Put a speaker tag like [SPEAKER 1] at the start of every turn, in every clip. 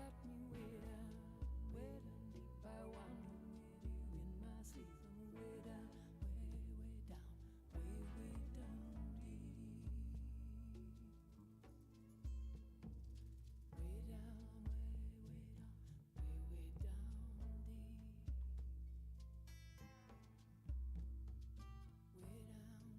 [SPEAKER 1] got me way down deep. I wander with you in my sleep. I'm way down, way down, way down deep. Way down, way down, way down deep. Way down, way down, way down deep.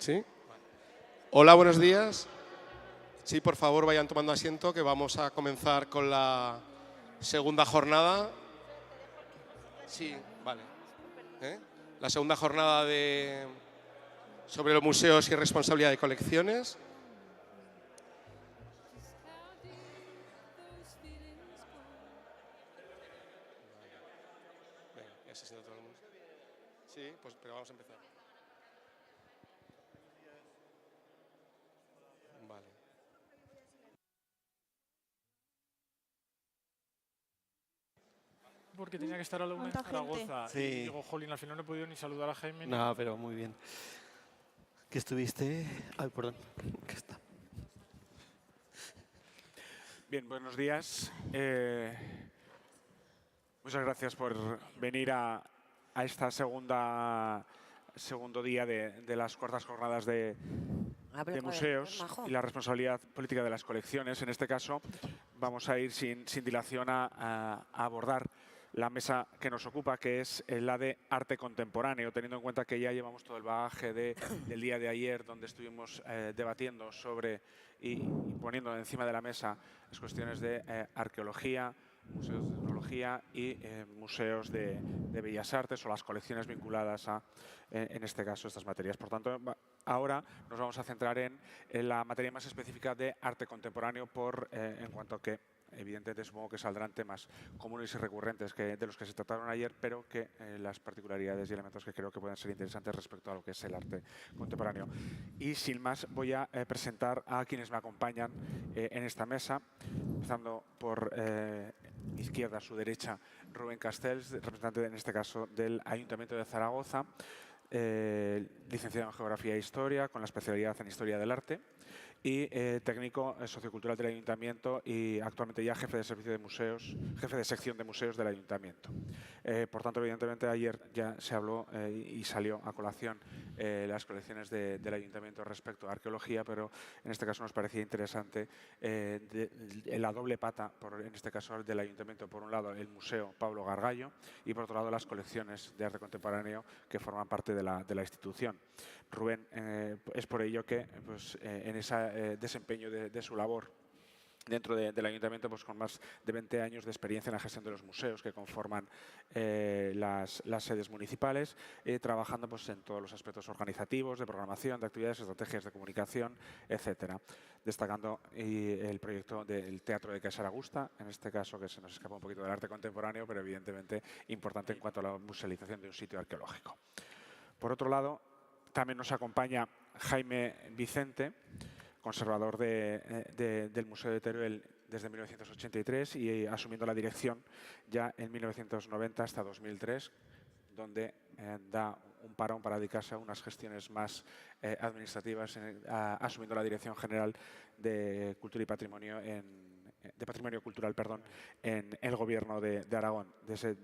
[SPEAKER 2] ¿Sí? Hola, buenos días. Sí, por favor, vayan tomando asiento, que vamos a comenzar con la segunda jornada. Sí, vale. La segunda jornada sobre los museos y responsabilidad de colecciones. Venga, ya se sienta todo el mundo. Sí, pues pero vamos a empezar. Vale.
[SPEAKER 3] Porque tenía que estar a la una en
[SPEAKER 4] ¿Cuánta gente?
[SPEAKER 3] Zaragoza.
[SPEAKER 5] Sí.
[SPEAKER 3] Y digo, jolín, al final no he podido ni saludar a Jaime.
[SPEAKER 5] No, pero muy bien. ¿Qué estuviste? Ay, perdón. ¿Qué está?
[SPEAKER 3] Bien, buenos días. Muchas gracias por venir a esta segundo día de las cuartas jornadas de museos y la responsabilidad política de las colecciones. En este caso, vamos a ir sin dilación a abordar la mesa que nos ocupa, que es la de arte contemporáneo, teniendo en cuenta que ya llevamos todo el bagaje del día de ayer, donde estuvimos debatiendo sobre y poniendo encima de la mesa las cuestiones de arqueología, museos de tecnología y museos de bellas artes o las colecciones vinculadas a, en este caso, estas materias. Por tanto, ahora nos vamos a centrar en la materia más específica de arte contemporáneo en cuanto a que, evidentemente, supongo que saldrán temas comunes y recurrentes de los que se trataron ayer, pero que las particularidades y elementos que creo que pueden ser interesantes respecto a lo que es el arte contemporáneo. Y sin más, voy a presentar a quienes me acompañan en esta mesa, empezando por mi izquierda, a su derecha, Rubén Castells, representante en este caso del Ayuntamiento de Zaragoza, licenciado en Geografía e Historia, con la especialidad en Historia del Arte, y técnico sociocultural del Ayuntamiento y actualmente ya jefe de servicio de museos, jefe de sección de museos del Ayuntamiento. Por tanto, evidentemente, ayer ya se habló y salió a colación las colecciones del Ayuntamiento respecto a arqueología, pero en este caso nos parecía interesante la doble pata, en este caso del Ayuntamiento, por un lado el Museo Pablo Gargallo y por otro lado las colecciones de arte contemporáneo que forman parte de la institución. Rubén, es por ello que pues, en ese desempeño de su labor dentro del Ayuntamiento, pues con más de 20 años de experiencia en la gestión de los museos que conforman las sedes municipales, trabajando pues, en todos los aspectos organizativos, de programación, de actividades, estrategias de comunicación, etcétera. Destacando el proyecto del Teatro de Casa Augusta, en este caso que se nos escapa un poquito del arte contemporáneo, pero evidentemente importante en cuanto a la musealización de un sitio arqueológico. Por otro lado, también nos acompaña Jaime Vicente, conservador del Museo de Teruel desde 1983 y asumiendo la dirección ya en 1990 hasta 2003, donde da un parón para dedicarse a unas gestiones más administrativas, asumiendo la dirección general de Cultura y Patrimonio de Patrimonio Cultural, en el Gobierno de Aragón, desde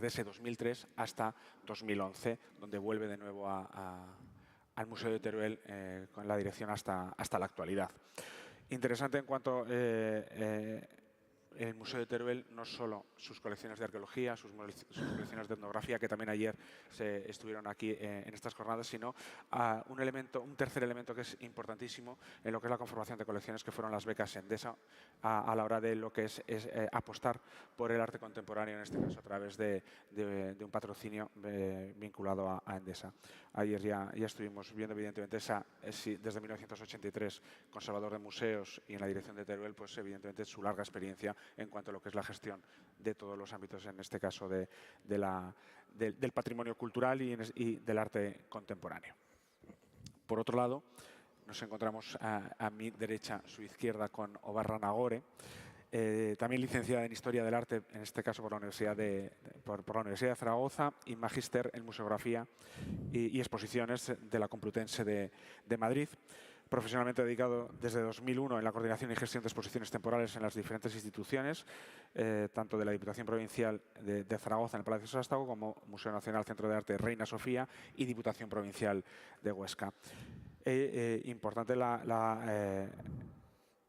[SPEAKER 3] ese 2003 hasta 2011, donde vuelve de nuevo al Museo de Teruel con la dirección hasta la actualidad. Interesante en cuanto el Museo de Teruel, no solo sus colecciones de arqueología, sus colecciones de etnografía, que también ayer estuvieron aquí en estas jornadas, sino un tercer elemento que es importantísimo en lo que es la conformación de colecciones, que fueron las becas Endesa, a la hora de lo que es apostar por el arte contemporáneo, en este caso a través de un patrocinio vinculado a Endesa. Ayer ya estuvimos viendo, evidentemente, desde 1983, conservador de museos y en la dirección de Teruel, pues evidentemente su larga experiencia en cuanto a lo que es la gestión de todos los ámbitos, en este caso del patrimonio cultural y del arte contemporáneo. Por otro lado, nos encontramos a mi derecha, su izquierda, con Obarra Nagore, también licenciada en Historia del Arte, en este caso por la Universidad de Zaragoza, y magíster en Museografía y Exposiciones de la Complutense de Madrid. Profesionalmente dedicado desde 2001 en la coordinación y gestión de exposiciones temporales en las diferentes instituciones, tanto de la Diputación Provincial de Zaragoza en el Palacio Sástago como Museo Nacional Centro de Arte Reina Sofía y Diputación Provincial de Huesca. Importante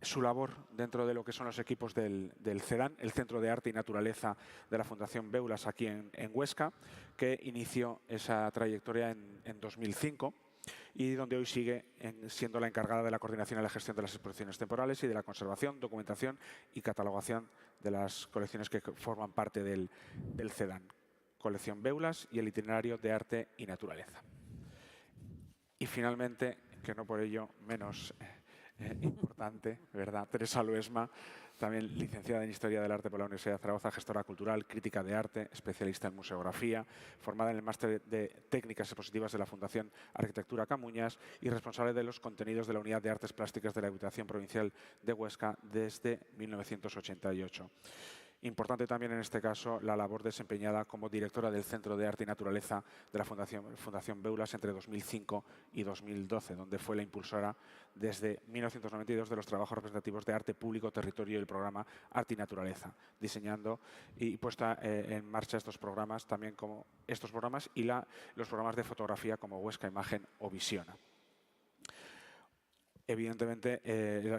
[SPEAKER 3] su labor dentro de lo que son los equipos del CEDAN, el Centro de Arte y Naturaleza de la Fundación Beulas aquí en Huesca, que inició esa trayectoria en 2005. y donde hoy sigue siendo la encargada de la coordinación y la gestión de las exposiciones temporales y de la conservación, documentación y catalogación de las colecciones que forman parte del CEDAN, colección Beulas y el itinerario de arte y naturaleza. Y finalmente, que no por ello menos importante, ¿verdad? Teresa Luesma, también licenciada en Historia del Arte por la Universidad de Zaragoza, gestora cultural, crítica de arte, especialista en museografía, formada en el máster de Técnicas Expositivas de la Fundación Arquitectura Camuñas y responsable de los contenidos de la Unidad de Artes Plásticas de la Diputación Provincial de Huesca desde 1988. Importante también en este caso la labor desempeñada como directora del Centro de Arte y Naturaleza de la Fundación Beulas entre 2005 y 2012, donde fue la impulsora desde 1992 de los trabajos representativos de arte público, territorio y el programa Arte y Naturaleza, diseñando y puesta en marcha estos programas, también como estos programas y los programas de fotografía como Huesca Imagen o Visiona. Evidentemente,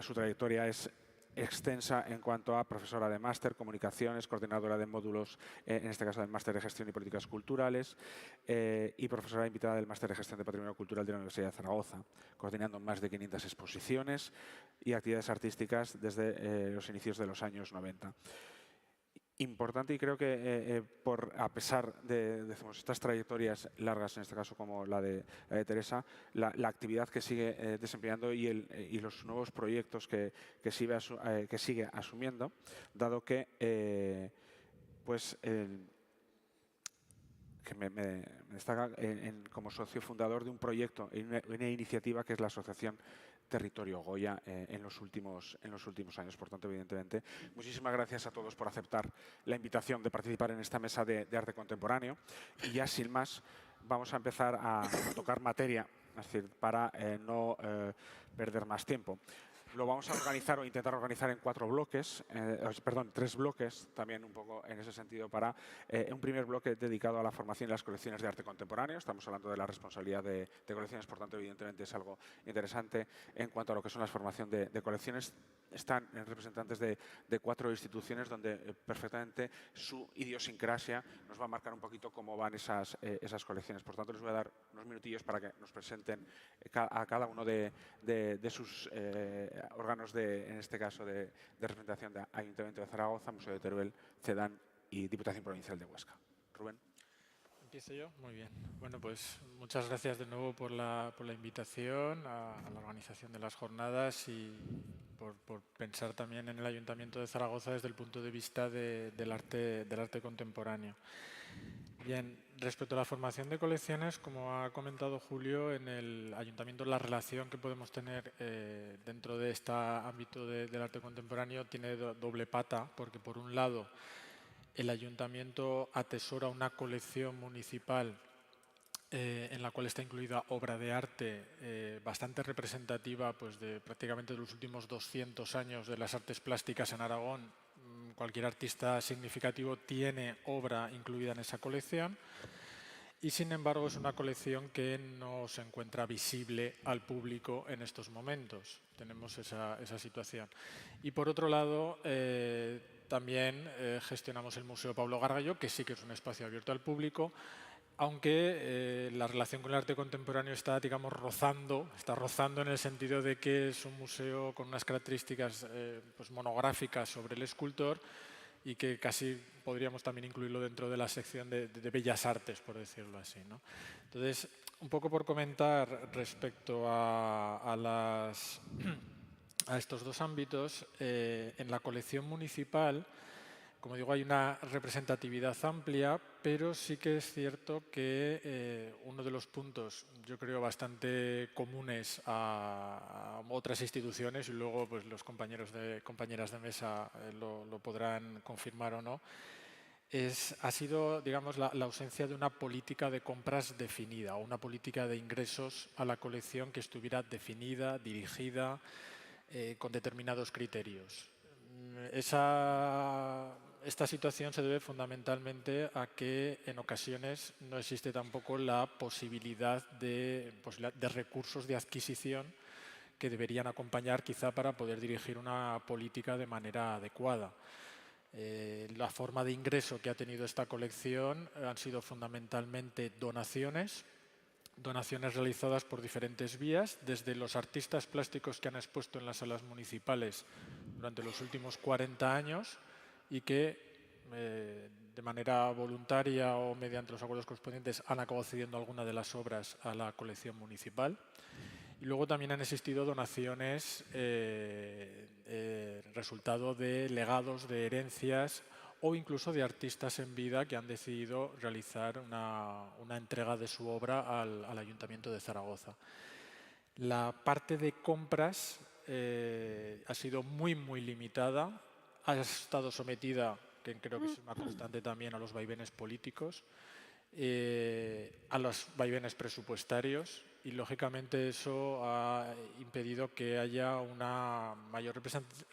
[SPEAKER 3] su trayectoria es extensa en cuanto a profesora de máster, comunicaciones, coordinadora de módulos, en este caso del máster de gestión y políticas culturales, y profesora invitada del máster de gestión de patrimonio cultural de la Universidad de Zaragoza, coordinando más de 500 exposiciones y actividades artísticas desde los inicios de los años 90. Importante, y creo que a pesar de estas trayectorias largas, en este caso como la de Teresa, la actividad que sigue desempeñando y los nuevos proyectos que sigue asumiendo, dado que me destaca como socio fundador de un proyecto, una iniciativa que es la Asociación Territorio Goya en los últimos años. Por tanto, evidentemente, muchísimas gracias a todos por aceptar la invitación de participar en esta mesa de arte contemporáneo. Y ya sin más, vamos a empezar a tocar materia, es decir, para no perder más tiempo. Lo vamos a organizar o intentar organizar en 3 bloques, también un poco en ese sentido, para un primer bloque dedicado a la formación y las colecciones de arte contemporáneo. Estamos hablando de la responsabilidad de colecciones, por tanto, evidentemente es algo interesante en cuanto a lo que son la formación de colecciones. Están representantes de 4 instituciones donde perfectamente su idiosincrasia nos va a marcar un poquito cómo van esas colecciones. Por tanto, les voy a dar unos minutillos para que nos presenten a cada uno de sus órganos, en este caso, de representación de Ayuntamiento de Zaragoza, Museo de Teruel, CEDAN y Diputación Provincial de Huesca. Rubén.
[SPEAKER 4] ¿Empiezo yo? Muy bien. Bueno, pues muchas gracias de nuevo por la invitación a la organización de las jornadas y por pensar también en el Ayuntamiento de Zaragoza desde el punto de vista del arte contemporáneo. Bien, respecto a la formación de colecciones, como ha comentado Julio, en el Ayuntamiento la relación que podemos tener dentro de este ámbito del arte contemporáneo tiene doble pata, porque por un lado el Ayuntamiento atesora una colección municipal en la cual está incluida obra de arte bastante representativa pues, de prácticamente de los últimos 200 años de las artes plásticas en Aragón. Cualquier artista significativo tiene obra incluida en esa colección y, sin embargo, es una colección que no se encuentra visible al público en estos momentos. Tenemos esa situación. Y, por otro lado, también gestionamos el Museo Pablo Gargallo, que sí que es un espacio abierto al público, aunque la relación con el arte contemporáneo está, digamos, rozando en el sentido de que es un museo con unas características pues monográficas sobre el escultor y que casi podríamos también incluirlo dentro de la sección de Bellas Artes, por decirlo así, ¿no? Entonces, un poco por comentar respecto a estos dos ámbitos, en la colección municipal, como digo, hay una representatividad amplia, pero sí que es cierto que uno de los puntos, yo creo, bastante comunes a otras instituciones, y luego pues, los compañeras de mesa lo podrán confirmar o no, ha sido, digamos, la ausencia de una política de compras definida o una política de ingresos a la colección que estuviera definida, dirigida, con determinados criterios. Esta situación se debe fundamentalmente a que en ocasiones no existe tampoco la posibilidad de recursos de adquisición que deberían acompañar quizá para poder dirigir una política de manera adecuada. La forma de ingreso que ha tenido esta colección han sido fundamentalmente donaciones donaciones realizadas por diferentes vías, desde los artistas plásticos que han expuesto en las salas municipales durante los últimos 40 años y que de manera voluntaria o mediante los acuerdos correspondientes han acabado cediendo alguna de las obras a la colección municipal. Y luego también han existido donaciones resultado de legados, de herencias o incluso de artistas en vida que han decidido realizar una entrega de su obra al Ayuntamiento de Zaragoza. La parte de compras ha sido muy limitada, ha estado sometida, que creo que es una constante también, a los vaivenes políticos, a los vaivenes presupuestarios, y lógicamente eso ha impedido que haya una mayor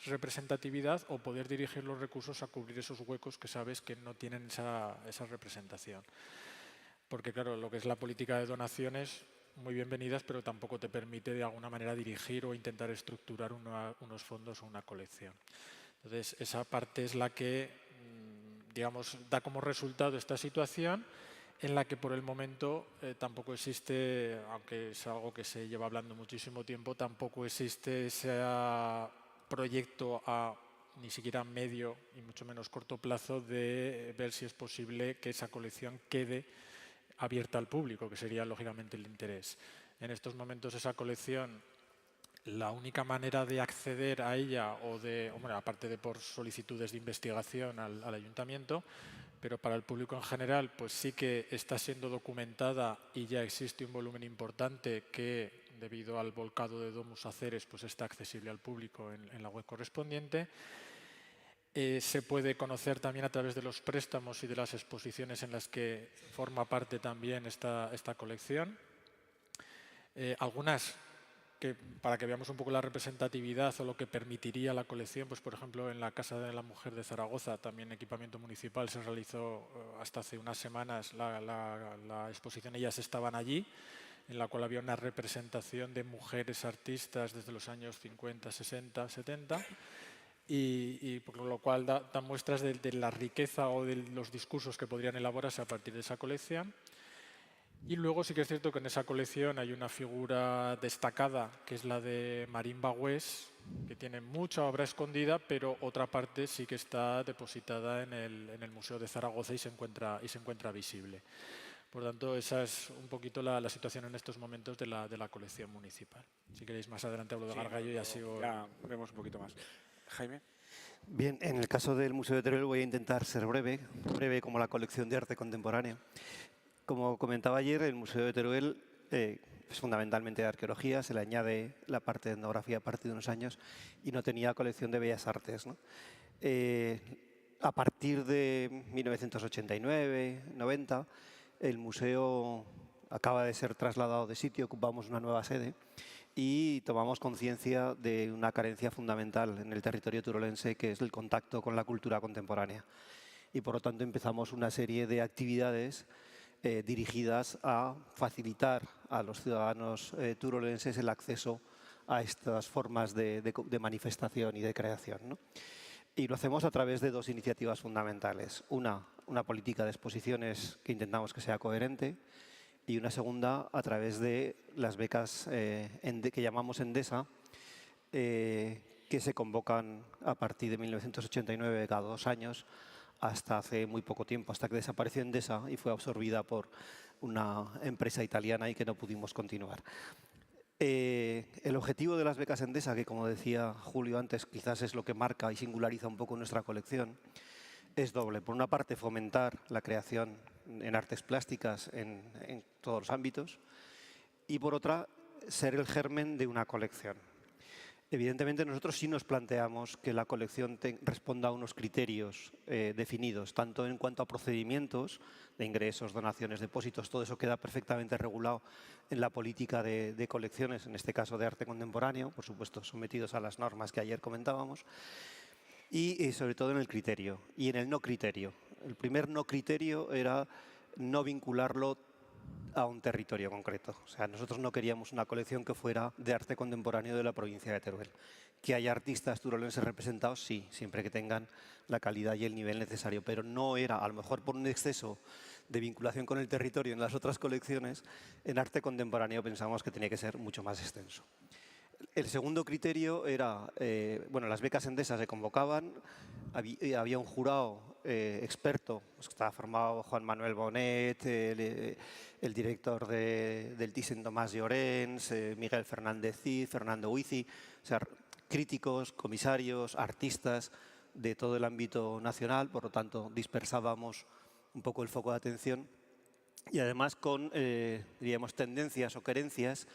[SPEAKER 4] representatividad o poder dirigir los recursos a cubrir esos huecos que sabes que no tienen esa representación. Porque claro, lo que es la política de donaciones, muy bienvenidas, pero tampoco te permite de alguna manera dirigir o intentar estructurar unos fondos o una colección. Entonces, esa parte es la que, digamos, da como resultado esta situación, en la que por el momento tampoco existe, aunque es algo que se lleva hablando muchísimo tiempo, tampoco existe ese proyecto a ni siquiera medio y mucho menos corto plazo de ver si es posible que esa colección quede abierta al público, que sería lógicamente el interés. En estos momentos esa colección, la única manera de acceder a ella, bueno, aparte de por solicitudes de investigación al ayuntamiento, pero para el público en general, pues sí que está siendo documentada y ya existe un volumen importante que, debido al volcado de Domus Aceres, pues está accesible al público en la web correspondiente. Se puede conocer también a través de los préstamos y de las exposiciones en las que forma parte también esta colección. Algunas, para que veamos un poco la representatividad o lo que permitiría la colección, pues por ejemplo en la Casa de la Mujer de Zaragoza, también equipamiento municipal, se realizó hasta hace unas semanas la exposición, ellas estaban allí, en la cual había una representación de mujeres artistas desde los años 50, 60, 70, y por lo cual da muestras de la riqueza o de los discursos que podrían elaborarse a partir de esa colección. Y luego sí que es cierto que en esa colección hay una figura destacada, que es la de Marín Bagüés, que tiene mucha obra escondida, pero otra parte sí que está depositada en el Museo de Zaragoza y se encuentra visible. Por tanto, esa es un poquito la situación en estos momentos de la colección municipal. Si queréis, más adelante hablo de Gargallo y así
[SPEAKER 3] ya vemos un poquito más. Jaime.
[SPEAKER 5] Bien, en el caso del Museo de Teruel voy a intentar ser breve como la colección de arte contemporáneo. Como comentaba ayer, el Museo de Teruel es fundamentalmente de arqueología, se le añade la parte de etnografía a partir de unos años y no tenía colección de bellas artes, ¿no? A partir de 1989-90, el museo acaba de ser trasladado de sitio, ocupamos una nueva sede y tomamos conciencia de una carencia fundamental en el territorio turolense, que es el contacto con la cultura contemporánea. Y por lo tanto empezamos una serie de actividades dirigidas a facilitar a los ciudadanos turolenses el acceso a estas formas de manifestación y de creación, ¿no? Y lo hacemos a través de dos iniciativas fundamentales. Una política de exposiciones que intentamos que sea coherente, y una segunda a través de las becas que llamamos Endesa, que se convocan a partir de 1989 cada 2 años hasta hace muy poco tiempo, hasta que desapareció Endesa y fue absorbida por una empresa italiana y que no pudimos continuar. El objetivo de las becas Endesa, que como decía Julio antes, quizás es lo que marca y singulariza un poco nuestra colección, es doble. Por una parte, fomentar la creación en artes plásticas en todos los ámbitos, y por otra, ser el germen de una colección. Evidentemente, nosotros sí nos planteamos que la colección responda a unos criterios definidos, tanto en cuanto a procedimientos de ingresos, donaciones, depósitos, todo eso queda perfectamente regulado en la política de colecciones, en este caso de arte contemporáneo, por supuesto sometidos a las normas que ayer comentábamos, y sobre todo en el criterio y en el no criterio. El primer no criterio era no vincularlo a un territorio concreto. O sea, nosotros no queríamos una colección que fuera de arte contemporáneo de la provincia de Teruel. Que haya artistas turolenses representados, sí, siempre que tengan la calidad y el nivel necesario, pero no era, a lo mejor por un exceso de vinculación con el territorio en las otras colecciones, en arte contemporáneo pensamos que tenía que ser mucho más extenso. El segundo criterio era, bueno, las becas Endesa se convocaban, había un jurado experto, pues, que estaba formado Juan Manuel Bonet, el director del Thyssen Tomás Llorens, Miguel Fernández Cid, Fernando Huizi, o sea, críticos, comisarios, artistas de todo el ámbito nacional, por lo tanto dispersábamos un poco el foco de atención y además con, diríamos, tendencias o querencias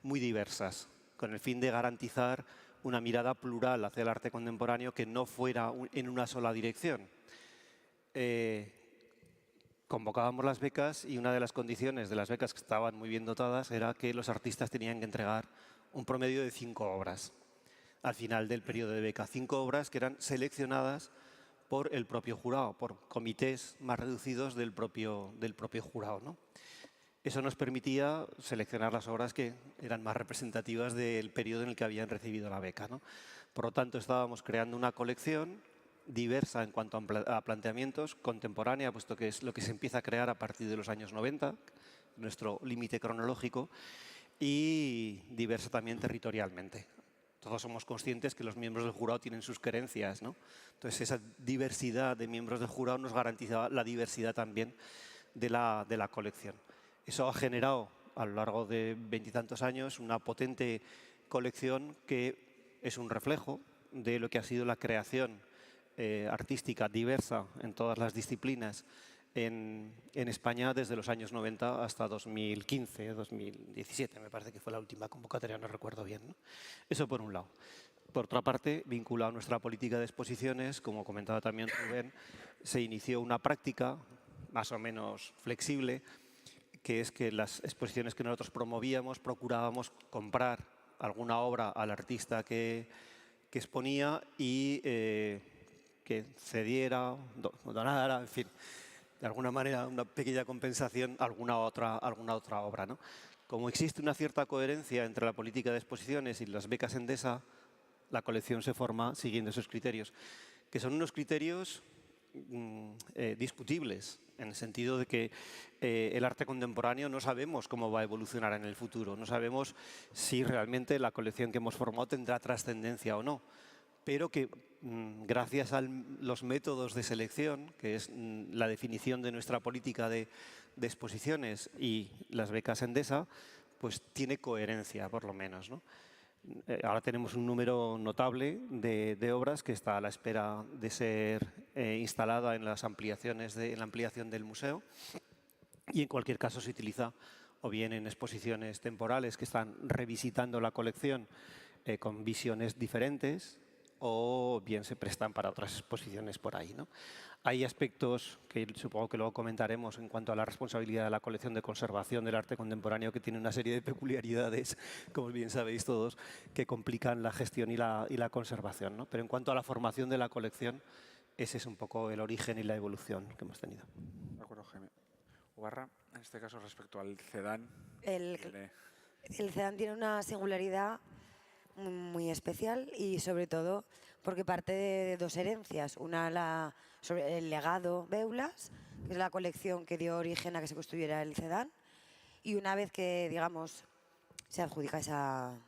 [SPEAKER 5] muy diversas, con el fin de garantizar una mirada plural hacia el arte contemporáneo que no fuera en una sola dirección. Convocábamos las becas y una de las condiciones de las becas que estaban muy bien dotadas era que los artistas tenían que entregar un promedio de 5 obras al final del periodo de beca. 5 obras que eran seleccionadas por el propio jurado, por comités más reducidos del propio jurado, ¿no? Eso nos permitía seleccionar las obras que eran más representativas del periodo en el que habían recibido la beca, ¿no? Por lo tanto, estábamos creando una colección diversa en cuanto a planteamientos, contemporánea, puesto que es lo que se empieza a crear a partir de los años 90, nuestro límite cronológico, y diversa también territorialmente. Todos somos conscientes que los miembros del jurado tienen sus querencias, ¿no? Entonces, esa diversidad de miembros del jurado nos garantizaba la diversidad también de la colección. Eso ha generado, a lo largo de 20 y tantos años, una potente colección que es un reflejo de lo que ha sido la creación artística diversa en todas las disciplinas en España desde los años 90 hasta 2015, 2017, me parece que fue la última convocatoria, no recuerdo bien, ¿no? Eso por un lado. Por otra parte, vinculado a nuestra política de exposiciones, como comentaba también Rubén, se inició una práctica más o menos flexible, que es que las exposiciones que nosotros promovíamos, procurábamos comprar alguna obra al artista que exponía y que cediera, donara, en fin, de alguna manera una pequeña compensación a alguna otra obra, ¿no? Como existe una cierta coherencia entre la política de exposiciones y las becas Endesa, la colección se forma siguiendo esos criterios, que son unos criterios discutibles, en el sentido de que el arte contemporáneo no sabemos cómo va a evolucionar en el futuro, no sabemos si realmente la colección que hemos formado tendrá trascendencia o no, pero que gracias a los métodos de selección, que es la definición de nuestra política de exposiciones y las becas Endesa, pues tiene coherencia, por lo menos, ¿no? Ahora tenemos un número notable de obras que está a la espera de ser instalada en las ampliaciones en la ampliación del museo, y en cualquier caso se utiliza o bien en exposiciones temporales que están revisitando la colección con visiones diferentes, o bien se prestan para otras exposiciones por ahí, ¿no? Hay aspectos que supongo que luego comentaremos en cuanto a la responsabilidad de la colección de conservación del arte contemporáneo, que tiene una serie de peculiaridades, como bien sabéis todos, que complican la gestión y la conservación, ¿no? Pero en cuanto a la formación de la colección, ese es un poco el origen y la evolución que hemos tenido.
[SPEAKER 3] De acuerdo, Jaime. Ubarra, en este caso respecto al CEDAN.
[SPEAKER 6] El CEDAN tiene una singularidad muy especial y sobre todo porque parte de dos herencias. Una sobre el legado Beulas, que es la colección que dio origen a que se construyera el CEDAN, y una vez que, digamos, se adjudica esa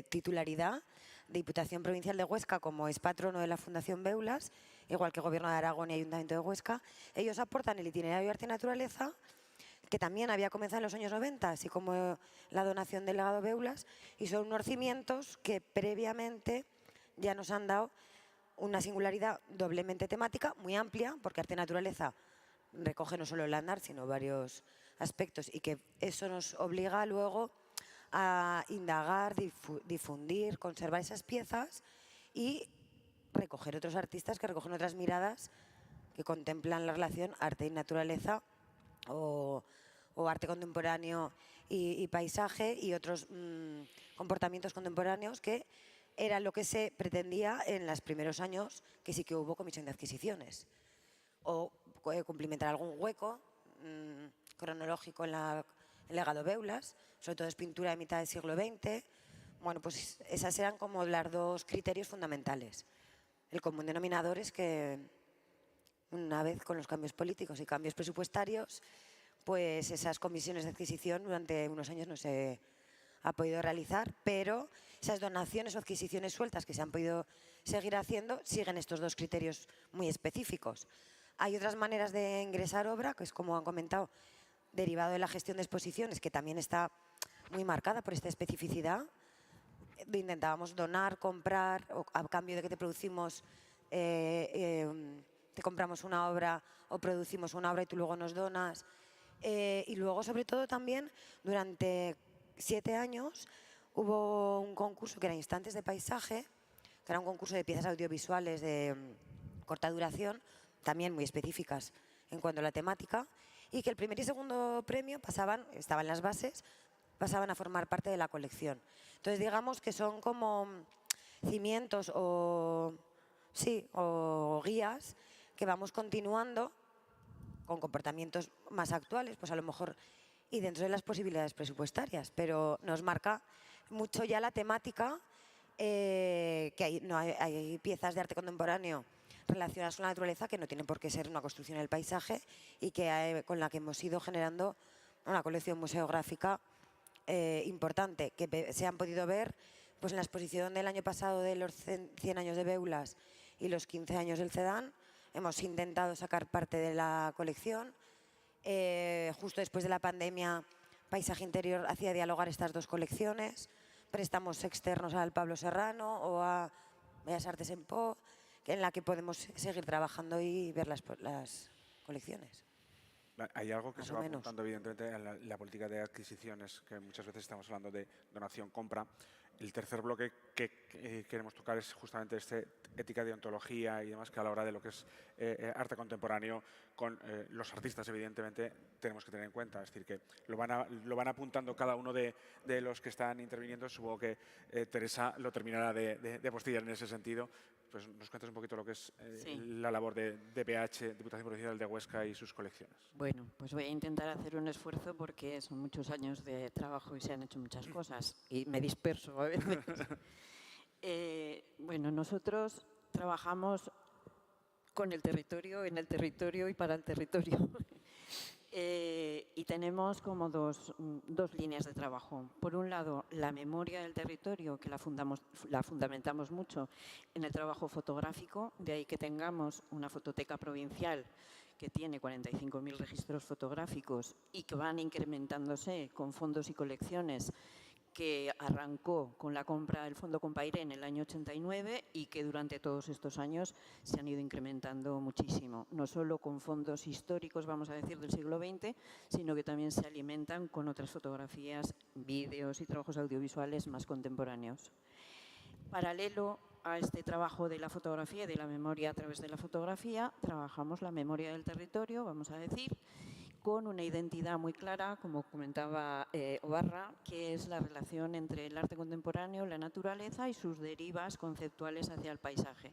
[SPEAKER 6] titularidad, Diputación Provincial de Huesca, como es patrono de la Fundación Beulas, igual que Gobierno de Aragón y Ayuntamiento de Huesca, ellos aportan el itinerario Arte y Naturaleza, que también había comenzado en los años 90, así como la donación del legado Beulas, y son unos cimientos que previamente ya nos han dado una singularidad doblemente temática, muy amplia, porque Arte y Naturaleza recoge no solo el andar, sino varios aspectos, y que eso nos obliga luego a indagar, difundir, conservar esas piezas y recoger otros artistas que recogen otras miradas que contemplan la relación arte y naturaleza, o arte contemporáneo y paisaje, y otros comportamientos contemporáneos, que era lo que se pretendía en los primeros años, que sí que hubo comisión de adquisiciones, o cumplimentar algún hueco cronológico en el legado Beulas, sobre todo es pintura de mitad del siglo XX. Bueno, pues esas eran como los dos criterios fundamentales. El común denominador es que una vez con los cambios políticos y cambios presupuestarios, pues esas comisiones de adquisición durante unos años no se ha podido realizar, pero esas donaciones o adquisiciones sueltas que se han podido seguir haciendo siguen estos dos criterios muy específicos. Hay otras maneras de ingresar obra, que es como han comentado, derivado de la gestión de exposiciones, que también está muy marcada por esta especificidad. Intentábamos donar, comprar, o a cambio de que te producimos, te compramos una obra o producimos una obra y tú luego nos donas. Y luego, sobre todo, también durante 7 años hubo un concurso que era Instantes de Paisaje, que era un concurso de piezas audiovisuales de corta duración, también muy específicas en cuanto a la temática, y que el primer y segundo premio estaban las bases, pasaban a formar parte de la colección. Entonces, digamos que son como cimientos o guías que vamos continuando con comportamientos más actuales, pues a lo mejor y dentro de las posibilidades presupuestarias, pero nos marca mucho ya la temática, que hay piezas de arte contemporáneo relacionadas con la naturaleza que no tienen por qué ser una construcción del paisaje y que con la que hemos ido generando una colección museográfica importante, que se han podido ver pues en la exposición del año pasado de los 100 años de Beulas y los 15 años del CEDAN. Hemos intentado sacar parte de la colección. Justo después de la pandemia, Paisaje Interior hacía dialogar estas dos colecciones, préstamos externos al Pablo Serrano o a Bellas Artes en Po, en la que podemos seguir trabajando y ver las colecciones.
[SPEAKER 3] Hay algo que
[SPEAKER 6] Más
[SPEAKER 3] se
[SPEAKER 6] o
[SPEAKER 3] va
[SPEAKER 6] menos.
[SPEAKER 3] apuntando evidentemente en la política de adquisiciones, que muchas veces estamos hablando de donación-compra. El tercer bloque que queremos tocar es justamente ética de ontología y demás, que a la hora de lo que es arte contemporáneo, con los artistas evidentemente tenemos que tener en cuenta. Es decir, que lo van apuntando cada uno de los que están interviniendo. Supongo que Teresa lo terminará de postillar en ese sentido. Pues nos cuentas un poquito lo que es la labor de DPH, Diputación Provincial de Huesca y sus colecciones.
[SPEAKER 7] Bueno, pues voy a intentar hacer un esfuerzo porque son muchos años de trabajo y se han hecho muchas cosas y me disperso a veces. Bueno, nosotros trabajamos con el territorio, en el territorio y para el territorio. Y tenemos como dos líneas de trabajo. Por un lado, la memoria del territorio, que la fundamentamos mucho en el trabajo fotográfico, de ahí que tengamos una fototeca provincial que tiene 45.000 registros fotográficos y que van incrementándose con fondos y colecciones, que arrancó con la compra del Fondo Compairé en el año 89 y que durante todos estos años se han ido incrementando muchísimo, no solo con fondos históricos, vamos a decir, del siglo XX, sino que también se alimentan con otras fotografías, vídeos y trabajos audiovisuales más contemporáneos. Paralelo a este trabajo de la fotografía y de la memoria a través de la fotografía, trabajamos la memoria del territorio, vamos a decir, con una identidad muy clara, como comentaba Obarra, que es la relación entre el arte contemporáneo, la naturaleza y sus derivas conceptuales hacia el paisaje.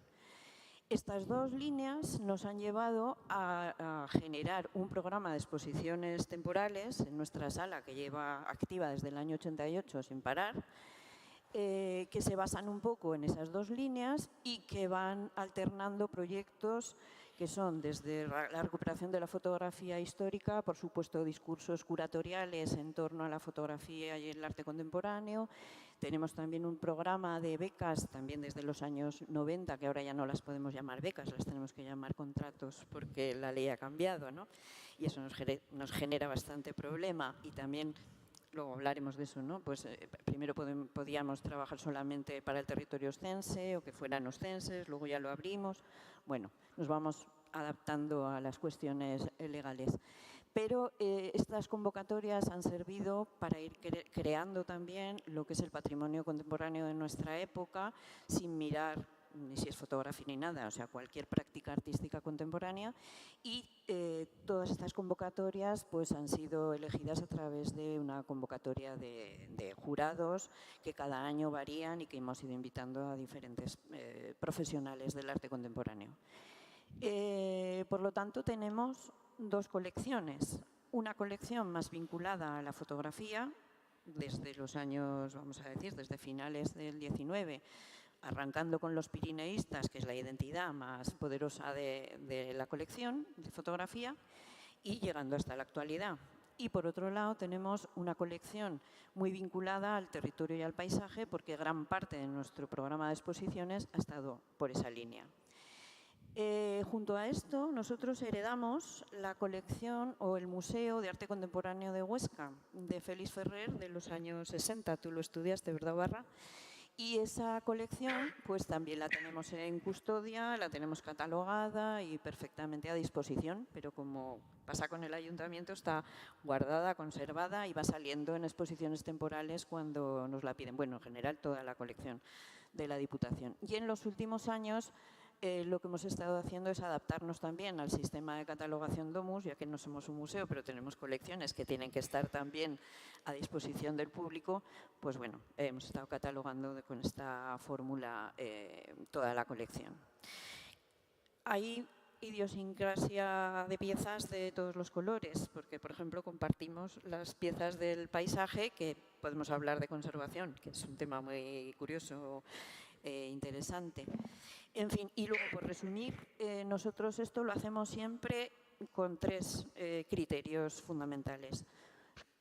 [SPEAKER 7] Estas dos líneas nos han llevado a generar un programa de exposiciones temporales en nuestra sala, que lleva activa desde el año 88 sin parar, que se basan un poco en esas dos líneas y que van alternando proyectos que son desde la recuperación de la fotografía histórica, por supuesto discursos curatoriales en torno a la fotografía y el arte contemporáneo. Tenemos también un programa de becas, también desde los años 90, que ahora ya no las podemos llamar becas, las tenemos que llamar contratos porque la ley ha cambiado, ¿no? Y eso nos genera bastante problema y también... Luego hablaremos de eso, ¿no? Pues primero podíamos trabajar solamente para el territorio ostense o que fueran ostenses, luego ya lo abrimos. Bueno, nos vamos adaptando a las cuestiones legales. Pero estas convocatorias han servido para ir creando también lo que es el patrimonio contemporáneo de nuestra época, sin mirar ni si es fotografía ni nada, o sea, cualquier práctica artística contemporánea, y todas estas convocatorias pues, han sido elegidas a través de una convocatoria de jurados que cada año varían y que hemos ido invitando a diferentes profesionales del arte contemporáneo. Por lo tanto, tenemos dos colecciones. Una colección más vinculada a la fotografía, desde los años, vamos a decir, desde finales del 19 arrancando con los pirineístas, que es la identidad más poderosa de la colección de fotografía, y llegando hasta la actualidad. Y por otro lado tenemos una colección muy vinculada al territorio y al paisaje, porque gran parte de nuestro programa de exposiciones ha estado por esa línea. Junto a esto, nosotros heredamos la colección o el Museo de Arte Contemporáneo de Huesca, de Félix Ferrer, de los años 60. Tú lo estudiaste, ¿verdad, Barra? Y esa colección pues también la tenemos en custodia, la tenemos catalogada y perfectamente a disposición, pero como pasa con el ayuntamiento, está guardada, conservada y va saliendo en exposiciones temporales cuando nos la piden. Bueno, en general toda la colección de la Diputación. Y en los últimos años lo que hemos estado haciendo es adaptarnos también al sistema de catalogación Domus, ya que no somos un museo, pero tenemos colecciones que tienen que estar también a disposición del público. Pues bueno, hemos estado catalogando con esta fórmula toda la colección. Hay idiosincrasia de piezas de todos los colores, porque, por ejemplo, compartimos las piezas del paisaje, que podemos hablar de conservación, que es un tema muy curioso, interesante. En fin, y luego, por resumir, nosotros esto lo hacemos siempre con 3 criterios fundamentales.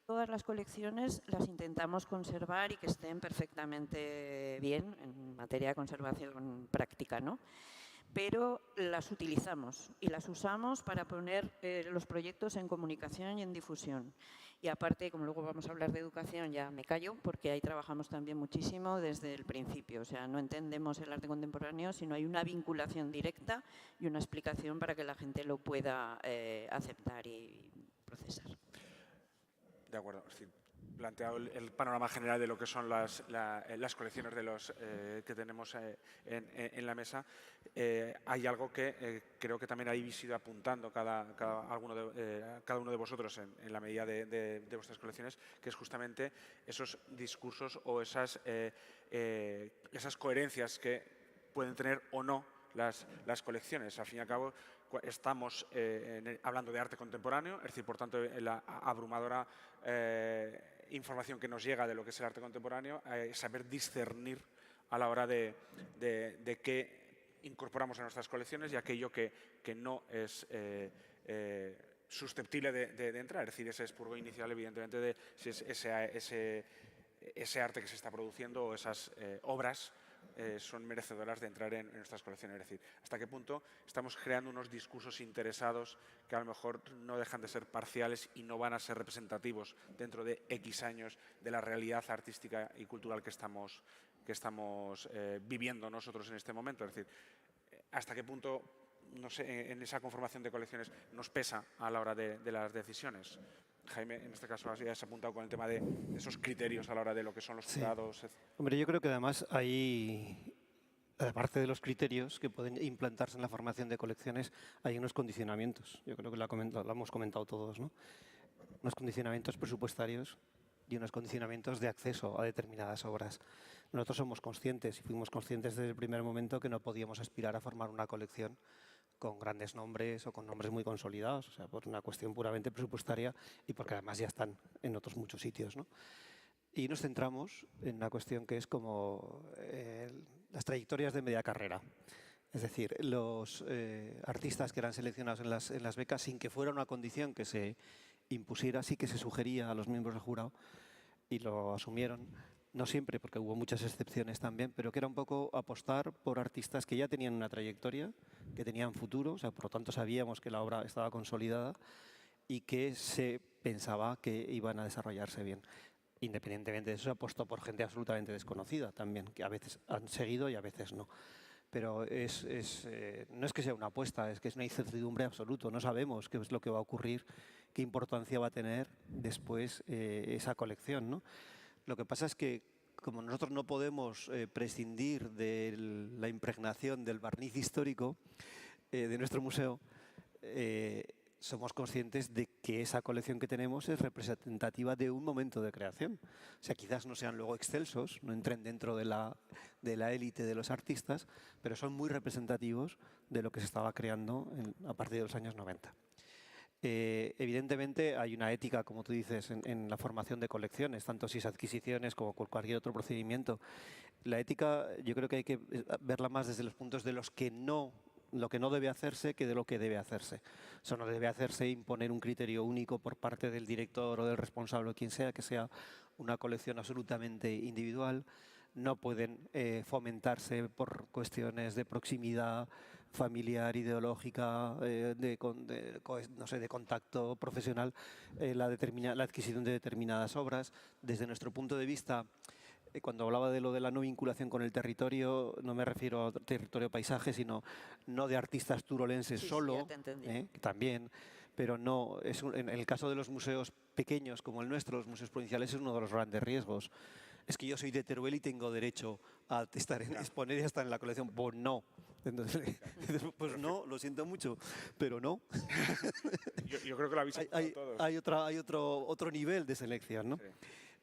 [SPEAKER 7] Todas las colecciones las intentamos conservar y que estén perfectamente bien en materia de conservación práctica, ¿no? Pero las utilizamos y las usamos para poner los proyectos en comunicación y en difusión. Y aparte, como luego vamos a hablar de educación, ya me callo, porque ahí trabajamos también muchísimo desde el principio. O sea, no entendemos el arte contemporáneo si no hay una vinculación directa y una explicación para que la gente lo pueda aceptar y procesar.
[SPEAKER 3] De acuerdo. Sí, planteado el panorama general de lo que son las colecciones de los que tenemos en la mesa, hay algo que creo que también habéis ido apuntando cada uno de vosotros en la medida de vuestras colecciones, que es justamente esos discursos o esas coherencias que pueden tener o no las colecciones. Al fin y al cabo, estamos hablando de arte contemporáneo, es decir, por tanto, la abrumadora información que nos llega de lo que es el arte contemporáneo, saber discernir a la hora de qué incorporamos a nuestras colecciones y aquello que no es susceptible de entrar. Es decir, ese expurgo inicial, evidentemente, de si es ese arte que se está produciendo o esas obras son merecedoras de entrar en nuestras colecciones. Es decir, hasta qué punto estamos creando unos discursos interesados que a lo mejor no dejan de ser parciales y no van a ser representativos dentro de X años de la realidad artística y cultural que estamos viviendo nosotros en este momento. Es decir, hasta qué punto, no sé, en esa conformación de colecciones nos pesa a la hora de las decisiones. Jaime, en este caso, has apuntado con el tema de esos criterios a la hora de lo que son los jurados. Sí.
[SPEAKER 5] Hombre, yo creo que además hay, aparte de los criterios que pueden implantarse en la formación de colecciones, hay unos condicionamientos. Yo creo que lo hemos comentado todos, ¿no? Unos condicionamientos presupuestarios y unos condicionamientos de acceso a determinadas obras. Nosotros somos conscientes y fuimos conscientes desde el primer momento que no podíamos aspirar a formar una colección con grandes nombres o con nombres muy consolidados, o sea, por una cuestión puramente presupuestaria y porque además ya están en otros muchos sitios, ¿no? Y nos centramos en una cuestión que es como las trayectorias de media carrera. Es decir, los artistas que eran seleccionados en las becas, sin que fuera una condición que se impusiera, sí que se sugería a los miembros del jurado y lo asumieron. No siempre, porque hubo muchas excepciones también, pero que era un poco apostar por artistas que ya tenían una trayectoria, que tenían futuro, o sea, por lo tanto sabíamos que la obra estaba consolidada y que se pensaba que iban a desarrollarse bien. Independientemente de eso, se apostó por gente absolutamente desconocida también, que a veces han seguido y a veces no. Pero no es que sea una apuesta, es que es una incertidumbre absoluta. No sabemos qué es lo que va a ocurrir, qué importancia va a tener después esa colección, ¿no? Lo que pasa es que, como nosotros no podemos prescindir de la impregnación del barniz histórico de nuestro museo, somos conscientes de que esa colección que tenemos es representativa de un momento de creación. O sea, quizás no sean luego excelsos, no entren dentro de la élite de los artistas, pero son muy representativos de lo que se estaba creando a partir de los años 90. Evidentemente hay una ética, como tú dices, en la formación de colecciones, tanto si es adquisiciones como cualquier otro procedimiento. La ética yo creo que hay que verla más desde los puntos de lo que no debe hacerse que de lo que debe hacerse. Eso no debe hacerse imponer un criterio único por parte del director o del responsable o quien sea, que sea una colección absolutamente individual. No pueden fomentarse por cuestiones de proximidad familiar, ideológica, de contacto profesional, la adquisición de determinadas obras. Desde nuestro punto de vista, cuando hablaba de lo de la no vinculación con el territorio, no me refiero a territorio paisaje, sino no de artistas turolenses
[SPEAKER 7] Sí,
[SPEAKER 5] solo,
[SPEAKER 7] ya te entendí.
[SPEAKER 5] también, pero no, en el caso de los museos pequeños como el nuestro, los museos provinciales, es uno de los grandes riesgos. Es que yo soy de Teruel y tengo derecho a exponer y estar en la colección. Pues no. Entonces, pues no, lo siento mucho, pero no.
[SPEAKER 3] Yo creo que lo habéis apuntado todos.
[SPEAKER 5] Hay otro nivel de selección, ¿no?
[SPEAKER 3] Sí.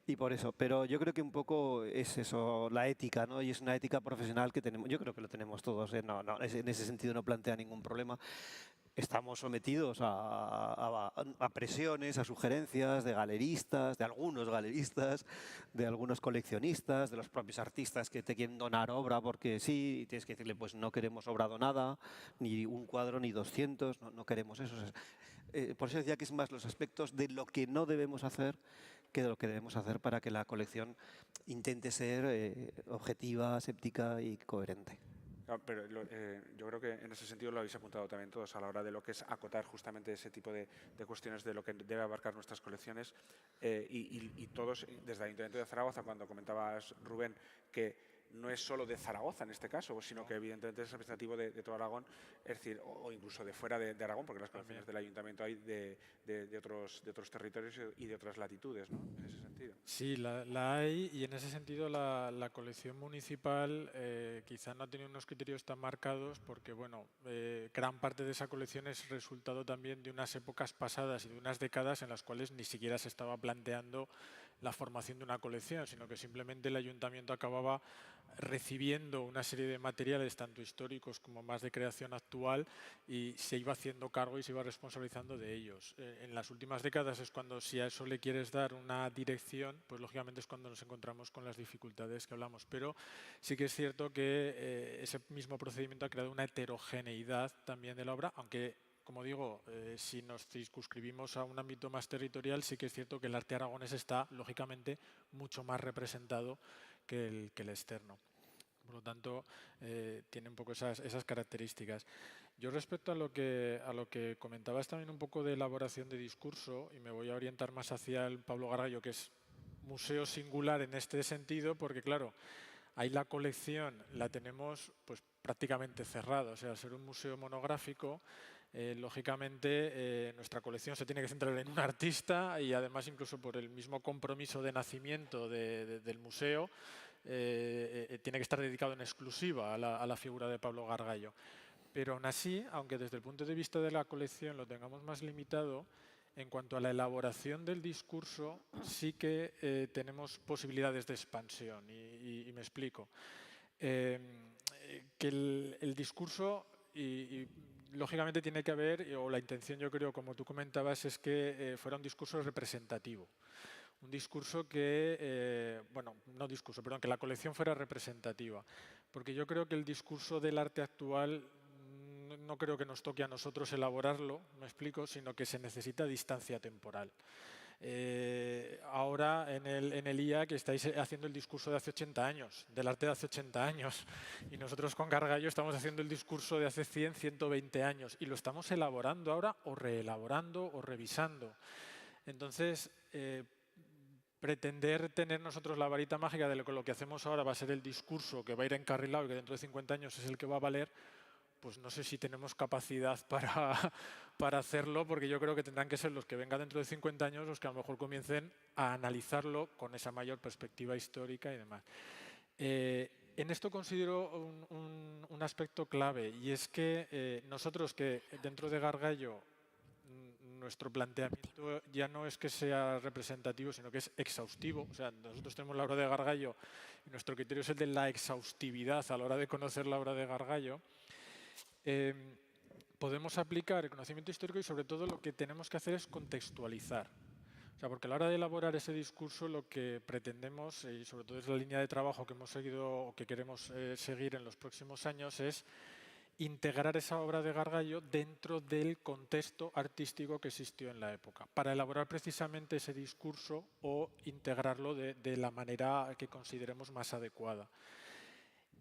[SPEAKER 5] Y por eso, pero yo creo que un poco es eso, la ética, ¿no? Y es una ética profesional que tenemos, yo creo que lo tenemos todos, ¿eh? No, en ese sentido no plantea ningún problema. Estamos sometidos a presiones, a sugerencias de galeristas, de algunos galeristas, de algunos coleccionistas, de los propios artistas que te quieren donar obra porque sí, y tienes que decirle, pues no queremos obra donada, ni un cuadro, ni 200, no queremos eso. Por eso decía que es más los aspectos de lo que no debemos hacer que de lo que debemos hacer para que la colección intente ser objetiva, séptica y coherente.
[SPEAKER 3] Claro, pero yo creo que en ese sentido lo habéis apuntado también todos a la hora de lo que es acotar justamente ese tipo de cuestiones de lo que debe abarcar nuestras colecciones y todos, desde el Ayuntamiento de Zaragoza, cuando comentabas, Rubén, que no es solo de Zaragoza en este caso, sino que evidentemente es representativo de todo Aragón, es decir, o incluso de fuera de Aragón, porque las colecciones del Ayuntamiento hay de otros territorios y de otras latitudes, ¿no? En ese sentido.
[SPEAKER 4] Sí, la hay, y en ese sentido la colección municipal quizá no ha tenido unos criterios tan marcados porque, bueno, gran parte de esa colección es resultado también de unas épocas pasadas y de unas décadas en las cuales ni siquiera se estaba planteando la formación de una colección, sino que simplemente el ayuntamiento acababa recibiendo una serie de materiales, tanto históricos como más de creación actual, y se iba haciendo cargo y se iba responsabilizando de ellos. En las últimas décadas es cuando, si a eso le quieres dar una dirección, pues lógicamente es cuando nos encontramos con las dificultades que hablamos. Pero sí que es cierto que ese mismo procedimiento ha creado una heterogeneidad también de la obra, aunque, como digo, si nos circunscribimos a un ámbito más territorial, sí que es cierto que el arte aragonés está, lógicamente, mucho más representado que el externo. Por lo tanto, tiene un poco esas características. Yo, respecto a lo que comentabas también un poco de elaboración de discurso, y me voy a orientar más hacia el Pablo Gargallo, que es museo singular en este sentido, porque claro, ahí la colección la tenemos pues prácticamente cerrada. O sea, al ser un museo monográfico, lógicamente nuestra colección se tiene que centrar en un artista y además incluso por el mismo compromiso de nacimiento del museo tiene que estar dedicado en exclusiva a la figura de Pablo Gargallo. Pero aún así, aunque desde el punto de vista de la colección lo tengamos más limitado, en cuanto a la elaboración del discurso sí que tenemos posibilidades de expansión y me explico. Que el discurso y lógicamente tiene que haber, o la intención yo creo, como tú comentabas, es que fuera un discurso representativo. Un discurso que, que la colección fuera representativa. Porque yo creo que el discurso del arte actual no creo que nos toque a nosotros elaborarlo, me explico, sino que se necesita distancia temporal. Ahora en el IA que estáis haciendo el discurso de hace 80 años, del arte de hace 80 años, y nosotros con Gargallo estamos haciendo el discurso de hace 100, 120 años, y lo estamos elaborando ahora, o reelaborando, o revisando. Entonces, pretender tener nosotros la varita mágica de lo que hacemos ahora va a ser el discurso que va a ir encarrilado y que dentro de 50 años es el que va a valer, pues no sé si tenemos capacidad para hacerlo, porque yo creo que tendrán que ser los que vengan dentro de 50 años los que a lo mejor comiencen a analizarlo con esa mayor perspectiva histórica y demás. En esto considero un aspecto clave, y es que nosotros, que dentro de Gargallo nuestro planteamiento ya no es que sea representativo, sino que es exhaustivo. O sea, nosotros tenemos la obra de Gargallo y nuestro criterio es el de la exhaustividad a la hora de conocer la obra de Gargallo. podemos aplicar el conocimiento histórico y sobre todo lo que tenemos que hacer es contextualizar. O sea, porque a la hora de elaborar ese discurso lo que pretendemos, y sobre todo es la línea de trabajo que hemos seguido o que queremos seguir en los próximos años, es integrar esa obra de Gargallo dentro del contexto artístico que existió en la época, para elaborar precisamente ese discurso o integrarlo de la manera que consideremos más adecuada.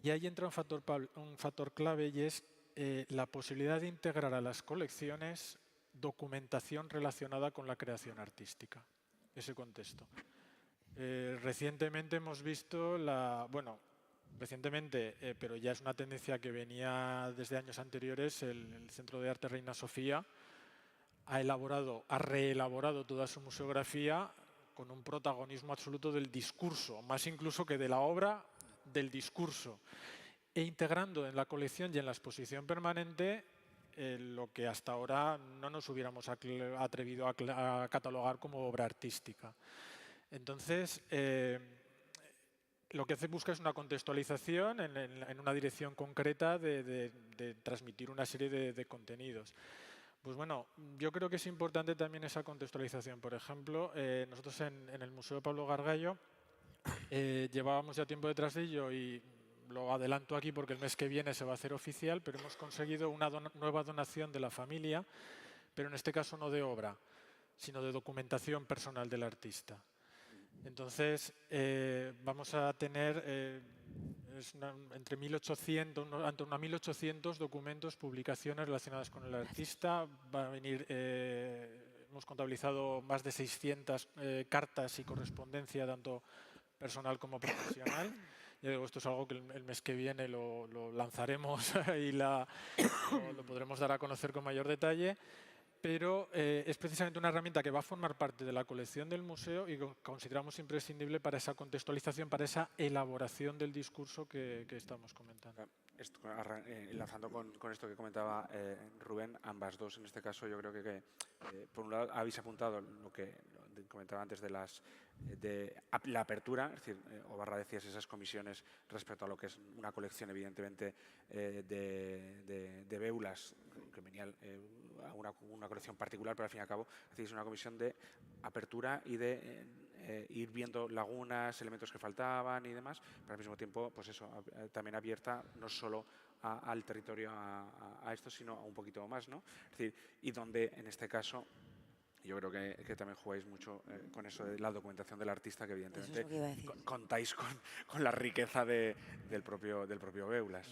[SPEAKER 4] Y ahí entra un factor clave y es la posibilidad de integrar a las colecciones documentación relacionada con la creación artística, ese contexto. Recientemente hemos visto pero ya es una tendencia que venía desde años anteriores, el Centro de Arte Reina Sofía ha reelaborado toda su museografía con un protagonismo absoluto del discurso, más incluso que de la obra, del discurso, e integrando en la colección y en la exposición permanente lo que hasta ahora no nos hubiéramos atrevido a catalogar como obra artística. Entonces, lo que busca es una contextualización en una dirección concreta de transmitir una serie de contenidos. Pues bueno, yo creo que es importante también esa contextualización. Por ejemplo, nosotros en el Museo Pablo Gargallo llevábamos ya tiempo detrás de ello y lo adelanto aquí porque el mes que viene se va a hacer oficial, pero hemos conseguido una nueva donación de la familia, pero en este caso no de obra, sino de documentación personal del artista. Entonces, vamos a tener entre 1.800 documentos, publicaciones relacionadas con el artista. Va a venir, hemos contabilizado más de 600 cartas y correspondencia, tanto personal como profesional. Ya digo, esto es algo que el mes que viene lo lanzaremos y lo podremos dar a conocer con mayor detalle. Pero es precisamente una herramienta que va a formar parte de la colección del museo y que consideramos imprescindible para esa contextualización, para esa elaboración del discurso que estamos comentando.
[SPEAKER 3] Enlazando con esto que comentaba Rubén, ambas dos en este caso, yo creo que por un lado habéis apuntado lo que comentaba antes de la apertura, es decir, Obarra decías esas comisiones respecto a lo que es una colección evidentemente de Beulas, que venía a una colección particular, pero al fin y al cabo hacéis una comisión de apertura y de ir viendo lagunas, elementos que faltaban y demás, pero al mismo tiempo, pues eso, también abierta no solo al territorio, a esto, sino a un poquito más, ¿no? Es decir, y donde en este caso yo creo que también jugáis mucho con eso de la documentación del artista, que evidentemente
[SPEAKER 6] Eso es lo que iba a decir.
[SPEAKER 3] contáis con la riqueza del propio Beulas.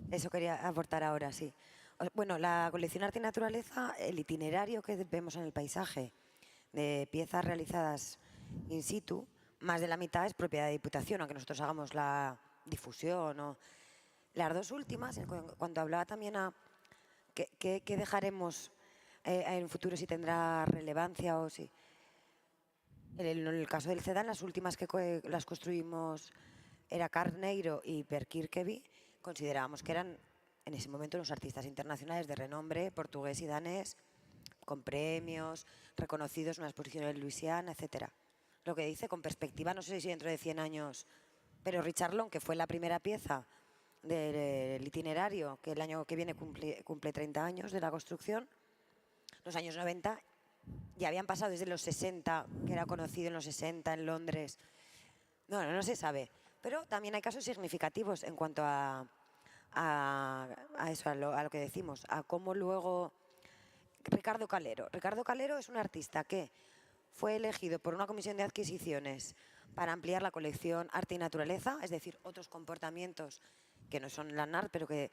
[SPEAKER 6] Eso quería aportar ahora, sí. Bueno, la colección Arte y Naturaleza, el itinerario que vemos en el paisaje de piezas realizadas in situ, más de la mitad es propiedad de Diputación, aunque nosotros hagamos la difusión. ¿No? Las dos últimas, cuando hablaba también a qué dejaremos en el futuro, si tendrá relevancia o si... En el caso del CEDAN, las últimas que las construimos era Carneiro y Per Kirkeby, considerábamos que eran en ese momento unos artistas internacionales de renombre, portugués y danés, con premios, reconocidos en una exposición en Luisiana, etc. Lo que dice con perspectiva, no sé si dentro de 100 años, pero Richard Long, que fue la primera pieza del itinerario, que el año que viene cumple 30 años de la construcción, los años 90, ya habían pasado desde los 60, que era conocido en los 60 en Londres. No se sabe, pero también hay casos significativos en cuanto a eso, a lo que decimos, a cómo luego... Ricardo Calero. Ricardo Calero es un artista que fue elegido por una comisión de adquisiciones para ampliar la colección Arte y Naturaleza, es decir, otros comportamientos que no son la NART, pero que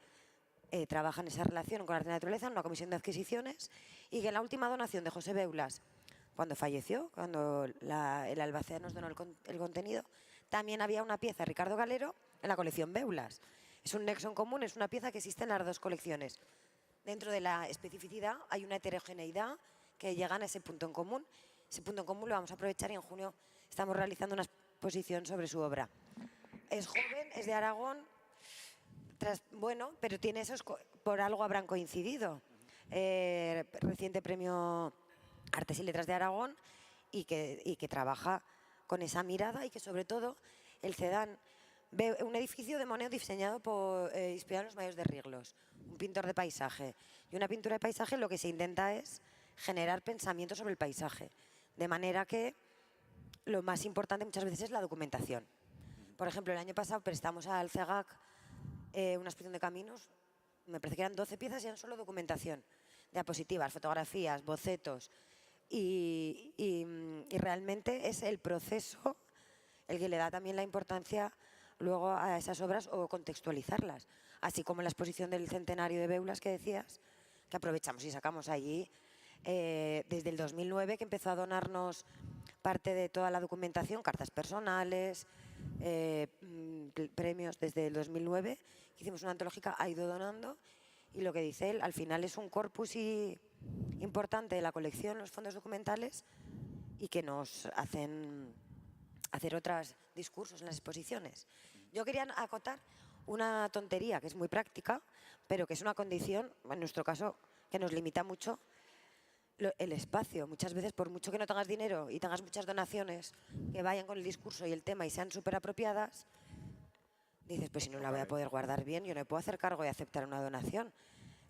[SPEAKER 6] trabajan esa relación con Arte y Naturaleza en una comisión de adquisiciones, y que en la última donación de José Beulas, cuando falleció, cuando el Albacea nos donó el contenido, también había una pieza de Ricardo Calero en la colección Beulas. Es un nexo en común, es una pieza que existe en las dos colecciones. Dentro de la especificidad hay una heterogeneidad que llegan a ese punto en común. Ese punto en común lo vamos a aprovechar y en junio estamos realizando una exposición sobre su obra. Es joven, es de Aragón, bueno, pero tiene esos, por algo habrán coincidido. Reciente premio Artes y Letras de Aragón y que trabaja con esa mirada y que sobre todo el CEDAN un edificio de Monet diseñado inspirado en los mayos de Riglos, un pintor de paisaje. Y una pintura de paisaje lo que se intenta es generar pensamiento sobre el paisaje, de manera que lo más importante muchas veces es la documentación. Por ejemplo, el año pasado prestamos al CEGAC una exposición de caminos, me parece que eran 12 piezas y eran solo documentación, diapositivas, fotografías, bocetos, y realmente es el proceso el que le da también la importancia luego a esas obras o contextualizarlas, así como la exposición del centenario de Beulas que decías, que aprovechamos y sacamos allí desde el 2009, que empezó a donarnos parte de toda la documentación, cartas personales, premios desde el 2009, que hicimos una antológica, ha ido donando, y lo que dice él, al final es un corpus importante de la colección, los fondos documentales, y que nos hacen hacer otros discursos en las exposiciones. Yo quería acotar una tontería que es muy práctica, pero que es una condición, en nuestro caso, que nos limita mucho, el espacio. Muchas veces, por mucho que no tengas dinero y tengas muchas donaciones que vayan con el discurso y el tema y sean súper apropiadas, dices, pues si no la voy a poder guardar bien, yo no me puedo hacer cargo de aceptar una donación.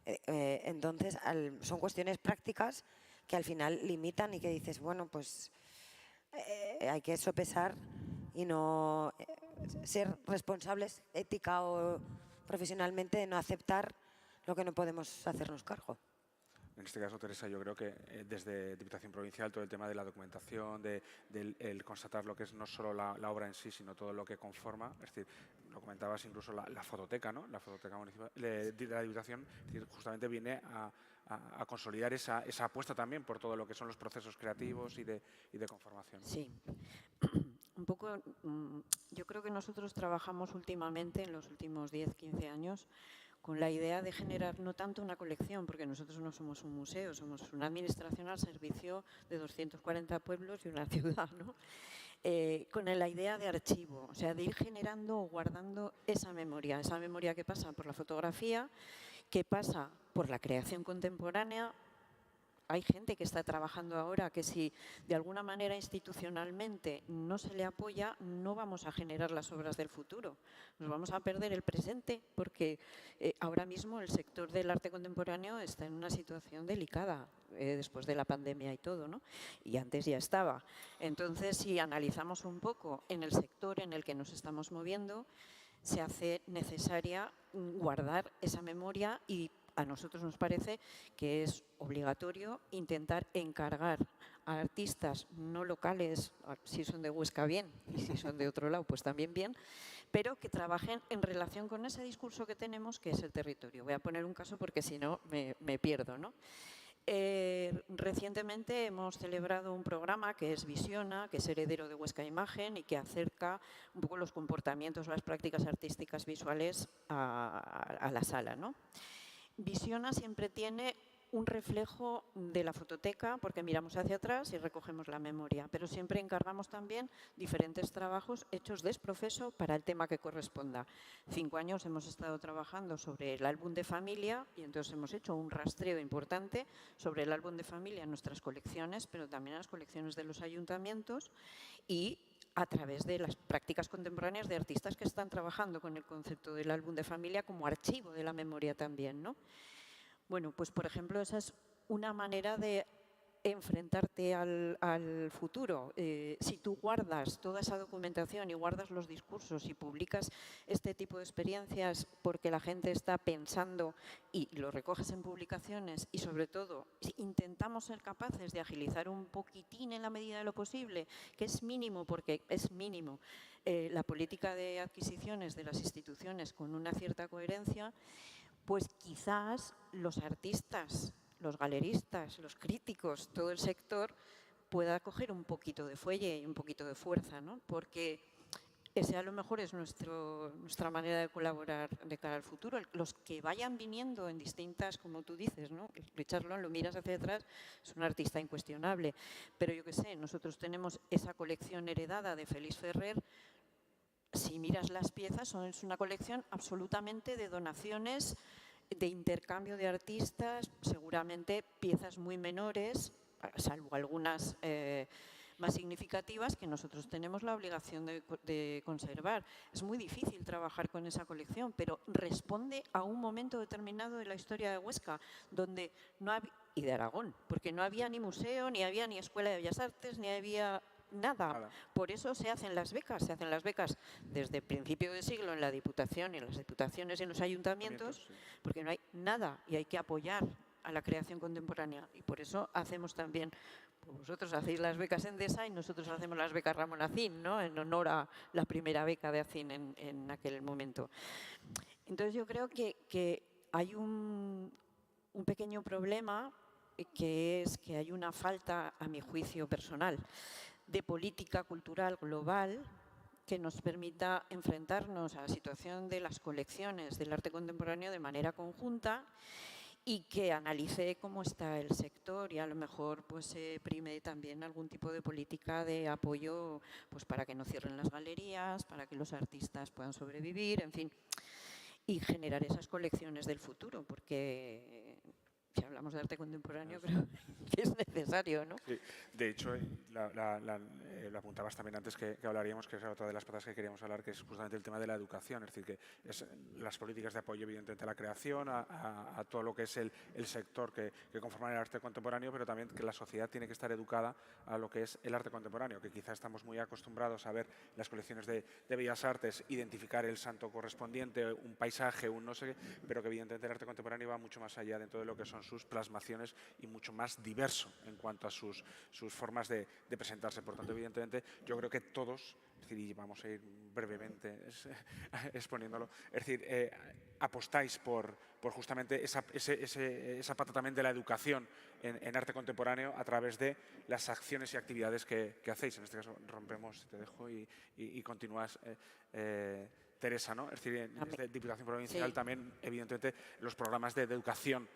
[SPEAKER 6] Entonces, son cuestiones prácticas que al final limitan y que dices, bueno, pues hay que sopesar y no ser responsables ética o profesionalmente de no aceptar lo que no podemos hacernos cargo.
[SPEAKER 3] En este caso, Teresa, yo creo que desde Diputación Provincial todo el tema de la documentación, el constatar lo que es no solo la obra en sí, sino todo lo que conforma, es decir, lo comentabas incluso la fototeca, ¿no? La fototeca municipal de la Diputación, es decir, justamente viene a consolidar esa apuesta también por todo lo que son los procesos creativos y de conformación.
[SPEAKER 7] Sí. Un poco, yo creo que nosotros trabajamos últimamente, en los últimos 10-15 años, con la idea de generar no tanto una colección, porque nosotros no somos un museo, somos una administración al servicio de 240 pueblos y una ciudad, ¿no? Con la idea de archivo, o sea, de ir generando o guardando esa memoria que pasa por la fotografía, que pasa por la creación contemporánea. Hay gente que está trabajando ahora que si de alguna manera institucionalmente no se le apoya, no vamos a generar las obras del futuro. Nos vamos a perder el presente porque ahora mismo el sector del arte contemporáneo está en una situación delicada después de la pandemia y todo, ¿no? Y antes ya estaba. Entonces, si analizamos un poco en el sector en el que nos estamos moviendo, se hace necesaria guardar esa memoria y a nosotros nos parece que es obligatorio intentar encargar a artistas no locales, si son de Huesca bien, y si son de otro lado pues también bien, pero que trabajen en relación con ese discurso que tenemos, que es el territorio. Voy a poner un caso porque si no me pierdo, ¿no? Recientemente hemos celebrado un programa que es Visiona, que es heredero de Huesca Imagen y que acerca un poco los comportamientos, las prácticas artísticas visuales a la sala, ¿no? Visiona siempre tiene un reflejo de la fototeca porque miramos hacia atrás y recogemos la memoria, pero siempre encargamos también diferentes trabajos hechos desprofeso para el tema que corresponda. 5 años hemos estado trabajando sobre el álbum de familia y entonces hemos hecho un rastreo importante sobre el álbum de familia en nuestras colecciones, pero también en las colecciones de los ayuntamientos y a través de las prácticas contemporáneas de artistas que están trabajando con el concepto del álbum de familia como archivo de la memoria también, ¿no? Bueno, pues por ejemplo, esa es una manera de enfrentarte al futuro. Si tú guardas toda esa documentación y guardas los discursos y publicas este tipo de experiencias porque la gente está pensando y lo recoges en publicaciones y sobre todo si intentamos ser capaces de agilizar un poquitín en la medida de lo posible, que es mínimo porque es mínimo, la política de adquisiciones de las instituciones con una cierta coherencia, pues quizás los artistas, los galeristas, los críticos, todo el sector pueda coger un poquito de fuelle y un poquito de fuerza, ¿no? Porque ese a lo mejor es nuestra manera de colaborar de cara al futuro. Los que vayan viniendo en distintas, como tú dices, ¿no? Richard Long, lo miras hacia atrás, es un artista incuestionable, pero yo qué sé, nosotros tenemos esa colección heredada de Félix Ferrer. Si miras las piezas, es una colección absolutamente de donaciones, de intercambio de artistas, seguramente piezas muy menores, salvo algunas más significativas que nosotros tenemos la obligación de conservar. Es muy difícil trabajar con esa colección, pero responde a un momento determinado de la historia de Huesca, donde no había, y de Aragón, porque no había ni museo, ni había ni escuela de bellas artes, ni había nada. Por eso se hacen las becas desde el principio del siglo en la Diputación y en las diputaciones y en los ayuntamientos, porque no hay nada y hay que apoyar a la creación contemporánea. Y por eso hacemos también, pues vosotros hacéis las becas Endesa y nosotros hacemos las becas Ramón Acín, ¿no? En honor a la primera beca de Acín en aquel momento. Entonces yo creo que hay un pequeño problema, que es que hay una falta, a mi juicio personal, de política cultural global que nos permita enfrentarnos a la situación de las colecciones del arte contemporáneo de manera conjunta y que analice cómo está el sector y a lo mejor pues se prime también algún tipo de política de apoyo pues para que no cierren las galerías, para que los artistas puedan sobrevivir, en fin, y generar esas colecciones del futuro, porque si hablamos de arte contemporáneo creo que es necesario, ¿no?
[SPEAKER 3] Sí, de hecho, lo apuntabas también antes que hablaríamos, que es otra de las patas que queríamos hablar, que es justamente el tema de la educación, es decir, que es las políticas de apoyo evidentemente a la creación, a todo lo que es el sector que conforma el arte contemporáneo, pero también que la sociedad tiene que estar educada a lo que es el arte contemporáneo, que quizás estamos muy acostumbrados a ver las colecciones de bellas artes, identificar el santo correspondiente, un paisaje, un no sé qué, pero que evidentemente el arte contemporáneo va mucho más allá dentro de lo que son sus plasmaciones y mucho más diverso en cuanto a sus formas de presentarse. Por tanto, evidentemente, yo creo que todos, es decir, y vamos a ir brevemente exponiéndolo, es decir, apostáis por justamente esa pata también de la educación en arte contemporáneo a través de las acciones y actividades que hacéis. En este caso, rompemos, te dejo y continúas. Teresa, ¿no? Es decir, en esta Diputación Provincial también, evidentemente, los programas de educación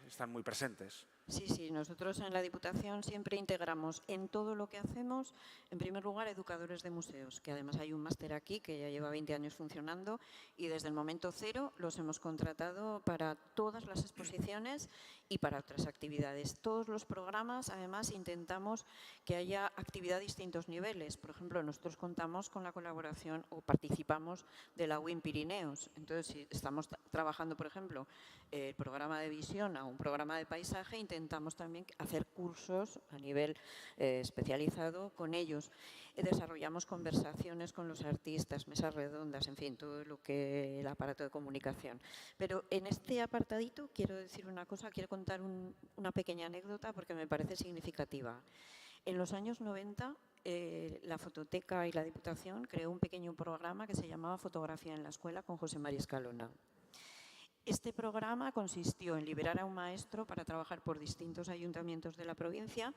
[SPEAKER 3] están muy presentes.
[SPEAKER 7] Sí, nosotros en la Diputación siempre integramos en todo lo que hacemos, en primer lugar, educadores de museos, que además hay un máster aquí que ya lleva 20 años funcionando y desde el momento cero los hemos contratado para todas las exposiciones y para otras actividades. Todos los programas, además, intentamos que haya actividad a distintos niveles. Por ejemplo, nosotros contamos con la colaboración o participamos de la UIM Pirineos. Entonces, si estamos trabajando, por ejemplo, el programa de visión a un programa de paisaje, intentamos también hacer cursos a nivel especializado con ellos. Desarrollamos conversaciones con los artistas, mesas redondas, en fin, todo lo que el aparato de comunicación. Pero en este apartadito quiero decir una cosa, quiero contar una pequeña anécdota porque me parece significativa. En los años 90, la Fototeca y la Diputación creó un pequeño programa que se llamaba Fotografía en la Escuela con José María Escalona. Este programa consistió en liberar a un maestro para trabajar por distintos ayuntamientos de la provincia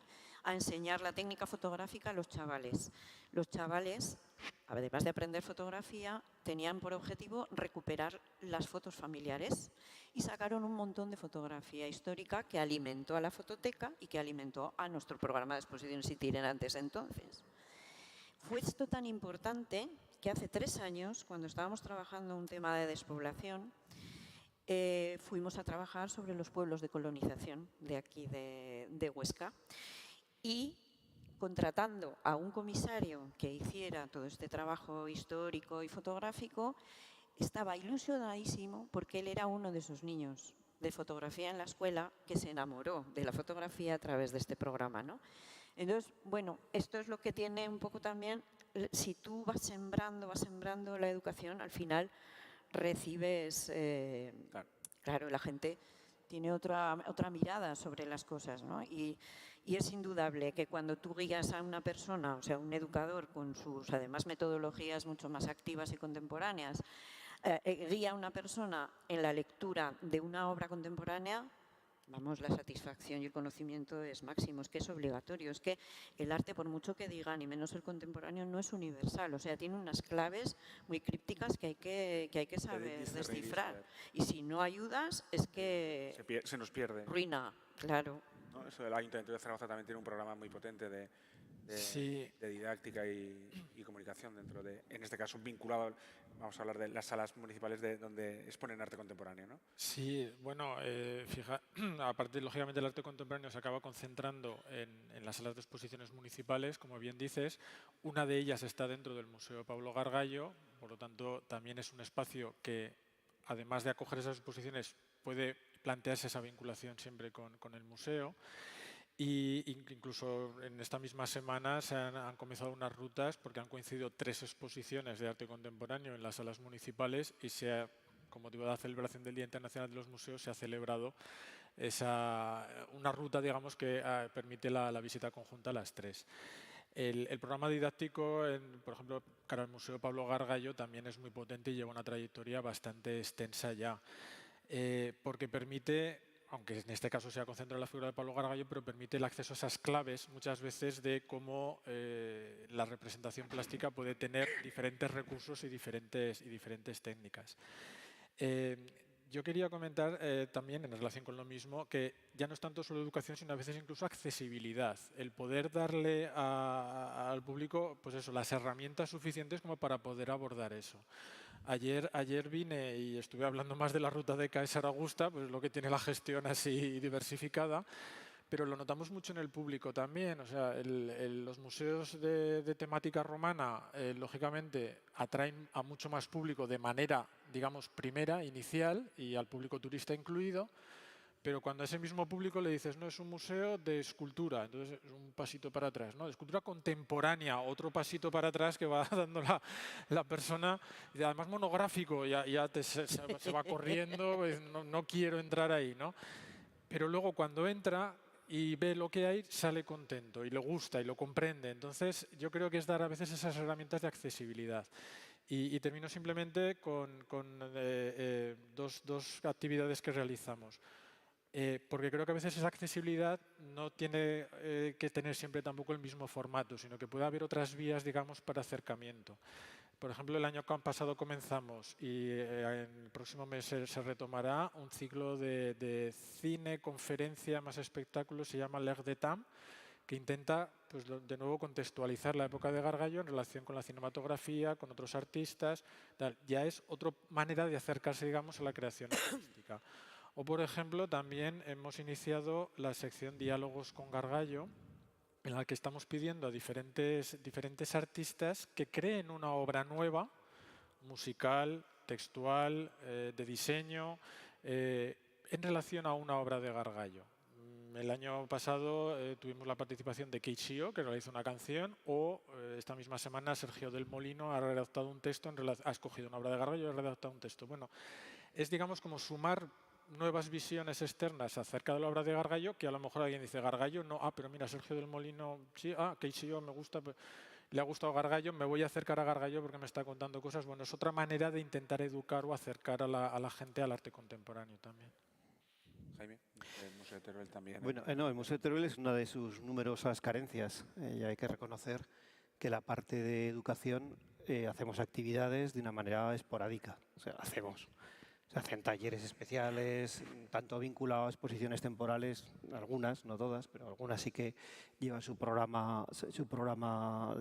[SPEAKER 7] a enseñar la técnica fotográfica a los chavales. Los chavales, además de aprender fotografía, tenían por objetivo recuperar las fotos familiares y sacaron un montón de fotografía histórica que alimentó a la fototeca y que alimentó a nuestro programa de exposiciones itinerantes entonces. Fue esto tan importante que hace 3 años, cuando estábamos trabajando un tema de despoblación, fuimos a trabajar sobre los pueblos de colonización de aquí de Huesca y contratando a un comisario que hiciera todo este trabajo histórico y fotográfico, estaba ilusionadísimo porque él era uno de esos niños de fotografía en la escuela que se enamoró de la fotografía a través de este programa, ¿no? Entonces, bueno, esto es lo que tiene un poco también, si tú vas sembrando la educación, al final recibes, claro, la gente tiene otra mirada sobre las cosas, ¿no? Y es indudable que cuando tú guías a una persona, o sea, un educador con sus, además, metodologías mucho más activas y contemporáneas, guía a una persona en la lectura de una obra contemporánea, vamos, la satisfacción y el conocimiento es máximo, es que es obligatorio, es que el arte, por mucho que digan, y menos el contemporáneo, no es universal, o sea, tiene unas claves muy crípticas que hay que saber descifrar. Y si no ayudas, es que
[SPEAKER 3] se nos pierde.
[SPEAKER 7] Ruina, claro.
[SPEAKER 3] ¿no? Eso del Ayuntamiento de Zaragoza también tiene un programa muy potente de
[SPEAKER 4] Sí.
[SPEAKER 3] de didáctica y comunicación dentro de, en este caso, vinculado, vamos a hablar de las salas municipales donde exponen arte contemporáneo, ¿no?
[SPEAKER 4] Sí, bueno, aparte, lógicamente, el arte contemporáneo se acaba concentrando en las salas de exposiciones municipales, como bien dices. Una de ellas está dentro del Museo Pablo Gargallo, por lo tanto, también es un espacio que, además de acoger esas exposiciones, puede plantearse esa vinculación siempre con el museo. Y incluso en esta misma semana han comenzado unas rutas porque han coincidido 3 exposiciones de arte contemporáneo en las salas municipales y con motivo de la celebración del Día Internacional de los Museos se ha celebrado una ruta, digamos, que permite la visita conjunta a las 3. El programa didáctico, por ejemplo, cara al Museo Pablo Gargallo, también es muy potente y lleva una trayectoria bastante extensa ya, porque permite, aunque en este caso se ha concentrado en la figura de Pablo Gargallo, pero permite el acceso a esas claves muchas veces de cómo la representación plástica puede tener diferentes recursos y diferentes técnicas. Yo quería comentar también, en relación con lo mismo, que ya no es tanto solo educación, sino a veces incluso accesibilidad. El poder darle al público, pues eso, las herramientas suficientes como para poder abordar eso. Ayer vine y estuve hablando más de la ruta de Caesar Augusta, pues lo que tiene la gestión así diversificada, pero lo notamos mucho en el público también. O sea, los museos de temática romana, lógicamente, atraen a mucho más público de manera, digamos, primera, inicial, y al público turista incluido, pero cuando a ese mismo público le dices, no, es un museo de escultura, entonces es un pasito para atrás, ¿no? De escultura contemporánea, otro pasito para atrás que va dando la persona, y además monográfico, ya se va corriendo, pues no quiero entrar ahí, ¿no? Pero luego cuando entra y ve lo que hay, sale contento y le gusta y lo comprende. Entonces, yo creo que es dar a veces esas herramientas de accesibilidad. Y termino simplemente con dos actividades que realizamos. Porque creo que a veces esa accesibilidad no tiene que tener siempre tampoco el mismo formato, sino que puede haber otras vías, digamos, para acercamiento. Por ejemplo, el año pasado comenzamos y en el próximo mes se retomará un ciclo de cine, conferencia, más espectáculos, se llama L'Air de Tam, que intenta, pues, de nuevo contextualizar la época de Gargallo en relación con la cinematografía, con otros artistas. Tal. Ya es otra manera de acercarse, digamos, a la creación artística. O, por ejemplo, también hemos iniciado la sección Diálogos con Gargallo, en la que estamos pidiendo a diferentes artistas que creen una obra nueva, musical, textual, de diseño, en relación a una obra de Gargallo. El año pasado tuvimos la participación de Kate Shio, que realizó una canción, o esta misma semana Sergio del Molino ha redactado un texto, ha escogido una obra de Gargallo y ha redactado un texto. Bueno, es, digamos, como sumar nuevas visiones externas acerca de la obra de Gargallo, que a lo mejor alguien dice, Gargallo no, pero mira, Sergio del Molino, sí, Kate Shio me gusta, le ha gustado Gargallo, me voy a acercar a Gargallo porque me está contando cosas. Bueno, es otra manera de intentar educar o acercar a la gente al arte contemporáneo también.
[SPEAKER 3] Jaime, el Museo de Teruel también.
[SPEAKER 5] Bueno, no, el Museo de Teruel es una de sus numerosas carencias. Y hay que reconocer que la parte de educación hacemos actividades de una manera esporádica. O sea, se hacen talleres especiales, tanto vinculados a exposiciones temporales, algunas, no todas, pero algunas sí que llevan su programa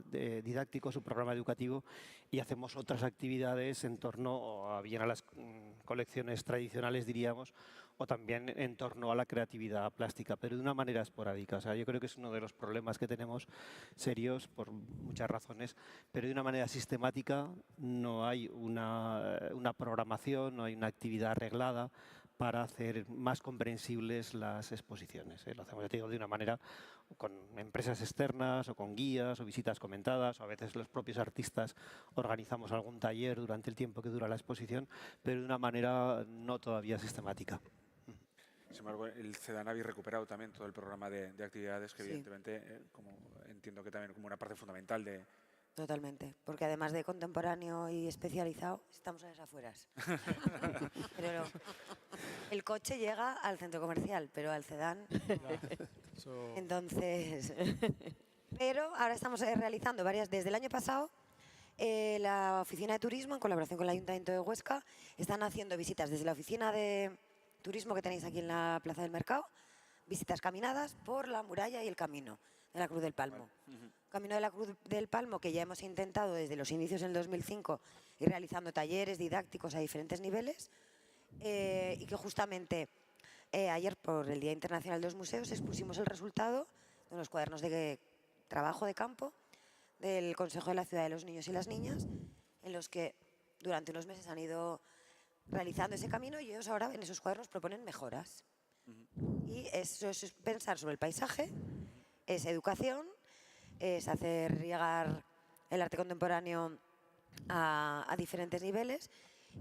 [SPEAKER 5] didáctico, su programa educativo, y hacemos otras actividades en torno bien a las colecciones tradicionales, diríamos, o también en torno a la creatividad plástica, pero de una manera esporádica. O sea, yo creo que es uno de los problemas que tenemos serios por muchas razones, pero de una manera sistemática no hay una programación, no hay una actividad arreglada para hacer más comprensibles las exposiciones. Lo hacemos, ya te digo, de una manera con empresas externas o con guías o visitas comentadas, o a veces los propios artistas organizamos algún taller durante el tiempo que dura la exposición, pero de una manera no todavía sistemática.
[SPEAKER 3] Sin embargo, el CEDAN habéis recuperado también todo el programa de actividades que,
[SPEAKER 6] Sí.
[SPEAKER 3] evidentemente, como entiendo que también como una parte fundamental de...
[SPEAKER 6] Totalmente, porque además de contemporáneo y especializado, estamos a las afueras. Pero el coche llega al centro comercial, pero al CEDAN... Entonces... Pero ahora estamos realizando desde el año pasado, la Oficina de Turismo, en colaboración con el Ayuntamiento de Huesca, están haciendo visitas desde la Oficina de Turismo que tenéis aquí en la Plaza del Mercado, visitas caminadas por la muralla y el camino de la Cruz del Palmo. Camino de la Cruz del Palmo, que ya hemos intentado desde los inicios en el 2005 ir realizando talleres didácticos a diferentes niveles, y que justamente ayer, por el Día Internacional de los Museos, expusimos el resultado de unos cuadernos de trabajo de campo del Consejo de la Ciudad de los Niños y las Niñas, en los que durante unos meses han ido realizando ese camino, y ellos ahora en esos cuadernos proponen mejoras. Y eso es pensar sobre el paisaje, es educación, es hacer llegar el arte contemporáneo a diferentes niveles,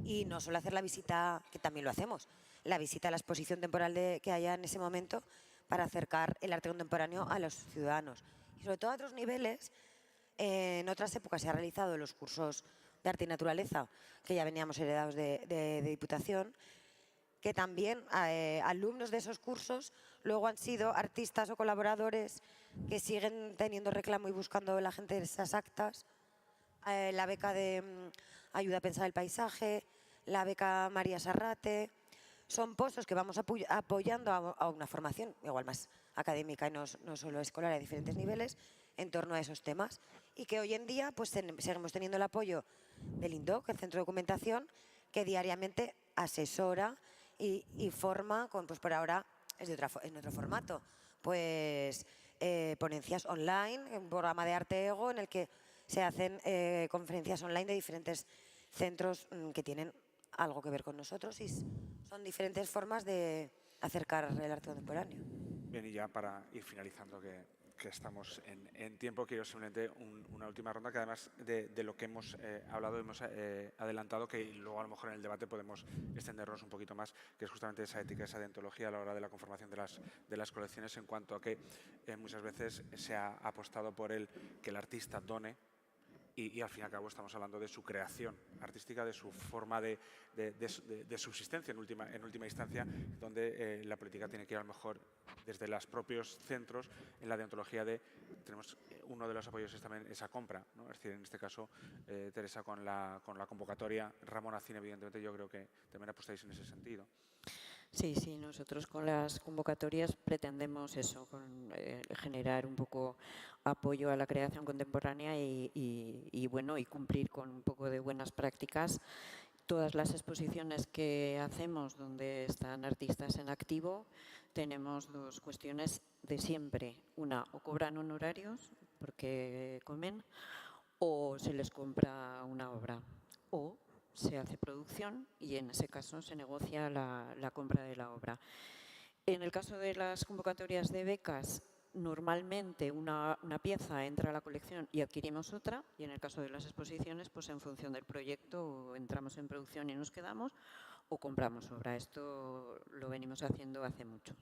[SPEAKER 6] y no solo hacer la visita, que también lo hacemos, la visita a la exposición temporal que haya en ese momento para acercar el arte contemporáneo a los ciudadanos. Y sobre todo a otros niveles, en otras épocas se han realizado los cursos de arte y naturaleza, que ya veníamos heredados de Diputación, que también alumnos de esos cursos luego han sido artistas o colaboradores que siguen teniendo reclamo y buscando la gente de esas actas. La beca de ayuda a pensar el paisaje, la beca María Sarrate, son pozos que vamos apoyando a una formación igual más académica y no solo escolar, a diferentes niveles, en torno a esos temas, y que hoy en día pues seguimos teniendo el apoyo del INDOC, el Centro de Documentación, que diariamente asesora y forma, pues por ahora es en otro formato, pues ponencias online, un programa de Arte Ego en el que se hacen conferencias online de diferentes centros que tienen algo que ver con nosotros, y son diferentes formas de acercar el arte contemporáneo.
[SPEAKER 3] Bien, y ya para ir finalizando, que estamos en tiempo, quiero simplemente una última ronda, que además de lo que hemos hablado, hemos adelantado, que luego a lo mejor en el debate podemos extendernos un poquito más, que es justamente esa ética, esa deontología a la hora de la conformación de las colecciones, en cuanto a que muchas veces se ha apostado por que el artista done, y al fin y al cabo estamos hablando de su creación artística, de su forma de subsistencia en última instancia, donde la política tiene que ir a lo mejor desde los propios centros en la deontología tenemos uno de los apoyos es también esa compra, ¿no? Es decir, en este caso, Teresa, con la convocatoria Ramón Acín, evidentemente yo creo que también apostáis en ese sentido.
[SPEAKER 7] Sí, nosotros con las convocatorias pretendemos eso, generar un poco apoyo a la creación contemporánea y cumplir con un poco de buenas prácticas. Todas las exposiciones que hacemos donde están artistas en activo, tenemos dos cuestiones de siempre. Una, o cobran honorarios porque comen, o se les compra una obra, o se hace producción y en ese caso se negocia la compra de la obra. En el caso de las convocatorias de becas, normalmente una pieza entra a la colección y adquirimos otra, y en el caso de las exposiciones, pues en función del proyecto entramos en producción y nos quedamos, o compramos obra. Esto lo venimos haciendo hace mucho.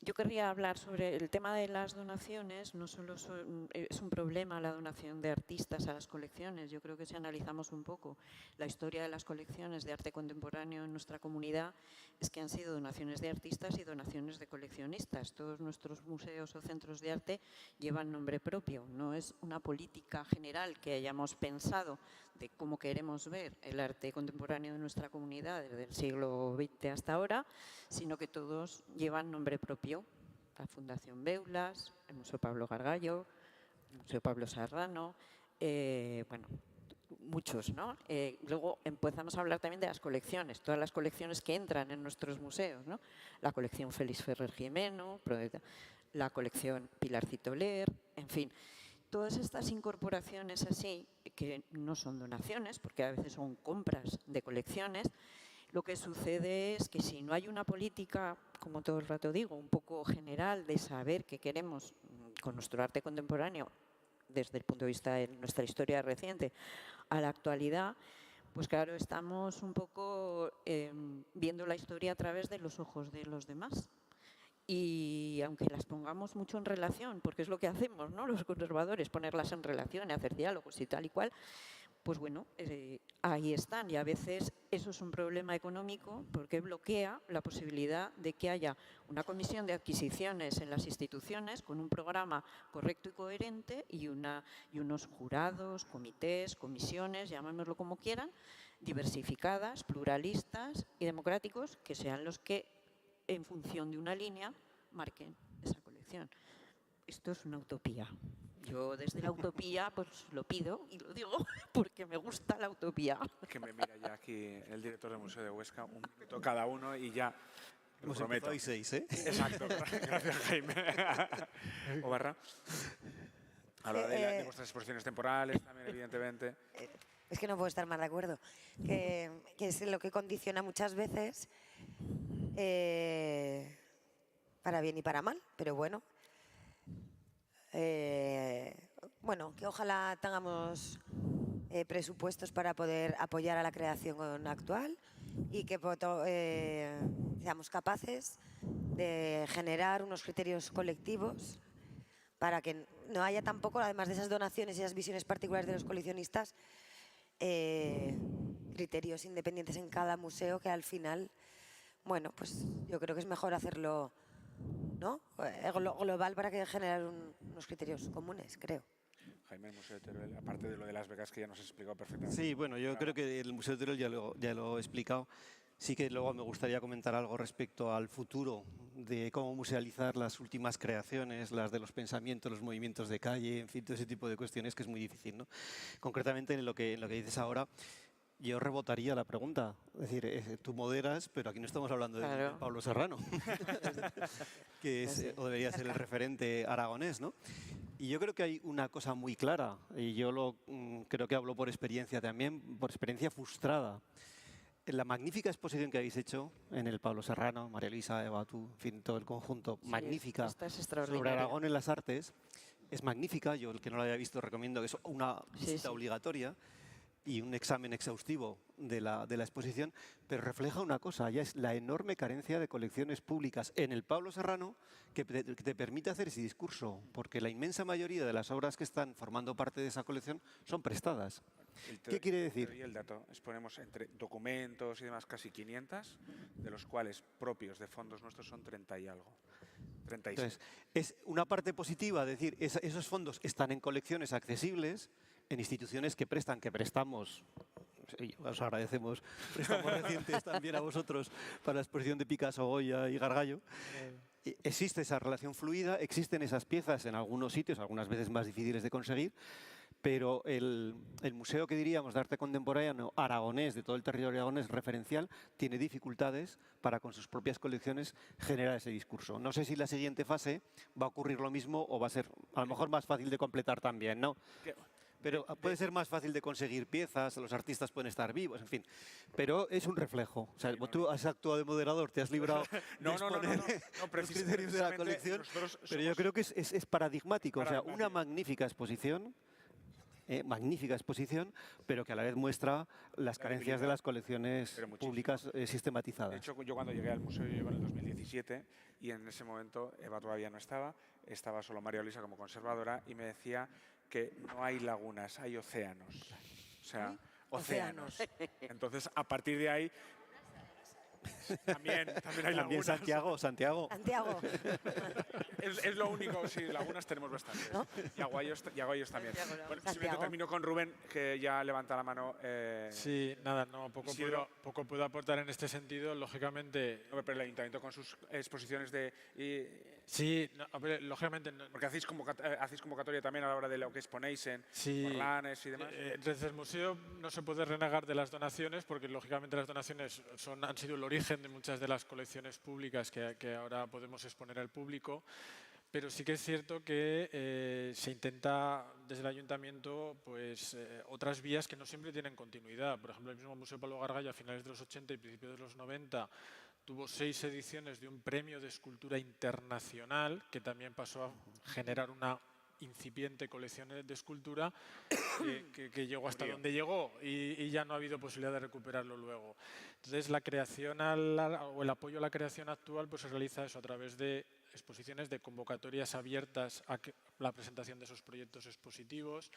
[SPEAKER 7] Yo querría hablar sobre el tema de las donaciones. No solo es un problema la donación de artistas a las colecciones. Yo creo que si analizamos un poco la historia de las colecciones de arte contemporáneo en nuestra comunidad, es que han sido donaciones de artistas y donaciones de coleccionistas. Todos nuestros museos o centros de arte llevan nombre propio. No es una política general que hayamos pensado de cómo queremos ver el arte contemporáneo de nuestra comunidad desde el siglo XX hasta ahora, sino que todos llevan nombre propio. La Fundación Beulas, el Museo Pablo Gargallo, el Museo Pablo Serrano, muchos, ¿no? Luego empezamos a hablar también de las colecciones, todas las colecciones que entran en nuestros museos, ¿no? La colección Félix Ferrer Jimeno, la colección Pilarcito Ler, en fin. Todas estas incorporaciones así, que no son donaciones, porque a veces son compras de colecciones, lo que sucede es que si no hay una política, como todo el rato digo, un poco general de saber qué queremos con nuestro arte contemporáneo desde el punto de vista de nuestra historia reciente a la actualidad, pues claro, estamos un poco viendo la historia a través de los ojos de los demás. Y aunque las pongamos mucho en relación, porque es lo que hacemos, ¿no? Los conservadores, ponerlas en relación y hacer diálogos y tal y cual, pues bueno, ahí están. Y a veces eso es un problema económico porque bloquea la posibilidad de que haya una comisión de adquisiciones en las instituciones con un programa correcto y coherente y unos jurados, comités, comisiones, llamémoslo como quieran, diversificadas, pluralistas y democráticos, que sean los que en función de una línea, marquen esa colección. Esto es una utopía. Yo desde la utopía pues lo pido y lo digo porque me gusta la utopía.
[SPEAKER 3] Que me mira ya aquí el director del Museo de Huesca, 1 minuto cada uno y ya lo
[SPEAKER 5] Hemos
[SPEAKER 3] prometo.
[SPEAKER 5] empezado y 6, ¿eh?
[SPEAKER 3] Exacto, gracias Jaime. Obarra. Habla de vuestras exposiciones temporales también, evidentemente.
[SPEAKER 6] Es que no puedo estar más de acuerdo. Que es lo que condiciona muchas veces, para bien y para mal, pero bueno. Bueno, que ojalá tengamos presupuestos para poder apoyar a la creación actual y que seamos capaces de generar unos criterios colectivos para que no haya tampoco, además de esas donaciones y esas visiones particulares de los coleccionistas, criterios independientes en cada museo que al final, bueno, pues yo creo que es mejor hacerlo, ¿no? Global para que generar unos criterios comunes, creo.
[SPEAKER 3] Jaime, el Museo de Teruel, aparte de lo de Las Vegas que ya nos has explicado perfectamente.
[SPEAKER 5] Sí, bueno, yo creo que el Museo de Teruel ya lo he explicado. Sí que luego me gustaría comentar algo respecto al futuro de cómo musealizar las últimas creaciones, las de los pensamientos, los movimientos de calle, en fin, todo ese tipo de cuestiones que es muy difícil, ¿no? Concretamente en lo que dices ahora, yo rebotaría la pregunta. Es decir, tú moderas, pero aquí no estamos hablando de Pablo Serrano, que es, o debería ser el referente aragonés, ¿no? Y yo creo que hay una cosa muy clara, y yo creo que hablo por experiencia también, por experiencia frustrada. En la magnífica exposición que habéis hecho en el Pablo Serrano, María Luisa, Eva, tú, en fin, todo el conjunto,
[SPEAKER 7] Sí,
[SPEAKER 5] magnífica,
[SPEAKER 7] esta es
[SPEAKER 5] sobre
[SPEAKER 7] extraordinaria.
[SPEAKER 5] Aragón en las artes, es magnífica. Yo, el que no la haya visto, recomiendo que es una visita
[SPEAKER 7] sí.
[SPEAKER 5] obligatoria y un examen exhaustivo de la exposición, pero refleja una cosa, ya es la enorme carencia de colecciones públicas en el Pablo Serrano que te permite hacer ese discurso, porque la inmensa mayoría de las obras que están formando parte de esa colección son prestadas. ¿Qué quiere decir?
[SPEAKER 3] Y el dato, exponemos entre documentos y demás casi 500, de los cuales propios de fondos nuestros son 30 y algo. 36.
[SPEAKER 5] Entonces, es una parte positiva, es decir, esos fondos están en colecciones accesibles, en instituciones que prestamos, sí, os agradecemos, préstamos recientes también a vosotros para la exposición de Picasso, Goya y Gargallo. Existe esa relación fluida, existen esas piezas en algunos sitios, algunas veces más difíciles de conseguir, pero el museo que diríamos de arte contemporáneo aragonés, de todo el territorio aragonés referencial, tiene dificultades para con sus propias colecciones generar ese discurso. No sé si la siguiente fase va a ocurrir lo mismo o va a ser a lo mejor más fácil de completar también, ¿no? Pero puede ser más fácil de conseguir piezas, los artistas pueden estar vivos, en fin. Pero es un reflejo. O sea, tú has actuado de moderador, te has librado de exponer los criterios de la colección, pero yo creo que es paradigmático. O sea, una magnífica exposición, pero que a la vez muestra las carencias de las colecciones públicas sistematizadas.
[SPEAKER 3] De hecho, yo cuando llegué al museo yo en el 2017 y en ese momento Eva todavía no estaba solo María Luisa como conservadora y me decía que no hay lagunas, hay océanos. O sea, océanos. Entonces, a partir de ahí, también hay lagunas.
[SPEAKER 5] Santiago.
[SPEAKER 6] Santiago.
[SPEAKER 3] Es lo único, sí, lagunas tenemos bastantes.
[SPEAKER 6] ¿No?
[SPEAKER 3] Y aguayos también. Bueno, simplemente
[SPEAKER 6] Santiago.
[SPEAKER 3] termino con Rubén, que ya levanta la mano.
[SPEAKER 4] Sí, nada, no, poco puedo aportar en este sentido. Lógicamente,
[SPEAKER 3] Pero el ayuntamiento con sus exposiciones de...
[SPEAKER 4] sí, no, hombre, lógicamente...
[SPEAKER 3] Porque hacéis convocatoria también a la hora de lo que exponéis en
[SPEAKER 4] Sí,
[SPEAKER 3] Morlanes y demás.
[SPEAKER 4] Desde el museo no se puede renegar de las donaciones porque lógicamente las donaciones han sido el origen de muchas de las colecciones públicas que ahora podemos exponer al público, pero sí que es cierto que se intenta desde el ayuntamiento pues, otras vías que no siempre tienen continuidad. Por ejemplo, el mismo Museo Pablo Gargallo a finales de los 80 y principios de los 90 tuvo 6 ediciones de un premio de escultura internacional que también pasó a generar una incipiente colección de escultura que llegó hasta donde llegó y ya no ha habido posibilidad de recuperarlo luego. Entonces, la creación o el apoyo a la creación actual pues se realiza eso a través de exposiciones, de convocatorias abiertas a la presentación de esos proyectos expositivos,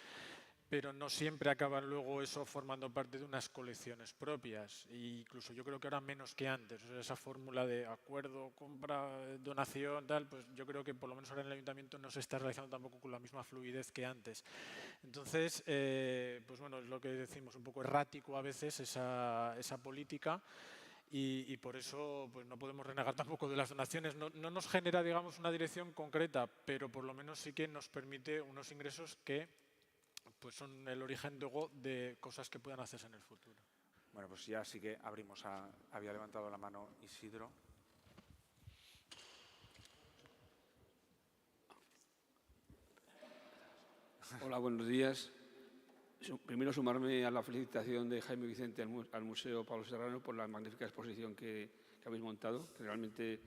[SPEAKER 4] pero no siempre acaban luego eso formando parte de unas colecciones propias. E incluso yo creo que ahora menos que antes. O sea, esa fórmula de acuerdo, compra, donación, tal, pues yo creo que por lo menos ahora en el ayuntamiento no se está realizando tampoco con la misma fluidez que antes. Entonces, pues bueno, es lo que decimos, un poco errático a veces esa política. y por eso pues, no podemos renegar tampoco de las donaciones. No nos genera, digamos, una dirección concreta, pero por lo menos sí que nos permite unos ingresos que pues, son el origen luego de cosas que puedan hacerse en el futuro.
[SPEAKER 3] Bueno, pues ya sí que abrimos había levantado la mano Isidro.
[SPEAKER 8] Hola, buenos días. Primero sumarme a la felicitación de Jaime Vicente al Museo Pablo Serrano por la magnífica exposición que habéis montado, que realmente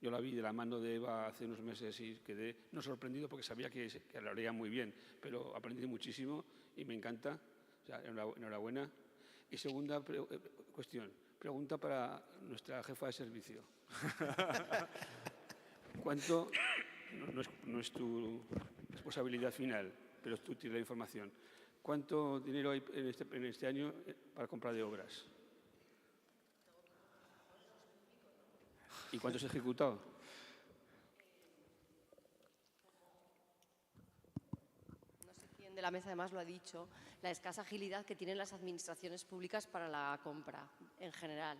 [SPEAKER 8] yo la vi de la mano de Eva hace unos meses y quedé no sorprendido porque sabía que lo haría muy bien, pero aprendí muchísimo y me encanta. O sea, enhorabuena. Y segunda cuestión, pregunta para nuestra jefa de servicio. ¿Cuánto, no es tu responsabilidad final, pero es tu útil la información, cuánto dinero hay en este año para compra de obras? ¿Y cuánto se ha ejecutado?
[SPEAKER 9] No sé quién de la mesa además lo ha dicho, la escasa agilidad que tienen las administraciones públicas para la compra en general.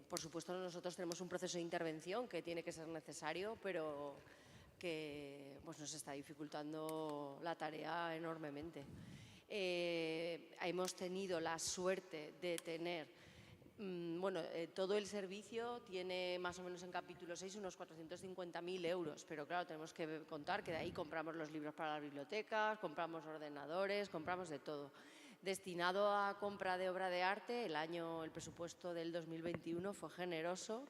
[SPEAKER 9] Por supuesto, nosotros tenemos un proceso de intervención que tiene que ser necesario, pero que pues, nos está dificultando la tarea enormemente. Hemos tenido la suerte de tener todo el servicio tiene más o menos en capítulo 6 unos 450.000 euros, pero claro, tenemos que contar que de ahí compramos los libros para las bibliotecas, compramos ordenadores, compramos de todo. Destinado a compra de obra de arte, el presupuesto del 2021 fue generoso.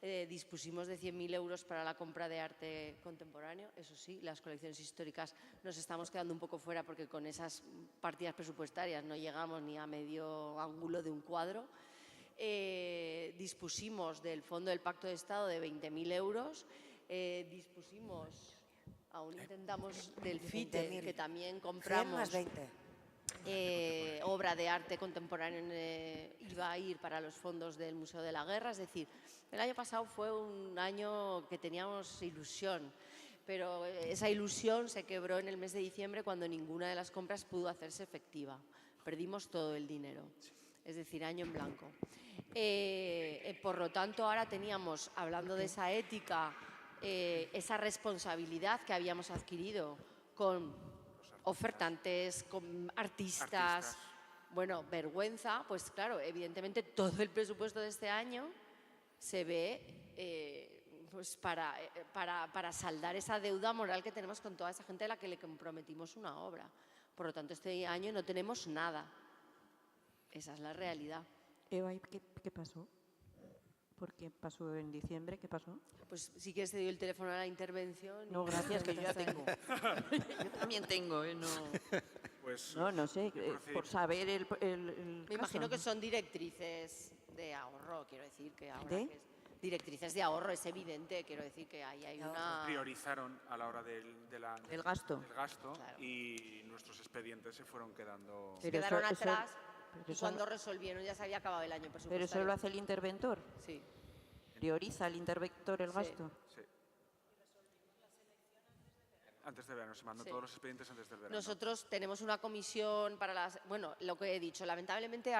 [SPEAKER 9] Dispusimos de 100.000 euros para la compra de arte contemporáneo. Eso sí, las colecciones históricas nos estamos quedando un poco fuera porque con esas partidas presupuestarias no llegamos ni a medio ángulo de un cuadro. Dispusimos del Fondo del Pacto de Estado de 20.000 euros. Aún intentamos del FITE, que también compramos.
[SPEAKER 6] 100 más 20.
[SPEAKER 9] Obra de arte contemporáneo iba a ir para los fondos del Museo de la Guerra. Es decir, el año pasado fue un año que teníamos ilusión, pero esa ilusión se quebró en el mes de diciembre cuando ninguna de las compras pudo hacerse efectiva. Perdimos todo el dinero, es decir, año en blanco. Por lo tanto, ahora teníamos, hablando de esa ética, esa responsabilidad que habíamos adquirido con ofertantes, con artistas. Bueno, vergüenza, pues claro, evidentemente todo el presupuesto de este año se ve pues para saldar esa deuda moral que tenemos con toda esa gente a la que le comprometimos una obra. Por lo tanto, este año no tenemos nada. Esa es la realidad.
[SPEAKER 7] Eva, ¿qué pasó? ¿Por qué pasó en diciembre? ¿Qué pasó?
[SPEAKER 9] Pues si quieres te doy el teléfono a la intervención.
[SPEAKER 7] No, gracias, que yo ya tengo. Yo también tengo, ¿eh?
[SPEAKER 3] Pues,
[SPEAKER 7] no sé, por saber el
[SPEAKER 9] Me imagino
[SPEAKER 7] caso.
[SPEAKER 9] que son directrices de ahorro, quiero decir que ahora
[SPEAKER 7] ¿De?
[SPEAKER 9] que es directrices de ahorro, es evidente, quiero decir que ahí hay una...
[SPEAKER 3] priorizaron a la hora del
[SPEAKER 7] gasto.
[SPEAKER 9] Claro.
[SPEAKER 3] Y nuestros expedientes se fueron quedando...
[SPEAKER 7] Pero
[SPEAKER 9] quedaron
[SPEAKER 7] eso-
[SPEAKER 9] atrás
[SPEAKER 7] pero
[SPEAKER 9] y
[SPEAKER 7] eso
[SPEAKER 9] cuando
[SPEAKER 7] no-
[SPEAKER 9] resolvieron ya se había acabado el año presupuestario.
[SPEAKER 7] Pero eso lo hace el interventor.
[SPEAKER 9] Sí.
[SPEAKER 7] Prioriza el interventor el
[SPEAKER 9] Sí.
[SPEAKER 7] gasto.
[SPEAKER 3] Sí. Antes del verano, se mandó
[SPEAKER 9] Sí.
[SPEAKER 3] todos los expedientes antes del verano.
[SPEAKER 9] Nosotros tenemos una comisión para las... Bueno, lo que he dicho, lamentablemente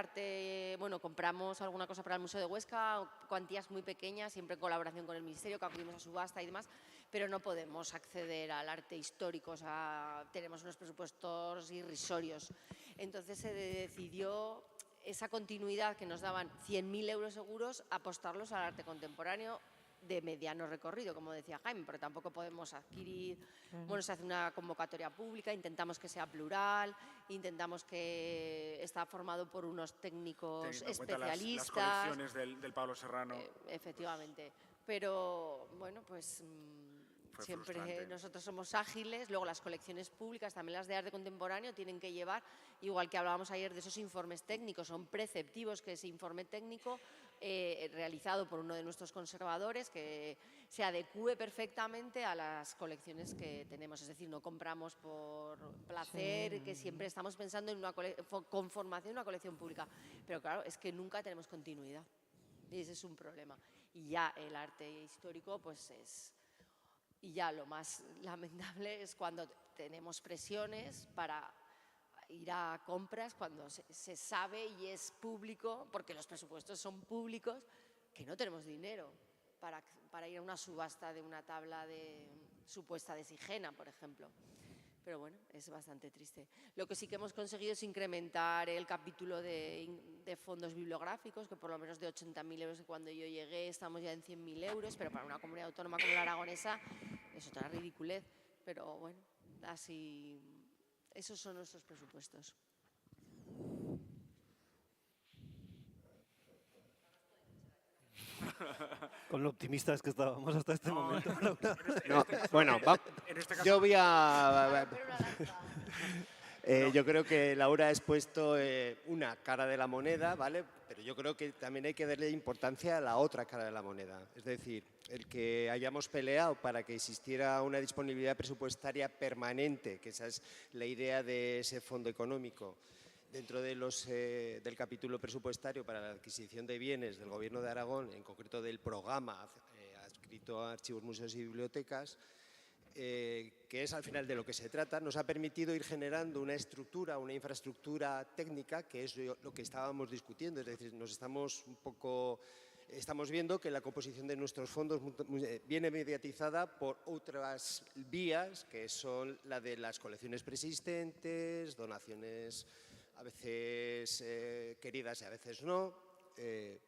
[SPEAKER 9] compramos alguna cosa para el Museo de Huesca, cuantías muy pequeñas, siempre en colaboración con el Ministerio, que acudimos a subasta y demás, pero no podemos acceder al arte histórico, o sea, tenemos unos presupuestos irrisorios. Entonces se decidió esa continuidad que nos daban 100.000 euros seguros, apostarlos al arte contemporáneo de mediano recorrido, como decía Jaime, pero tampoco podemos adquirir... Bueno, se hace una convocatoria pública, intentamos que sea plural, intentamos que está formado por unos técnicos
[SPEAKER 3] Teniendo en cuenta
[SPEAKER 9] especialistas.
[SPEAKER 3] las colecciones del Pablo Serrano.
[SPEAKER 9] Efectivamente. Pero, bueno, pues
[SPEAKER 3] Fue
[SPEAKER 9] siempre
[SPEAKER 3] frustrante.
[SPEAKER 9] nosotros somos ágiles. Luego las colecciones públicas, también las de arte contemporáneo, tienen que llevar, igual que hablábamos ayer de esos informes técnicos, son preceptivos que ese informe técnico realizado por uno de nuestros conservadores que se adecúe perfectamente a las colecciones que tenemos. Es decir, no compramos por placer, que siempre estamos pensando en una conformación de una colección pública. Pero claro, es que nunca tenemos continuidad. Y ese es un problema. Y ya el arte histórico, pues es... Y ya lo más lamentable es cuando tenemos presiones para ir a compras cuando se sabe y es público, porque los presupuestos son públicos, que no tenemos dinero para ir a una subasta de una tabla supuesta de Sigena, por ejemplo. Pero bueno, es bastante triste. Lo que sí que hemos conseguido es incrementar el capítulo de fondos bibliográficos, que por lo menos de 80.000 euros, que cuando yo llegué estamos ya en 100.000 euros, pero para una comunidad autónoma como la aragonesa es otra ridiculez. Pero bueno, así, esos son nuestros presupuestos.
[SPEAKER 5] Con lo optimistas que estábamos hasta este momento.
[SPEAKER 10] Bueno, yo voy a... yo creo que Laura ha expuesto una cara de la moneda, ¿vale? Pero yo creo que también hay que darle importancia a la otra cara de la moneda. Es decir, el que hayamos peleado para que existiera una disponibilidad presupuestaria permanente, que esa es la idea de ese fondo económico, dentro de del capítulo presupuestario para la adquisición de bienes del Gobierno de Aragón, en concreto del programa adscrito a archivos, museos y bibliotecas, que es al final de lo que se trata, nos ha permitido ir generando una estructura, una infraestructura técnica, que es lo que estábamos discutiendo. Es decir, estamos viendo que la composición de nuestros fondos viene mediatizada por otras vías, que son la de las colecciones preexistentes, donaciones a veces queridas y a veces no.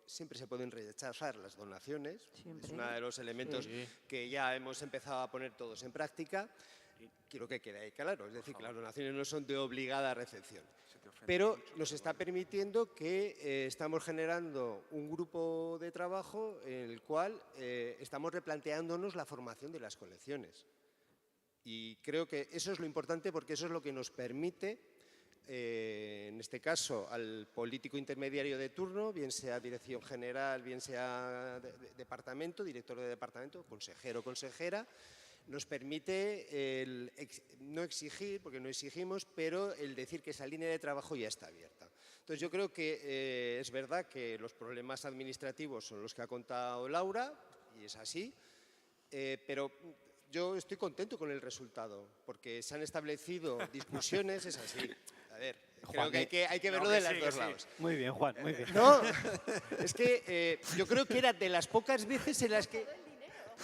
[SPEAKER 10] Siempre se pueden rechazar las donaciones,
[SPEAKER 7] Siempre.
[SPEAKER 10] es uno de los elementos que ya hemos empezado a poner todos en práctica. Quiero que quede ahí claro, es decir, que las donaciones no son de obligada recepción. Pero nos está permitiendo que estamos generando un grupo de trabajo en el cual estamos replanteándonos la formación de las colecciones. Y creo que eso es lo importante, porque eso es lo que nos permite, en este caso, al político intermediario de turno, bien sea dirección general, bien sea departamento, director de departamento, consejero o consejera, nos permite no exigir, porque no exigimos, pero el decir que esa línea de trabajo ya está abierta. Entonces yo creo que es verdad que los problemas administrativos son los que ha contado Laura, y es así, pero yo estoy contento con el resultado, porque se han establecido discusiones, es así. A ver,
[SPEAKER 5] Juan,
[SPEAKER 10] creo que hay que verlo de los dos lados.
[SPEAKER 5] Muy bien, Juan, muy bien.
[SPEAKER 10] No, es que yo creo que era de las pocas veces en las que...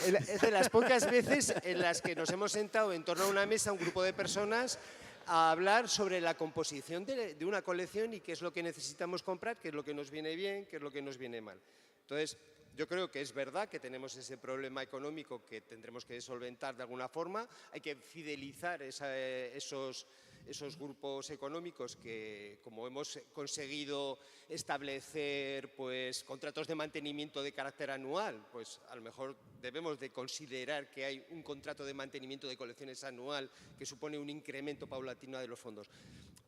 [SPEAKER 10] Es de las pocas veces en las que nos hemos sentado en torno a una mesa, un grupo de personas, a hablar sobre la composición de una colección y qué es lo que necesitamos comprar, qué es lo que nos viene bien, qué es lo que nos viene mal. Entonces, yo creo que es verdad que tenemos ese problema económico que tendremos que solventar de alguna forma. Hay que fidelizar esos grupos económicos que, como hemos conseguido establecer pues, contratos de mantenimiento de carácter anual, pues a lo mejor debemos de considerar que hay un contrato de mantenimiento de colecciones anual que supone un incremento paulatino de los fondos.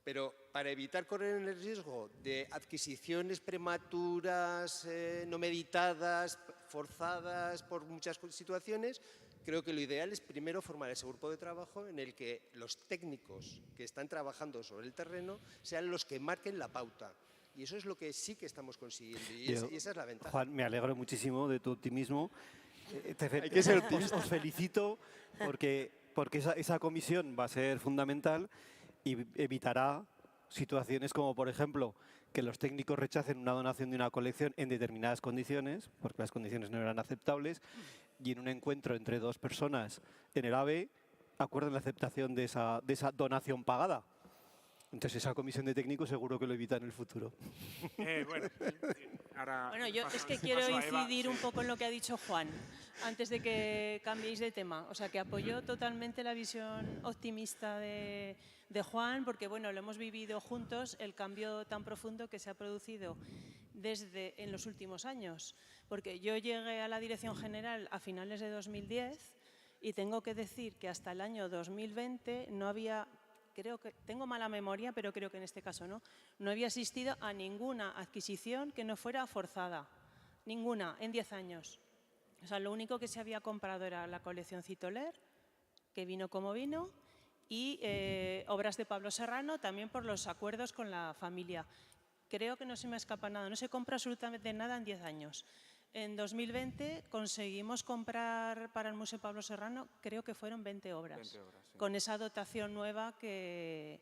[SPEAKER 10] Pero para evitar correr el riesgo de adquisiciones prematuras, no meditadas, forzadas por muchas situaciones, creo que lo ideal es primero formar ese grupo de trabajo en el que los técnicos que están trabajando sobre el terreno sean los que marquen la pauta. Y eso es lo que sí que estamos consiguiendo y esa es la ventaja.
[SPEAKER 5] Juan, me alegro muchísimo de tu optimismo.
[SPEAKER 10] Hay que ser optimista.
[SPEAKER 5] Os felicito porque esa comisión va a ser fundamental y evitará situaciones como, por ejemplo, que los técnicos rechacen una donación de una colección en determinadas condiciones, porque las condiciones no eran aceptables, y en un encuentro entre dos personas en el AVE acuerden la aceptación de esa donación pagada. Entonces esa comisión de técnicos seguro que lo evita en el futuro.
[SPEAKER 11] Bueno, yo es que quiero incidir un poco en lo que ha dicho Juan, antes de que cambiéis de tema. O sea, que apoyo totalmente la visión optimista de Juan, porque bueno, lo hemos vivido juntos, el cambio tan profundo que se ha producido en los últimos años. Porque yo llegué a la Dirección General a finales de 2010 y tengo que decir que hasta el año 2020 no había... Creo que tengo mala memoria, pero creo que en este caso no había asistido a ninguna adquisición que no fuera forzada, ninguna, en 10 años. O sea, lo único que se había comprado era la colección Citoler, que vino como vino, y obras de Pablo Serrano, también por los acuerdos con la familia. Creo que no se me escapa nada, no se compra absolutamente nada en 10 años. En 2020 conseguimos comprar para el Museo Pablo Serrano, creo que fueron 20 obras. 20 obras, sí. Con esa dotación nueva que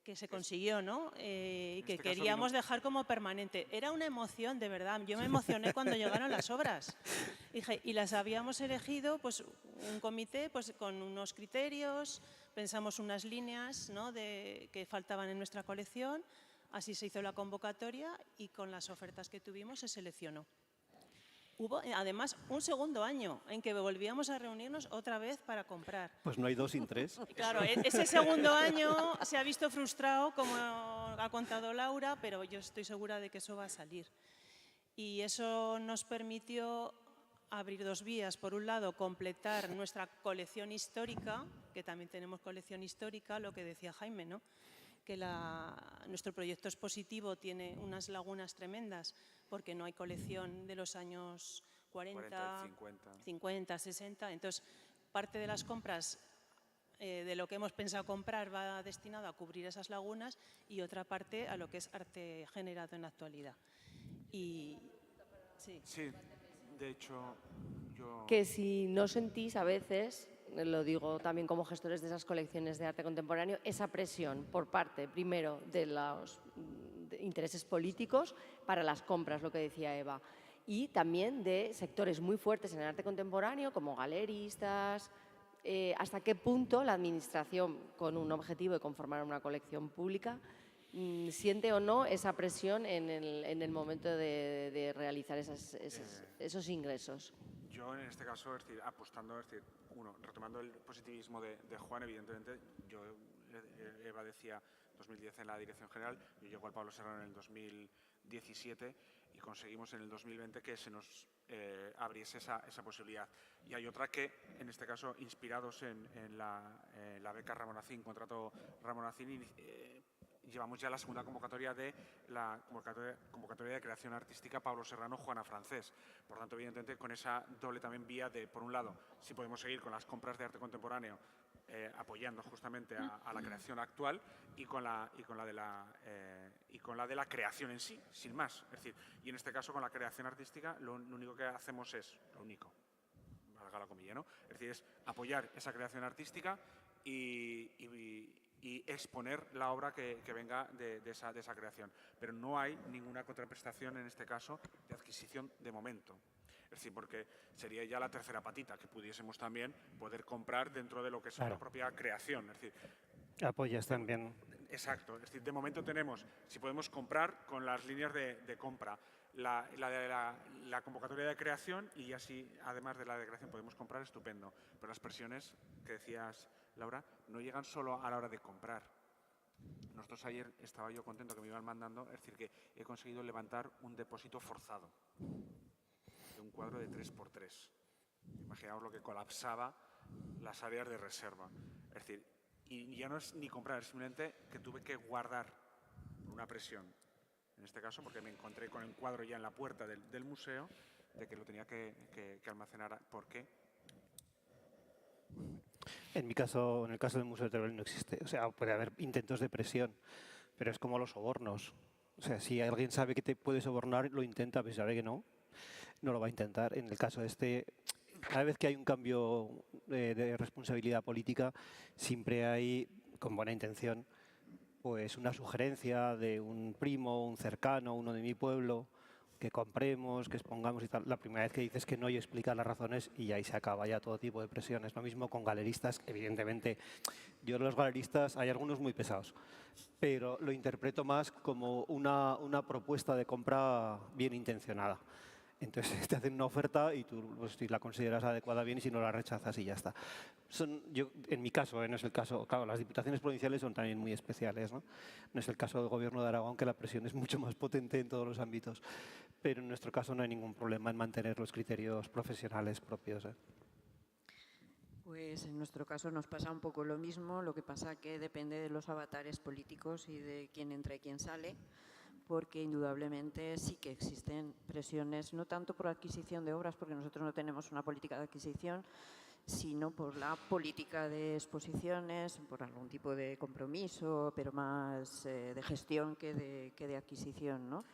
[SPEAKER 11] que se consiguió, ¿no? Y que
[SPEAKER 3] este caso
[SPEAKER 11] queríamos
[SPEAKER 3] vino-
[SPEAKER 11] dejar como permanente. Era una emoción, de verdad. Yo me emocioné cuando llegaron las obras. Dije, y las habíamos elegido, pues, un comité pues, con unos criterios, pensamos unas líneas, ¿no? que faltaban en nuestra colección, así se hizo la convocatoria y con las ofertas que tuvimos se seleccionó. Hubo, además, un segundo año en que volvíamos a reunirnos otra vez para comprar.
[SPEAKER 5] Pues no hay 2 sin 3.
[SPEAKER 11] Claro, ese segundo año se ha visto frustrado, como ha contado Laura, pero yo estoy segura de que eso va a salir. Y eso nos permitió abrir 2 vías. Por un lado, completar nuestra colección histórica, que también tenemos colección histórica, lo que decía Jaime, ¿no? Que nuestro proyecto expositivo tiene unas lagunas tremendas porque no hay colección de los años 40, 50, 60. Entonces, parte de las compras de lo que hemos pensado comprar va destinado a cubrir esas lagunas y otra parte a lo que es arte generado en la actualidad. Y
[SPEAKER 3] Sí, de hecho, yo...
[SPEAKER 9] Que si no sentís a veces, lo digo también como gestores de esas colecciones de arte contemporáneo, esa presión por parte, primero, de los intereses políticos para las compras, lo que decía Eva, y también de sectores muy fuertes en el arte contemporáneo, como galeristas. ¿Hasta qué punto la Administración, con un objetivo de conformar una colección pública, siente o no esa presión en el momento de realizar esos ingresos?
[SPEAKER 3] Yo en este caso, es decir, apostando, es decir, retomando el positivismo de Juan, evidentemente, Eva decía 2010 en la Dirección General, yo llego al Pablo Serrano en el 2017 y conseguimos en el 2020 que se nos abriese esa posibilidad. Y hay otra que, en este caso, inspirados en la beca Ramón Acín, contrato Ramón Acín, llevamos ya la segunda convocatoria de la convocatoria de creación artística Pablo Serrano, Juana Francés. Por tanto, evidentemente, con esa doble también vía de, por un lado, si podemos seguir con las compras de arte contemporáneo, apoyando justamente a la creación actual y con la de la creación en sí, sin más. Es decir, y en este caso con la creación artística lo único que hacemos es, lo único, valga la comilla, ¿no? Es decir, es apoyar esa creación artística y exponer la obra que venga de esa creación. Pero no hay ninguna contraprestación en este caso de adquisición de momento. Es decir, porque sería ya la tercera patita que pudiésemos también poder comprar dentro de lo que es la propia creación. Es decir,
[SPEAKER 5] apoyas también.
[SPEAKER 3] Exacto. Es decir, de momento tenemos, si podemos comprar con las líneas de compra, la convocatoria de creación y así, además de la de creación, podemos comprar, estupendo. Pero las presiones que decías, Laura, no llegan solo a la hora de comprar. Nosotros ayer estaba yo contento que me iban mandando, es decir, que he conseguido levantar un depósito forzado de un cuadro de 3×3. Imaginaos lo que colapsaba las áreas de reserva. Es decir, y ya no es ni comprar, es simplemente que tuve que guardar una presión. En este caso, porque me encontré con el cuadro ya en la puerta del museo, de que lo tenía que almacenar. ¿Por qué?
[SPEAKER 5] En el caso del Museo de Teruel no existe. O sea, puede haber intentos de presión, pero es como los sobornos. O sea, si alguien sabe que te puede sobornar, lo intenta, pero si sabe que no lo va a intentar. En el caso este, cada vez que hay un cambio de responsabilidad política, siempre hay, con buena intención, pues una sugerencia de un primo, un cercano, uno de mi pueblo, que compremos, que expongamos y tal. La primera vez que dices que no y explicas las razones y ahí se acaba ya todo tipo de presiones. Lo mismo con galeristas, evidentemente. Yo los galeristas, hay algunos muy pesados, pero lo interpreto más como una propuesta de compra bien intencionada. Entonces te hacen una oferta y tú, pues, si la consideras adecuada, bien, y si no la rechazas y ya está. En mi caso, no es el caso, claro, las diputaciones provinciales son también muy especiales, ¿no? No es el caso del Gobierno de Aragón, que la presión es mucho más potente en todos los ámbitos, pero en nuestro caso no hay ningún problema en mantener los criterios profesionales propios.
[SPEAKER 7] Pues en nuestro caso nos pasa un poco lo mismo, lo que pasa que depende de los avatares políticos y de quién entra y quién sale, porque indudablemente sí que existen presiones, no tanto por adquisición de obras, porque nosotros no tenemos una política de adquisición, sino por la política de exposiciones, por algún tipo de compromiso, pero más de gestión que de adquisición, ¿no?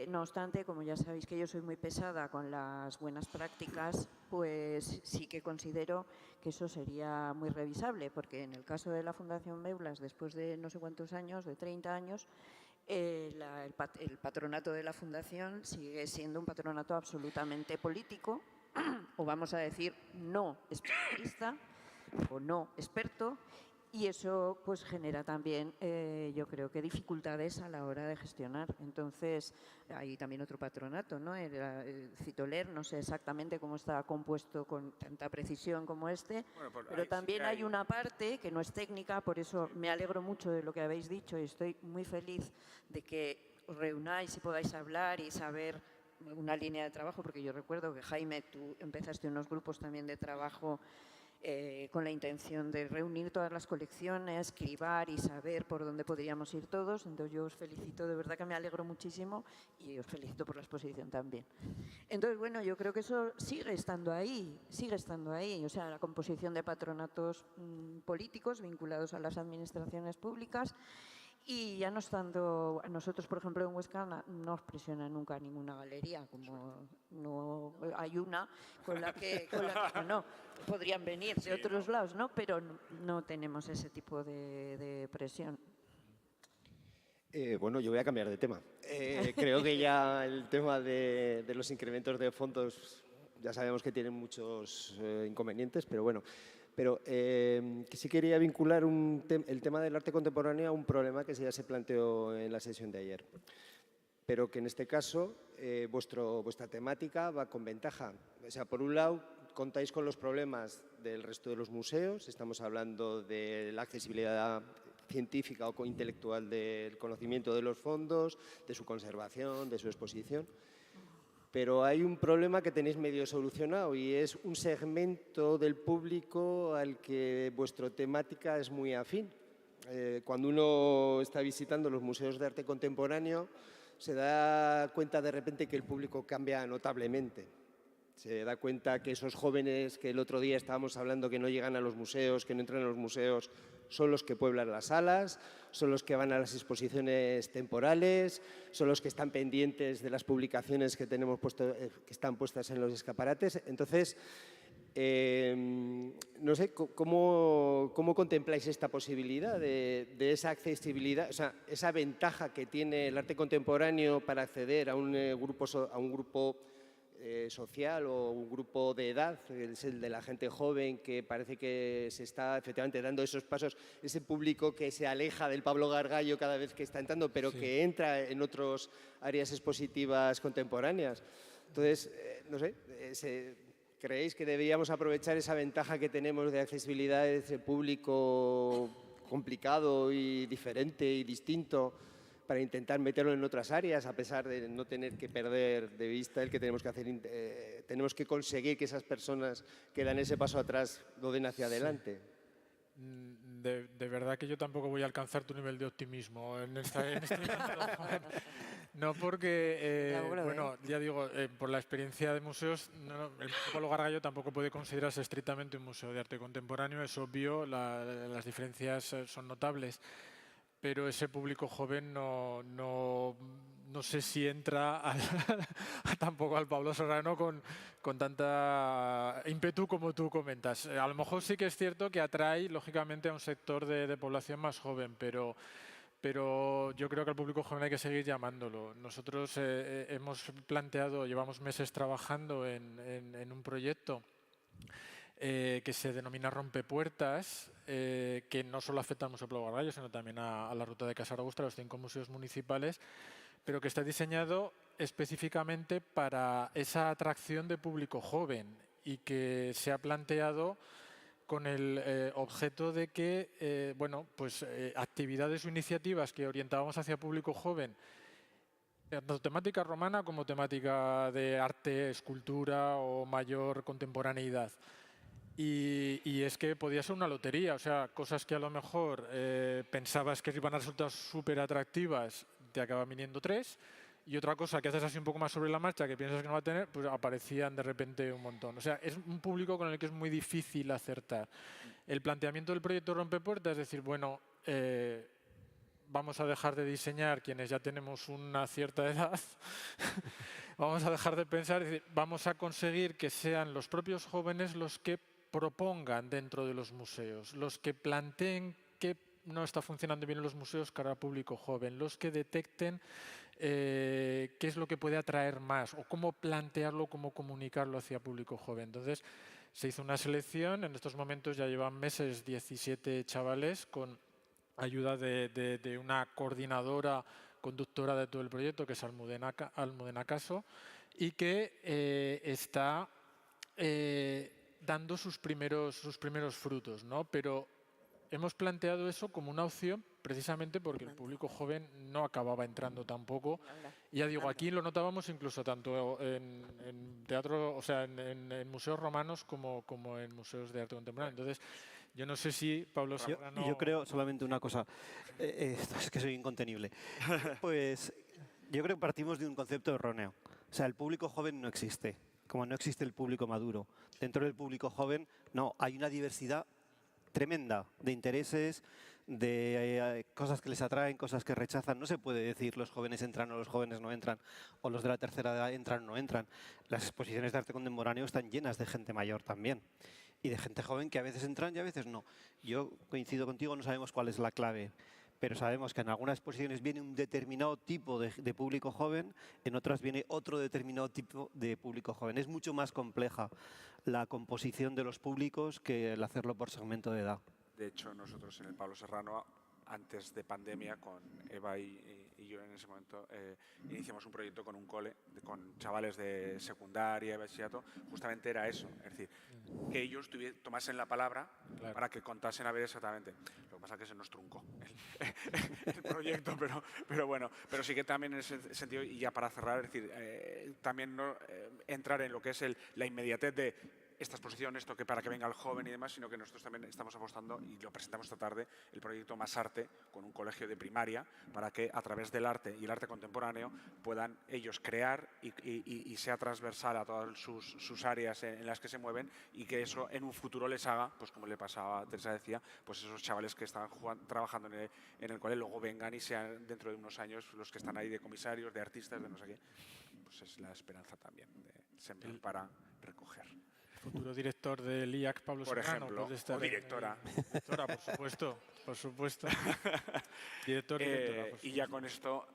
[SPEAKER 7] No obstante, como ya sabéis que yo soy muy pesada con las buenas prácticas, pues sí que considero que eso sería muy revisable, porque en el caso de la Fundación Beulas, después de no sé cuántos años, de 30 años, el patronato de la Fundación sigue siendo un patronato absolutamente político, o vamos a decir no especialista o no experto, y eso pues genera también, yo creo que dificultades a la hora de gestionar. Entonces, hay también otro patronato, ¿no? El Citoler, no sé exactamente cómo está compuesto con tanta precisión como este, pero también hay una parte que no es técnica, por eso me alegro mucho de lo que habéis dicho y estoy muy feliz de que os reunáis y podáis hablar y saber una línea de trabajo, porque yo recuerdo que, Jaime, tú empezaste unos grupos también de trabajo con la intención de reunir todas las colecciones, cribar y saber por dónde podríamos ir todos. Entonces yo os felicito, de verdad que me alegro muchísimo y os felicito por la exposición también. Entonces, bueno, yo creo que eso sigue estando ahí, o sea, la composición de patronatos políticos vinculados a las administraciones públicas. Y ya no estando, a nosotros, por ejemplo, en Huesca no nos presiona nunca ninguna galería, como no hay una con la que no, podrían venir de otros lados, ¿no? Pero no tenemos ese tipo de presión.
[SPEAKER 10] Bueno, yo voy a cambiar de tema. Creo que ya el tema de los incrementos de fondos, ya sabemos que tienen muchos inconvenientes, pero bueno. Pero que sí quería vincular el tema del arte contemporáneo a un problema que ya se planteó en la sesión de ayer. Pero que en este caso vuestra temática va con ventaja. O sea, por un lado, contáis con los problemas del resto de los museos. Estamos hablando de la accesibilidad científica o intelectual del conocimiento de los fondos, de su conservación, de su exposición. Pero hay un problema que tenéis medio solucionado y es un segmento del público al que vuestra temática es muy afín. Cuando uno está visitando los museos de arte contemporáneo, se da cuenta de repente que el público cambia notablemente. Se da cuenta que esos jóvenes que el otro día estábamos hablando que no llegan a los museos, que no entran a los museos, son los que pueblan las salas, son los que van a las exposiciones temporales, son los que están pendientes de las publicaciones que tenemos que están puestas en los escaparates. Entonces, no sé, ¿cómo contempláis esta posibilidad de esa accesibilidad, o sea, esa ventaja que tiene el arte contemporáneo para acceder a un grupo social o un grupo de edad, es el de la gente joven, que parece que se está efectivamente dando esos pasos, ese público que se aleja del Pablo Gargallo cada vez que está entrando, pero que entra en otras áreas expositivas contemporáneas? Entonces, no sé, ¿creéis que deberíamos aprovechar esa ventaja que tenemos de accesibilidad de ese público complicado y diferente y distinto para intentar meterlo en otras áreas, a pesar de no tener que perder de vista el que tenemos que hacer, tenemos que conseguir que esas personas que dan ese paso atrás lo den hacia adelante?
[SPEAKER 4] De verdad que yo tampoco voy a alcanzar tu nivel de optimismo en este momento. No, porque, bueno, ya digo, por la experiencia de museos, el Pablo Gargallo tampoco puede considerarse estrictamente un museo de arte contemporáneo, es obvio, las diferencias son notables. Pero ese público joven no sé si entra tampoco al Pablo Serrano con tanta ímpetu como tú comentas. A lo mejor sí que es cierto que atrae, lógicamente, a un sector de población más joven, pero yo creo que al público joven hay que seguir llamándolo. Nosotros llevamos meses trabajando en un proyecto que se denomina Rompepuertas, que no solo afecta al Museo Pablo Gargallo, sino también a la Ruta de Casa Augusta, a los 5 museos municipales, pero que está diseñado específicamente para esa atracción de público joven y que se ha planteado con el objeto de que actividades o iniciativas que orientábamos hacia público joven, tanto temática romana como temática de arte, escultura o mayor contemporaneidad. Y es que podía ser una lotería, o sea, cosas que a lo mejor pensabas que iban a resultar súper atractivas, te acaban viniendo 3, y otra cosa que haces así un poco más sobre la marcha, que piensas que no va a tener, pues aparecían de repente un montón. O sea, es un público con el que es muy difícil acertar. El planteamiento del proyecto Rompepuertas es decir, bueno, vamos a dejar de diseñar quienes ya tenemos una cierta edad, vamos a dejar de pensar, es decir, vamos a conseguir que sean los propios jóvenes los que propongan dentro de los museos, los que planteen qué no está funcionando bien en los museos cara al público joven, los que detecten qué es lo que puede atraer más o cómo plantearlo, cómo comunicarlo hacia público joven. Entonces, se hizo una selección, en estos momentos ya llevan meses 17 chavales con ayuda de una coordinadora conductora de todo el proyecto, que es Almudena Caso, y que está dando sus primeros frutos, ¿no? Pero hemos planteado eso como una opción precisamente porque el público joven no acababa entrando tampoco. Y ya digo, aquí lo notábamos incluso tanto en teatro, o sea, en museos romanos como en museos de arte contemporáneo. Entonces, yo no sé si Pablo Serrano...
[SPEAKER 5] Yo creo solamente una cosa, esto es que soy incontenible. Pues yo creo que partimos de un concepto erróneo. O sea, el público joven no existe, como no existe el público maduro. Dentro del público joven, no, hay una diversidad tremenda de intereses, de cosas que les atraen, cosas que rechazan. No se puede decir los jóvenes entran o los jóvenes no entran, o los de la tercera edad entran o no entran. Las exposiciones de arte contemporáneo están llenas de gente mayor también y de gente joven que a veces entran y a veces no. Yo coincido contigo, no sabemos cuál es la clave, pero sabemos que en algunas exposiciones viene un determinado tipo de público joven, en otras viene otro determinado tipo de público joven. Es mucho más compleja la composición de los públicos que el hacerlo por segmento de edad.
[SPEAKER 3] De hecho, nosotros en el Pablo Serrano, antes de pandemia, con Eva y yo en ese momento, iniciamos un proyecto con un cole, con chavales de secundaria y bachillerato. Justamente era eso, es decir, que ellos tomasen la palabra para que contasen a ver exactamente. Lo que pasa es que se nos truncó el proyecto, pero bueno, pero sí que también en ese sentido, y ya para cerrar, es decir, también no entrar en lo que es la inmediatez de esta exposición, esto que para que venga el joven y demás, sino que nosotros también estamos apostando, y lo presentamos esta tarde, el proyecto Más Arte, con un colegio de primaria, para que a través del arte y el arte contemporáneo puedan ellos crear y sea transversal a todas sus áreas en las que se mueven, y que eso en un futuro les haga, pues como le pasaba a Teresa decía, pues esos chavales que están trabajando en el cole luego vengan y sean dentro de unos años los que están ahí de comisarios, de artistas, de no sé qué. Pues es la esperanza también de sembrar para recoger.
[SPEAKER 4] Futuro director del IAC, Pablo
[SPEAKER 3] por
[SPEAKER 4] Serrano.
[SPEAKER 3] Ejemplo, o directora.
[SPEAKER 4] Directora, por supuesto. Directora,
[SPEAKER 3] y ya con esto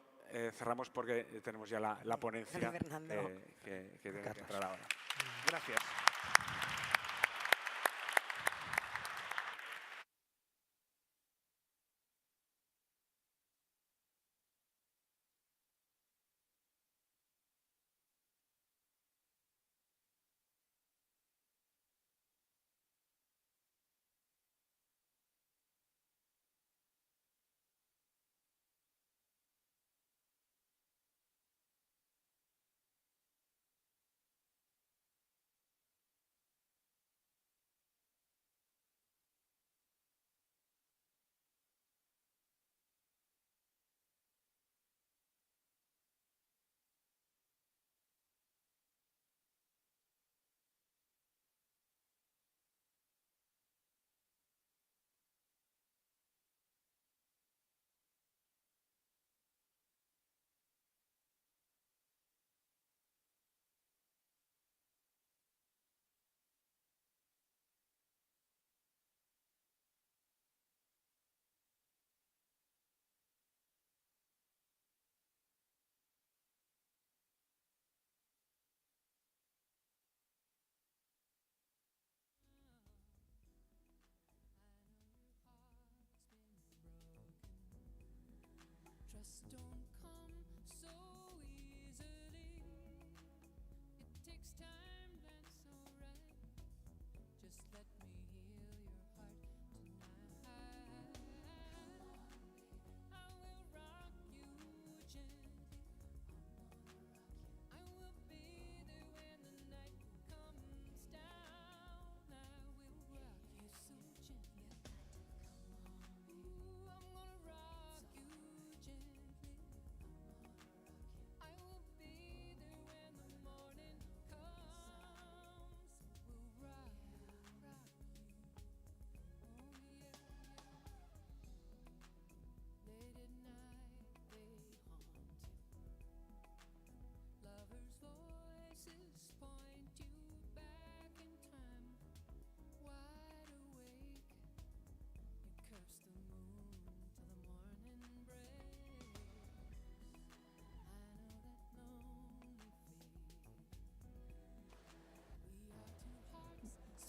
[SPEAKER 3] cerramos porque tenemos ya la ponencia que tiene que entrar ahora. Gracias.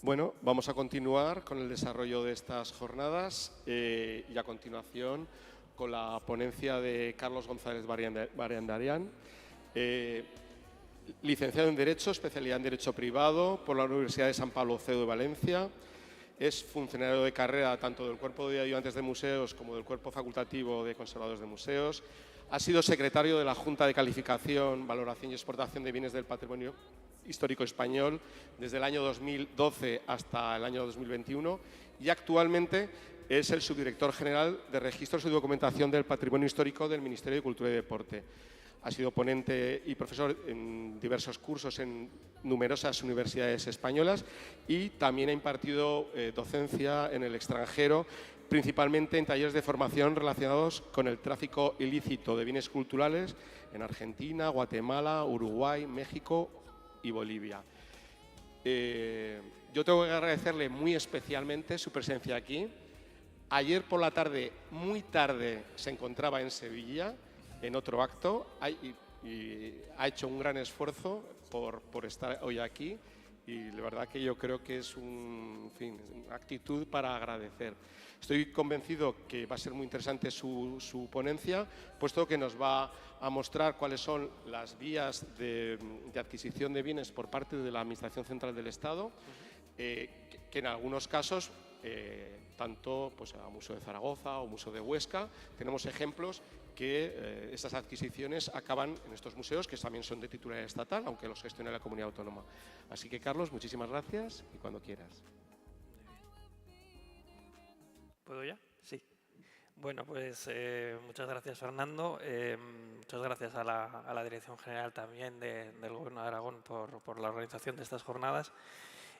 [SPEAKER 2] Bueno, vamos a continuar con el desarrollo de estas jornadas y a continuación con la ponencia de Carlos González Barandarian, licenciado en Derecho, especialidad en Derecho Privado por la Universidad de San Pablo CEU de Valencia. Es funcionario de carrera tanto del Cuerpo de Ayudantes de Museos como del Cuerpo Facultativo de Conservadores de Museos. Ha sido secretario de la Junta de Calificación, Valoración y Exportación de Bienes del Patrimonio Histórico Español desde el año 2012 hasta el año 2021 y actualmente es el subdirector general de Registros y Documentación del Patrimonio Histórico del Ministerio de Cultura y Deporte. Ha sido ponente y profesor en diversos cursos en numerosas universidades españolas y también ha impartido docencia en el extranjero, principalmente en talleres de formación relacionados con el tráfico ilícito de bienes culturales en Argentina, Guatemala, Uruguay, México y Bolivia. Yo tengo que agradecerle muy especialmente su presencia aquí. Ayer por la tarde, muy tarde, se encontraba en Sevilla en otro acto y ha hecho un gran esfuerzo por estar hoy aquí y la verdad que yo creo que es una actitud para agradecer. Estoy convencido que va a ser muy interesante su ponencia, puesto que nos va a mostrar cuáles son las vías de adquisición de bienes por parte de la Administración Central del Estado, que en algunos casos, tanto pues, a Museo de Zaragoza o Museo de Huesca, tenemos ejemplos que estas adquisiciones acaban en estos museos, que también son de titularidad estatal, aunque los gestione la comunidad autónoma. Así que, Carlos, muchísimas gracias y cuando quieras.
[SPEAKER 12] ¿Puedo ya? Sí. Bueno, pues muchas gracias, Fernando. Muchas gracias a la Dirección General también del Gobierno de Aragón por la organización de estas jornadas.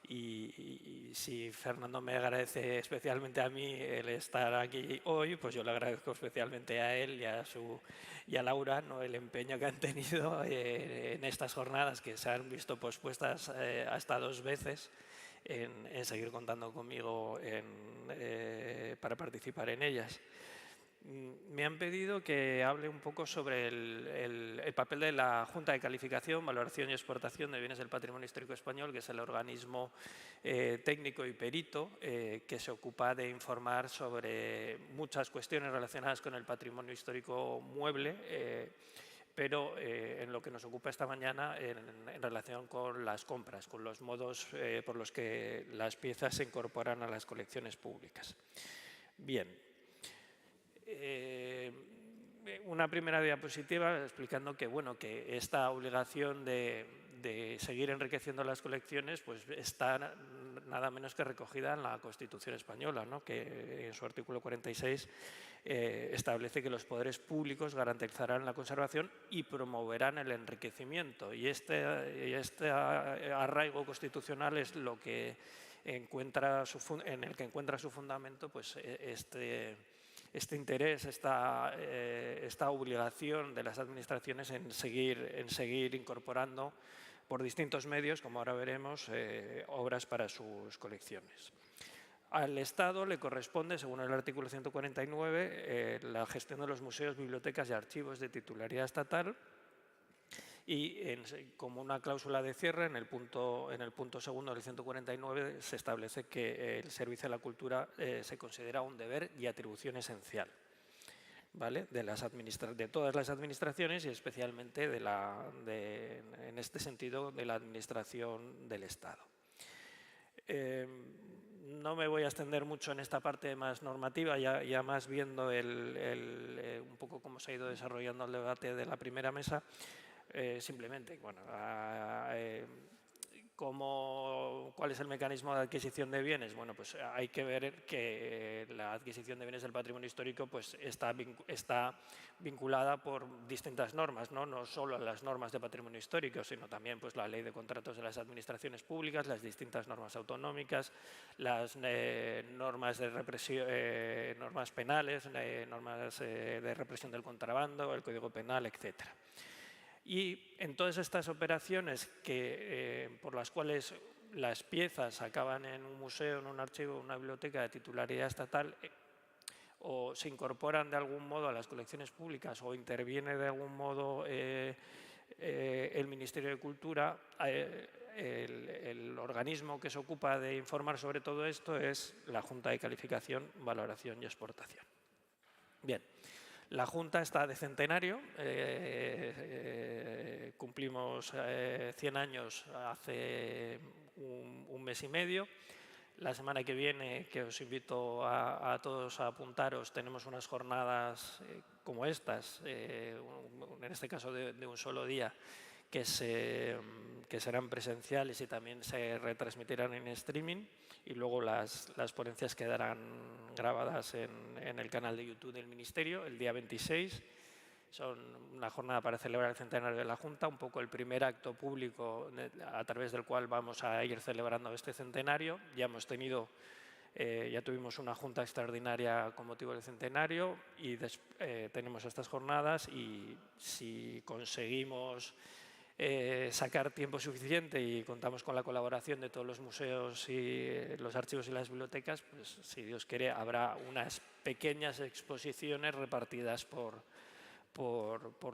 [SPEAKER 12] Y si Fernando me agradece especialmente a mí el estar aquí hoy, pues yo le agradezco especialmente a él y a Laura, ¿no?, el empeño que han tenido en estas jornadas, que se han visto pospuestas hasta 2 veces, en seguir contando conmigo para participar en ellas. Me han pedido que hable un poco sobre el papel de la Junta de Calificación, Valoración y Exportación de Bienes del Patrimonio Histórico Español, que es el organismo técnico y perito que se ocupa de informar sobre muchas cuestiones relacionadas con el patrimonio histórico mueble, pero en lo que nos ocupa esta mañana en relación con las compras, con los modos por los que las piezas se incorporan a las colecciones públicas. Bien. Una primera diapositiva explicando que, bueno, que esta obligación de seguir enriqueciendo las colecciones pues está nada menos que recogida en la Constitución española, ¿no?, que en su artículo 46 establece que los poderes públicos garantizarán la conservación y promoverán el enriquecimiento. Y este arraigo constitucional es lo que en el que encuentra su fundamento pues este interés, esta obligación de las administraciones en seguir incorporando por distintos medios, como ahora veremos, obras para sus colecciones. Al Estado le corresponde, según el artículo 149, la gestión de los museos, bibliotecas y archivos de titularidad estatal y como una cláusula de cierre, en el punto segundo del 149 se establece que el servicio a la cultura se considera un deber y atribución esencial, ¿vale?, de todas las administraciones y especialmente en este sentido de la administración del Estado. No me voy a extender mucho en esta parte más normativa, ya más viendo un poco cómo se ha ido desarrollando el debate de la primera mesa. Simplemente, bueno, ¿cuál es el mecanismo de adquisición de bienes? Bueno, pues hay que ver que la adquisición de bienes del patrimonio histórico pues está vinculada por distintas normas, no solo las normas de patrimonio histórico, sino también pues la ley de contratos de las administraciones públicas, las distintas normas autonómicas, las normas de represión, normas penales, normas de represión del contrabando, el Código Penal, etcétera. Y en todas estas operaciones por las cuales las piezas acaban en un museo, en un archivo, en una biblioteca de titularidad estatal o se incorporan de algún modo a las colecciones públicas o interviene de algún modo el Ministerio de Cultura, el organismo que se ocupa de informar sobre todo esto es la Junta de Calificación, Valoración y Exportación. Bien, la Junta está de centenario, cumplimos 100 años hace un mes y medio. La semana que viene, que os invito a todos a apuntaros, tenemos unas jornadas como estas, en este caso de un solo día, que serán presenciales y también se retransmitirán en streaming, y luego las ponencias quedarán grabadas en el canal de YouTube del Ministerio el día 26. Son una jornada para celebrar el centenario de la Junta, un poco el primer acto público a través del cual vamos a ir celebrando este centenario. Ya tuvimos una junta extraordinaria con motivo del centenario y tenemos estas jornadas, y si conseguimos sacar tiempo suficiente y contamos con la colaboración de todos los museos y los archivos y las bibliotecas, pues si Dios quiere habrá unas pequeñas exposiciones repartidas por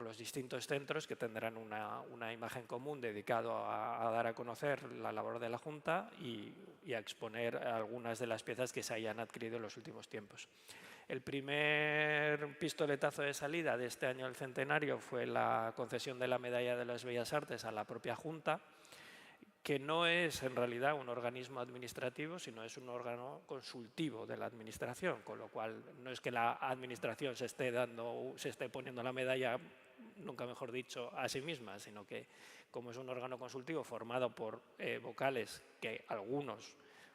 [SPEAKER 12] los distintos centros, que tendrán una imagen común dedicado a dar a conocer la labor de la Junta y a exponer algunas de las piezas que se hayan adquirido en los últimos tiempos. El primer pistoletazo de salida de este año del centenario fue la concesión de la Medalla de las Bellas Artes a la propia Junta, que no es en realidad un organismo administrativo, sino es un órgano consultivo de la Administración, con lo cual no es que la Administración se esté poniendo la medalla, nunca mejor dicho, a sí misma, sino que como es un órgano consultivo formado por vocales, que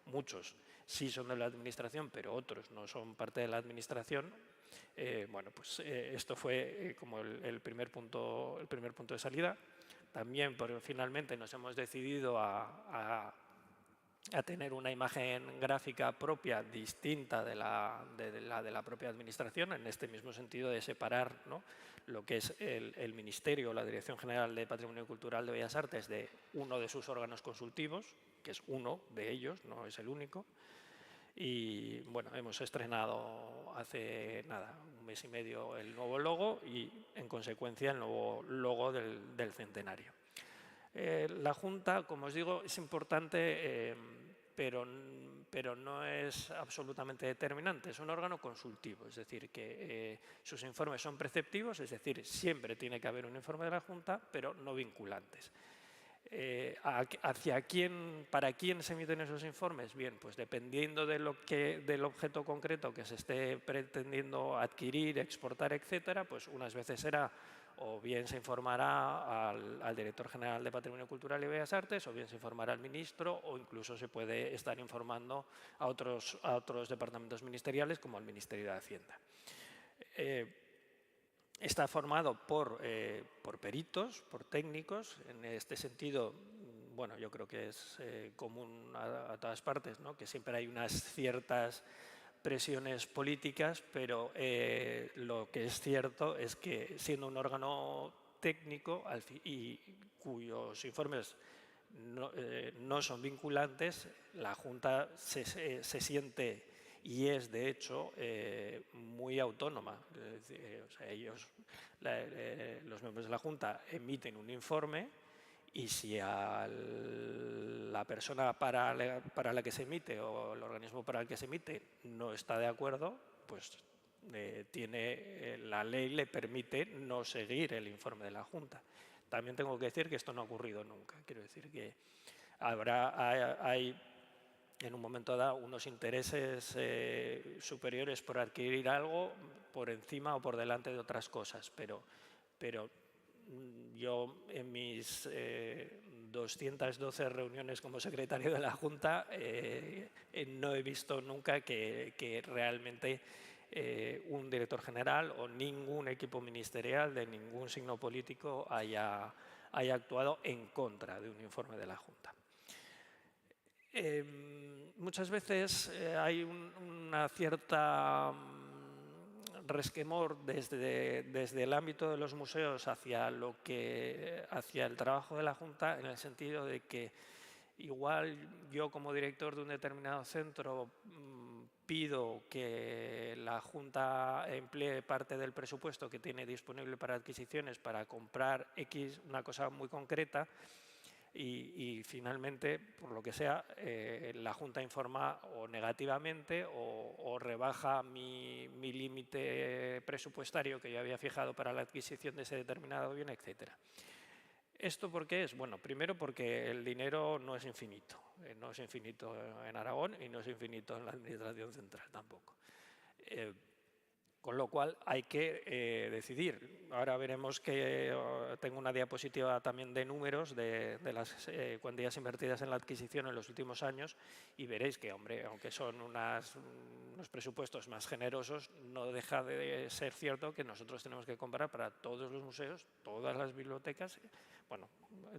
[SPEAKER 12] muchos, sí son de la Administración, pero otros no son parte de la Administración, esto fue como el primer punto de salida. También finalmente nos hemos decidido a tener una imagen gráfica propia, distinta de la de la propia Administración, en este mismo sentido de separar, ¿no?, lo que es el Ministerio, la Dirección General de Patrimonio Cultural de Bellas Artes, de uno de sus órganos consultivos, que es uno de ellos, no es el único. Y bueno, hemos estrenado hace un mes y medio el nuevo logo y en consecuencia el nuevo logo del centenario. La Junta, como os digo, es importante, pero no es absolutamente determinante. Es un órgano consultivo, es decir, que sus informes son preceptivos, es decir, siempre tiene que haber un informe de la Junta, pero no vinculantes. ¿Para quién se emiten esos informes? Bien, pues dependiendo del objeto concreto que se esté pretendiendo adquirir, exportar, etcétera, pues unas veces será o bien se informará al Director General de Patrimonio Cultural y Bellas Artes, o bien se informará al ministro, o incluso se puede estar informando a otros departamentos ministeriales, como al Ministerio de Hacienda. Está formado por peritos, por técnicos. En este sentido, bueno, yo creo que es común a todas partes, ¿no?, que siempre hay unas ciertas presiones políticas, pero lo que es cierto es que, siendo un órgano técnico y cuyos informes no son vinculantes, la Junta se siente y es, de hecho, muy autónoma. O sea, los miembros de la Junta emiten un informe, y si la persona para la que se emite o el organismo para el que se emite no está de acuerdo, pues la ley le permite no seguir el informe de la Junta. También tengo que decir que esto no ha ocurrido nunca. Quiero decir que hay en un momento dado unos intereses superiores por adquirir algo por encima o por delante de otras cosas, pero yo en mis 212 reuniones como secretario de la Junta no he visto nunca que realmente un director general o ningún equipo ministerial de ningún signo político haya actuado en contra de un informe de la Junta. Muchas veces hay una cierta resquemor desde el ámbito de los museos hacia el trabajo de la Junta, en el sentido de que igual yo, como director de un determinado centro, pido que la Junta emplee parte del presupuesto que tiene disponible para adquisiciones para comprar X, una cosa muy concreta, y finalmente, por lo que sea, la Junta informa o negativamente o rebaja mi límite presupuestario que yo había fijado para la adquisición de ese determinado bien, etc. ¿Esto por qué es? Bueno, primero porque el dinero no es infinito. No es infinito en Aragón y no es infinito en la Administración Central tampoco. Con lo cual hay que decidir. Ahora veremos que tengo una diapositiva también de números de las cuantías invertidas en la adquisición en los últimos años y veréis que, hombre, aunque son unos presupuestos más generosos, no deja de ser cierto que nosotros tenemos que comprar para todos los museos, todas las bibliotecas, bueno,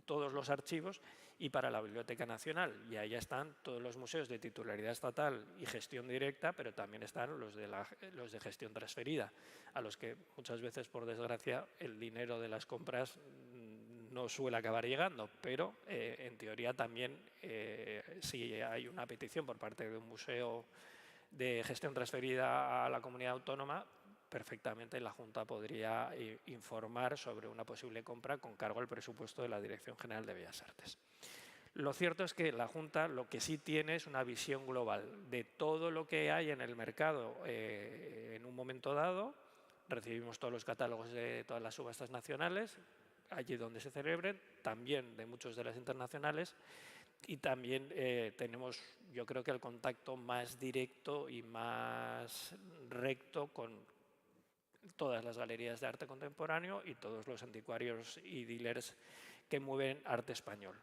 [SPEAKER 12] todos los archivos y para la Biblioteca Nacional. Y ahí están todos los museos de titularidad estatal y gestión directa, pero también están los de gestión transferida, a los que muchas veces, por desgracia, el dinero de las compras no suele acabar llegando, pero en teoría también si hay una petición por parte de un museo de gestión transferida a la comunidad autónoma, perfectamente la Junta podría informar sobre una posible compra con cargo al presupuesto de la Dirección General de Bellas Artes. Lo cierto es que la Junta lo que sí tiene es una visión global de todo lo que hay en el mercado en un momento dado. Recibimos todos los catálogos de todas las subastas nacionales, allí donde se celebren, también de muchos de las internacionales, y también tenemos, yo creo que el contacto más directo y más recto con todas las galerías de arte contemporáneo y todos los anticuarios y dealers que mueven arte español.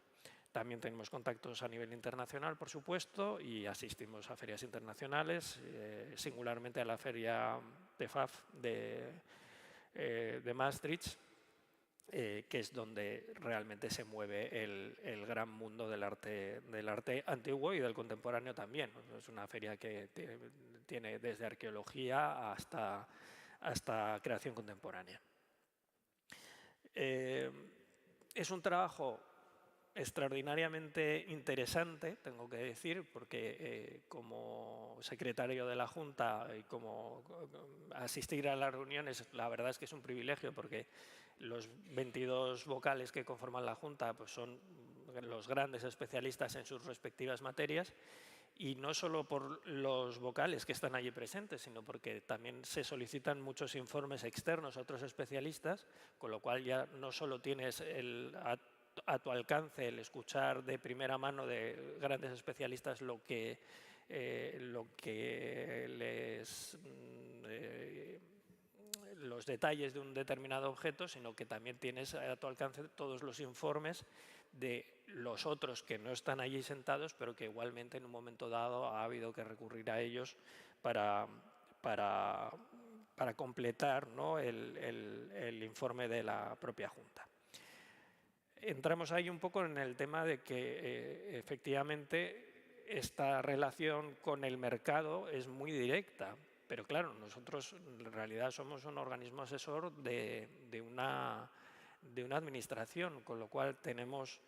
[SPEAKER 12] También tenemos contactos a nivel internacional, por supuesto, y asistimos a ferias internacionales, singularmente a la feria de FAF de Maastricht, que es donde realmente se mueve el gran mundo del arte antiguo y del contemporáneo también. Es una feria que tiene desde arqueología hasta creación contemporánea. Es un trabajo extraordinariamente interesante, tengo que decir, porque como secretario de la Junta y como asistir a las reuniones, la verdad es que es un privilegio porque los 22 vocales que conforman la Junta pues son los grandes especialistas en sus respectivas materias, y no solo por los vocales que están allí presentes, sino porque también se solicitan muchos informes externos a otros especialistas, con lo cual ya no solo tienes a tu alcance el escuchar de primera mano de grandes especialistas los detalles de un determinado objeto, sino que también tienes a tu alcance todos los informes de los otros que no están allí sentados, pero que igualmente en un momento dado ha habido que recurrir a ellos para completar, ¿no?, el informe de la propia Junta. Entramos ahí un poco en el tema de que efectivamente esta relación con el mercado es muy directa, pero claro, nosotros en realidad somos un organismo asesor de una administración, con lo cual tenemos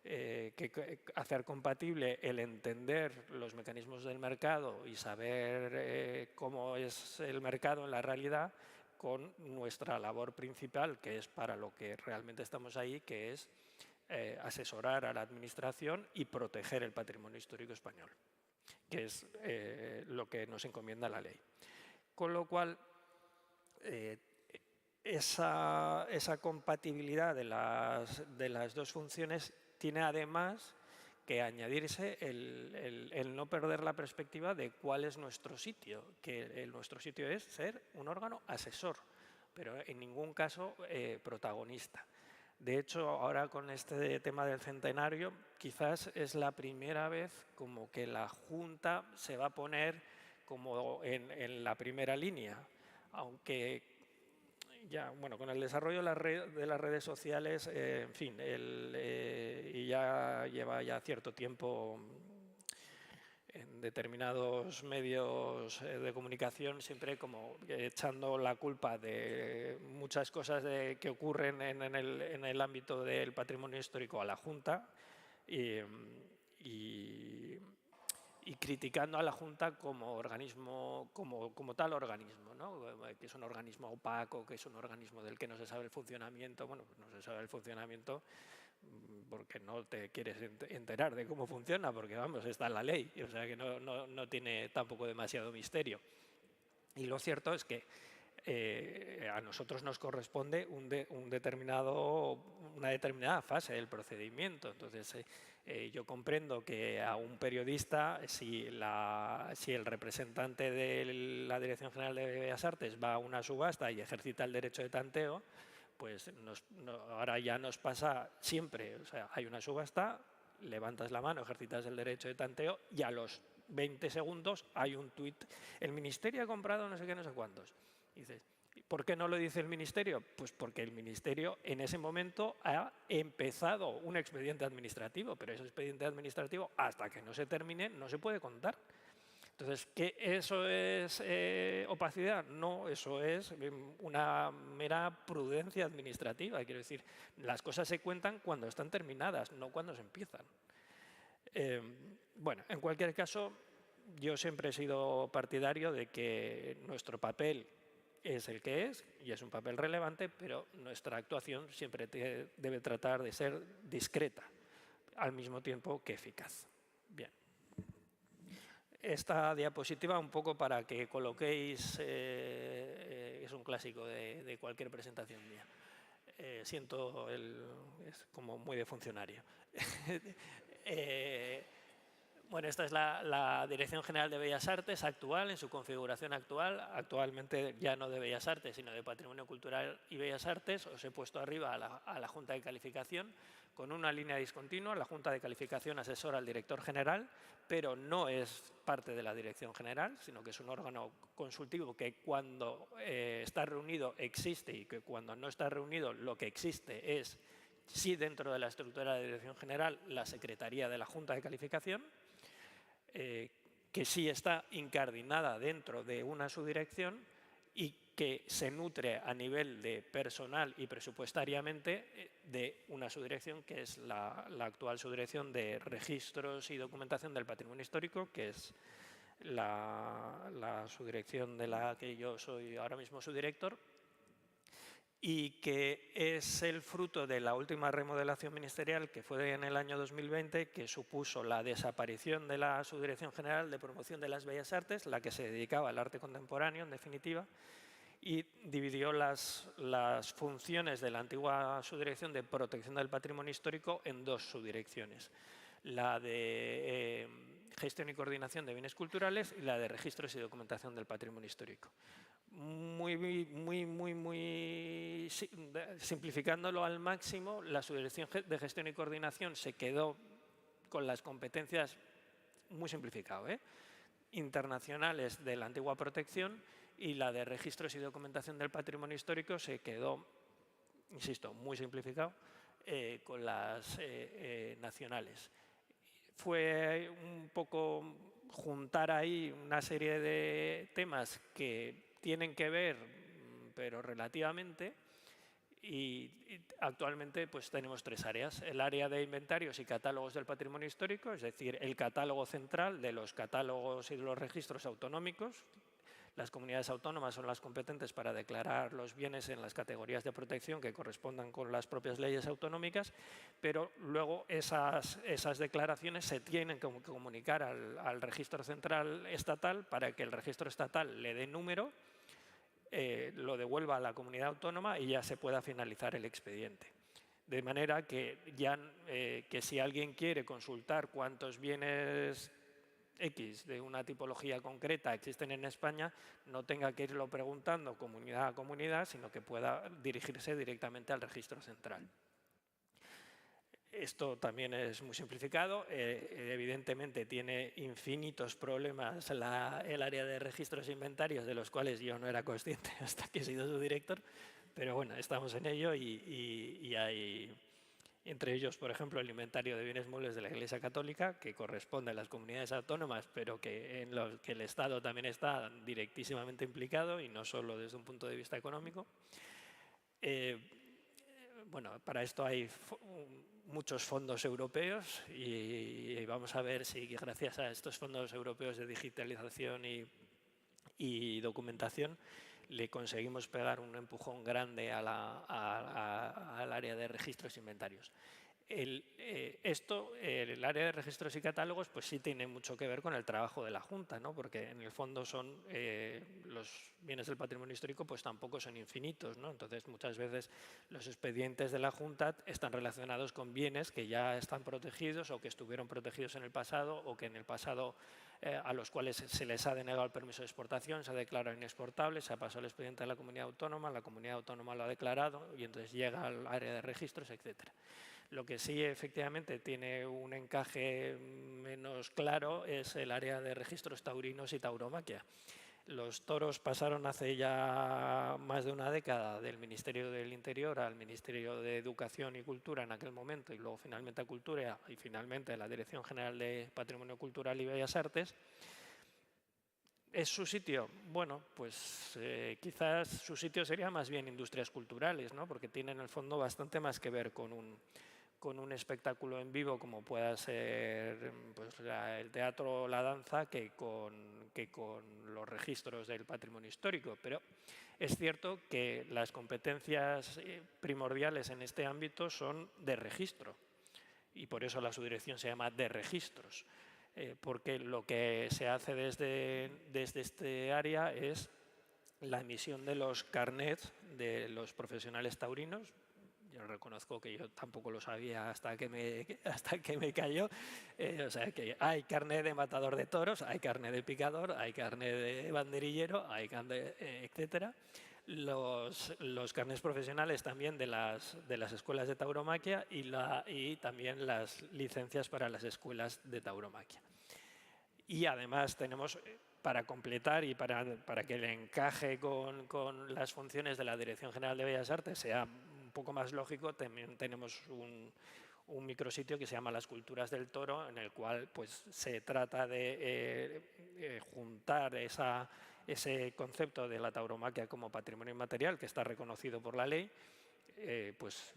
[SPEAKER 12] que hacer compatible el entender los mecanismos del mercado y saber cómo es el mercado en la realidad con nuestra labor principal, que es para lo que realmente estamos ahí, que es asesorar a la administración y proteger el patrimonio histórico español, que es lo que nos encomienda la ley. Con lo cual, esa compatibilidad de las dos funciones tiene además que añadirse el no perder la perspectiva de cuál es nuestro sitio, que nuestro sitio es ser un órgano asesor, pero en ningún caso protagonista. De hecho, ahora con este tema del centenario, quizás es la primera vez como que la Junta se va a poner como en la primera línea, aunque ya, bueno, con el desarrollo de las redes sociales, en fin, y ya lleva ya cierto tiempo en determinados medios de comunicación siempre como echando la culpa de muchas cosas que ocurren en el ámbito del patrimonio histórico a la Junta, y y criticando a la Junta como organismo, como tal organismo, ¿no? Que es un organismo opaco, que es un organismo del que no se sabe el funcionamiento. Bueno, pues no se sabe el funcionamiento porque no te quieres enterar de cómo funciona, porque vamos, está en la ley, o sea que no tiene tampoco demasiado misterio. Y lo cierto es que a nosotros nos corresponde una determinada fase del procedimiento. Entonces, yo comprendo que a un periodista, si el representante de la Dirección General de Bellas Artes va a una subasta y ejercita el derecho de tanteo, pues ahora ya nos pasa siempre. O sea, hay una subasta, levantas la mano, ejercitas el derecho de tanteo y a los 20 segundos hay un tuit: el Ministerio ha comprado no sé qué, no sé cuántos. Y dices, ¿por qué no lo dice el Ministerio? Pues porque el Ministerio en ese momento ha empezado un expediente administrativo, pero ese expediente administrativo, hasta que no se termine, no se puede contar. Entonces, ¿qué eso es opacidad? No, eso es una mera prudencia administrativa. Quiero decir, las cosas se cuentan cuando están terminadas, no cuando se empiezan. Bueno, en cualquier caso, yo siempre he sido partidario de que nuestro papel es el que es, y es un papel relevante, pero nuestra actuación siempre debe tratar de ser discreta, al mismo tiempo que eficaz. Bien. Esta diapositiva, un poco para que coloquéis, es un clásico de cualquier presentación mía. Siento, es como muy de funcionario. Bueno, esta es la Dirección General de Bellas Artes actual, en su configuración actual. Actualmente ya no de Bellas Artes, sino de Patrimonio Cultural y Bellas Artes. Os he puesto arriba a la Junta de Calificación con una línea discontinua. La Junta de Calificación asesora al director general, pero no es parte de la Dirección General, sino que es un órgano consultivo que cuando está reunido existe, y que cuando no está reunido lo que existe es, sí, dentro de la estructura de la Dirección General, la Secretaría de la Junta de Calificación, que sí está incardinada dentro de una subdirección y que se nutre a nivel de personal y presupuestariamente de una subdirección que es la actual subdirección de Registros y Documentación del Patrimonio Histórico, que es la subdirección de la que yo soy ahora mismo subdirector, y que es el fruto de la última remodelación ministerial que fue en el año 2020, que supuso la desaparición de la Subdirección General de Promoción de las Bellas Artes, la que se dedicaba al arte contemporáneo, en definitiva, y dividió las funciones de la antigua Subdirección de Protección del Patrimonio Histórico en dos subdirecciones: la de Gestión y Coordinación de Bienes Culturales y la de Registros y Documentación del Patrimonio Histórico. Muy simplificándolo al máximo, la Subdirección de Gestión y Coordinación se quedó con las competencias, muy simplificado, internacionales de la antigua protección, y la de Registros y Documentación del Patrimonio Histórico se quedó, insisto, muy simplificado, con las nacionales. Fue un poco juntar ahí una serie de temas que tienen que ver, pero relativamente, y actualmente pues tenemos tres áreas: el área de inventarios y catálogos del patrimonio histórico, es decir, el catálogo central de los catálogos y de los registros autonómicos. Las comunidades autónomas son las competentes para declarar los bienes en las categorías de protección que correspondan con las propias leyes autonómicas, pero luego esas declaraciones se tienen que comunicar al registro central estatal para que el registro estatal le dé número, lo devuelva a la comunidad autónoma y ya se pueda finalizar el expediente. De manera que, que si alguien quiere consultar cuántos bienes X de una tipología concreta existen en España, no tenga que irlo preguntando comunidad a comunidad, sino que pueda dirigirse directamente al registro central. Esto también es muy simplificado. Evidentemente tiene infinitos problemas el área de registros e inventarios, de los cuales yo no era consciente hasta que he sido su director, pero bueno, estamos en ello y hay, entre ellos, por ejemplo, el inventario de bienes muebles de la Iglesia Católica, que corresponde a las comunidades autónomas, pero en los que el Estado también está directísimamente implicado, y no solo desde un punto de vista económico. bueno, para esto hay muchos fondos europeos y vamos a ver si gracias a estos fondos europeos de digitalización y documentación le conseguimos pegar un empujón grande al área de registros e inventarios. El área de registros y catálogos pues sí tiene mucho que ver con el trabajo de la Junta, ¿no? Porque en el fondo son los bienes del patrimonio histórico pues tampoco son infinitos, ¿no? Entonces muchas veces los expedientes de la Junta están relacionados con bienes que ya están protegidos o que estuvieron protegidos en el pasado o que en el pasado a los cuales se les ha denegado el permiso de exportación, se ha declarado inexportable, se ha pasado el expediente a la comunidad autónoma lo ha declarado y entonces llega al área de registros, etcétera. Lo que sí efectivamente tiene un encaje menos claro es el área de registros taurinos y tauromaquia. Los toros pasaron hace ya más de una década del Ministerio del Interior al Ministerio de Educación y Cultura en aquel momento y luego finalmente a Cultura y finalmente a la Dirección General de Patrimonio Cultural y Bellas Artes. ¿Es su sitio? Bueno, pues quizás su sitio sería más bien industrias culturales, ¿no? Porque tiene en el fondo bastante más que ver con un espectáculo en vivo como pueda ser pues, el teatro o la danza que con los registros del patrimonio histórico. Pero es cierto que las competencias primordiales en este ámbito son de registro y por eso la subdirección se llama de registros, porque lo que se hace desde este área es la emisión de los carnets de los profesionales taurinos. Yo reconozco que yo tampoco lo sabía hasta que me cayó. O sea, que hay carnet de matador de toros, hay carnet de picador, hay carnet de banderillero, hay carnet, etcétera. Los carnets profesionales también de las escuelas de tauromaquia y también las licencias para las escuelas de tauromaquia. Y además tenemos, para completar y para que le encaje con las funciones de la Dirección General de Bellas Artes, sea un poco más lógico, también tenemos un micrositio que se llama Las Culturas del Toro, en el cual pues, se trata de juntar ese concepto de la tauromaquia como patrimonio inmaterial, que está reconocido por la ley, pues,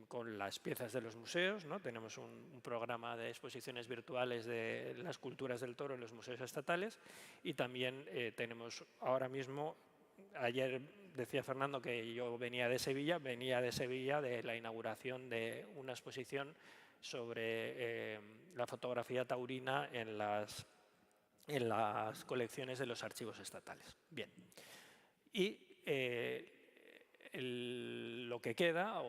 [SPEAKER 12] con las piezas de los museos, ¿no? Tenemos un programa de exposiciones virtuales de las culturas del toro en los museos estatales y también tenemos ahora mismo, ayer decía Fernando que yo venía de Sevilla de la inauguración de una exposición sobre la fotografía taurina en las colecciones de los archivos estatales. Bien. Y lo que queda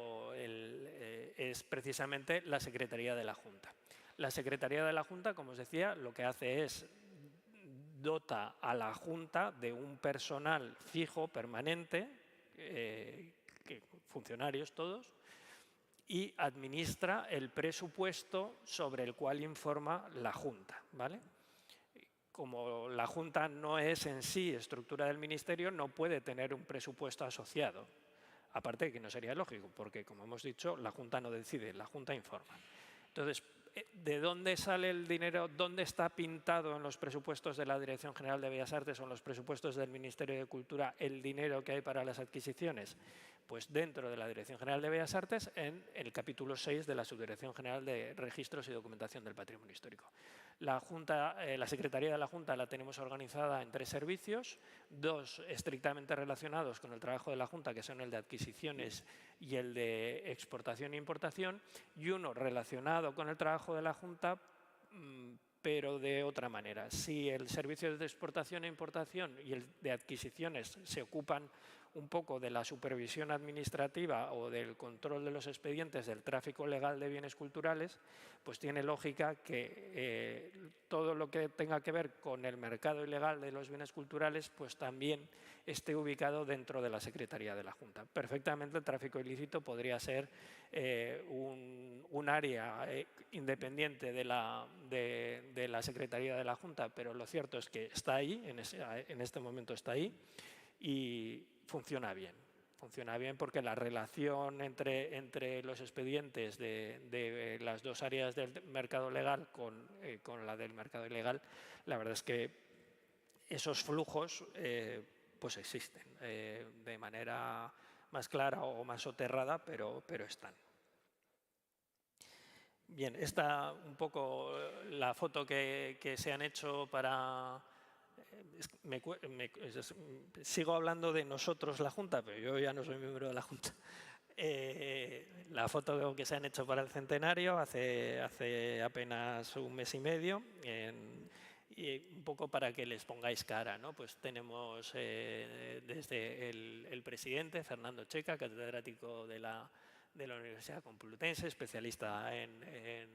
[SPEAKER 12] es precisamente la Secretaría de la Junta. La Secretaría de la Junta, como os decía, lo que hace es dota a la Junta de un personal fijo, permanente, funcionarios todos, y administra el presupuesto sobre el cual informa la Junta, ¿vale? Como la Junta no es en sí estructura del Ministerio, no puede tener un presupuesto asociado. Aparte de que no sería lógico, porque como hemos dicho, la Junta no decide, la Junta informa. Entonces, ¿de dónde sale el dinero? ¿Dónde está pintado en los presupuestos de la Dirección General de Bellas Artes o en los presupuestos del Ministerio de Cultura el dinero que hay para las adquisiciones? Pues dentro de la Dirección General de Bellas Artes, en el capítulo 6 de la Subdirección General de Registros y Documentación del Patrimonio Histórico. La Secretaría de la Junta la tenemos organizada en 3 servicios, 2 estrictamente relacionados con el trabajo de la Junta, que son el de adquisiciones y el de exportación e importación, y 1 relacionado con el trabajo de la Junta, pero de otra manera. Si el servicio de exportación e importación y el de adquisiciones se ocupan un poco de la supervisión administrativa o del control de los expedientes del tráfico legal de bienes culturales, pues tiene lógica que todo lo que tenga que ver con el mercado ilegal de los bienes culturales pues también esté ubicado dentro de la Secretaría de la Junta. Perfectamente el tráfico ilícito podría ser un área independiente de la Secretaría de la Junta, pero lo cierto es que está ahí, en este momento está ahí, y funciona bien. Funciona bien porque la relación entre los expedientes de las 2 áreas del mercado legal con la del mercado ilegal, la verdad es que esos flujos pues existen de manera más clara o más soterrada, pero están. Bien, esta un poco la foto que se han hecho para... sigo hablando de nosotros, la Junta, pero yo ya no soy miembro de la Junta. La foto que se han hecho para el centenario hace apenas un mes y medio, y un poco para que les pongáis cara, ¿no? Pues tenemos desde el presidente, Fernando Checa, catedrático de la Universidad Complutense, especialista en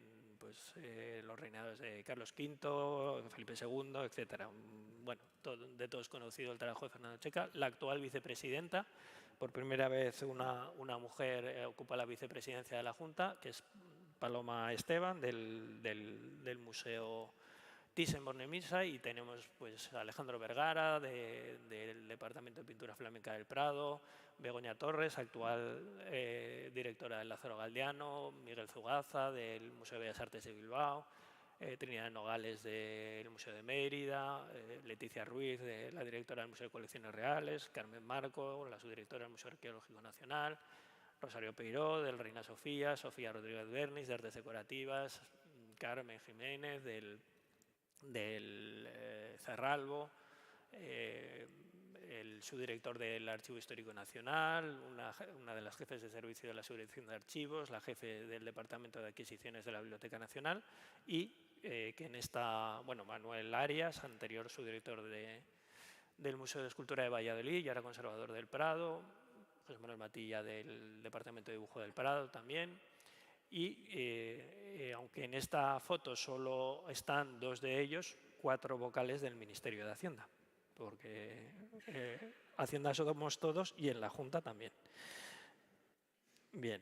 [SPEAKER 12] los reinados de Carlos V, Felipe II, etc. Bueno, de todos conocido el trabajo de Fernando Checa. La actual vicepresidenta, por primera vez una mujer ocupa la vicepresidencia de la Junta, que es Paloma Esteban, del Museo Thyssen-Bornemisza, y tenemos pues a Alejandro Vergara del Departamento de Pintura Flamenca del Prado, Begoña Torres, actual directora del Lázaro Galdiano, Miguel Zugaza del Museo de Bellas Artes de Bilbao, Trinidad Nogales del Museo de Mérida, Leticia Ruiz, la directora del Museo de Colecciones Reales, Carmen Marco, la subdirectora del Museo Arqueológico Nacional, Rosario Peiró del Reina Sofía, Sofía Rodríguez Bernis de Artes Decorativas, Carmen Jiménez del Cerralbo, el subdirector del Archivo Histórico Nacional, una de las jefes de servicio de la Subdirección de Archivos, la jefe del Departamento de Adquisiciones de la Biblioteca Nacional, y que en esta, bueno, Manuel Arias, anterior subdirector del Museo de Escultura de Valladolid y ahora conservador del Prado, José Manuel Matilla del Departamento de Dibujo del Prado también. Y aunque en esta foto solo están 2 de ellos, 4 vocales del Ministerio de Hacienda, porque Hacienda somos todos y en la Junta también. Bien.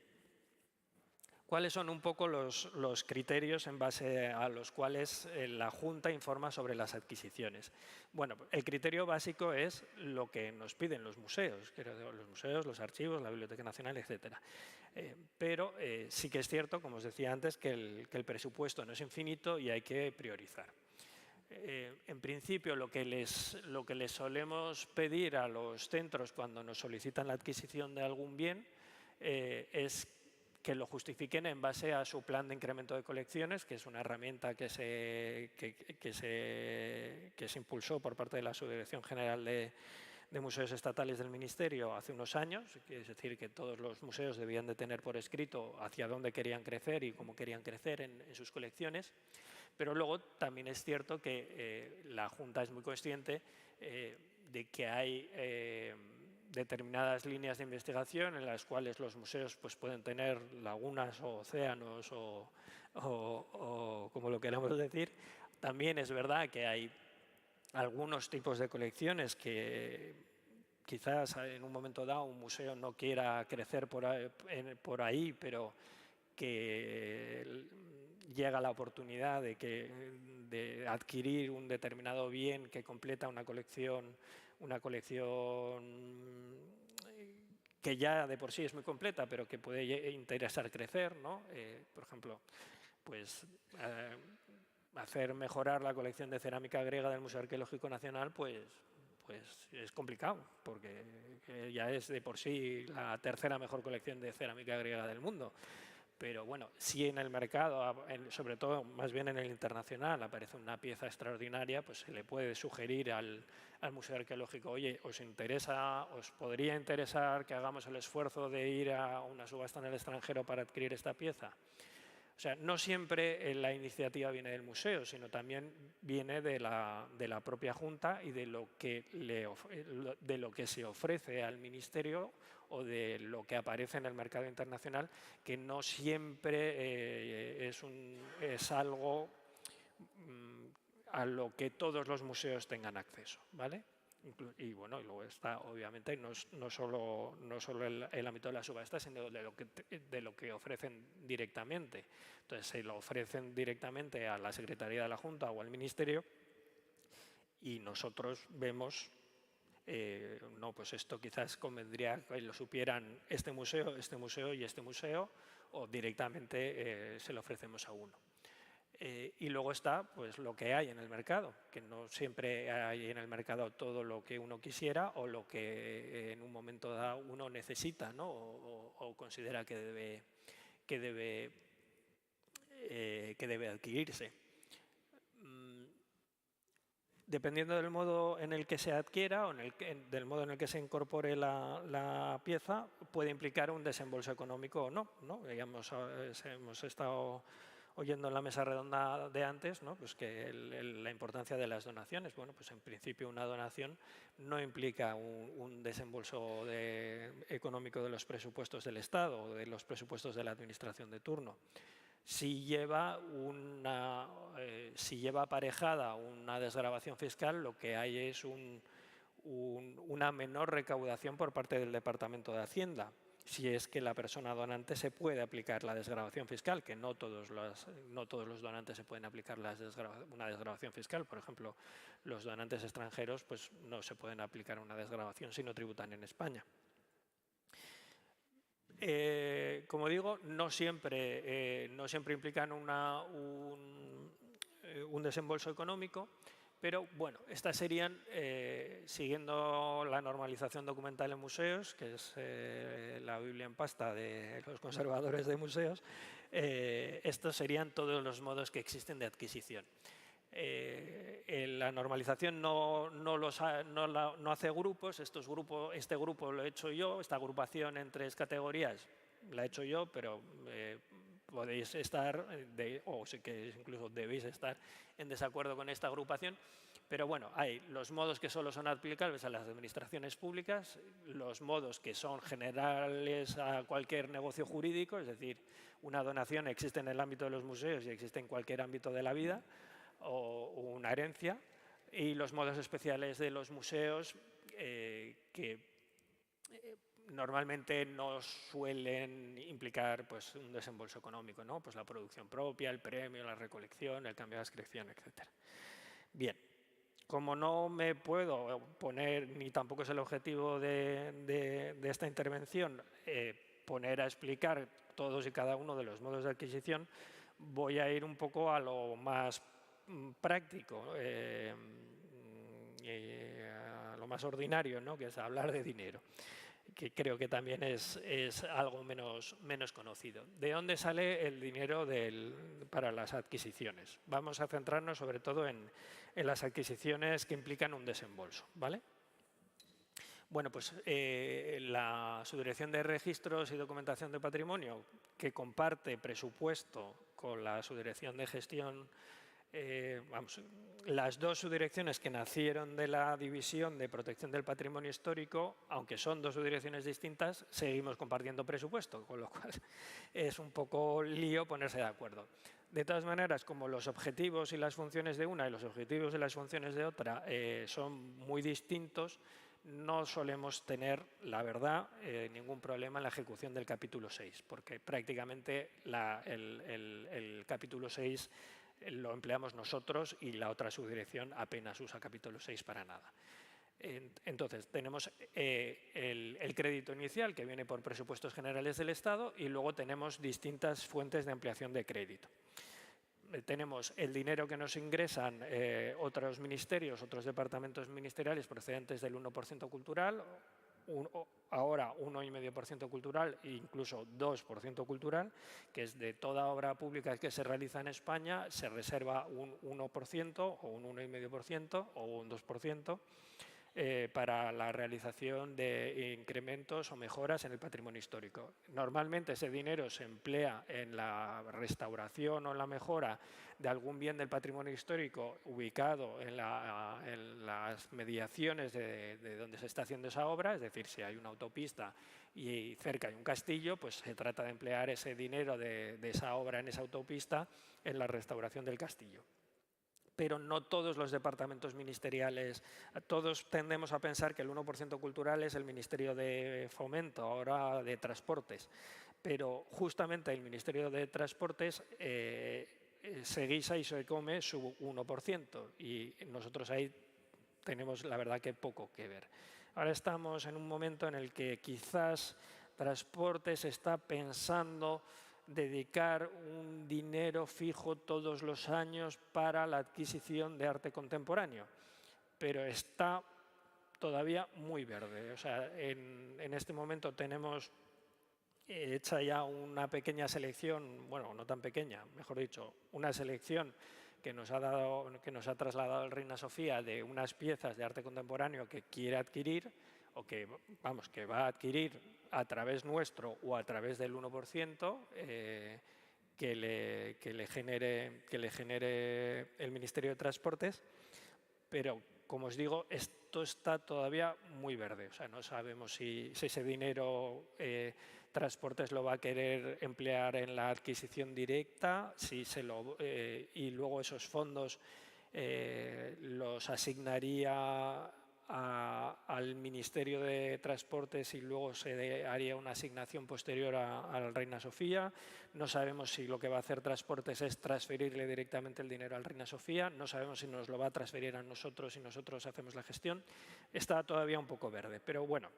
[SPEAKER 12] ¿Cuáles son un poco los criterios en base a los cuales la Junta informa sobre las adquisiciones? Bueno, el criterio básico es lo que nos piden los museos, los archivos, la Biblioteca Nacional, etc. Pero sí que es cierto, como os decía antes, que el presupuesto no es infinito y hay que priorizar. En principio, lo que les solemos pedir a los centros cuando nos solicitan la adquisición de algún bien es que lo justifiquen en base a su plan de incremento de colecciones, que es una herramienta que se impulsó por parte de la Subdirección General de Museos Estatales del Ministerio hace unos años, es decir, que todos los museos debían de tener por escrito hacia dónde querían crecer y cómo querían crecer en sus colecciones, pero luego también es cierto que la Junta es muy consciente de que hay determinadas líneas de investigación en las cuales los museos pues, pueden tener lagunas o océanos o como lo queramos decir. También es verdad que hay algunos tipos de colecciones que quizás en un momento dado un museo no quiera crecer por ahí, pero que llega la oportunidad de adquirir un determinado bien que completa una colección que ya de por sí es muy completa, pero que puede interesar crecer, ¿no? Por ejemplo, pues hacer mejorar la colección de cerámica griega del Museo Arqueológico Nacional, pues es complicado, porque ya es de por sí la tercera mejor colección de cerámica griega del mundo. Pero bueno, si en el mercado, sobre todo más bien en el internacional, aparece una pieza extraordinaria, pues se le puede sugerir al Museo Arqueológico, oye, ¿os podría interesar que hagamos el esfuerzo de ir a una subasta en el extranjero para adquirir esta pieza? O sea, no siempre la iniciativa viene del museo, sino también viene de la propia Junta y de lo que se ofrece al Ministerio o de lo que aparece en el mercado internacional, que no siempre es algo a lo que todos los museos tengan acceso, ¿vale? Y bueno, y luego está obviamente no solo el ámbito de la subasta, sino de lo que ofrecen directamente. Entonces se lo ofrecen directamente a la Secretaría de la Junta o al Ministerio y nosotros vemos, no, pues esto quizás convendría que lo supieran este museo y este museo, o directamente se lo ofrecemos a uno. Y luego está pues, lo que hay en el mercado, que no siempre hay en el mercado todo lo que uno quisiera o lo que en un momento dado uno necesita, ¿no? o considera que debe adquirirse. Dependiendo del modo en el que se adquiera o del modo en el que se incorpore la pieza, puede implicar un desembolso económico o no, ¿no? Hemos estado oyendo en la mesa redonda de antes, ¿no? Pues que la importancia de las donaciones. Bueno, pues en principio una donación no implica un desembolso económico de los presupuestos del Estado o de los presupuestos de la administración de turno. Si lleva aparejada una desgravación fiscal, lo que hay es una menor recaudación por parte del Departamento de Hacienda, si es que la persona donante se puede aplicar la desgravación fiscal, que no todos los donantes se pueden aplicar una desgravación fiscal. Por ejemplo, los donantes extranjeros pues, no se pueden aplicar una desgravación si no tributan en España. Como digo, no siempre implican un desembolso económico, pero bueno, estas serían, siguiendo la normalización documental en museos, que es la Biblia en pasta de los conservadores de museos, estos serían todos los modos que existen de adquisición. La normalización no hace grupos, este grupo lo he hecho yo, esta agrupación en 3 categorías la he hecho yo, pero podéis estar, o que incluso debéis estar en desacuerdo con esta agrupación. Pero bueno, hay los modos que solo son aplicables a las administraciones públicas, los modos que son generales a cualquier negocio jurídico, es decir, una donación existe en el ámbito de los museos y existe en cualquier ámbito de la vida, o una herencia, y los modos especiales de los museos que normalmente no suelen implicar pues, un desembolso económico, ¿no? Pues la producción propia, el premio, la recolección, el cambio de adscripción, etc. Bien, como no me puedo poner, ni tampoco es el objetivo de esta intervención, poner a explicar todos y cada uno de los modos de adquisición, voy a ir un poco a lo más práctico, a lo más ordinario, ¿no? Que es hablar de dinero, que creo que también es algo menos conocido. ¿De dónde sale el dinero para las adquisiciones? Vamos a centrarnos sobre todo en las adquisiciones que implican un desembolso, ¿vale? Bueno, pues la Subdirección de Registros y Documentación de Patrimonio, que comparte presupuesto con la Subdirección de Gestión, las 2 subdirecciones que nacieron de la División de Protección del Patrimonio Histórico, aunque son 2 subdirecciones distintas, seguimos compartiendo presupuesto, con lo cual es un poco lío ponerse de acuerdo. De todas maneras, como los objetivos y las funciones de una y los objetivos y las funciones de otra son muy distintos, no solemos tener, la verdad, ningún problema en la ejecución del capítulo 6, porque prácticamente el capítulo 6 lo empleamos nosotros y la otra subdirección apenas usa capítulo 6 para nada. Entonces, tenemos el crédito inicial que viene por presupuestos generales del Estado y luego tenemos distintas fuentes de ampliación de crédito. Tenemos el dinero que nos ingresan otros ministerios, otros departamentos ministeriales procedentes del 1% cultural, ahora 1,5% cultural e incluso 2% cultural, que es de toda obra pública que se realiza en España, se reserva un 1% o un 1,5% o un 2% para la realización de incrementos o mejoras en el patrimonio histórico. Normalmente ese dinero se emplea en la restauración o en la mejora de algún bien del patrimonio histórico ubicado en las mediaciones de donde se está haciendo esa obra, es decir, si hay una autopista y cerca hay un castillo, pues se trata de emplear ese dinero de esa obra en esa autopista en la restauración del castillo. Pero no todos los departamentos ministeriales, todos tendemos a pensar que el 1% cultural es el Ministerio de Fomento, ahora de Transportes, pero justamente el Ministerio de Transportes se guisa y se come su 1% y nosotros ahí tenemos la verdad que poco que ver. Ahora estamos en un momento en el que quizás Transportes está pensando dedicar un dinero fijo todos los años para la adquisición de arte contemporáneo, pero está todavía muy verde. O sea, en este momento tenemos hecha ya una pequeña selección, bueno, no tan pequeña, mejor dicho, una selección que nos ha trasladado el Reina Sofía de unas piezas de arte contemporáneo que quiere adquirir o que, vamos, que va a adquirir a través nuestro o a través del 1% que le genere el Ministerio de Transportes, pero como os digo, esto está todavía muy verde. O sea, no sabemos si ese dinero Transportes lo va a querer emplear en la adquisición directa, y luego esos fondos los asignaría al Ministerio de Transportes y luego se haría una asignación posterior al Reina Sofía. No sabemos si lo que va a hacer Transportes es transferirle directamente el dinero al Reina Sofía. No sabemos si nos lo va a transferir a nosotros y nosotros hacemos la gestión. Está todavía un poco verde, pero bueno,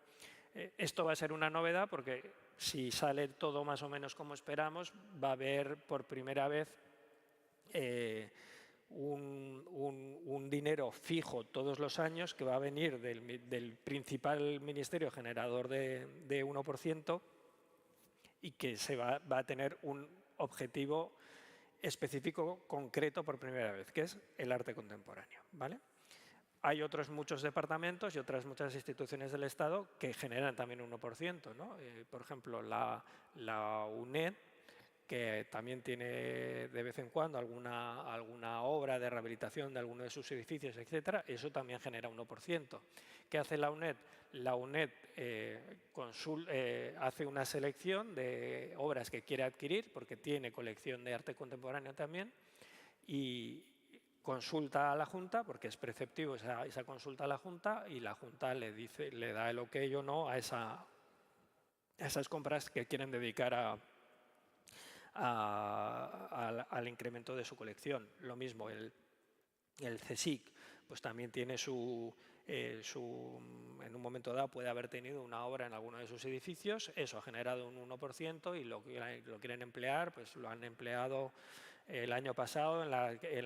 [SPEAKER 12] esto va a ser una novedad porque si sale todo más o menos como esperamos, va a haber por primera vez un dinero fijo todos los años que va a venir del principal ministerio generador de 1% y que va a tener un objetivo específico concreto por primera vez, que es el arte contemporáneo, ¿vale? Hay otros muchos departamentos y otras muchas instituciones del Estado que generan también un 1%, ¿no? Por ejemplo, la UNED, que también tiene de vez en cuando alguna obra de rehabilitación de alguno de sus edificios, etcétera, eso también genera un 1%. ¿Qué hace la UNED? La UNED hace una selección de obras que quiere adquirir, porque tiene colección de arte contemporáneo también, y consulta a la Junta, porque es preceptivo esa consulta a la Junta, y la Junta le da el ok o no a esas compras que quieren dedicar al incremento de su colección. Lo mismo, el CSIC pues también tiene en un momento dado puede haber tenido una obra en alguno de sus edificios, eso ha generado un 1% y lo quieren emplear, pues lo han empleado el año pasado en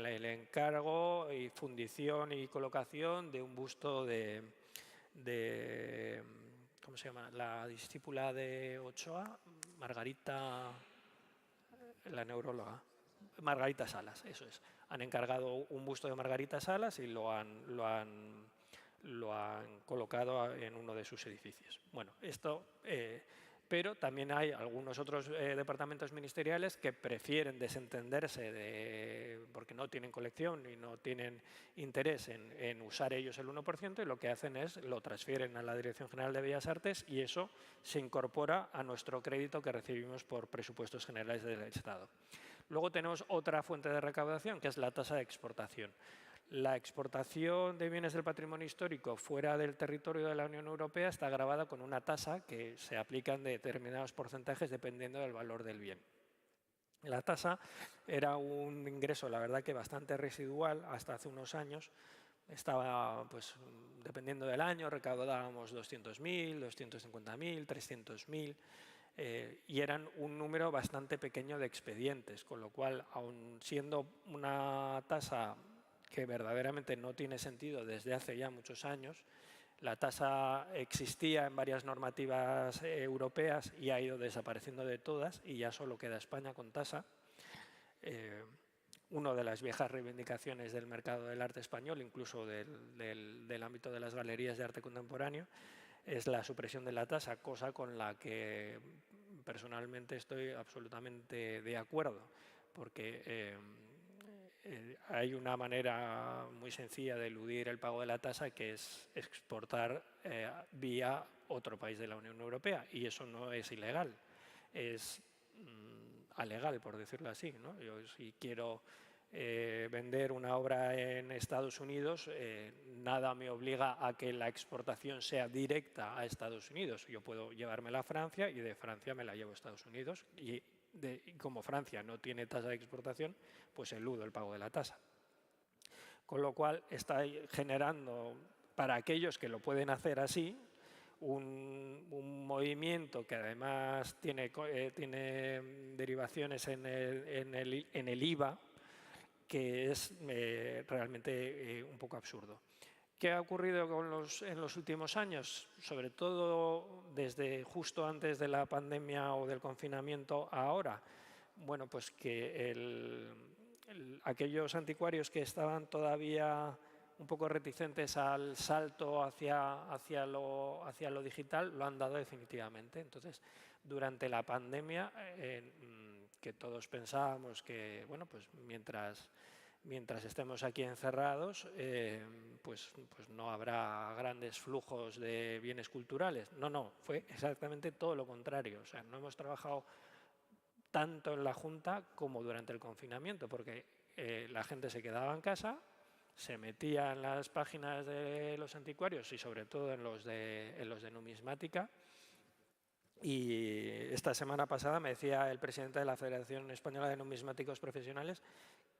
[SPEAKER 12] el encargo y fundición y colocación de un busto de ¿cómo se llama? La discípula de Ochoa, Margarita, la neuróloga, Margarita Salas, eso es. Han encargado un busto de Margarita Salas y lo han colocado en uno de sus edificios. Bueno, pero también hay algunos otros departamentos ministeriales que prefieren desentenderse porque no tienen colección y no tienen interés en usar ellos el 1%, y lo que hacen es lo transfieren a la Dirección General de Bellas Artes y eso se incorpora a nuestro crédito que recibimos por presupuestos generales del Estado. Luego tenemos otra fuente de recaudación, que es la tasa de exportación. La exportación de bienes del patrimonio histórico fuera del territorio de la Unión Europea está gravada con una tasa que se aplica en determinados porcentajes dependiendo del valor del bien. La tasa era un ingreso, la verdad, que bastante residual hasta hace unos años. Estaba, pues, dependiendo del año, recaudábamos 200.000, 250.000, 300.000 y eran un número bastante pequeño de expedientes, con lo cual, aun siendo una tasa que verdaderamente no tiene sentido desde hace ya muchos años, la tasa existía en varias normativas europeas y ha ido desapareciendo de todas y ya solo queda España con tasa. Una de las viejas reivindicaciones del mercado del arte español, incluso del ámbito de las galerías de arte contemporáneo, es la supresión de la tasa, cosa con la que personalmente estoy absolutamente de acuerdo, porque hay una manera muy sencilla de eludir el pago de la tasa, que es exportar vía otro país de la Unión Europea, y eso no es ilegal, es alegal, por decirlo así, ¿no? Yo, si quiero vender una obra en Estados Unidos, nada me obliga a que la exportación sea directa a Estados Unidos. Yo puedo llevármela a Francia y de Francia me la llevo a Estados Unidos, y como Francia no tiene tasa de exportación, pues eludo el pago de la tasa. Con lo cual está generando, para aquellos que lo pueden hacer así, un movimiento que además tiene derivaciones en el IVA, que es realmente un poco absurdo. ¿Qué ha ocurrido en los últimos años? Sobre todo desde justo antes de la pandemia o del confinamiento a ahora. Bueno, pues que aquellos anticuarios que estaban todavía un poco reticentes al salto hacia lo digital lo han dado definitivamente. Entonces, durante la pandemia, que todos pensábamos que, bueno, pues mientras estemos aquí encerrados, pues no habrá grandes flujos de bienes culturales. No, fue exactamente todo lo contrario. O sea, no hemos trabajado tanto en la Junta como durante el confinamiento, porque la gente se quedaba en casa, se metía en las páginas de los anticuarios y sobre todo en los de numismática. Y esta semana pasada me decía el presidente de la Federación Española de Numismáticos Profesionales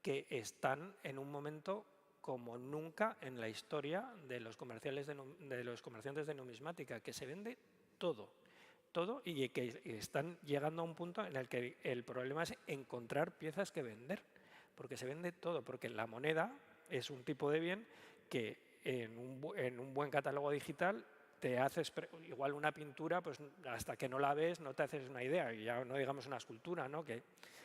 [SPEAKER 12] que están en un momento como nunca en la historia de los comerciantes de numismática, que se vende todo, y que están llegando a un punto en el que el problema es encontrar piezas que vender, porque se vende todo, porque la moneda es un tipo de bien que en un buen catálogo digital te haces, igual una pintura, pues hasta que no la ves no te haces una idea, y ya no digamos una escultura, ¿no? Que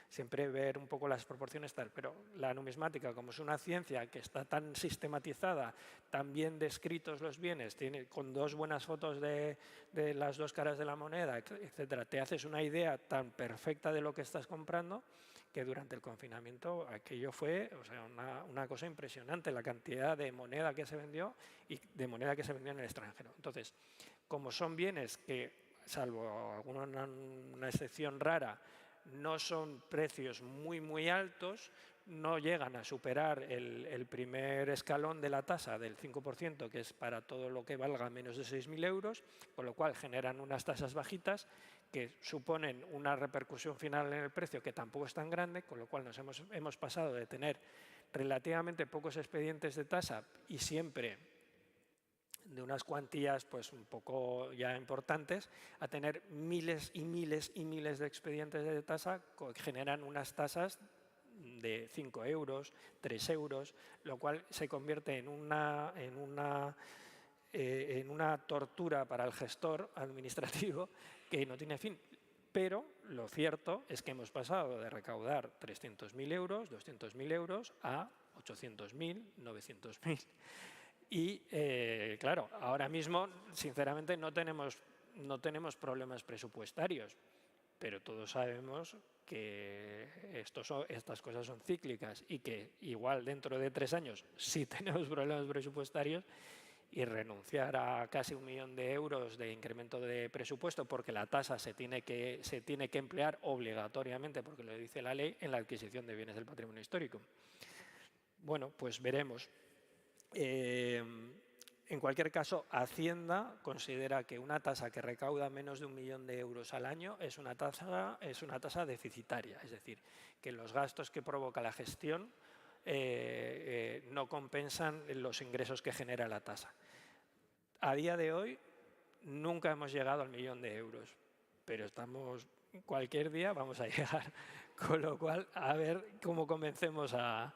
[SPEAKER 12] siempre ver un poco las proporciones tal, pero la numismática, como es una ciencia que está tan sistematizada, tan bien descritos los bienes, con 2 buenas fotos de las 2 caras de la moneda, etcétera, te haces una idea tan perfecta de lo que estás comprando, que durante el confinamiento aquello fue, o sea, una cosa impresionante, la cantidad de moneda que se vendió y de moneda que se vendió en el extranjero. Entonces, como son bienes que, salvo una excepción rara, no son precios muy altos, no llegan a superar el primer escalón de la tasa del 5%, que es para todo lo que valga menos de 6.000 euros, con lo cual generan unas tasas bajitas que suponen una repercusión final en el precio que tampoco es tan grande, con lo cual nos hemos pasado de tener relativamente pocos expedientes de tasa y siempre de unas cuantías pues un poco ya importantes, a tener miles y miles y miles de expedientes de tasa que generan unas tasas de 5 euros, 3 euros, lo cual se convierte en una tortura para el gestor administrativo que no tiene fin. Pero lo cierto es que hemos pasado de recaudar 300.000 euros, 200.000 euros a 800.000, 900.000. Y claro, ahora mismo, sinceramente, no tenemos problemas presupuestarios, pero todos sabemos que estas cosas son cíclicas y que igual dentro de 3 años sí tenemos problemas presupuestarios, y renunciar a casi 1 millón de euros de incremento de presupuesto porque la tasa se tiene que emplear obligatoriamente, porque lo dice la ley, en la adquisición de bienes del patrimonio histórico. Bueno, pues veremos. En cualquier caso, Hacienda considera que una tasa que recauda menos de 1 millón de euros al año es una tasa deficitaria, es decir, que los gastos que provoca la gestión no compensan los ingresos que genera la tasa. A día de hoy nunca hemos llegado al 1 millón de euros, pero cualquier día vamos a llegar, con lo cual a ver cómo convencemos a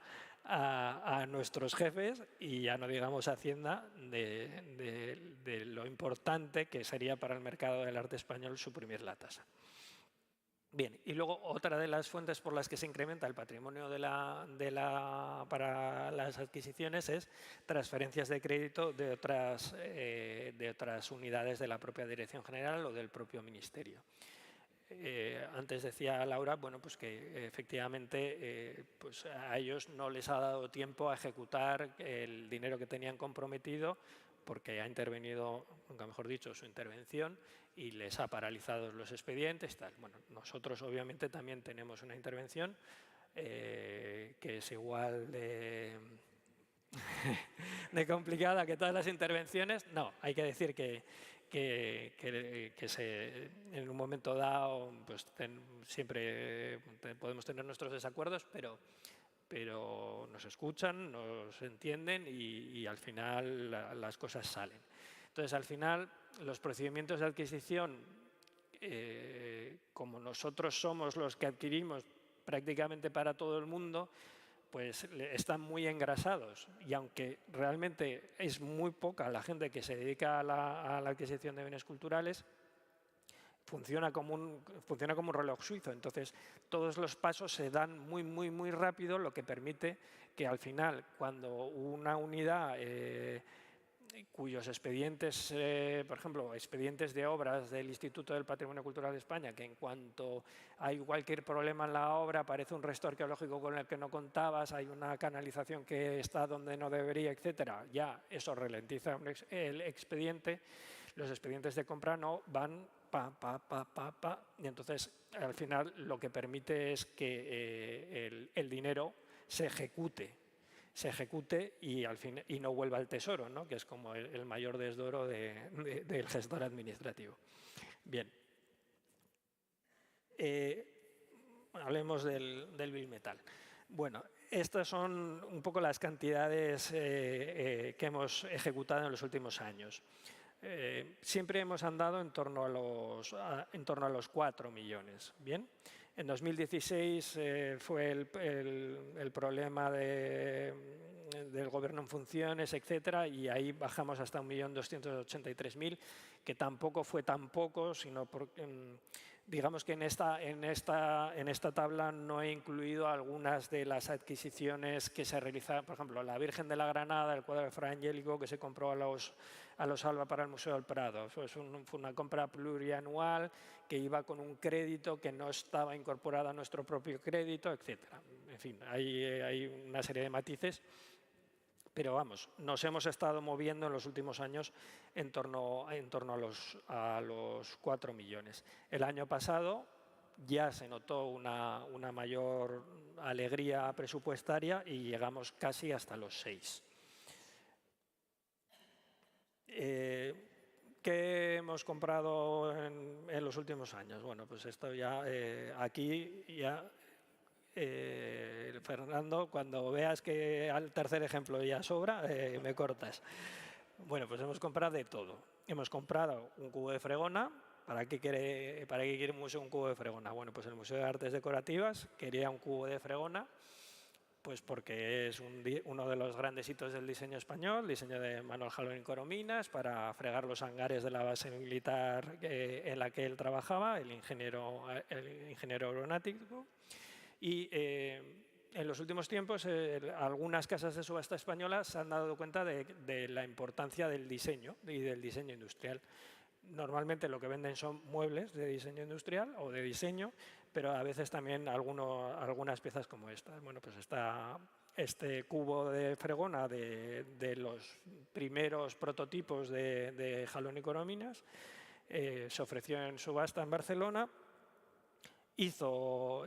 [SPEAKER 12] nuestros jefes, y ya no digamos a Hacienda, de lo importante que sería para el mercado del arte español suprimir la tasa. Bien, y luego otra de las fuentes por las que se incrementa el patrimonio para las adquisiciones es transferencias de crédito de otras unidades de la propia Dirección General o del propio Ministerio. Antes decía Laura, bueno, pues que efectivamente pues a ellos no les ha dado tiempo a ejecutar el dinero que tenían comprometido, porque ha intervenido, nunca mejor dicho, su intervención, y les ha paralizado los expedientes. Tal. Bueno, nosotros obviamente también tenemos una intervención que es igual de complicada que todas las intervenciones. No, hay que decir que en un momento dado pues siempre podemos tener nuestros desacuerdos, pero nos escuchan, nos entienden y al final las cosas salen. Entonces, al final, los procedimientos de adquisición, como nosotros somos los que adquirimos prácticamente para todo el mundo, pues están muy engrasados. Y aunque realmente es muy poca la gente que se dedica a la adquisición de bienes culturales, funciona como un reloj suizo. Entonces, todos los pasos se dan muy rápido, lo que permite que al final, cuando una unidad cuyos expedientes, por ejemplo, expedientes de obras del Instituto del Patrimonio Cultural de España, que en cuanto hay cualquier problema en la obra, aparece un resto arqueológico con el que no contabas, hay una canalización que está donde no debería, etcétera, ya eso ralentiza el expediente. Los expedientes de compra no van y entonces al final lo que permite es que el dinero se ejecute y al fin y no vuelva al tesoro, ¿no? Que es como el mayor desdoro del gestor administrativo. Bien. Hablemos del Bill Metal. Bueno, estas son un poco las cantidades que hemos ejecutado en los últimos años. Siempre hemos andado en torno a los 4 millones. Bien. En 2016 fue el problema del gobierno en funciones, etcétera, y ahí bajamos hasta 1.283.000, que tampoco fue tan poco, sino porque digamos que en esta tabla no he incluido algunas de las adquisiciones que se realizaron. Por ejemplo, la Virgen de la Granada, el cuadro de Fra Angelico que se compró a los Alba para el Museo del Prado. Fue una compra plurianual que iba con un crédito que no estaba incorporado a nuestro propio crédito, etcétera. En fin, hay una serie de matices. Pero vamos, nos hemos estado moviendo en los últimos años en torno a los 4 millones. El año pasado ya se notó una mayor alegría presupuestaria y llegamos casi hasta los 6. ¿Qué hemos comprado en los últimos años? Bueno, pues esto ya aquí ya... Fernando, cuando veas que al tercer ejemplo ya sobra, me cortas. Bueno, pues hemos comprado de todo. Hemos comprado un cubo de fregona. ¿Para qué quiere el museo un cubo de fregona? Bueno, pues el Museo de Artes Decorativas quería un cubo de fregona, pues porque es uno de los grandes hitos del diseño español, diseño de Manuel Jalón y Corominas, para fregar los hangares de la base militar en la que él trabajaba, el ingeniero aeronáutico. Y en los últimos tiempos algunas casas de subasta españolas se han dado cuenta de la importancia del diseño y del diseño industrial. Normalmente lo que venden son muebles de diseño industrial o de diseño, pero a veces también algunas piezas como esta. Bueno, pues está este cubo de fregona de los primeros prototipos de Jalón y Corominas. Se ofreció en subasta en Barcelona. Hizo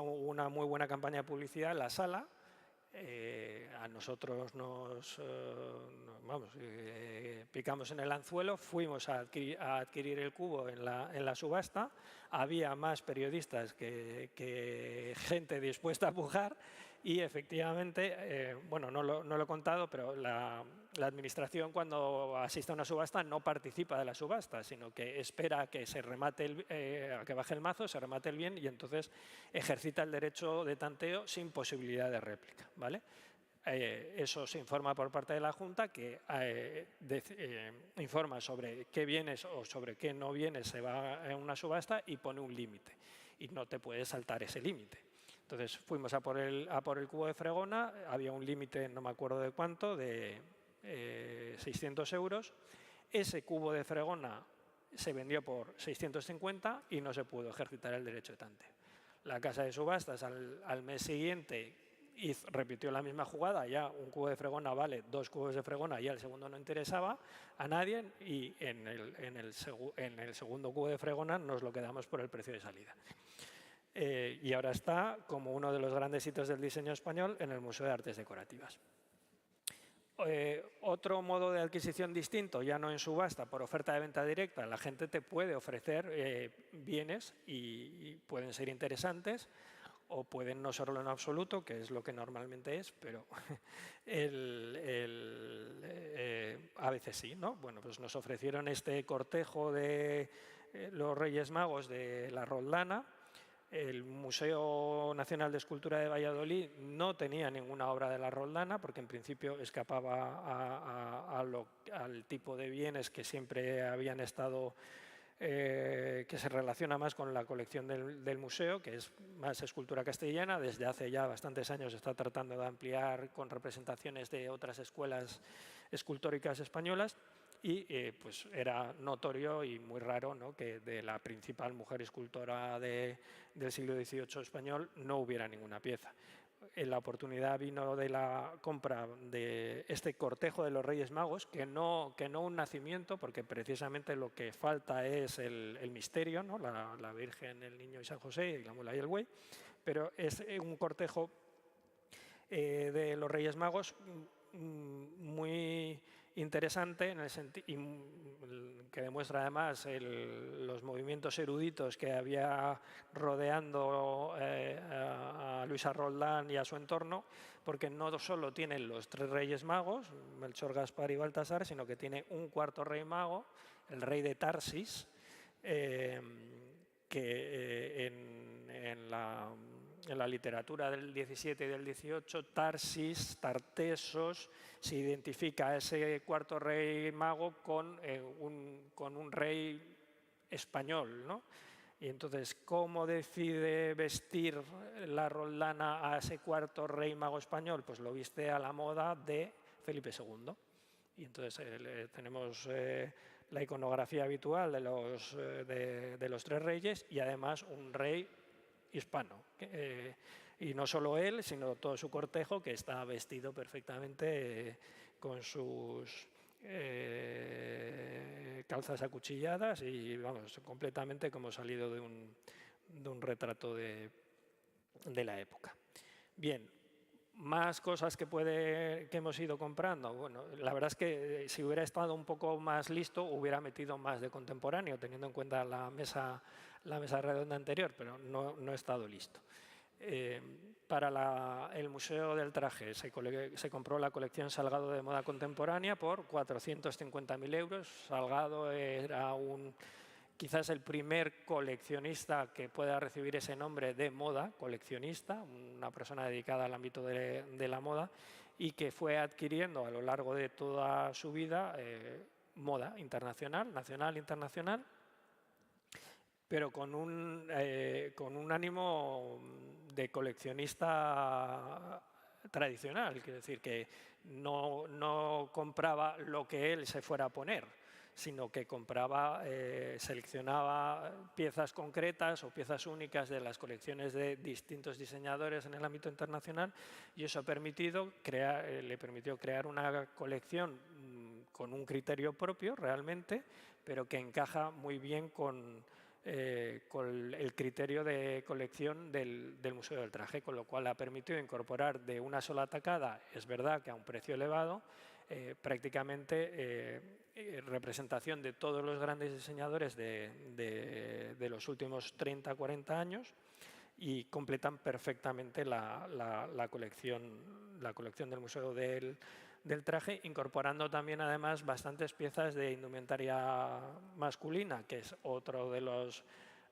[SPEAKER 12] una muy buena campaña de publicidad en la sala. A nosotros picamos en el anzuelo, fuimos a adquirir el cubo en la subasta. Había más periodistas que gente dispuesta a pujar y efectivamente, bueno, no lo he contado, pero la administración cuando asiste a una subasta no participa de la subasta, sino que espera a que se remate a que baje el mazo, se remate el bien y entonces ejercita el derecho de tanteo sin posibilidad de réplica, ¿vale? Eso se informa por parte de la Junta, que informa sobre qué bienes o sobre qué no bienes se va a una subasta y pone un límite y no te puedes saltar ese límite. Entonces fuimos a por el cubo de fregona, había un límite, no me acuerdo de cuánto, de 600 euros. Ese cubo de fregona se vendió por 650 y no se pudo ejercitar el derecho de tanteo. La casa de subastas al mes siguiente repitió la misma jugada, ya un cubo de fregona vale 2 cubos de fregona, ya el segundo no interesaba a nadie y en el segundo cubo de fregona nos lo quedamos por el precio de salida. Y ahora está como uno de los grandes hitos del diseño español en el Museo de Artes Decorativas. Otro modo de adquisición distinto, ya no en subasta, por oferta de venta directa, la gente te puede ofrecer bienes y pueden ser interesantes, o pueden no serlo en absoluto, que es lo que normalmente es, pero a veces sí, ¿no? Bueno, pues nos ofrecieron este cortejo de los Reyes Magos de la Roldana. El Museo Nacional de Escultura de Valladolid no tenía ninguna obra de la Roldana porque en principio escapaba al tipo de bienes que siempre habían estado, que se relaciona más con la colección del museo, que es más escultura castellana. Desde hace ya bastantes años se está tratando de ampliar con representaciones de otras escuelas escultóricas españolas. Y pues era notorio y muy raro, ¿no?, que de la principal mujer escultora del siglo XVIII español no hubiera ninguna pieza. La oportunidad vino de la compra de este cortejo de los Reyes Magos, que no un nacimiento, porque precisamente lo que falta es el misterio, ¿no?, la Virgen, el Niño y San José, y la mula y el buey, pero es un cortejo de los Reyes Magos muy interesante en el que demuestra además los movimientos eruditos que había rodeando a Luisa Roldán y a su entorno, porque no solo tienen los 3 Reyes Magos, Melchor, Gaspar y Baltasar, sino que tiene un cuarto rey mago, el rey de Tarsis, que en la literatura del 17 y del 18, Tarsis, Tartesos, se identifica a ese cuarto rey mago con un rey español, ¿no? Y entonces, ¿cómo decide vestir la Roldana a ese cuarto rey mago español? Pues lo viste a la moda de Felipe II. Y entonces tenemos la iconografía habitual de los 3 reyes y además un rey hispano, y no solo él, sino todo su cortejo, que está vestido perfectamente con sus calzas acuchilladas y vamos, completamente como salido de un retrato de la época. Bien, más cosas que hemos ido comprando. Bueno, la verdad es que si hubiera estado un poco más listo, hubiera metido más de contemporáneo, teniendo en cuenta la mesa redonda anterior, pero no he estado listo. Para el Museo del Traje se compró la colección Salgado de moda contemporánea por 450.000 euros. Salgado era quizás el primer coleccionista que pueda recibir ese nombre de moda, coleccionista, una persona dedicada al ámbito de la moda y que fue adquiriendo a lo largo de toda su vida moda internacional, nacional e internacional, pero con un ánimo de coleccionista tradicional, quiere decir que no compraba lo que él se fuera a poner, sino que seleccionaba piezas concretas o piezas únicas de las colecciones de distintos diseñadores en el ámbito internacional, y eso le permitió crear una colección con un criterio propio realmente, pero que encaja muy bien con el criterio de colección del Museo del Traje, con lo cual ha permitido incorporar de una sola tacada, es verdad que a un precio elevado, prácticamente representación de todos los grandes diseñadores de los últimos 30-40 años, y completan perfectamente la colección del Museo del Traje, incorporando también además bastantes piezas de indumentaria masculina, que es otro de los,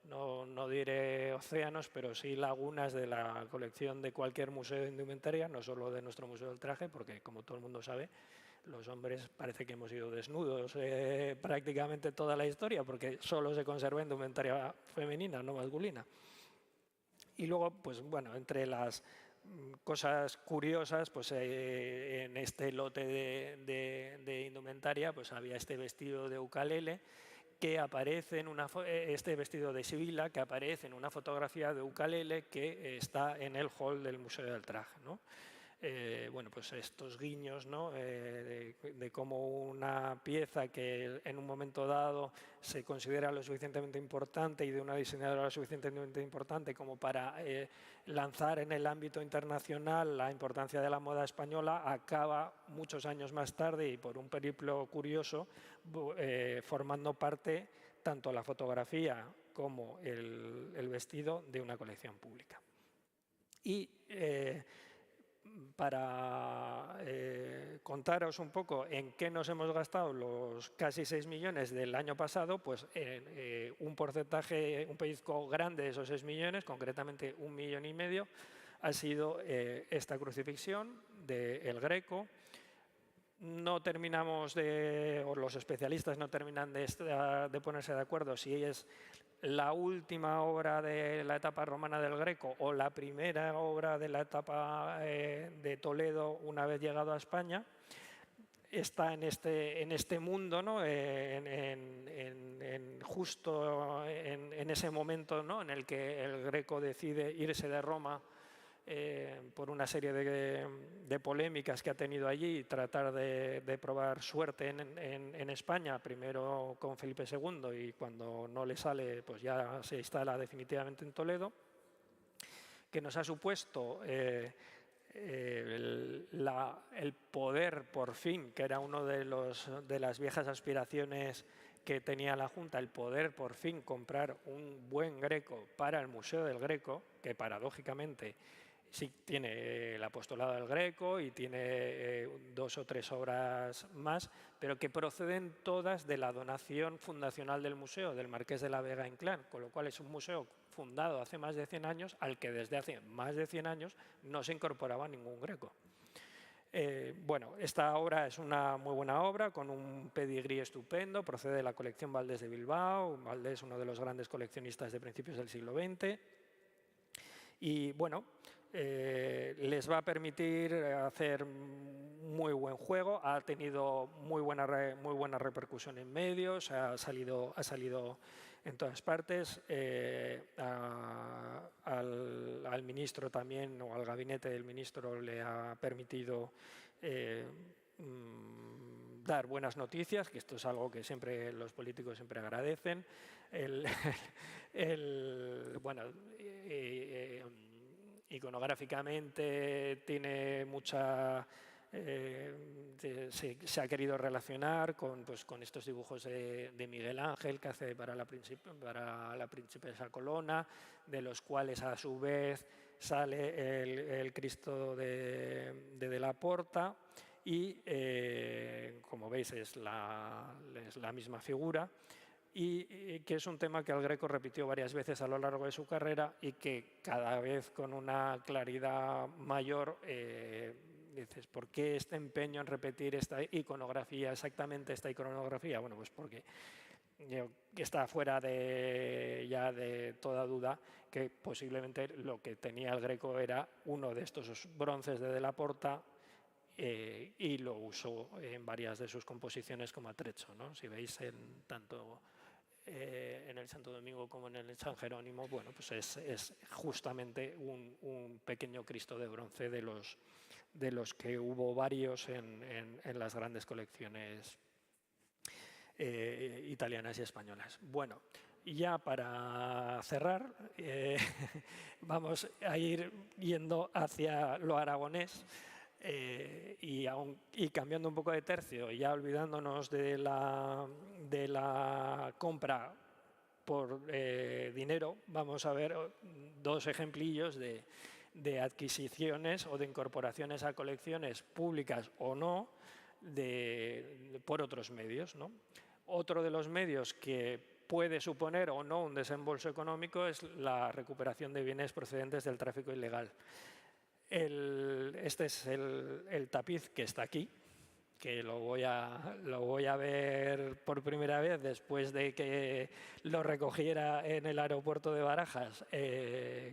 [SPEAKER 12] no diré océanos, pero sí lagunas de la colección de cualquier museo de indumentaria, no solo de nuestro Museo del Traje, porque como todo el mundo sabe, los hombres parece que hemos ido desnudos prácticamente toda la historia, porque solo se conserva indumentaria femenina, no masculina. Y luego, pues bueno, entre las cosas curiosas, pues en este lote de indumentaria pues había este vestido de ukelele que aparece este vestido de Sibila que aparece en una fotografía de ukelele que está en el hall del Museo del Traje, ¿no? Bueno, pues estos guiños, ¿no? de cómo una pieza que en un momento dado se considera lo suficientemente importante y de una diseñadora lo suficientemente importante como para lanzar en el ámbito internacional la importancia de la moda española, acaba muchos años más tarde y por un periplo curioso formando parte tanto la fotografía como el vestido de una colección pública. Y para contaros un poco en qué nos hemos gastado los casi 6 millones del año pasado, pues un porcentaje, un pellizco grande de esos 6 millones, concretamente 1,5 millones, ha sido esta crucifixión del Greco. No terminamos o los especialistas no terminan de ponerse de acuerdo si es la última obra de la etapa romana del Greco o la primera obra de la etapa de Toledo una vez llegado a España. Está en este mundo, ¿no? Justo en ese momento, ¿no? En el que el Greco decide irse de Roma por una serie de polémicas que ha tenido allí y tratar de probar suerte en España, primero con Felipe II y cuando no le sale pues ya se instala definitivamente en Toledo, que nos ha supuesto el poder por fin, que era uno de las viejas aspiraciones que tenía la Junta, el poder por fin comprar un buen Greco para el Museo del Greco, que paradójicamente sí tiene el apostolado del Greco y tiene 2 o 3 obras más, pero que proceden todas de la donación fundacional del museo, del Marqués de la Vega Inclán, con lo cual es un museo fundado hace más de 100 años, al que desde hace más de 100 años no se incorporaba ningún Greco. Bueno, esta obra es una muy buena obra, con un pedigrí estupendo, procede de la colección Valdés de Bilbao. Valdés, uno de los grandes coleccionistas de principios del siglo XX. Y bueno, les va a permitir hacer muy buen juego, ha tenido muy buena repercusión en medios, ha salido en todas partes, al ministro también, o al gabinete del ministro le ha permitido dar buenas noticias, que esto es algo que siempre los políticos siempre agradecen. Bueno, iconográficamente tiene mucha... se ha querido relacionar con estos dibujos de Miguel Ángel que hace para la princesa Colonna, de los cuales a su vez sale el Cristo de la Porta y como veis es la misma figura. Y que es un tema que el Greco repitió varias veces a lo largo de su carrera y que cada vez con una claridad mayor dices, ¿por qué este empeño en repetir esta iconografía, exactamente esta iconografía? Bueno, pues porque está fuera ya de toda duda que posiblemente lo que tenía el Greco era uno de estos bronces de la Porta y lo usó en varias de sus composiciones como atrecho, ¿no? Si veis tanto en el Santo Domingo como en el San Jerónimo, bueno, pues es justamente un pequeño Cristo de bronce de los que hubo varios en las grandes colecciones italianas y españolas. Bueno, ya para cerrar, vamos a ir yendo hacia lo aragonés. Y cambiando un poco de tercio, ya olvidándonos de la compra por dinero, vamos a ver 2 ejemplillos de adquisiciones o de incorporaciones a colecciones públicas o no por otros medios, ¿no? Otro de los medios que puede suponer o no un desembolso económico es la recuperación de bienes procedentes del tráfico ilegal. Este es el tapiz que está aquí, que lo voy a ver por primera vez después de que lo recogiera en el aeropuerto de Barajas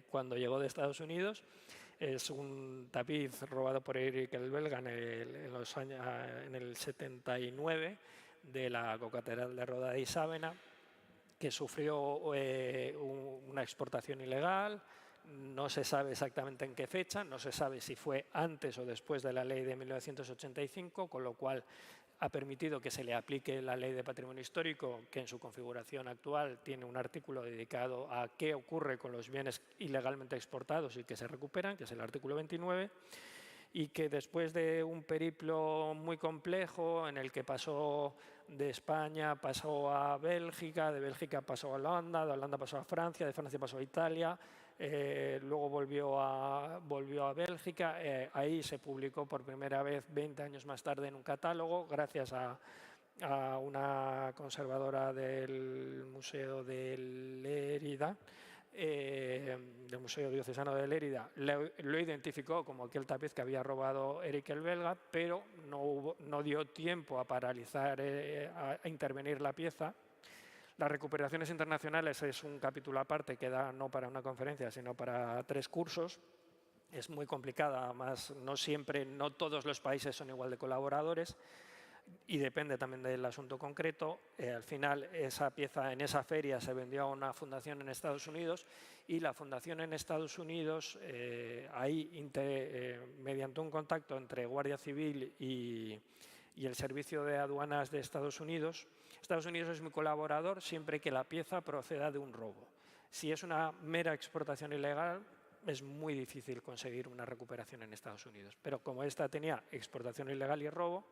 [SPEAKER 12] cuando llegó de Estados Unidos. Es un tapiz robado por Eric el Belga en el 79 de la Cocatedral de Roda y Sávena, que sufrió una exportación ilegal. No se sabe exactamente en qué fecha, no se sabe si fue antes o después de la ley de 1985, con lo cual ha permitido que se le aplique la ley de patrimonio histórico, que en su configuración actual tiene un artículo dedicado a qué ocurre con los bienes ilegalmente exportados y que se recuperan, que es el artículo 29, y que después de un periplo muy complejo en el que pasó de España, pasó a Bélgica, de Bélgica pasó a Holanda, de Holanda pasó a Francia, de Francia pasó a Italia, luego volvió a Bélgica, ahí se publicó por primera vez 20 años más tarde en un catálogo, gracias a una conservadora del Museo de Lérida, del Museo Diocesano de Lérida, lo identificó como aquel tapiz que había robado Eric el Belga, pero no dio tiempo a paralizar, a intervenir la pieza. Las recuperaciones internacionales es un capítulo aparte que da no para una conferencia, sino para 3 cursos. Es muy complicada, además no todos los países son igual de colaboradores y depende también del asunto concreto. Al final esa pieza en esa feria se vendió a una fundación en Estados Unidos y la fundación en Estados Unidos, mediante un contacto entre Guardia Civil y el Servicio de Aduanas de Estados Unidos es muy colaborador siempre que la pieza proceda de un robo. Si es una mera exportación ilegal, es muy difícil conseguir una recuperación en Estados Unidos. Pero como esta tenía exportación ilegal y robo,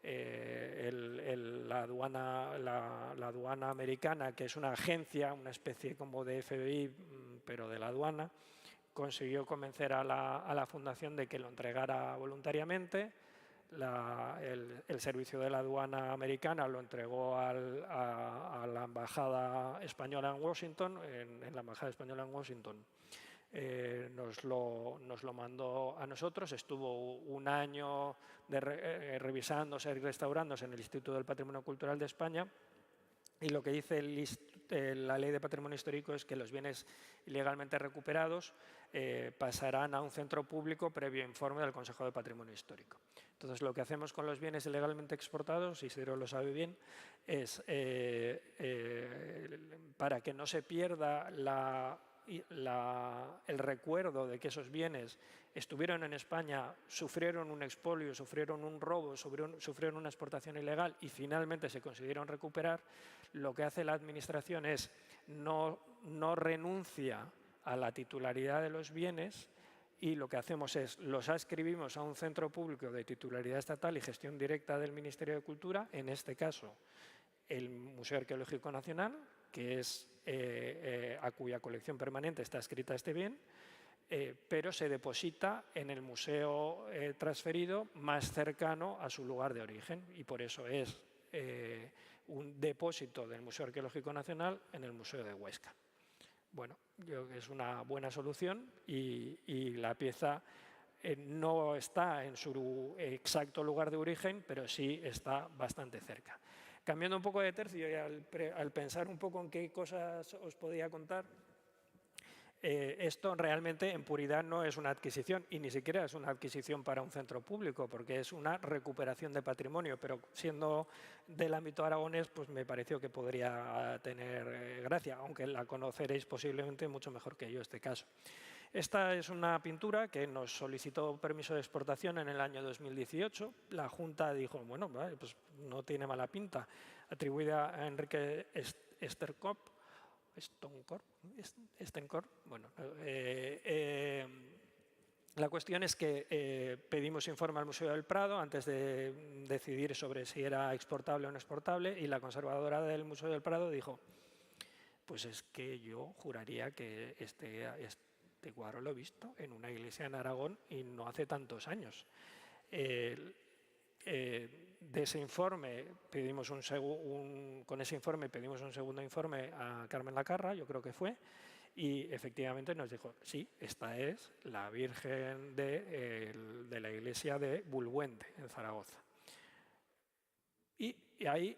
[SPEAKER 12] la aduana americana, que es una agencia, una especie como de FBI, pero de la aduana, consiguió convencer a la fundación de que lo entregara voluntariamente. El servicio de la aduana americana lo entregó a la embajada española en Washington, en la embajada española en Washington. Nos lo mandó a nosotros, estuvo un año revisándose y restaurándose en el Instituto del Patrimonio Cultural de España, y lo que dice la Ley de Patrimonio Histórico es que los bienes ilegalmente recuperados pasarán a un centro público previo informe del Consejo de Patrimonio Histórico. Entonces, lo que hacemos con los bienes ilegalmente exportados, Isidro lo sabe bien, es para que no se pierda el recuerdo de que esos bienes estuvieron en España, sufrieron un expolio, sufrieron un robo, sufrieron una exportación ilegal y finalmente se consiguieron recuperar. Lo que hace la Administración es no renuncia a la titularidad de los bienes, y lo que hacemos es los adscribimos a un centro público de titularidad estatal y gestión directa del Ministerio de Cultura, en este caso el Museo Arqueológico Nacional, que es a cuya colección permanente está adscrita este bien, pero se deposita en el museo transferido más cercano a su lugar de origen, y por eso es un depósito del Museo Arqueológico Nacional en el Museo de Huesca. Bueno, yo creo que es una buena solución y la pieza no está en su exacto lugar de origen, pero sí está bastante cerca. Cambiando un poco de tercio y al pensar un poco en qué cosas os podía contar, esto realmente en puridad no es una adquisición, y ni siquiera es una adquisición para un centro público, porque es una recuperación de patrimonio, pero siendo del ámbito aragonés, pues me pareció que podría tener gracia, aunque la conoceréis posiblemente mucho mejor que yo este caso. Esta es una pintura que nos solicitó permiso de exportación en el año 2018. La Junta dijo, bueno, vale, pues no tiene mala pinta, atribuida a Enrique Stenkorp. Bueno, la cuestión es que pedimos informe al Museo del Prado antes de decidir sobre si era exportable o no exportable, y la conservadora del Museo del Prado dijo, pues es que yo juraría que este cuadro lo he visto en una iglesia en Aragón y no hace tantos años. De ese informe pedimos con ese informe pedimos un segundo informe a Carmen Lacarra, yo creo que fue, y efectivamente nos dijo, sí, esta es la Virgen de la iglesia de Bulbuente, en Zaragoza. Y ahí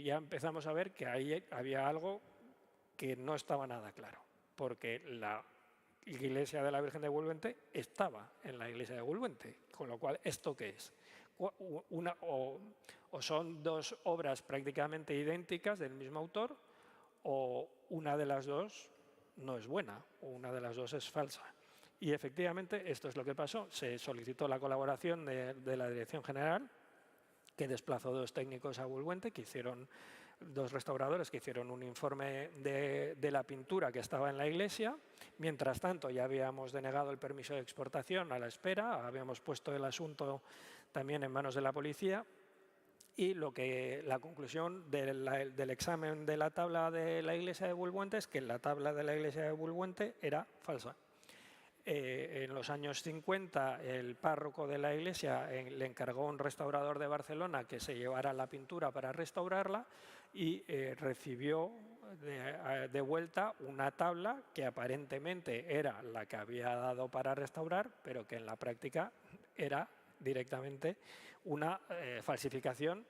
[SPEAKER 12] ya empezamos a ver que ahí había algo que no estaba nada claro, porque la iglesia de la Virgen de Bulbuente estaba en la iglesia de Bulbuente, con lo cual, ¿esto qué es? O son dos obras prácticamente idénticas del mismo autor, o una de las dos no es buena, o una de las dos es falsa. Y efectivamente esto es lo que pasó. Se solicitó la colaboración de la Dirección General, que desplazó 2 técnicos a Bulbuente, que hicieron 2 restauradores que hicieron un informe de la pintura que estaba en la iglesia. Mientras tanto, ya habíamos denegado el permiso de exportación a la espera, habíamos puesto el asunto también en manos de la policía, y la conclusión del examen de la tabla de la iglesia de Bulbuente es que la tabla de la iglesia de Bulbuente era falsa. En los años 50 el párroco de la iglesia le encargó a un restaurador de Barcelona que se llevara la pintura para restaurarla y recibió de vuelta una tabla que aparentemente era la que había dado para restaurar, pero que en la práctica era directamente una falsificación,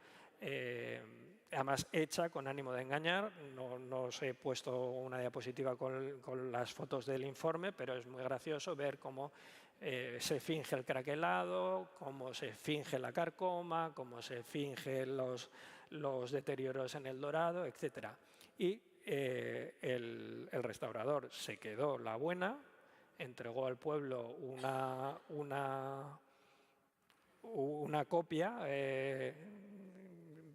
[SPEAKER 12] además hecha con ánimo de engañar. No os he puesto una diapositiva con las fotos del informe, pero es muy gracioso ver cómo se finge el craquelado, cómo se finge la carcoma, cómo se finge los deterioros en el dorado, etc. Y el restaurador se quedó la buena, entregó al pueblo una copia,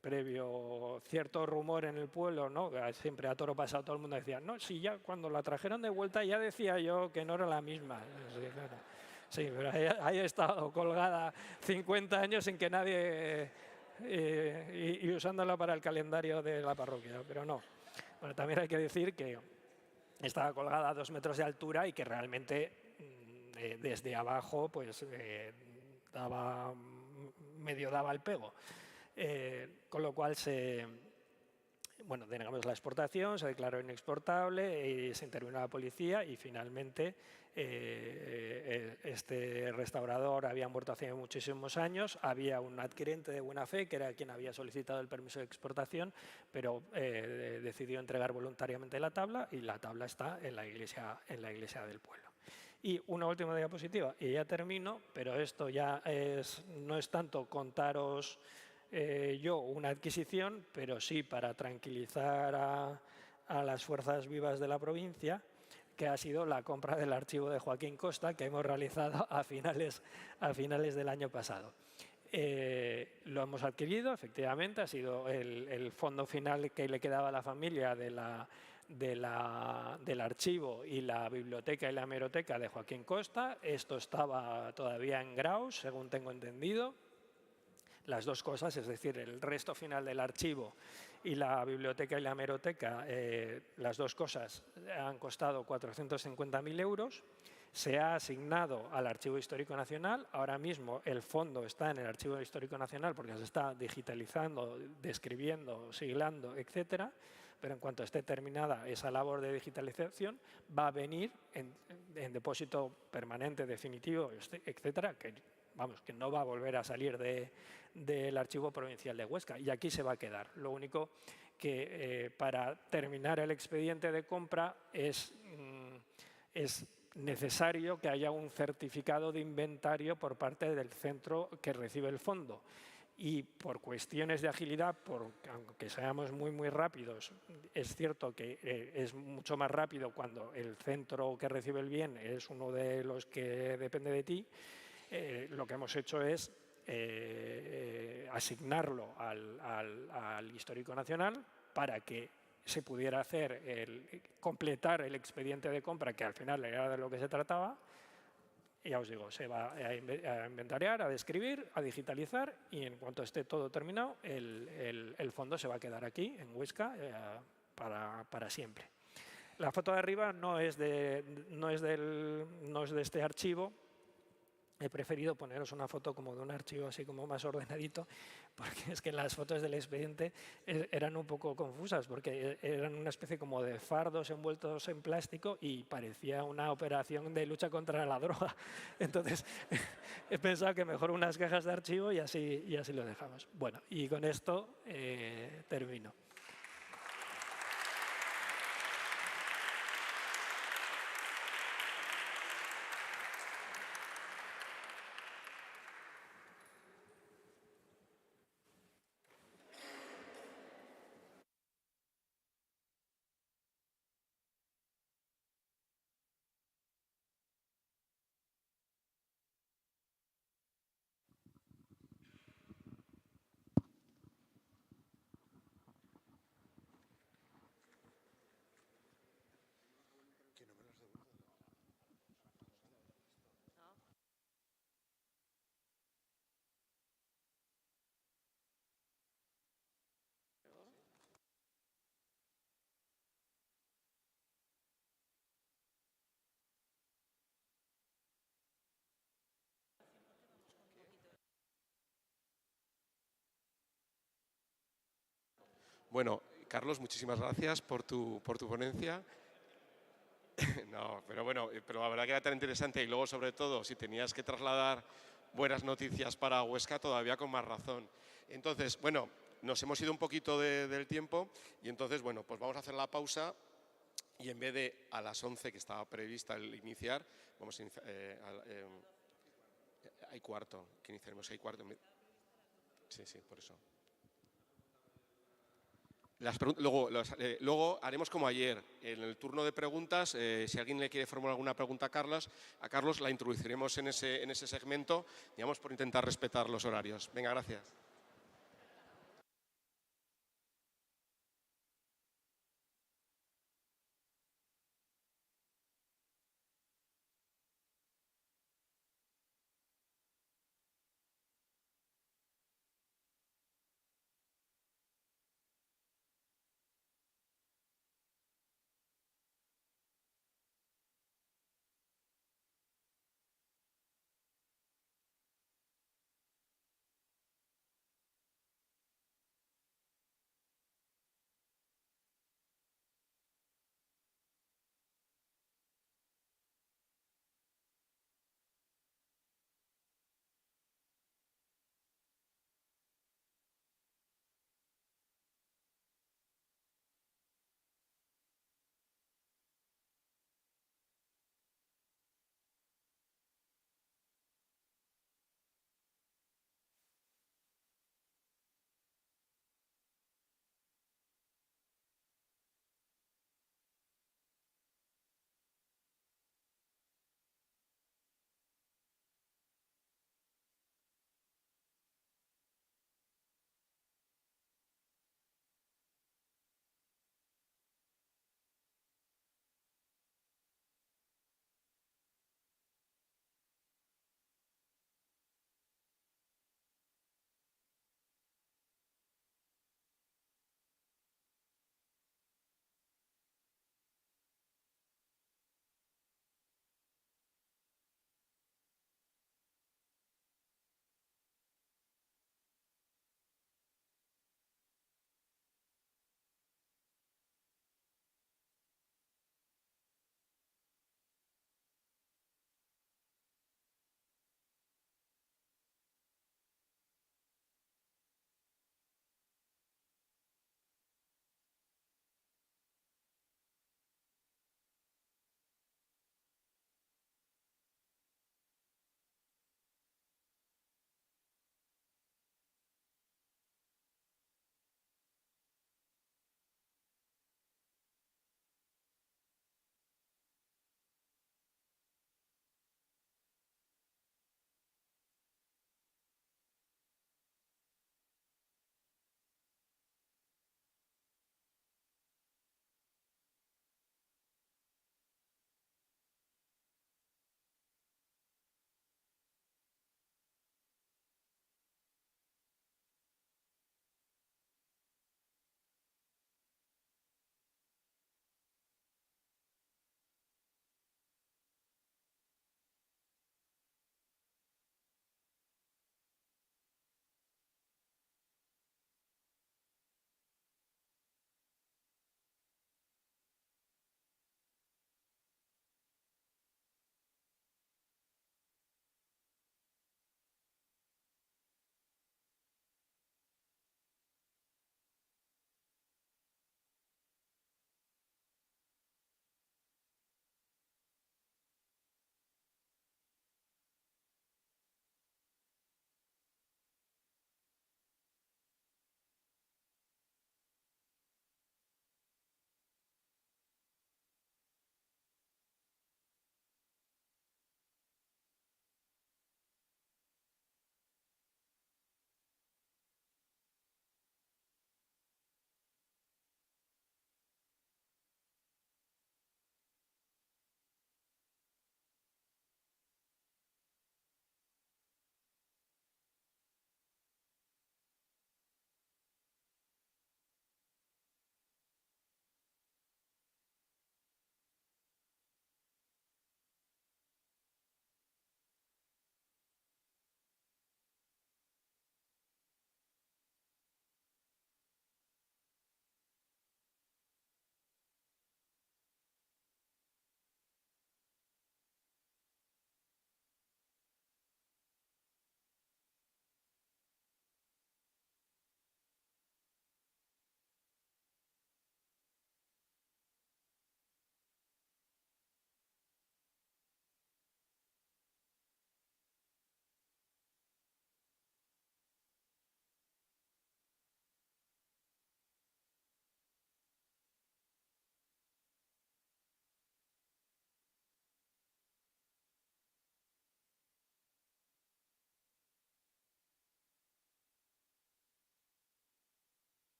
[SPEAKER 12] previo cierto rumor en el pueblo, ¿no? Siempre a toro pasado todo el mundo decía, no, si ya cuando la trajeron de vuelta ya decía yo que no era la misma. Sí, claro. Sí, pero ahí ha estado colgada 50 años sin que nadie, y usándola para el calendario de la parroquia, pero no. Bueno, también hay que decir que estaba colgada a 2 metros de altura y que realmente desde abajo pues medio daba el pego. Con lo cual denegamos la exportación, se declaró inexportable y se intervino la policía y finalmente este restaurador había muerto hace muchísimos años, había un adquirente de buena fe que era quien había solicitado el permiso de exportación, pero decidió entregar voluntariamente la tabla y la tabla está en la iglesia del pueblo. Y una última diapositiva y ya termino, pero esto ya no es tanto contaros yo una adquisición, pero sí para tranquilizar a las fuerzas vivas de la provincia, que ha sido la compra del archivo de Joaquín Costa que hemos realizado a finales del año pasado. Lo hemos adquirido, efectivamente, ha sido el fondo final que le quedaba a la familia del archivo y la biblioteca y la hemeroteca de Joaquín Costa. Esto estaba todavía en Graus, según tengo entendido. Las dos cosas, es decir, el resto final del archivo y la biblioteca y la hemeroteca, las dos cosas han costado 450.000 euros. Se ha asignado al Archivo Histórico Nacional. Ahora mismo el fondo está en el Archivo Histórico Nacional porque se está digitalizando, describiendo, siglando, etcétera. Pero en cuanto esté terminada esa labor de digitalización, va a venir en depósito permanente, definitivo, etcétera, que no va a volver a salir del Archivo Provincial de Huesca y aquí se va a quedar. Lo único que para terminar el expediente de compra es necesario que haya un certificado de inventario por parte del centro que recibe el fondo. Y por cuestiones de agilidad, aunque seamos muy rápidos, es cierto que es mucho más rápido cuando el centro que recibe el bien es uno de los que depende de ti. Lo que hemos hecho es asignarlo al Histórico Nacional para que se pudiera completar el expediente de compra, que al final era de lo que se trataba. Ya os digo, se va a inventariar, a describir, a digitalizar y en cuanto esté todo terminado, el fondo se va a quedar aquí, en Huesca, para siempre. La foto de arriba no es de este archivo. He preferido poneros una foto como de un archivo así como más ordenadito, porque es que las fotos del expediente eran un poco confusas, porque eran una especie como de fardos envueltos en plástico y parecía una operación de lucha contra la droga. Entonces, he pensado que mejor unas cajas de archivo y así lo dejamos. Bueno, y con esto termino.
[SPEAKER 2] Bueno, Carlos, muchísimas gracias por tu ponencia. No, pero bueno, pero la verdad que era tan interesante y luego sobre todo si tenías que trasladar buenas noticias para Huesca todavía con más razón. Entonces, bueno, nos hemos ido un poquito del tiempo y entonces, bueno, pues vamos a hacer la pausa y en vez de a las 11 que estaba prevista el iniciar, vamos a iniciar, hay cuarto, que iniciaremos, hay cuarto. Sí, sí, por eso. Luego haremos como ayer, en el turno de preguntas, si alguien le quiere formular alguna pregunta a Carlos la introduciremos en ese segmento, digamos, por intentar respetar los horarios. Venga, gracias.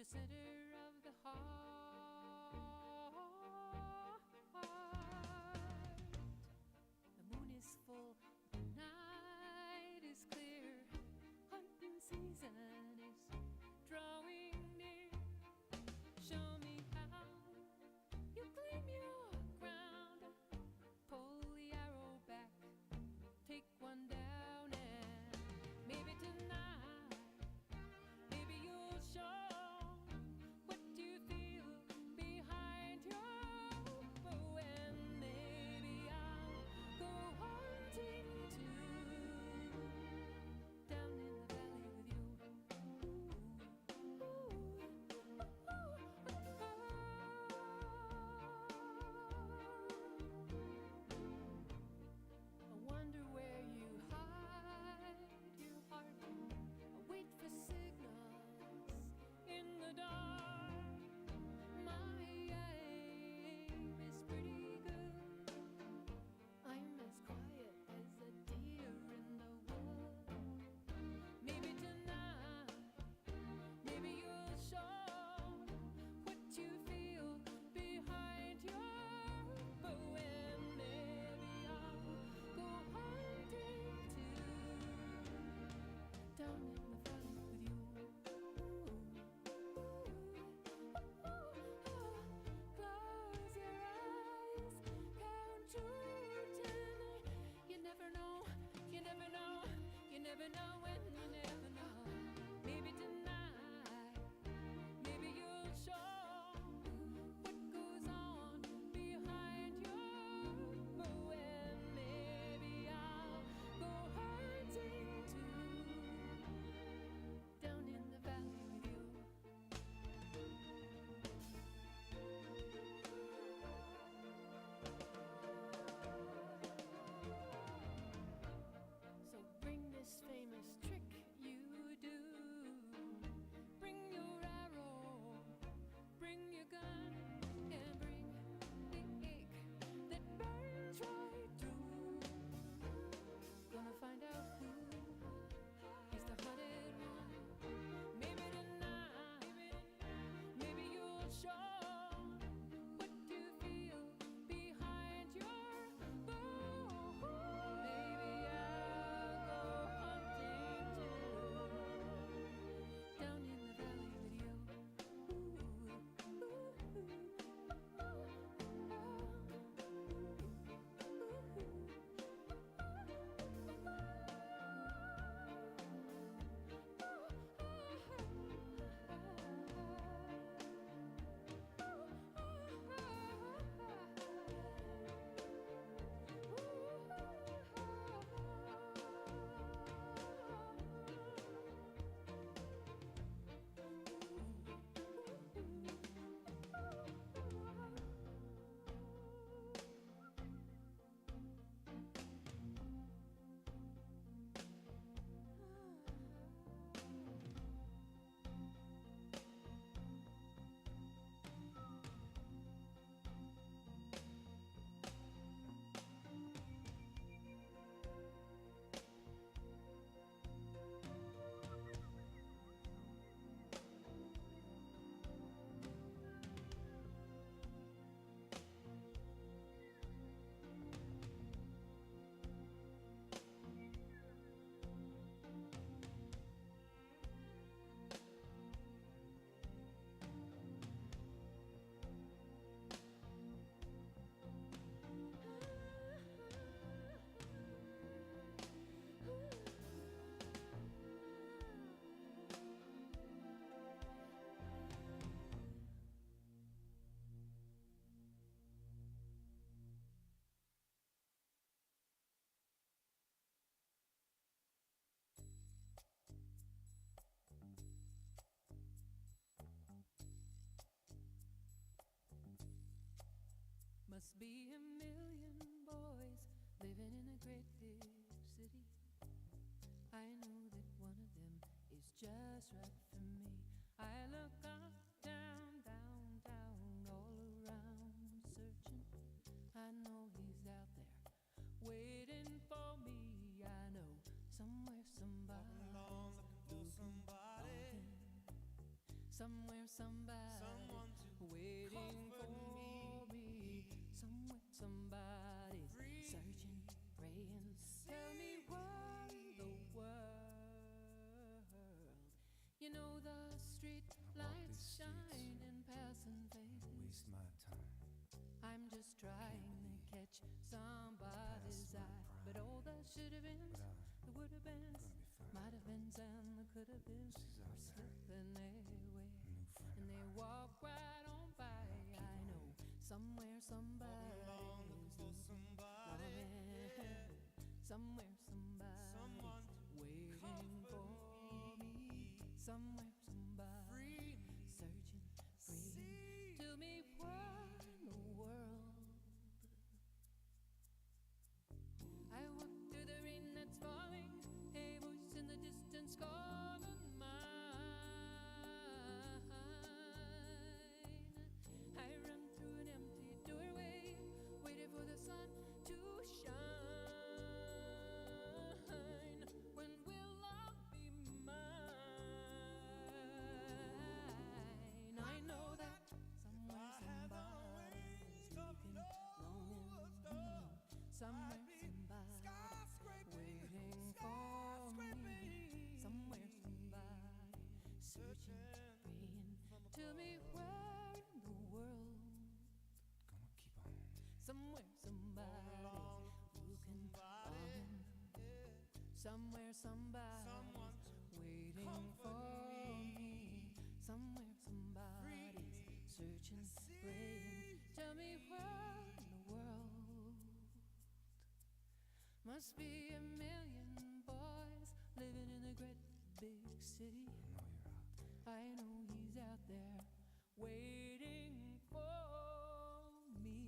[SPEAKER 1] center of the heart. The moon is full, the night is clear, hunting season is drawing near. Show me how you claim your ground. Pull the arrow back, take one down, and maybe tonight, maybe you'll show what you feel behind your bow, and maybe I'll go hunting too, down in the valley with you. I wonder where you hide your heart. I wait for signals in the dark. My aim is pretty good. I'm as quiet as a deer in the wood. Maybe tonight, maybe you'll show what you feel behind your bow, and maybe I'll go hunting too, down in the valley with you. Close your eyes, count to 10. You never know, you never know, you never know when you never know. Maybe tonight, maybe you'll show what goes on behind your bow, and maybe I'll go hunting too, down in the valley with you. So bring this famous trick you do. Bring your arrow, bring your gun, and bring the ache that burns right through. Gonna find out who is the hunted one. Maybe tonight, maybe you'll show what you feel behind your bow. Maybe I'll go hunting too, down in the valley with you. Must be a million boys living in a great big city. I know that one of them is just right for me. I look up, down, down, down, all around searching. I know he's out there waiting for me. I know somewhere somebody looking for him. Somewhere somebody waiting for me. Somewhere somebody's searching, praying. Tell me what in the world. You know the street lights shine and passing faces.
[SPEAKER 13] Waste my time.
[SPEAKER 1] I'm just trying to catch somebody's eye. But all that should have been, there would have been, might have been, and there could have been, are slipping away. And they walk right on by. I know somewhere somebody's looking for me. Somewhere somebody's waiting for me. Somewhere somebody's searching, praying. Tell me what in the world. I walk through the rain that's falling, a voice in the distance calling mine. I run through an empty doorway, waiting for the sun to shine. When will I be mine? I know that somewhere somebody's looking lonely. Somewhere somebody's waiting for me. Somewhere somebody's searching, praying. Tell me where in the world. Somewhere somebody's looking longing. Somewhere somebody's waiting for me. Somewhere somebody's searching, praying. Tell me where in the world. Must be a million boys living in a great big city. I know he's out there waiting for me.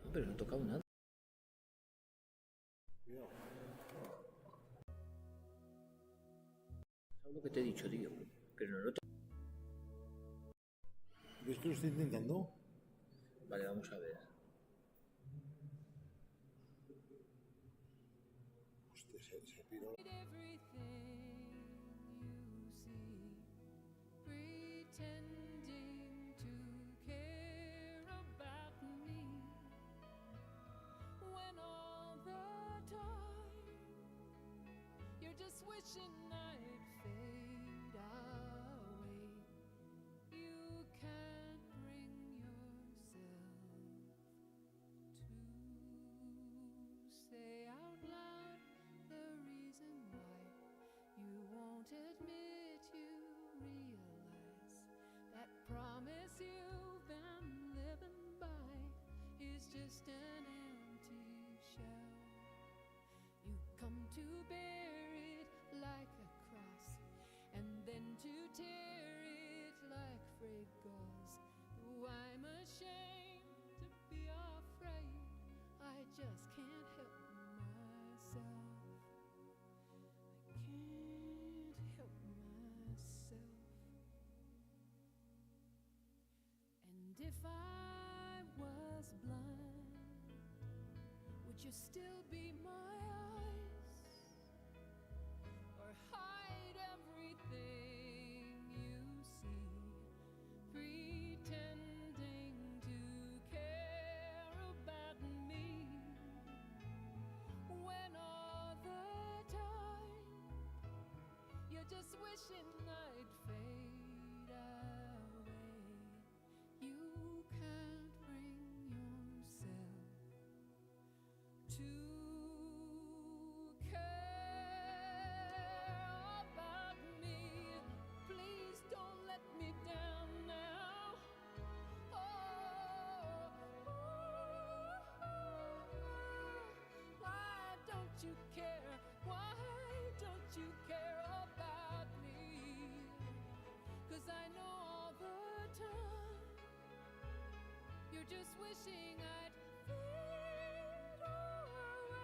[SPEAKER 14] No, pero no he tocado nada. ¿Sabes lo que te he dicho, tío? Pero no lo he tocado.
[SPEAKER 13] ¿Ves que lo estoy intentando?
[SPEAKER 14] Vale, vamos a ver.
[SPEAKER 13] Hostia, se piró.
[SPEAKER 1] Everything you see, pretending to care about me, when all the time you're just wishing I'd fade away. You can't bring yourself to say out loud the reason why you won't admit you realize that promise you've been living by is just an empty shell. You come to bear it like a cross, and then to tear it like frayed gauze. Though I'm ashamed to be afraid, I just can't help myself. I can't help myself. And if I was blind, would you still be my eyes? Or hide everything you see, pretending to care about me, when all the time you're just wishing I'd fade away. You can't bring yourself to care about me. Please don't let me down now. Oh, why don't you care? Why don't you care about me? 'Cause I know all the time you're just wishing I'd fade away.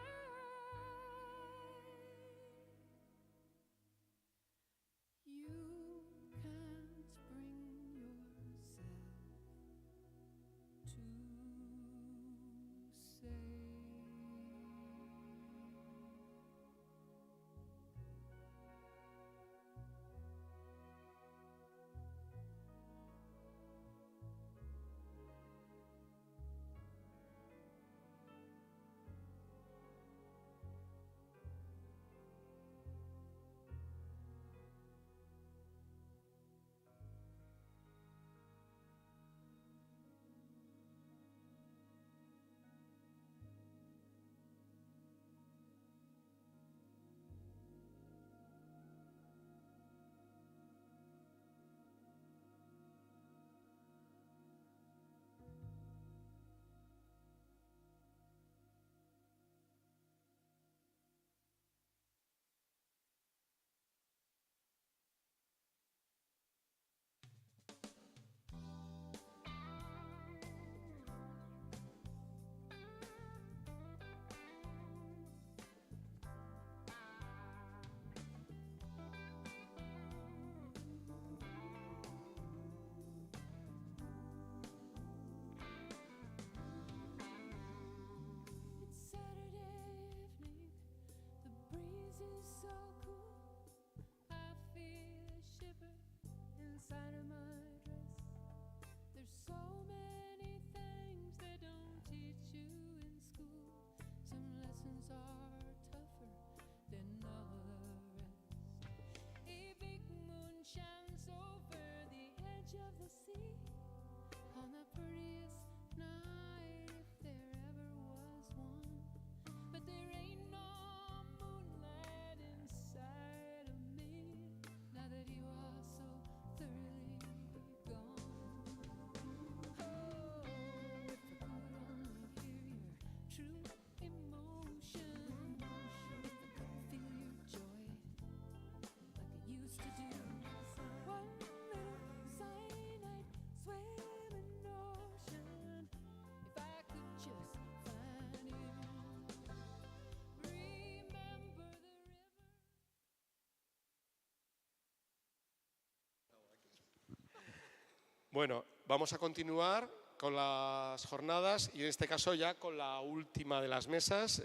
[SPEAKER 2] Bueno, vamos a continuar con las jornadas y en este caso ya con la última de las mesas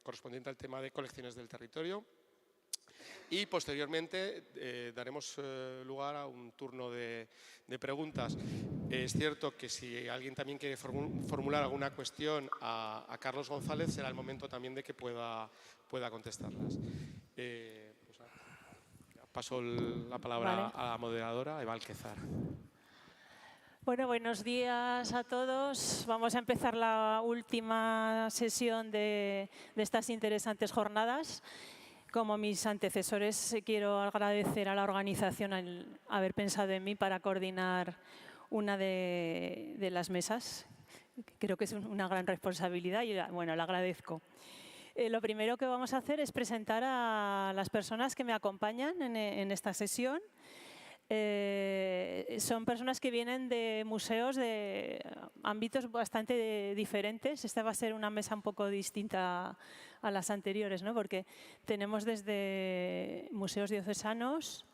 [SPEAKER 2] correspondiente al tema de colecciones del territorio. Y posteriormente daremos lugar a un turno de preguntas. Es cierto que si alguien también quiere formular alguna cuestión a Carlos González, será el momento también de que pueda contestarlas. Paso la palabra a la moderadora, Eva Alquezar.
[SPEAKER 11] Bueno, buenos días a todos. Vamos a empezar la última sesión de estas interesantes jornadas. Como mis antecesores, quiero agradecer a la organización el haber pensado en mí para coordinar una de las mesas. Creo que es una gran responsabilidad y bueno, la agradezco. Lo primero que vamos a hacer es presentar a las personas que me acompañan en esta sesión. Son personas que vienen de museos de ámbitos bastante diferentes. Esta va a ser una mesa un poco distinta a las anteriores, ¿no? Porque tenemos desde museos diocesanos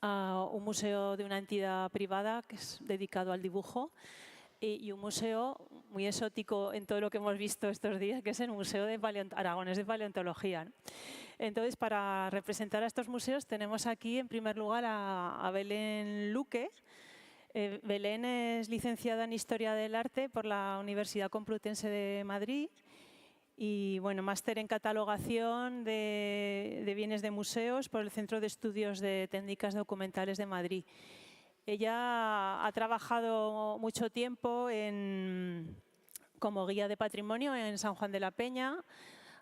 [SPEAKER 11] a un museo de una entidad privada que es dedicado al dibujo y un museo muy exótico en todo lo que hemos visto estos días, que es el Museo de Aragonés de Paleontología, ¿no? Entonces, para representar a estos museos tenemos aquí, en primer lugar, a Belén Luque. Belén es licenciada en Historia del Arte por la Universidad Complutense de Madrid y bueno, máster en Catalogación de Bienes de Museos por el Centro de Estudios de Técnicas Documentales de Madrid. Ella ha trabajado mucho tiempo como guía de patrimonio en San Juan de la Peña.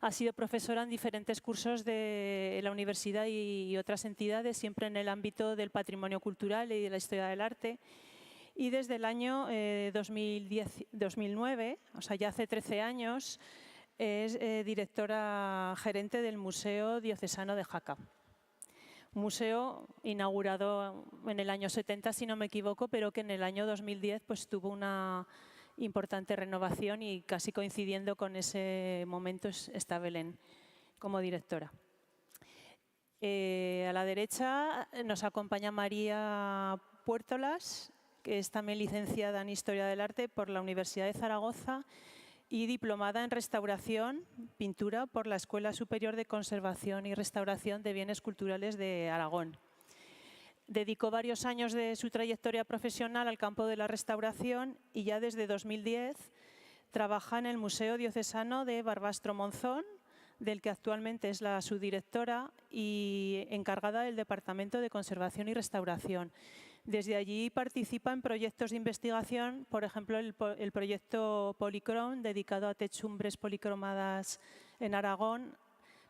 [SPEAKER 11] Ha sido profesora en diferentes cursos de la universidad y otras entidades, siempre en el ámbito del patrimonio cultural y de la historia del arte. Y desde el año 2009, o sea, ya hace 13 años, es directora gerente del Museo Diocesano de Jaca. Un museo inaugurado en el año 70, si no me equivoco, pero que en el año 2010 pues, tuvo una importante renovación y casi coincidiendo con ese momento está Belén como directora. A la derecha nos acompaña María Puertolas, que es también licenciada en Historia del Arte por la Universidad de Zaragoza y diplomada en Restauración, Pintura por la Escuela Superior de Conservación y Restauración de Bienes Culturales de Aragón. Dedicó varios años de su trayectoria profesional al campo de la restauración y ya desde 2010 trabaja en el Museo Diocesano de Barbastro Monzón, del que actualmente es la subdirectora y encargada del Departamento de Conservación y Restauración. Desde allí participa en proyectos de investigación, por ejemplo, el proyecto Policrom, dedicado a techumbres policromadas en Aragón,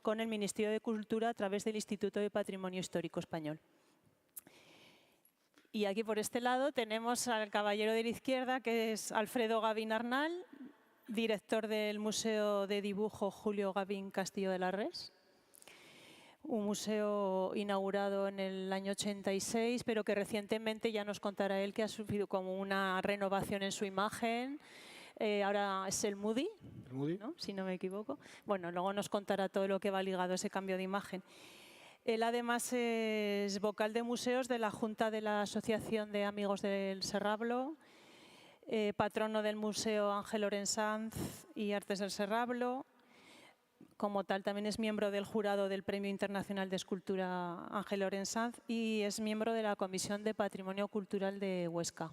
[SPEAKER 11] con el Ministerio de Cultura a través del Instituto de Patrimonio Histórico Español. Y aquí por este lado tenemos al caballero de la izquierda, que es Alfredo Gavín Arnal, director del Museo de Dibujo Julio Gavín Castillo de la Res. Un museo inaugurado en el año 86, pero que recientemente ya nos contará él que ha sufrido como una renovación en su imagen. Ahora es el Moody, ¿no? Si no me equivoco. Bueno, luego nos contará todo lo que va ligado a ese cambio de imagen. Él además es vocal de museos de la Junta de la Asociación de Amigos del Serrablo, patrono del Museo Ángel Lorensanz y Artes del Serrablo. Como tal, también es miembro del jurado del Premio Internacional de Escultura Ángel Lorensanz y es miembro de la Comisión de Patrimonio Cultural de Huesca.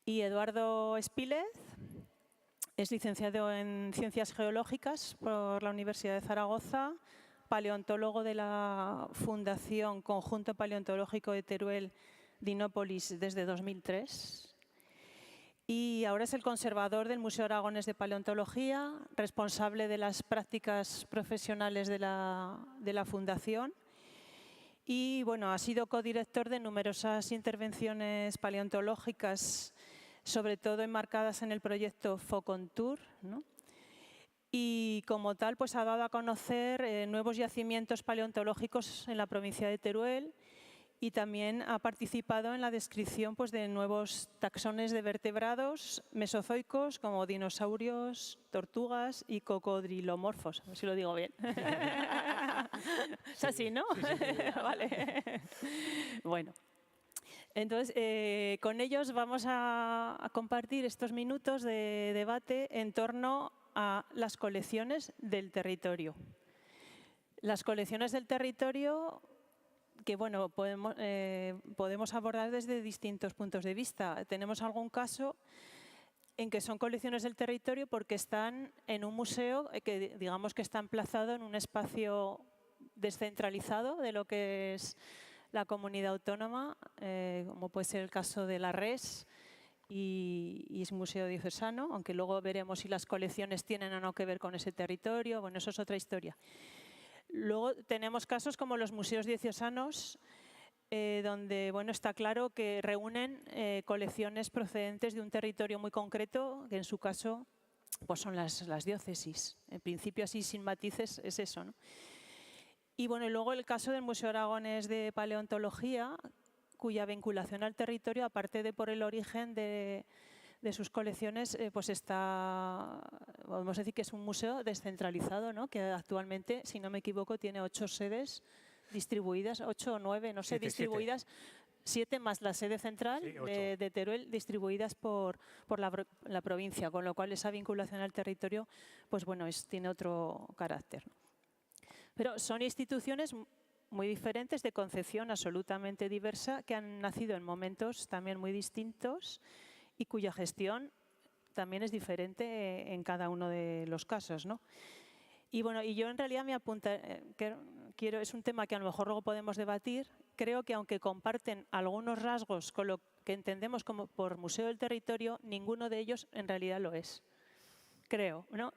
[SPEAKER 11] Y Eduardo Espílez es licenciado en Ciencias Geológicas por la Universidad de Zaragoza, paleontólogo de la Fundación Conjunto Paleontológico de Teruel Dinópolis desde 2003. Y ahora es el conservador del Museo Aragonés de Paleontología, responsable de las prácticas profesionales de la Fundación y bueno, ha sido codirector de numerosas intervenciones paleontológicas, sobre todo enmarcadas en el proyecto Focontour, ¿no? Y como tal pues ha dado a conocer nuevos yacimientos paleontológicos en la provincia de Teruel y también ha participado en la descripción pues, de nuevos taxones de vertebrados mesozoicos como dinosaurios, tortugas y cocodrilomorfos. A ver si lo digo bien. Es así, ¿no? Sí, sí, sí. Vale. Bueno. Entonces, con ellos vamos a compartir estos minutos de debate en torno a las colecciones del territorio. Las colecciones del territorio que bueno, podemos abordar desde distintos puntos de vista. Tenemos algún caso en que son colecciones del territorio porque están en un museo que digamos que está emplazado en un espacio descentralizado de lo que es la comunidad autónoma, como puede ser el caso de la RES y es museo diocesano, aunque luego veremos si las colecciones tienen o no que ver con ese territorio. Bueno, eso es otra historia. Luego tenemos casos como los museos diocesanos, donde bueno, está claro que reúnen colecciones procedentes de un territorio muy concreto, que en su caso pues son las diócesis. En principio, así sin matices, es eso, ¿no? Y bueno, y luego el caso del Museo Aragonés de Paleontología, cuya vinculación al territorio, aparte de por el origen de sus colecciones, pues está, podemos decir que es un museo descentralizado, ¿no? Que actualmente, si no me equivoco, tiene 8 sedes distribuidas, 8 o 9, no sé, distribuidas, 7 más la sede central de Teruel, distribuidas por la provincia, con lo cual esa vinculación al territorio, pues bueno, tiene otro carácter. Pero son instituciones muy diferentes, de concepción absolutamente diversa, que han nacido en momentos también muy distintos y cuya gestión también es diferente en cada uno de los casos, ¿no? Y bueno, y yo en realidad me apunta, es un tema que a lo mejor luego podemos debatir. Creo que aunque comparten algunos rasgos con lo que entendemos como por Museo del Territorio, ninguno de ellos en realidad lo es. Creo, ¿no?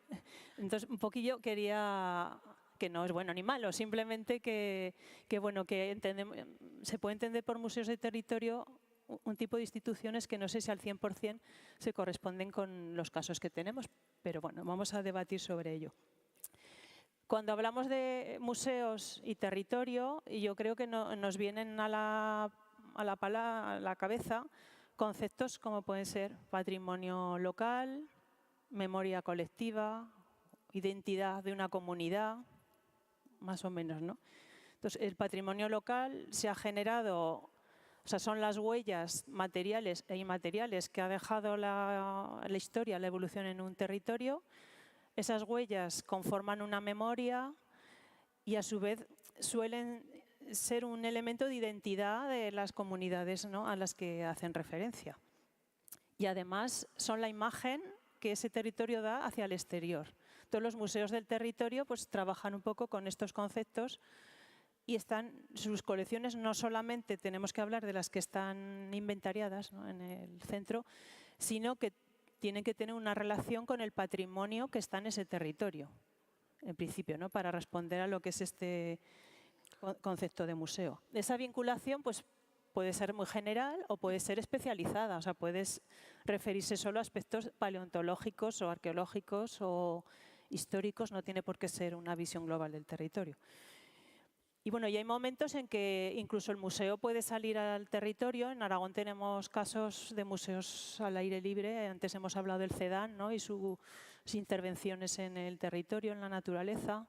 [SPEAKER 11] Entonces, un poquillo quería, que no es bueno ni malo, simplemente que bueno, que entendemos, se puede entender por museos de territorio un tipo de instituciones que no sé si al 100% se corresponden con los casos que tenemos, pero bueno, vamos a debatir sobre ello. Cuando hablamos de museos y territorio, yo creo que nos vienen a la cabeza conceptos como pueden ser patrimonio local, memoria colectiva, identidad de una comunidad, más o menos, ¿no? Entonces, el patrimonio local se ha generado, o sea, son las huellas materiales e inmateriales que ha dejado la historia, la evolución en un territorio. Esas huellas conforman una memoria y a su vez suelen ser un elemento de identidad de las comunidades, ¿no?, a las que hacen referencia. Y además son la imagen que ese territorio da hacia el exterior. Todos los museos del territorio pues trabajan un poco con estos conceptos y sus colecciones no solamente tenemos que hablar de las que están inventariadas, ¿no?, en el centro, sino que tienen que tener una relación con el patrimonio que está en ese territorio, en principio, ¿no?, para responder a lo que es este concepto de museo. Esa vinculación pues puede ser muy general o puede ser especializada, o sea, puedes referirse solo a aspectos paleontológicos o arqueológicos o históricos, no tiene por qué ser una visión global del territorio. Y bueno, y hay momentos en que incluso el museo puede salir al territorio. En Aragón tenemos casos de museos al aire libre. Antes hemos hablado del CEDAN, ¿no?, y sus intervenciones en el territorio, en la naturaleza.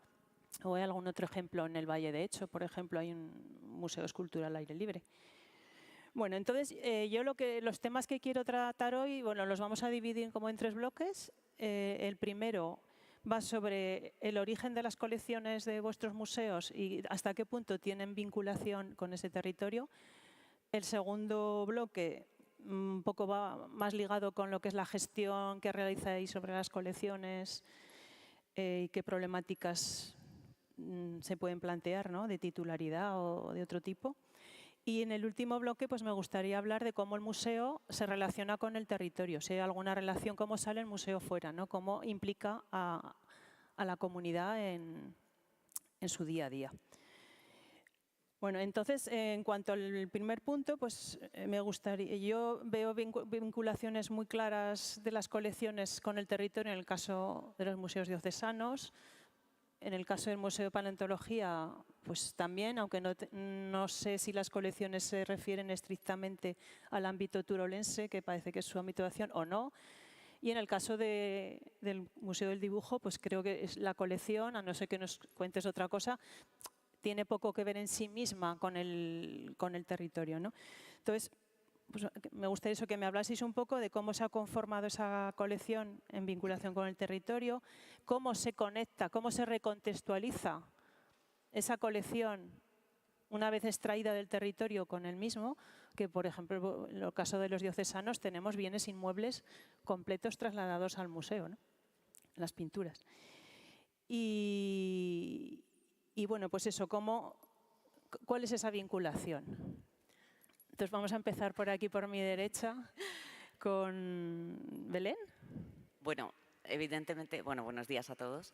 [SPEAKER 11] O hay algún otro ejemplo en el Valle de Hecho, por ejemplo, hay un museo escultural al aire libre. Bueno, entonces yo los temas que quiero tratar hoy, bueno, los vamos a dividir como en 3 bloques. El primero va sobre el origen de las colecciones de vuestros museos y hasta qué punto tienen vinculación con ese territorio. El segundo bloque un poco va más ligado con lo que es la gestión que realizáis sobre las colecciones y qué problemáticas se pueden plantear, ¿no?, de titularidad o de otro tipo. Y en el último bloque pues me gustaría hablar de cómo el museo se relaciona con el territorio, si hay alguna relación, cómo sale el museo fuera, ¿no?, cómo implica a la comunidad en su día a día. Bueno, entonces, en cuanto al primer punto, pues yo veo vinculaciones muy claras de las colecciones con el territorio en el caso de los museos diocesanos. En el caso del Museo de Paleontología, pues también, aunque no sé si las colecciones se refieren estrictamente al ámbito turolense, que parece que es su ámbito de acción, o no. Y en el caso del Museo del Dibujo, pues creo que es la colección, a no ser que nos cuentes otra cosa, tiene poco que ver en sí misma con el territorio, ¿no? Entonces, pues, me gustaría eso, que me hablaseis un poco de cómo se ha conformado esa colección en vinculación con el territorio, cómo se conecta, cómo se recontextualiza esa colección una vez extraída del territorio con el mismo, que por ejemplo en el caso de los diocesanos tenemos bienes inmuebles completos trasladados al museo, ¿no? Las pinturas. Y bueno, pues eso, ¿cuál es esa vinculación? Entonces vamos a empezar por aquí, por mi derecha, con Belén.
[SPEAKER 15] Bueno, evidentemente, buenos días a todos.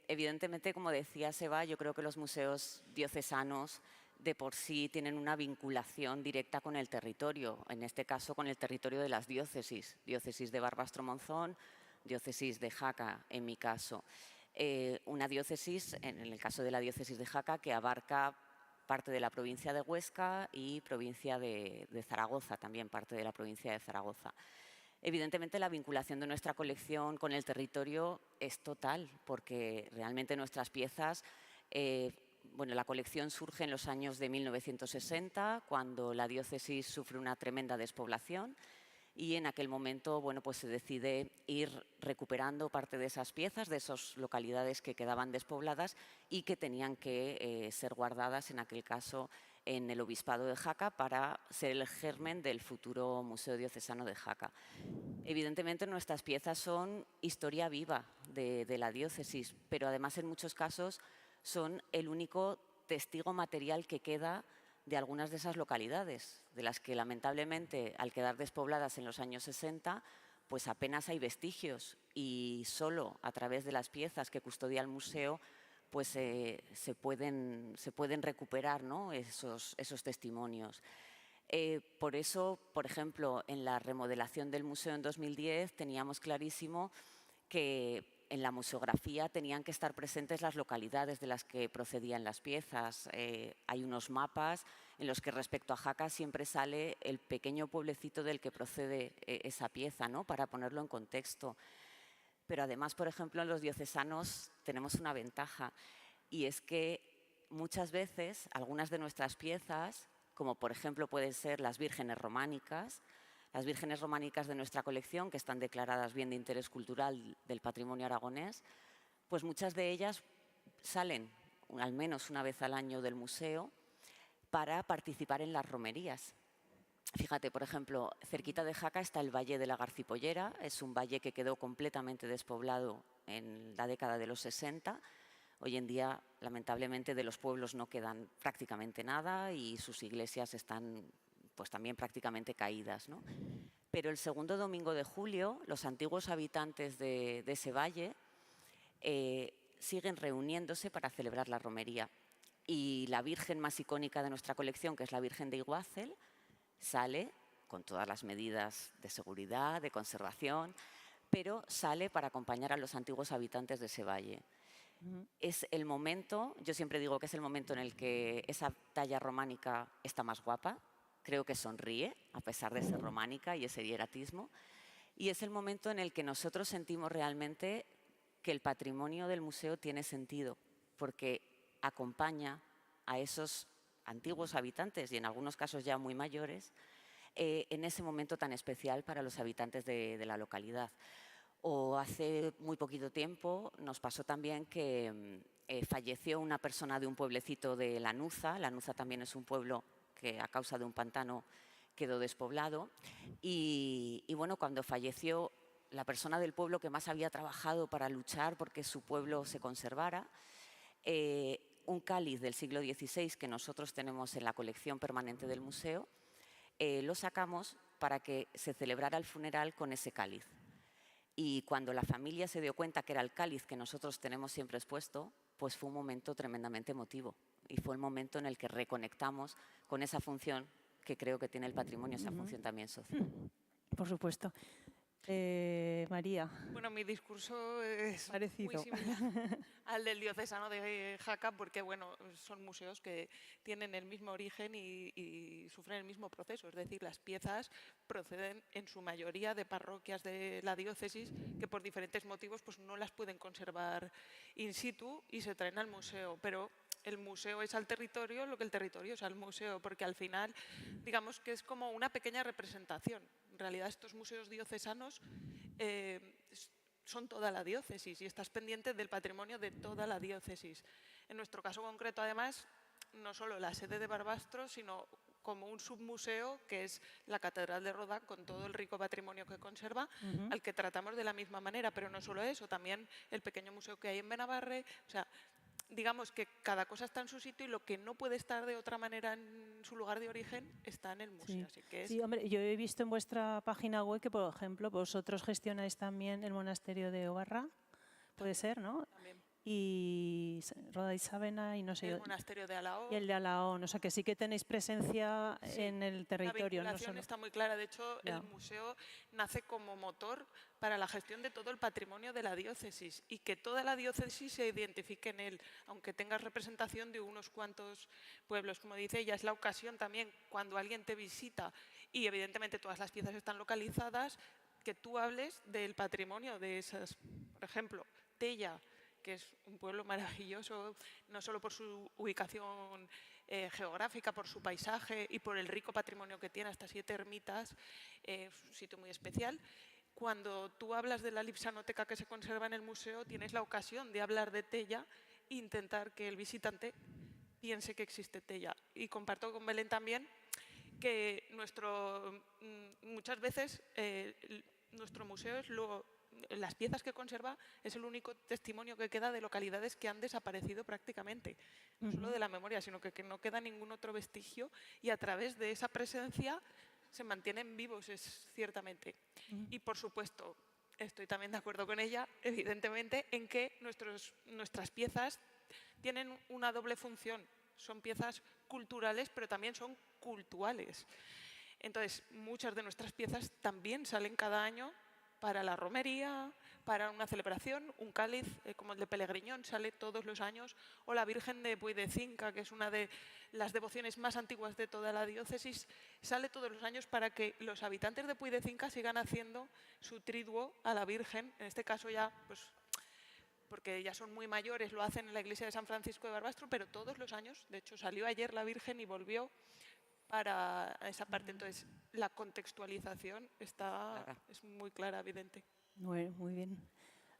[SPEAKER 15] Evidentemente, como decía Seba, yo creo que los museos diocesanos de por sí tienen una vinculación directa con el territorio, en este caso con el territorio de las diócesis, diócesis de Barbastro-Monzón, diócesis de Jaca, en mi caso. Una diócesis, en el caso de la diócesis de Jaca, que abarca parte de la provincia de Huesca y provincia de Zaragoza, también parte de la provincia de Zaragoza. Evidentemente, la vinculación de nuestra colección con el territorio es total, porque realmente nuestras piezas, la colección surge en los años de 1960, cuando la diócesis sufre una tremenda despoblación, y en aquel momento pues se decide ir recuperando parte de esas piezas, de esas localidades que quedaban despobladas y que tenían que ser guardadas, en aquel caso, en el Obispado de Jaca para ser el germen del futuro Museo Diocesano de Jaca. Evidentemente, nuestras piezas son historia viva de la diócesis, pero además en muchos casos son el único testigo material que queda de algunas de esas localidades, de las que lamentablemente al quedar despobladas en los años 60, pues apenas hay vestigios y solo a través de las piezas que custodia el museo pues se pueden recuperar, ¿no?, esos testimonios. Por eso, por ejemplo, en la remodelación del museo en 2010 teníamos clarísimo que en la museografía tenían que estar presentes las localidades de las que procedían las piezas. Hay unos mapas en los que respecto a Jaca siempre sale el pequeño pueblecito del que procede esa pieza, ¿no?, para ponerlo en contexto. Pero además, por ejemplo, en los diocesanos tenemos una ventaja, y es que muchas veces algunas de nuestras piezas, como por ejemplo pueden ser las vírgenes románicas de nuestra colección, que están declaradas bien de interés cultural del patrimonio aragonés, pues muchas de ellas salen al menos una vez al año del museo para participar en las romerías. Fíjate, por ejemplo, cerquita de Jaca está el Valle de la Garcipollera, es un valle que quedó completamente despoblado en la década de los 60. Hoy en día, lamentablemente, de los pueblos no quedan prácticamente nada y sus iglesias están pues también prácticamente caídas, ¿no? Pero el segundo domingo de julio, los antiguos habitantes de ese valle siguen reuniéndose para celebrar la romería. Y la Virgen más icónica de nuestra colección, que es la Virgen de Iguácel, sale con todas las medidas de seguridad, de conservación, pero sale para acompañar a los antiguos habitantes de ese valle. Es el momento, yo siempre digo que es el momento en el que esa talla románica está más guapa, creo que sonríe a pesar de ser románica y ese hieratismo, y es el momento en el que nosotros sentimos realmente que el patrimonio del museo tiene sentido, porque acompaña a esos antiguos habitantes y en algunos casos ya muy mayores en ese momento tan especial para los habitantes de la localidad. O hace muy poquito tiempo nos pasó también que falleció una persona de un pueblecito de Lanuza. Lanuza también es un pueblo que a causa de un pantano quedó despoblado y bueno, cuando falleció la persona del pueblo que más había trabajado para luchar porque su pueblo se conservara, un cáliz del siglo XVI que nosotros tenemos en la colección permanente del museo, lo sacamos para que se celebrara el funeral con ese cáliz. Y cuando la familia se dio cuenta que era el cáliz que nosotros tenemos siempre expuesto, pues fue un momento tremendamente emotivo. Y fue el momento en el que reconectamos con esa función que creo que tiene el patrimonio, esa función también social.
[SPEAKER 11] Por supuesto. María.
[SPEAKER 16] Bueno, mi discurso es
[SPEAKER 11] parecido
[SPEAKER 16] muy similar al del diocesano de Jaca, porque bueno, son museos que tienen el mismo origen y sufren el mismo proceso. Es decir, las piezas proceden en su mayoría de parroquias de la diócesis que por diferentes motivos pues, no las pueden conservar in situ y se traen al museo. Pero el museo es al territorio lo que el territorio es al museo, porque al final, digamos que es como una pequeña representación. En realidad, estos museos diocesanos son toda la diócesis y estás pendiente del patrimonio de toda la diócesis. En nuestro caso concreto, además, no solo la sede de Barbastro, sino como un submuseo que es la Catedral de Roda, con todo el rico patrimonio que conserva, al que tratamos de la misma manera. Pero no solo eso, también el pequeño museo que hay en Benabarre. O sea, digamos que cada cosa está en su sitio y lo que no puede estar de otra manera en su lugar de origen está en el museo.
[SPEAKER 11] Sí,
[SPEAKER 16] Así que
[SPEAKER 11] sí, hombre, yo he visto en vuestra página web que, por ejemplo, vosotros gestionáis también el monasterio de Obarra, puede ser, ¿no?
[SPEAKER 16] También.
[SPEAKER 11] Y Roda y Sávena y no sé.
[SPEAKER 16] El monasterio de Alaón.
[SPEAKER 11] Y el de Alaón, o sea que sí que tenéis presencia en el territorio.
[SPEAKER 16] La vinculación está muy clara, de hecho el museo nace como motor para la gestión de todo el patrimonio de la diócesis y que toda la diócesis se identifique en él, aunque tengas representación de unos cuantos pueblos. Como dice ella, es la ocasión también cuando alguien te visita y evidentemente todas las piezas están localizadas, que tú hables del patrimonio de esas, por ejemplo, Tella, que es un pueblo maravilloso, no solo por su ubicación geográfica, por su paisaje y por el rico patrimonio que tiene, hasta 7 ermitas, es un sitio muy especial. Cuando tú hablas de la lipsanoteca que se conserva en el museo, tienes la ocasión de hablar de Tella e intentar que el visitante piense que existe Tella. Y comparto con Belén también que muchas veces nuestro museo es las piezas que conserva es el único testimonio que queda de localidades que han desaparecido prácticamente, no solo de la memoria, sino que no queda ningún otro vestigio y a través de esa presencia se mantienen vivos, ciertamente. Y por supuesto, estoy también de acuerdo con ella, evidentemente, en que nuestras piezas tienen una doble función. Son piezas culturales, pero también son cultuales. Entonces, muchas de nuestras piezas también salen cada año para la romería, para una celebración. Un cáliz como el de Pelegriñón sale todos los años, o la Virgen de Puy de Cinca, que es una de las devociones más antiguas de toda la diócesis, sale todos los años para que los habitantes de Puy de Cinca sigan haciendo su triduo a la Virgen. En este caso ya, pues, porque ya son muy mayores, lo hacen en la iglesia de San Francisco de Barbastro, pero todos los años, de hecho salió ayer la Virgen y volvió para esa parte. Entonces, la contextualización es muy clara, evidente.
[SPEAKER 11] Muy bien.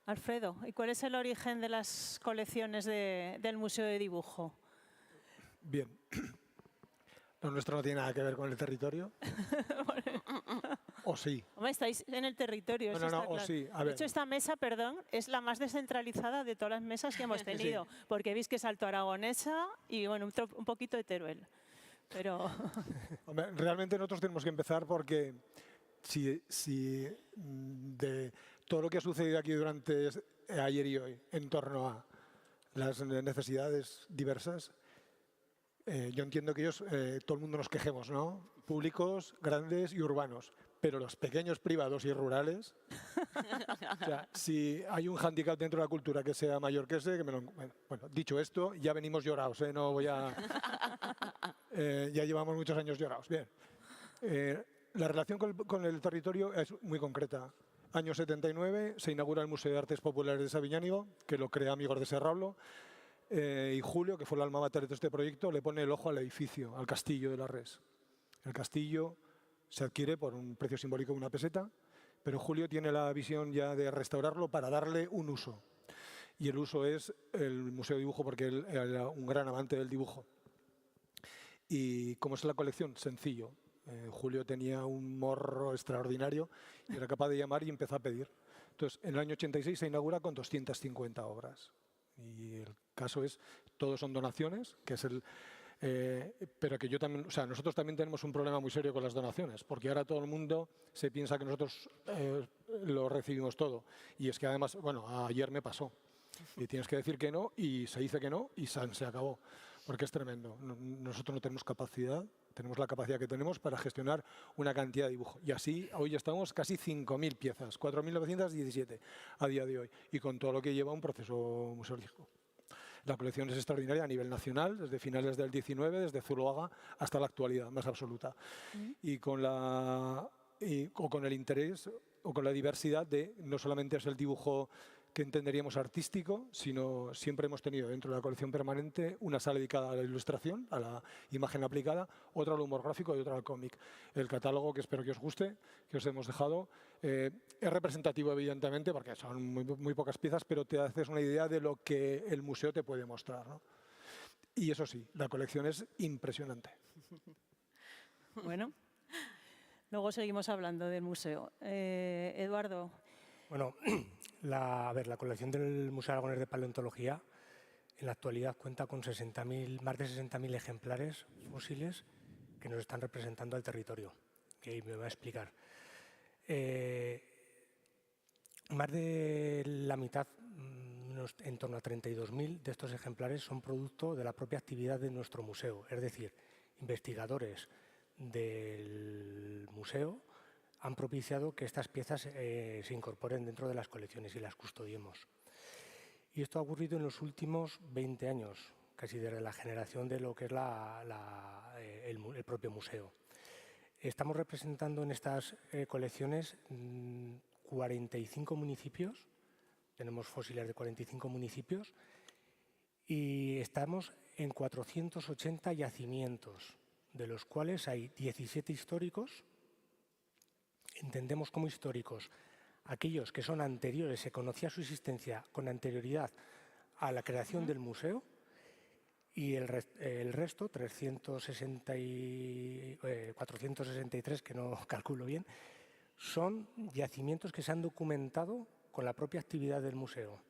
[SPEAKER 11] Alfredo, ¿y cuál es el origen de las colecciones del Museo de Dibujo?
[SPEAKER 13] Bien. Lo nuestro no tiene nada que ver con el territorio. ¿O sí?
[SPEAKER 11] Hombre, estáis en el territorio.
[SPEAKER 13] No,
[SPEAKER 11] está
[SPEAKER 13] o
[SPEAKER 11] claro.
[SPEAKER 13] sí. A
[SPEAKER 11] De
[SPEAKER 13] ver.
[SPEAKER 11] hecho, esta mesa, perdón, es la más descentralizada de todas las mesas que hemos tenido, porque veis que es alto aragonesa y bueno, un poquito de Teruel. Pero
[SPEAKER 13] Hombre, realmente nosotros tenemos que empezar porque si de todo lo que ha sucedido aquí durante ayer y hoy en torno a las necesidades diversas, yo entiendo que ellos, todo el mundo nos quejemos, ¿no? Públicos, grandes y urbanos, pero los pequeños, privados y rurales, o sea, si hay un hándicap dentro de la cultura que sea mayor que ese, bueno, dicho esto, ya venimos llorados, no voy a... ya llevamos muchos años llorados. Bien. La relación con el territorio es muy concreta. Año 79 se inaugura el Museo de Artes Populares de Sabiñánigo, que lo crea Amigos de Serrablo, y Julio, que fue el alma mater de este proyecto, le pone el ojo al edificio, al castillo de la Res. El castillo se adquiere por un precio simbólico de 1 peseta, pero Julio tiene la visión ya de restaurarlo para darle un uso. Y el uso es el Museo de Dibujo, porque él era un gran amante del dibujo. ¿Y cómo es la colección? Sencillo. Julio tenía un morro extraordinario y era capaz de llamar y empezó a pedir. Entonces, en el año 86 se inaugura con 250 obras. Y el caso es, todos son donaciones, que es pero que yo también, o sea, nosotros también tenemos un problema muy serio con las donaciones, porque ahora todo el mundo se piensa que nosotros lo recibimos todo. Y es que además, bueno, ayer me pasó. Y tienes que decir que no, y se dice que no, y se acabó. Porque es tremendo. Nosotros no tenemos capacidad, tenemos la capacidad que tenemos para gestionar una cantidad de dibujo. Y así, hoy ya estamos casi 5.000 piezas, 4.917 a día de hoy, y con todo lo que lleva un proceso museológico. La colección es extraordinaria a nivel nacional, desde finales del 19, desde Zuloaga hasta la actualidad más absoluta. Y con el interés o con la diversidad de no solamente es el dibujo que entenderíamos artístico, sino siempre hemos tenido dentro de la colección permanente una sala dedicada a la ilustración, a la imagen aplicada, otra al humor gráfico y otra al cómic. El catálogo, que espero que os guste, que os hemos dejado, es representativo evidentemente porque son muy pocas piezas, pero te haces una idea de lo que el museo te puede mostrar, ¿no? Y eso sí, la colección es impresionante.
[SPEAKER 11] Bueno, luego seguimos hablando del museo. Eduardo.
[SPEAKER 17] Bueno, la colección del Museo Aragonés de Paleontología en la actualidad cuenta con más de 60.000 ejemplares fósiles que nos están representando al territorio, que me va a explicar. Más de la mitad, en torno a 32.000 de estos ejemplares, son producto de la propia actividad de nuestro museo, es decir, investigadores del museo han propiciado que estas piezas se incorporen dentro de las colecciones y las custodiemos. Y esto ha ocurrido en los últimos 20 años, casi desde la generación de lo que es el propio museo. Estamos representando en estas colecciones 45 municipios, tenemos fósiles de 45 municipios y estamos en 480 yacimientos, de los cuales hay 17 históricos. Entendemos como históricos aquellos que son anteriores, se conocía su existencia con anterioridad a la creación del museo, y el resto, 463, que no calculo bien, son yacimientos que se han documentado con la propia actividad del museo.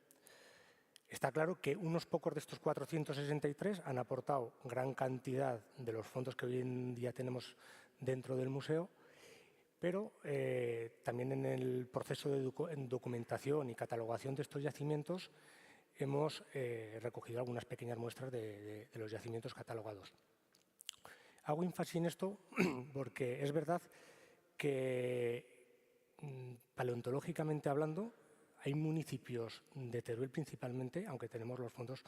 [SPEAKER 17] Está claro que unos pocos de estos 463 han aportado gran cantidad de los fondos que hoy en día tenemos dentro del museo, pero también en el proceso de documentación y catalogación de estos yacimientos hemos recogido algunas pequeñas muestras de los yacimientos catalogados. Hago énfasis en esto porque es verdad que paleontológicamente hablando hay municipios de Teruel principalmente, aunque tenemos fondos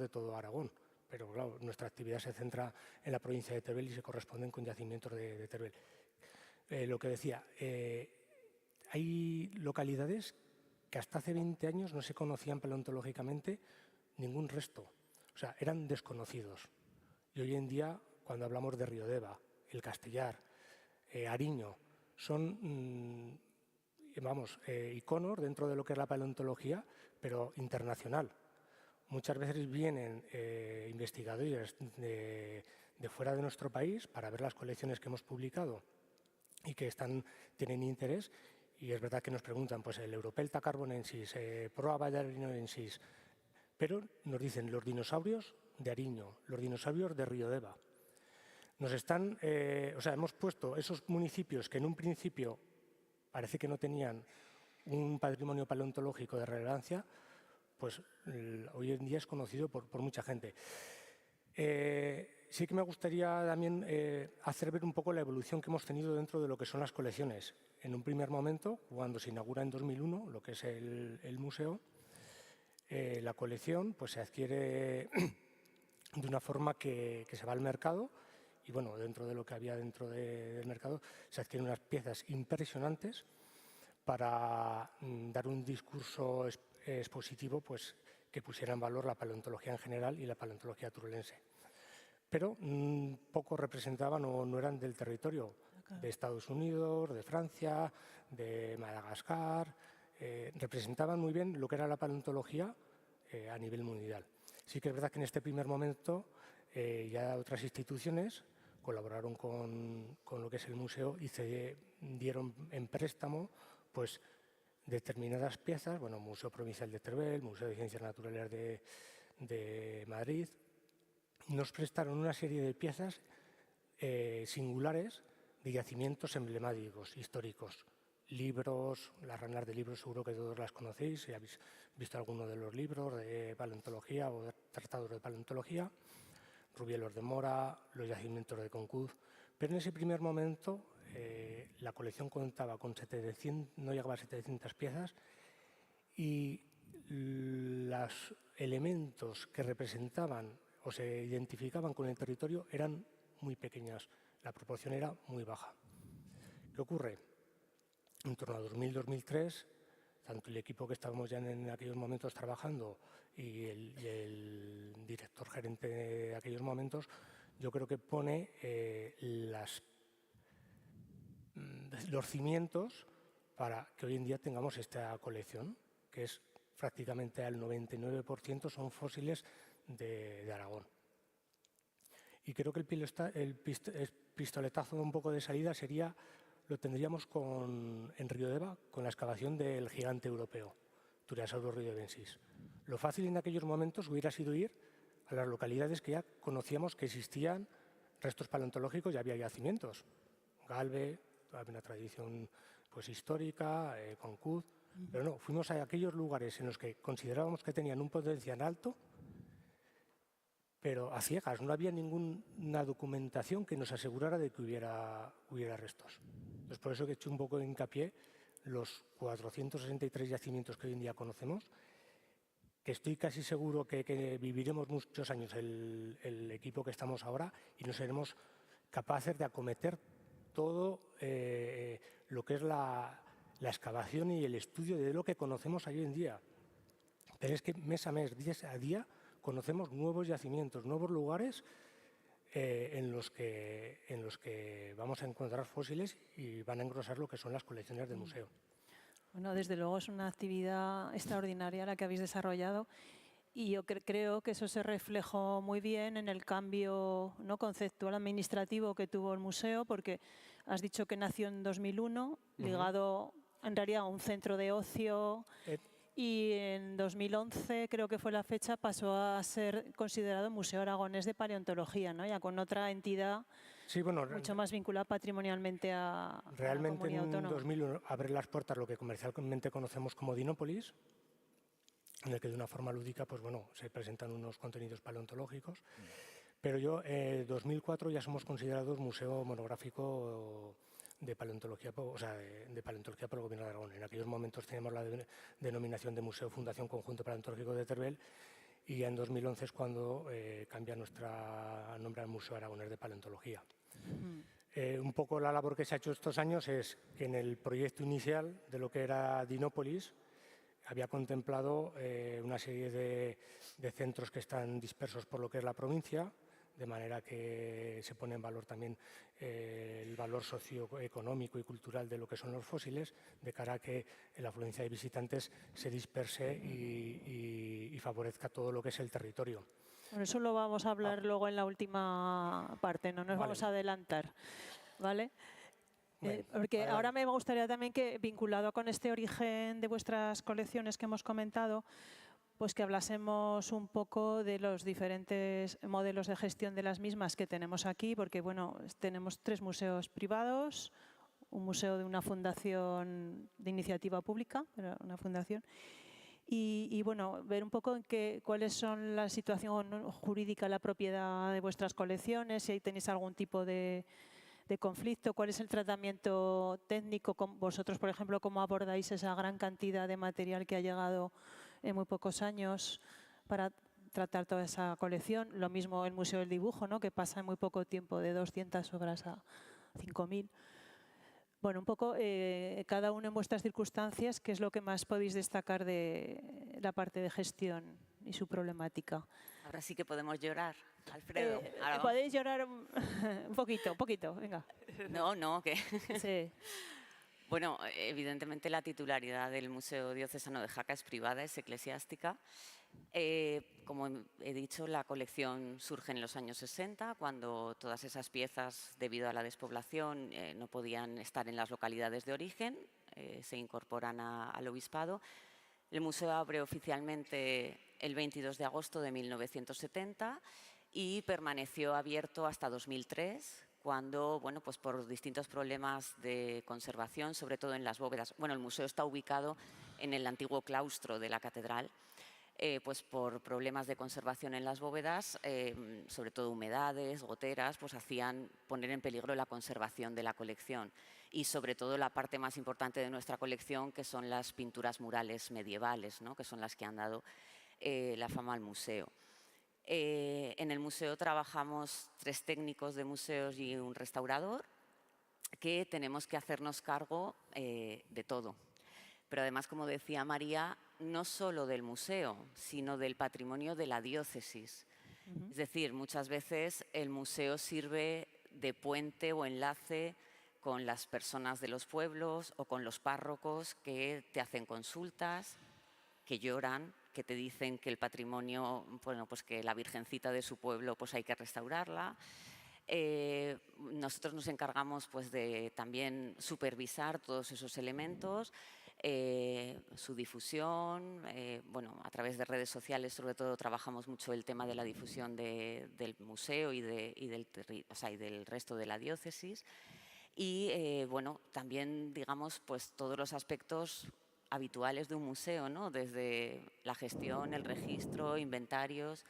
[SPEAKER 17] de todo Aragón, pero claro, nuestra actividad se centra en la provincia de Teruel y se corresponden con yacimientos de Teruel. Lo que decía, hay localidades que hasta hace 20 años no se conocían paleontológicamente ningún resto, o sea, eran desconocidos. Y hoy en día, cuando hablamos de Riodeva, el Castellar, Ariño, son, iconos dentro de lo que es la paleontología, pero internacional. Muchas veces vienen investigadores de fuera de nuestro país para ver las colecciones que hemos publicado y que tienen interés. Y es verdad que nos preguntan, pues el Europelta carbonensis, Proa vallarinoensis, pero nos dicen los dinosaurios de Ariño, los dinosaurios de Riodeva. Hemos puesto esos municipios que en un principio parece que no tenían un patrimonio paleontológico de relevancia, pues hoy en día es conocido por mucha gente. Sí que me gustaría también hacer ver un poco la evolución que hemos tenido dentro de lo que son las colecciones. En un primer momento, cuando se inaugura en 2001, lo que es el museo, la colección pues, se adquiere de una forma que se va al mercado y, bueno, dentro de lo que había dentro del mercado, se adquieren unas piezas impresionantes para dar un discurso expositivo pues, que pusiera en valor la paleontología en general y la paleontología turolense. Pero poco representaban o no eran del territorio de Estados Unidos, de Francia, de Madagascar. Representaban muy bien lo que era la paleontología a nivel mundial. Sí que es verdad que en este primer momento ya otras instituciones colaboraron con lo que es el museo y se dieron en préstamo pues, determinadas piezas, bueno, Museo Provincial de Teruel, Museo de Ciencias Naturales de Madrid, nos prestaron una serie de piezas singulares de yacimientos emblemáticos, históricos. Libros, las ranas de libros seguro que todos las conocéis, si habéis visto alguno de los libros de paleontología o de tratados de paleontología, Rubielos de Mora, los yacimientos de Concuz. Pero en ese primer momento la colección contaba con no llegaba a 700 piezas y los elementos que representaban o se identificaban con el territorio eran muy pequeñas, la proporción era muy baja. ¿Qué ocurre? En torno a 2000-2003 tanto el equipo que estábamos ya en aquellos momentos trabajando y el director gerente de aquellos momentos, yo creo que pone los cimientos para que hoy en día tengamos esta colección, que es prácticamente al 99% son fósiles de Aragón. Y creo que el pistoletazo un poco de salida lo tendríamos en Riodeva con la excavación del gigante europeo, Turiasaurus riodensis. Lo fácil en aquellos momentos hubiera sido ir a las localidades que ya conocíamos que existían restos paleontológicos y había yacimientos. Galve, había una tradición pues, histórica, Concud, pero no, fuimos a aquellos lugares en los que considerábamos que tenían un potencial alto, pero a ciegas, no había ninguna documentación que nos asegurara de que hubiera restos. Entonces, por eso que he hecho un poco de hincapié los 463 yacimientos que hoy en día conocemos, que estoy casi seguro que viviremos muchos años el equipo que estamos ahora y no seremos capaces de acometer todo lo que es la excavación y el estudio de lo que conocemos hoy en día. Pero es que mes a mes, día a día, conocemos nuevos yacimientos, nuevos lugares en los que vamos a encontrar fósiles y van a engrosar lo que son las colecciones del museo.
[SPEAKER 11] Bueno, desde luego es una actividad extraordinaria la que habéis desarrollado y yo creo que eso se reflejó muy bien en el cambio ¿no? conceptual administrativo que tuvo el museo, porque has dicho que nació en 2001, ligado en realidad a un centro de ocio. Y en 2011, creo que fue la fecha, pasó a ser considerado Museo Aragonés de Paleontología, ¿no? Ya con otra entidad mucho más vinculada patrimonialmente a la comunidad autónoma.
[SPEAKER 17] En 2001 abre las puertas lo que comercialmente conocemos como Dinópolis, en el que de una forma lúdica pues, bueno, se presentan unos contenidos paleontológicos. Pero en 2004 ya somos considerados Museo Monográfico de paleontología, o sea, de paleontología por el Gobierno de Aragón. En aquellos momentos teníamos la denominación de Museo Fundación Conjunto Paleontológico de Teruel y ya en 2011 es cuando cambia nuestra nombre al Museo Aragonés de Paleontología. Un poco la labor que se ha hecho estos años es que en el proyecto inicial de lo que era Dinópolis había contemplado una serie de centros que están dispersos por lo que es la provincia, de manera que se pone en valor también el valor socioeconómico y cultural de lo que son los fósiles, de cara a que la afluencia de visitantes se disperse y favorezca todo lo que es el territorio.
[SPEAKER 11] Bueno, eso lo vamos a hablar luego en la última parte, no nos vamos a adelantar, ¿vale? Porque ahora me gustaría también que, vinculado con este origen de vuestras colecciones que hemos comentado, pues que hablásemos un poco de los diferentes modelos de gestión de las mismas que tenemos aquí, porque bueno, tenemos 3 museos privados, un museo de una fundación de iniciativa pública, una fundación, y bueno, ver un poco cuáles son la situación jurídica, la propiedad de vuestras colecciones, si ahí tenéis algún tipo de conflicto, cuál es el tratamiento técnico, vosotros, por ejemplo, cómo abordáis esa gran cantidad de material que ha llegado en muy pocos años para tratar toda esa colección. Lo mismo el Museo del Dibujo, ¿no? Que pasa en muy poco tiempo de 200 obras a 5.000. Bueno, un poco cada uno en vuestras circunstancias, ¿qué es lo que más podéis destacar de la parte de gestión y su problemática?
[SPEAKER 15] Ahora sí que podemos llorar, Alfredo.
[SPEAKER 11] Podéis llorar un poquito, venga.
[SPEAKER 15] No, que...
[SPEAKER 11] Sí.
[SPEAKER 15] Bueno, evidentemente la titularidad del Museo Diocesano de Jaca es privada, es eclesiástica. Como he dicho, la colección surge en los años 60, cuando todas esas piezas, debido a la despoblación, no podían estar en las localidades de origen, se incorporan al obispado. El museo abre oficialmente el 22 de agosto de 1970 y permaneció abierto hasta 2003, cuando, bueno, pues por distintos problemas de conservación, sobre todo en las bóvedas. Bueno, el museo está ubicado en el antiguo claustro de la catedral, pues por problemas de conservación en las bóvedas, sobre todo humedades, goteras, pues hacían poner en peligro la conservación de la colección y sobre todo la parte más importante de nuestra colección, que son las pinturas murales medievales, ¿no? Que son las que han dado la fama al museo. En el museo trabajamos 3 técnicos de museos y un restaurador, que tenemos que hacernos cargo de todo. pero además, como decía María, no solo del museo, sino del patrimonio de la diócesis. Es decir, muchas veces el museo sirve de puente o enlace con las personas de los pueblos o con los párrocos que te hacen consultas, que lloran, que te dicen que el patrimonio, bueno, pues que la virgencita de su pueblo pues hay que restaurarla. Nosotros nos encargamos pues de también supervisar todos esos elementos, su difusión, bueno, a través de redes sociales sobre todo trabajamos mucho el tema de la difusión del museo y del resto de la diócesis. Y bueno, también digamos pues todos los aspectos habituales de un museo, ¿no? Desde la gestión, el registro, inventarios.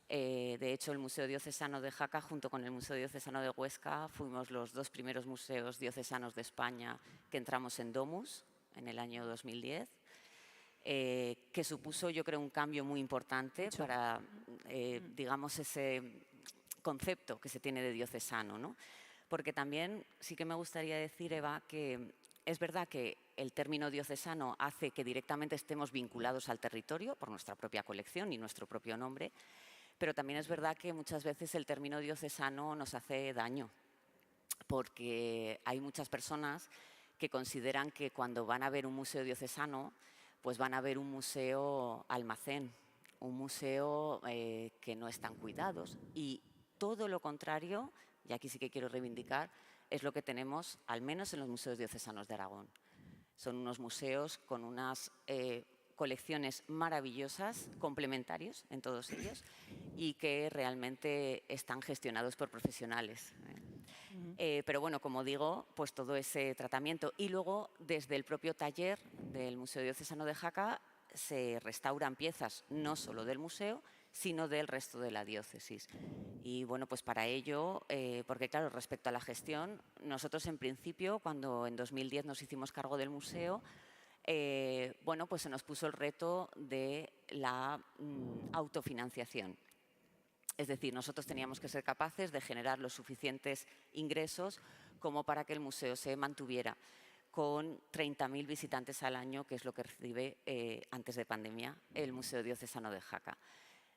[SPEAKER 15] De hecho, el Museo Diocesano de Jaca, junto con el Museo Diocesano de Huesca, fuimos los 2 primeros museos diocesanos de España que entramos en Domus en el año 2010, que supuso, yo creo, un cambio muy importante para, digamos, ese concepto que se tiene de diocesano, ¿no? Porque también sí que me gustaría decir, Eva, que es verdad que el término diocesano hace que directamente estemos vinculados al territorio por nuestra propia colección y nuestro propio nombre, pero también es verdad que muchas veces el término diocesano nos hace daño, porque hay muchas personas que consideran que cuando van a ver un museo diocesano, pues van a ver un museo almacén, un museo que no están cuidados. Y todo lo contrario, y aquí sí que quiero reivindicar, es lo que tenemos, al menos en los museos diocesanos de Aragón. Son unos museos con unas colecciones maravillosas, complementarios en todos ellos, y que realmente están gestionados por profesionales. Pero bueno, como digo, pues todo ese tratamiento. Y luego, desde el propio taller del Museo Diocesano de Jaca, se restauran piezas no solo del museo, sino del resto de la diócesis. Y bueno, pues para ello, porque claro, respecto a la gestión, nosotros en principio, cuando en 2010 nos hicimos cargo del museo, bueno, pues se nos puso el reto de la autofinanciación. Es decir, nosotros teníamos que ser capaces de generar los suficientes ingresos como para que el museo se mantuviera con 30.000 visitantes al año, que es lo que recibe antes de pandemia el Museo Diocesano de Jaca.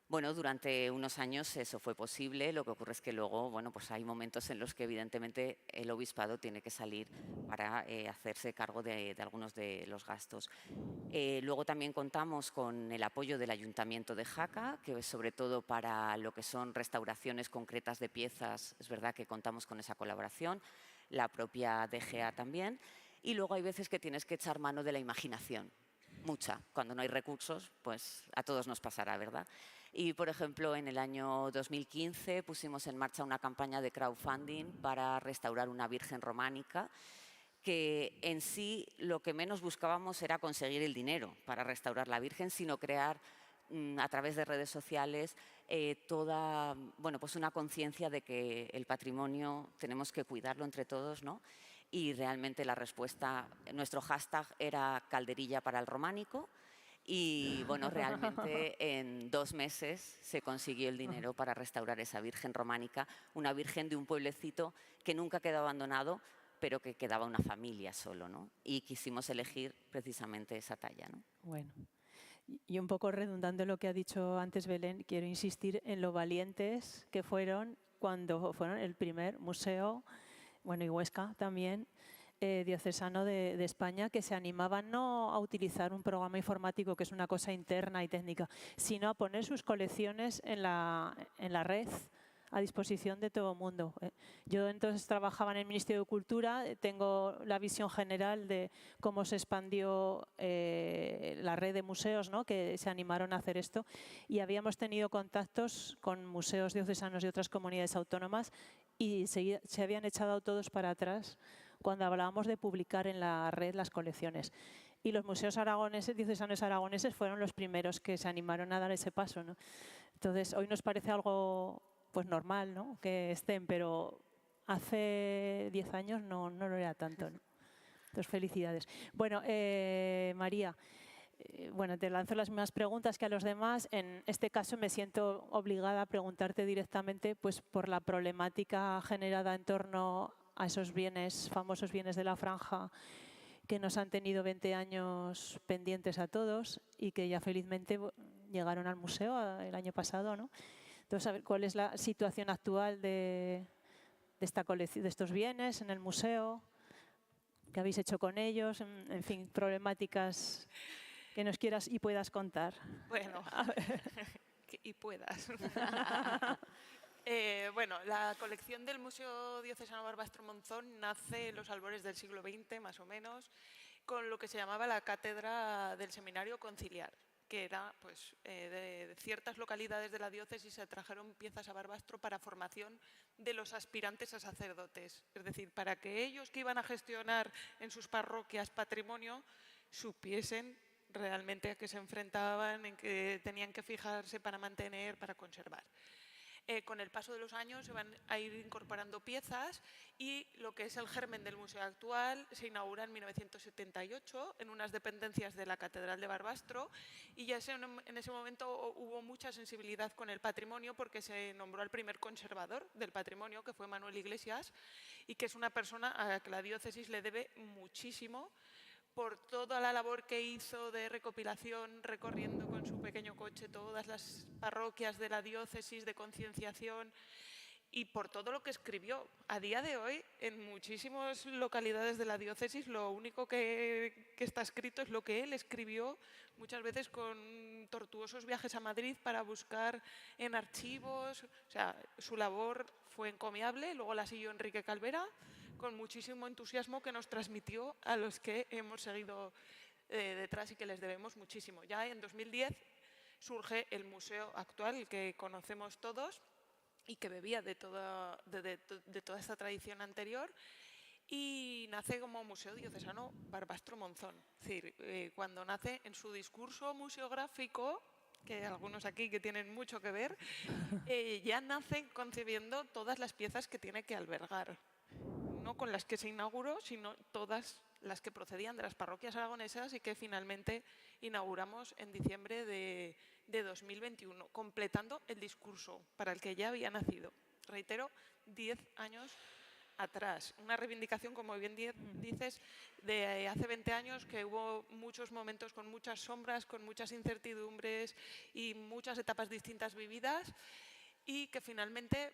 [SPEAKER 15] Bueno, durante unos años eso fue posible, lo que ocurre es que luego, bueno, pues hay momentos en los que evidentemente el obispado tiene que salir para hacerse cargo de algunos de los gastos. Luego también contamos con el apoyo del Ayuntamiento de Jaca, que sobre todo para lo que son restauraciones concretas de piezas, es verdad que contamos con esa colaboración, la propia DGA también, y luego hay veces que tienes que echar mano de la imaginación, mucha. Cuando no hay recursos, pues a todos nos pasará, ¿verdad? Y, por ejemplo, en el año 2015 pusimos en marcha una campaña de crowdfunding para restaurar una Virgen románica, que en sí lo que menos buscábamos era conseguir el dinero para restaurar la Virgen, sino crear a través de redes sociales toda, bueno, pues una conciencia de que el patrimonio tenemos que cuidarlo entre todos, ¿no? Y realmente la respuesta, nuestro hashtag era Calderilla para el Románico. Y bueno, realmente en 2 meses se consiguió el dinero para restaurar esa Virgen románica, una Virgen de un pueblecito que nunca quedó abandonado, pero que quedaba una familia solo, ¿no? Y quisimos elegir precisamente esa talla, ¿no?
[SPEAKER 11] Bueno, y un poco redundando en lo que ha dicho antes Belén, quiero insistir en lo valientes que fueron cuando fueron el primer museo, bueno, y Huesca también, diocesano de España, que se animaban no a utilizar un programa informático, que es una cosa interna y técnica, sino a poner sus colecciones en la red a disposición de todo el mundo. Yo entonces trabajaba en el Ministerio de Cultura, tengo la visión general de cómo se expandió la red de museos, ¿no?, que se animaron a hacer esto, y habíamos tenido contactos con museos diocesanos de otras comunidades autónomas y se habían echado todos para atrás cuando hablábamos de publicar en la red las colecciones. Y los museos aragoneses, diocesanos aragoneses, fueron los primeros que se animaron a dar ese paso, ¿no? Entonces, hoy nos parece algo pues normal, ¿no?, que estén, pero hace 10 años no lo era tanto, ¿no? Entonces, felicidades. Bueno, María, bueno, te lanzo las mismas preguntas que a los demás. En este caso me siento obligada a preguntarte directamente pues, por la problemática generada en torno a esos bienes, famosos bienes de la franja, que nos han tenido 20 años pendientes a todos y que ya felizmente llegaron al museo el año pasado, ¿no? Entonces, a ver cuál es la situación actual de esta colección, de estos bienes en el museo, qué habéis hecho con ellos, en fin, problemáticas que nos quieras y puedas contar.
[SPEAKER 16] Bueno, y puedas. Bueno, la colección del Museo Diocesano Barbastro Monzón nace en los albores del siglo XX, más o menos, con lo que se llamaba la Cátedra del Seminario Conciliar, que era, pues, de ciertas localidades de la diócesis se trajeron piezas a Barbastro para formación de los aspirantes a sacerdotes. Es decir, para que ellos que iban a gestionar en sus parroquias patrimonio supiesen realmente a qué se enfrentaban, en qué tenían que fijarse para mantener, para conservar. Con el paso de los años se van a ir incorporando piezas y lo que es el germen del museo actual se inaugura en 1978 en unas dependencias de la Catedral de Barbastro y ya en ese momento hubo mucha sensibilidad con el patrimonio porque se nombró al primer conservador del patrimonio, que fue Manuel Iglesias, y que es una persona a la que la diócesis le debe muchísimo por toda la labor que hizo de recopilación, recorriendo con su pequeño coche todas las parroquias de la diócesis, de concienciación, y por todo lo que escribió. A día de hoy, en muchísimas localidades de la diócesis, lo único que está escrito es lo que él escribió, muchas veces con tortuosos viajes a Madrid para buscar en archivos. O sea, su labor fue encomiable, luego la siguió Enrique Calvera, con muchísimo entusiasmo que nos transmitió a los que hemos seguido detrás y que les debemos muchísimo. Ya en 2010 surge el museo actual, el que conocemos todos y que bebía de toda esta tradición anterior, y nace como Museo Diocesano Barbastro Monzón. Es decir, cuando nace en su discurso museográfico, que algunos aquí que tienen mucho que ver, ya nace concebiendo todas las piezas que tiene que albergar. No con las que se inauguró, sino todas las que procedían de las parroquias aragonesas y que finalmente inauguramos en diciembre de 2021, completando el discurso para el que ya había nacido. Reitero, 10 años atrás. Una reivindicación, como bien dices, de hace 20 años, que hubo muchos momentos con muchas sombras, con muchas incertidumbres y muchas etapas distintas vividas, y que finalmente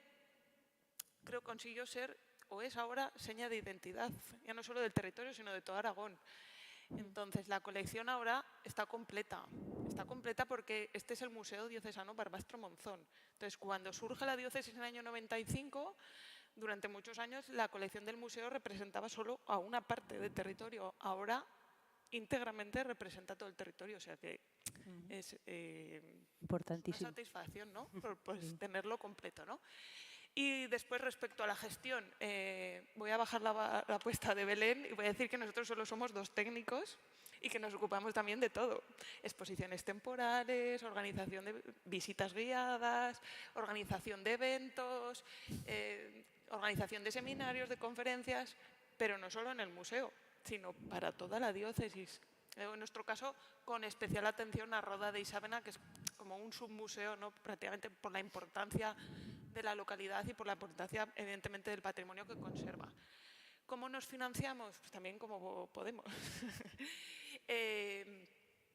[SPEAKER 16] creo consiguió ser, o es ahora, seña de identidad, ya no solo del territorio, sino de todo Aragón. Entonces, la colección ahora está completa porque este es el Museo Diocesano Barbastro Monzón. Entonces, cuando surge la diócesis en el año 95, durante muchos años la colección del museo representaba solo a una parte del territorio. Ahora, íntegramente representa todo el territorio, o sea que es
[SPEAKER 11] importantísimo.
[SPEAKER 16] Una satisfacción, ¿no? Por tenerlo completo, ¿no? Y después, respecto a la gestión, voy a bajar la apuesta de Belén y voy a decir que nosotros solo somos 2 técnicos y que nos ocupamos también de todo. Exposiciones temporales, organización de visitas guiadas, organización de eventos, organización de seminarios, de conferencias, pero no solo en el museo, sino para toda la diócesis. En nuestro caso, con especial atención a Roda de Isávena, que es como un submuseo, ¿no? Prácticamente por la importancia de la localidad y por la importancia, evidentemente, del patrimonio que conserva. ¿Cómo nos financiamos? Pues también como podemos.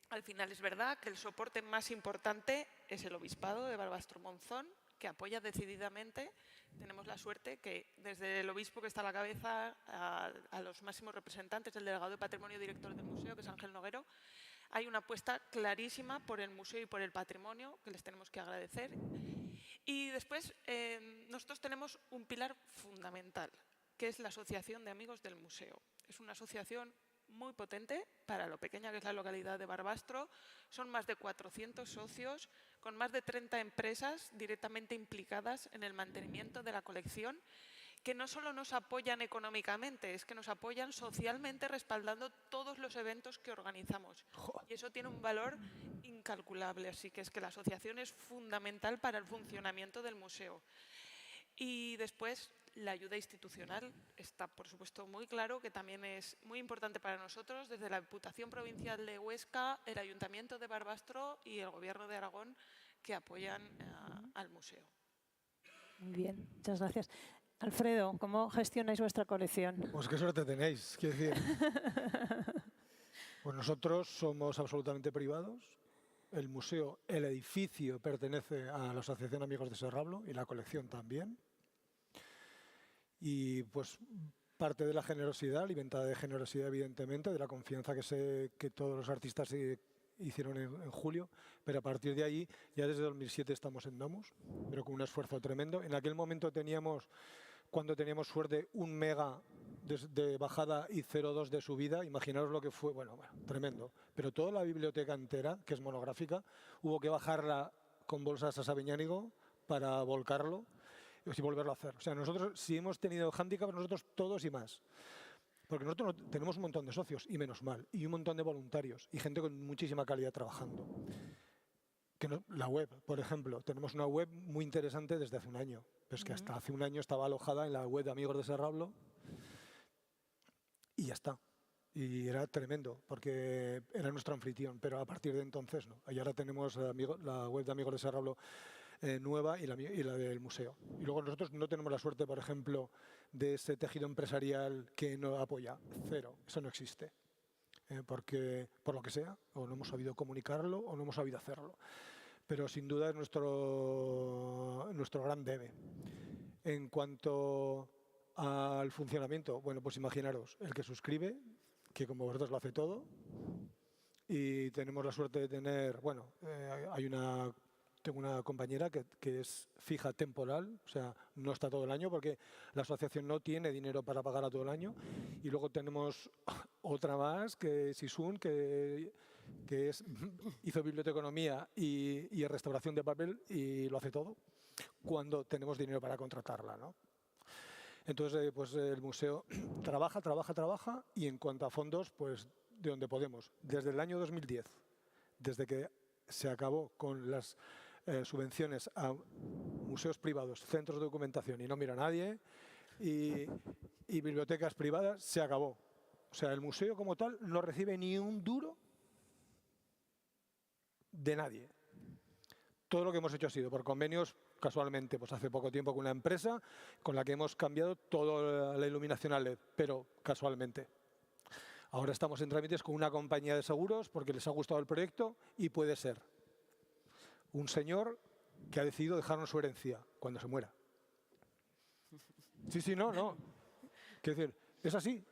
[SPEAKER 16] Al final es verdad que el soporte más importante es el Obispado de Barbastro Monzón, que apoya decididamente. Tenemos la suerte que desde el obispo, que está a la cabeza, a los máximos representantes, el delegado de Patrimonio Director del museo, que es Ángel Noguero, hay una apuesta clarísima por el museo y por el patrimonio, que les tenemos que agradecer. Y después, nosotros tenemos un pilar fundamental, que es la Asociación de Amigos del Museo. Es una asociación muy potente para lo pequeña que es la localidad de Barbastro. Son más de 400 socios, con más de 30 empresas directamente implicadas en el mantenimiento de la colección, que no solo nos apoyan económicamente, es que nos apoyan socialmente respaldando todos los eventos que organizamos. Y eso tiene un valor incalculable, así que es que la asociación es fundamental para el funcionamiento del museo. Y después, la ayuda institucional está, por supuesto, muy claro, que también es muy importante para nosotros, desde la Diputación Provincial de Huesca, el Ayuntamiento de Barbastro y el Gobierno de Aragón, que apoyan al museo.
[SPEAKER 11] Muy bien, muchas gracias. Alfredo, ¿cómo gestionáis vuestra colección?
[SPEAKER 13] Pues qué suerte tenéis, quiero decir. Pues nosotros somos absolutamente privados. El museo, el edificio pertenece a la Asociación Amigos de Serrablo y la colección también. Y pues parte de la generosidad, alimentada de generosidad evidentemente, de la confianza que todos los artistas hicieron en julio, pero a partir de ahí, ya desde 2007 estamos en Domus, pero con un esfuerzo tremendo. En aquel momento cuando teníamos suerte, 1 mega de bajada y 0,2 de subida, imaginaros lo que fue, bueno, tremendo. Pero toda la biblioteca entera, que es monográfica, hubo que bajarla con bolsas a Sabiñánigo para volcarlo y volverlo a hacer. O sea, nosotros, si hemos tenido hándicap, nosotros todos y más. Porque nosotros tenemos un montón de socios, y menos mal, y un montón de voluntarios, y gente con muchísima calidad trabajando. La web, por ejemplo, tenemos una web muy interesante desde hace un año. Pues que hasta hace un año estaba alojada en la web de Amigos de Serrablo y ya está. Y era tremendo, porque era nuestro anfitrión, pero a partir de entonces no. Y ahora tenemos la web de Amigos de Serrablo nueva y la del museo. Y luego nosotros no tenemos la suerte, por ejemplo, de ese tejido empresarial que nos apoya. Cero, eso no existe. Porque, por lo que sea, o no hemos sabido comunicarlo o no hemos sabido hacerlo. Pero sin duda es nuestro gran debe. En cuanto al funcionamiento, bueno, pues imaginaros, el que suscribe, que como vosotros lo hace todo, y tenemos la suerte de tener, bueno, tengo una compañera que es fija temporal, o sea, no está todo el año porque la asociación no tiene dinero para pagar a todo el año. Y luego tenemos otra más, que es Isun, que hizo biblioteconomía y restauración de papel y lo hace todo cuando tenemos dinero para contratarla, ¿no? Entonces, pues el museo trabaja y en cuanto a fondos, pues de donde podemos. Desde el año 2010, desde que se acabó con las subvenciones a museos privados, centros de documentación y no mira a nadie, y bibliotecas privadas, se acabó. O sea, el museo como tal no recibe ni un duro de nadie. Todo lo que hemos hecho ha sido por convenios, casualmente, pues hace poco tiempo con una empresa con la que hemos cambiado toda la iluminación a LED, pero casualmente. Ahora estamos en trámites con una compañía de seguros porque les ha gustado el proyecto y puede ser un señor que ha decidido dejarnos su herencia cuando se muera. Sí, no. Quiero decir, es así.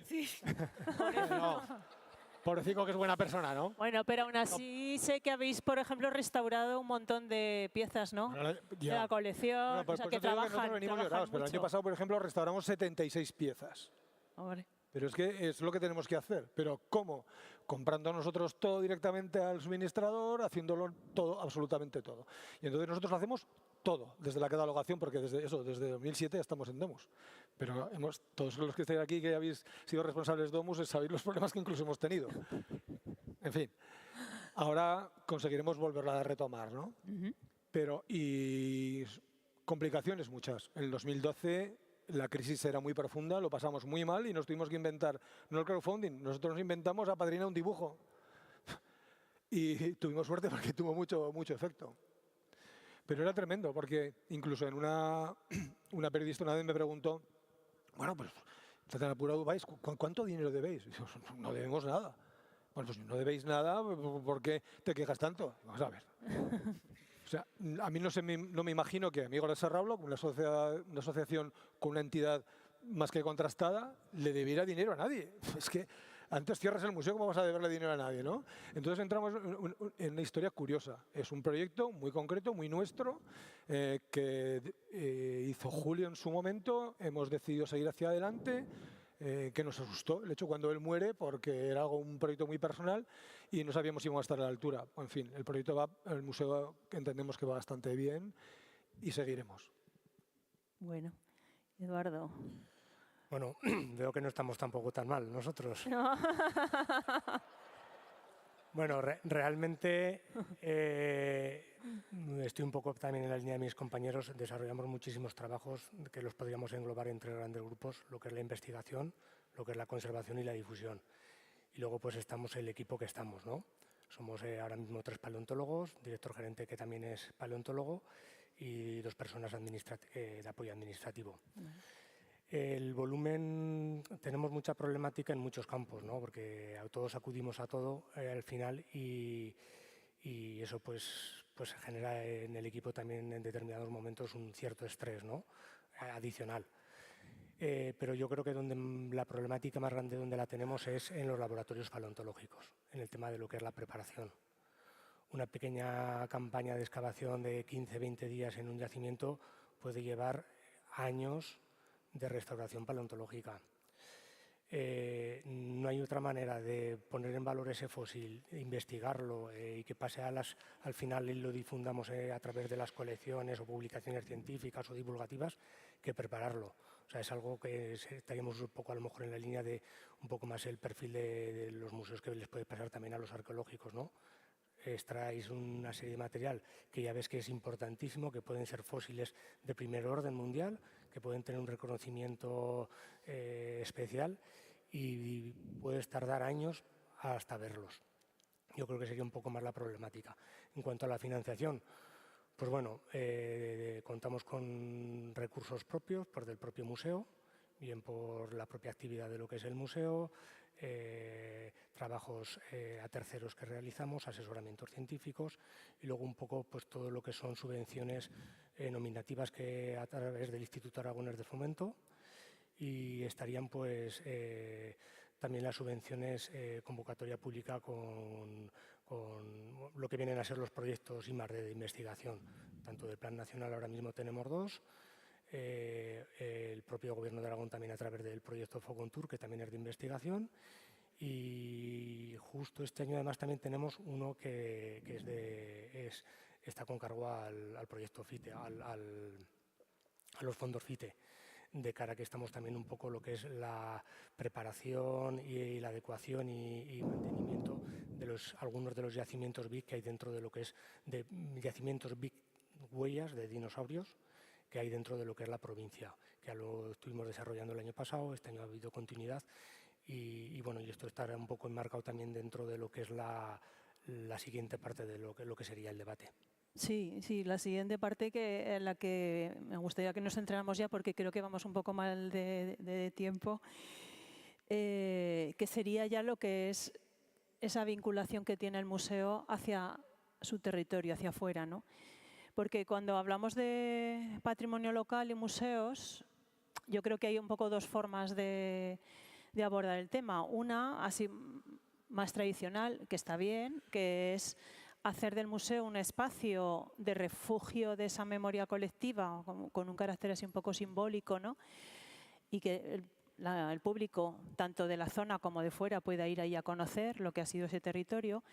[SPEAKER 11] Sí.
[SPEAKER 13] Pobrecito, que es buena persona, ¿no?
[SPEAKER 11] Bueno, pero aún así sé que habéis, por ejemplo, restaurado un montón de piezas, ¿no? De la colección,
[SPEAKER 13] Pues,
[SPEAKER 11] o sea, que
[SPEAKER 13] nosotros
[SPEAKER 11] trabajan
[SPEAKER 13] venimos llorados, pero el año pasado, por ejemplo, restauramos 76 piezas.
[SPEAKER 11] Hombre.
[SPEAKER 13] Pero es que es lo que tenemos que hacer. ¿Pero cómo? Comprando nosotros todo directamente al suministrador, haciéndolo todo, absolutamente todo. Y entonces nosotros lo hacemos todo, desde la catalogación, porque desde 2007 estamos en Domus. Pero todos los que estáis aquí, que habéis sido responsables de Domus, sabéis los problemas que incluso hemos tenido. En fin, ahora conseguiremos volverla a retomar, ¿no? Pero, y complicaciones muchas. En el 2012 la crisis era muy profunda, lo pasamos muy mal y nos tuvimos que inventar, no el crowdfunding, nosotros nos inventamos a padrinar un dibujo. Y tuvimos suerte porque tuvo mucho efecto. Pero era tremendo, porque incluso en una periodista una vez me preguntó, bueno, pues, ¿tan apurado vais? ¿Cuánto dinero debéis? Y yo, no debemos nada. Bueno, pues no debéis nada, ¿por qué te quejas tanto? Vamos a ver. O sea, a mí no me imagino que Amigos de Serrablo, una asociación con una entidad más que contrastada, le debiera dinero a nadie. Es que antes cierras el museo, ¿cómo vas a deberle dinero a nadie, no? Entonces entramos en una historia curiosa. Es un proyecto muy concreto, muy nuestro, que hizo Julio en su momento. Hemos decidido seguir hacia adelante, que nos asustó el hecho cuando él muere, porque era un proyecto muy personal y no sabíamos si íbamos a estar a la altura. En fin, el museo entendemos que va bastante bien y seguiremos.
[SPEAKER 11] Bueno, Eduardo.
[SPEAKER 17] Bueno, veo que no estamos tampoco tan mal nosotros.
[SPEAKER 11] No.
[SPEAKER 17] Bueno, realmente estoy un poco también en la línea de mis compañeros. Desarrollamos muchísimos trabajos que los podríamos englobar en 3 grandes grupos, lo que es la investigación, lo que es la conservación y la difusión. Y luego pues estamos el equipo que estamos, ¿no? Somos ahora mismo 3 paleontólogos, director gerente que también es paleontólogo, y 2 personas de apoyo administrativo. El volumen, tenemos mucha problemática en muchos campos, ¿no? Porque todos acudimos a todo al final y eso pues genera en el equipo también en determinados momentos un cierto estrés, ¿no? Adicional. Pero yo creo que la problemática más grande donde la tenemos es en los laboratorios paleontológicos, en el tema de lo que es la preparación. Una pequeña campaña de excavación de 15-20 días en un yacimiento puede llevar años de restauración paleontológica. No hay otra manera de poner en valor ese fósil, investigarlo y que pase al final y lo difundamos a través de las colecciones o publicaciones científicas o divulgativas que prepararlo. O sea, es algo que estaríamos un poco a lo mejor en la línea de un poco más el perfil de los museos que les puede pasar también a los arqueológicos, ¿no? Extraéis una serie de material que ya ves que es importantísimo, que pueden ser fósiles de primer orden mundial, que pueden tener un reconocimiento especial y puedes tardar años hasta verlos. Yo creo que sería un poco más la problemática. En cuanto a la financiación, pues bueno, contamos con recursos propios por del propio museo, bien por la propia actividad de lo que es el museo, trabajos a terceros que realizamos, asesoramientos científicos y luego un poco pues todo lo que son subvenciones nominativas que a través del Instituto Aragonés de Fomento, y estarían pues también las subvenciones convocatoria pública con lo que vienen a ser los proyectos I+D de investigación, tanto del Plan Nacional ahora mismo tenemos 2, el propio Gobierno de Aragón también a través del proyecto Focontur, que también es de investigación, y justo este año además también tenemos uno que está con cargo al proyecto FITE, a los fondos FITE, de cara a que estamos también un poco lo que es la preparación y la adecuación y mantenimiento de algunos de los yacimientos BIC que hay dentro de lo que es de yacimientos BIC huellas de dinosaurios que hay dentro de lo que es la provincia, que ya lo estuvimos desarrollando el año pasado, este año ha habido continuidad y bueno, y esto estará un poco enmarcado también dentro de lo que es la siguiente parte de lo que sería el debate.
[SPEAKER 11] Sí, la siguiente parte en la que me gustaría que nos centráramos ya, porque creo que vamos un poco mal de tiempo, que sería ya lo que es esa vinculación que tiene el museo hacia su territorio, hacia afuera, ¿no? Porque cuando hablamos de patrimonio local y museos, yo creo que hay un poco 2 formas de abordar el tema. Una, así más tradicional, que está bien, que es hacer del museo un espacio de refugio de esa memoria colectiva, con un carácter así un poco simbólico, ¿no? Y que el público, tanto de la zona como de fuera, pueda ir ahí a conocer lo que ha sido ese territorio.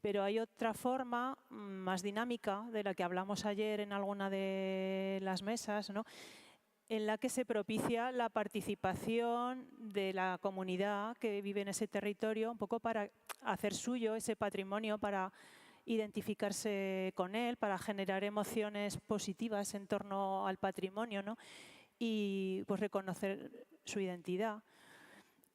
[SPEAKER 11] Pero hay otra forma más dinámica, de la que hablamos ayer en alguna de las mesas, ¿no?, en la que se propicia la participación de la comunidad que vive en ese territorio, un poco para hacer suyo ese patrimonio, para identificarse con él, para generar emociones positivas en torno al patrimonio, ¿no?, y pues reconocer su identidad.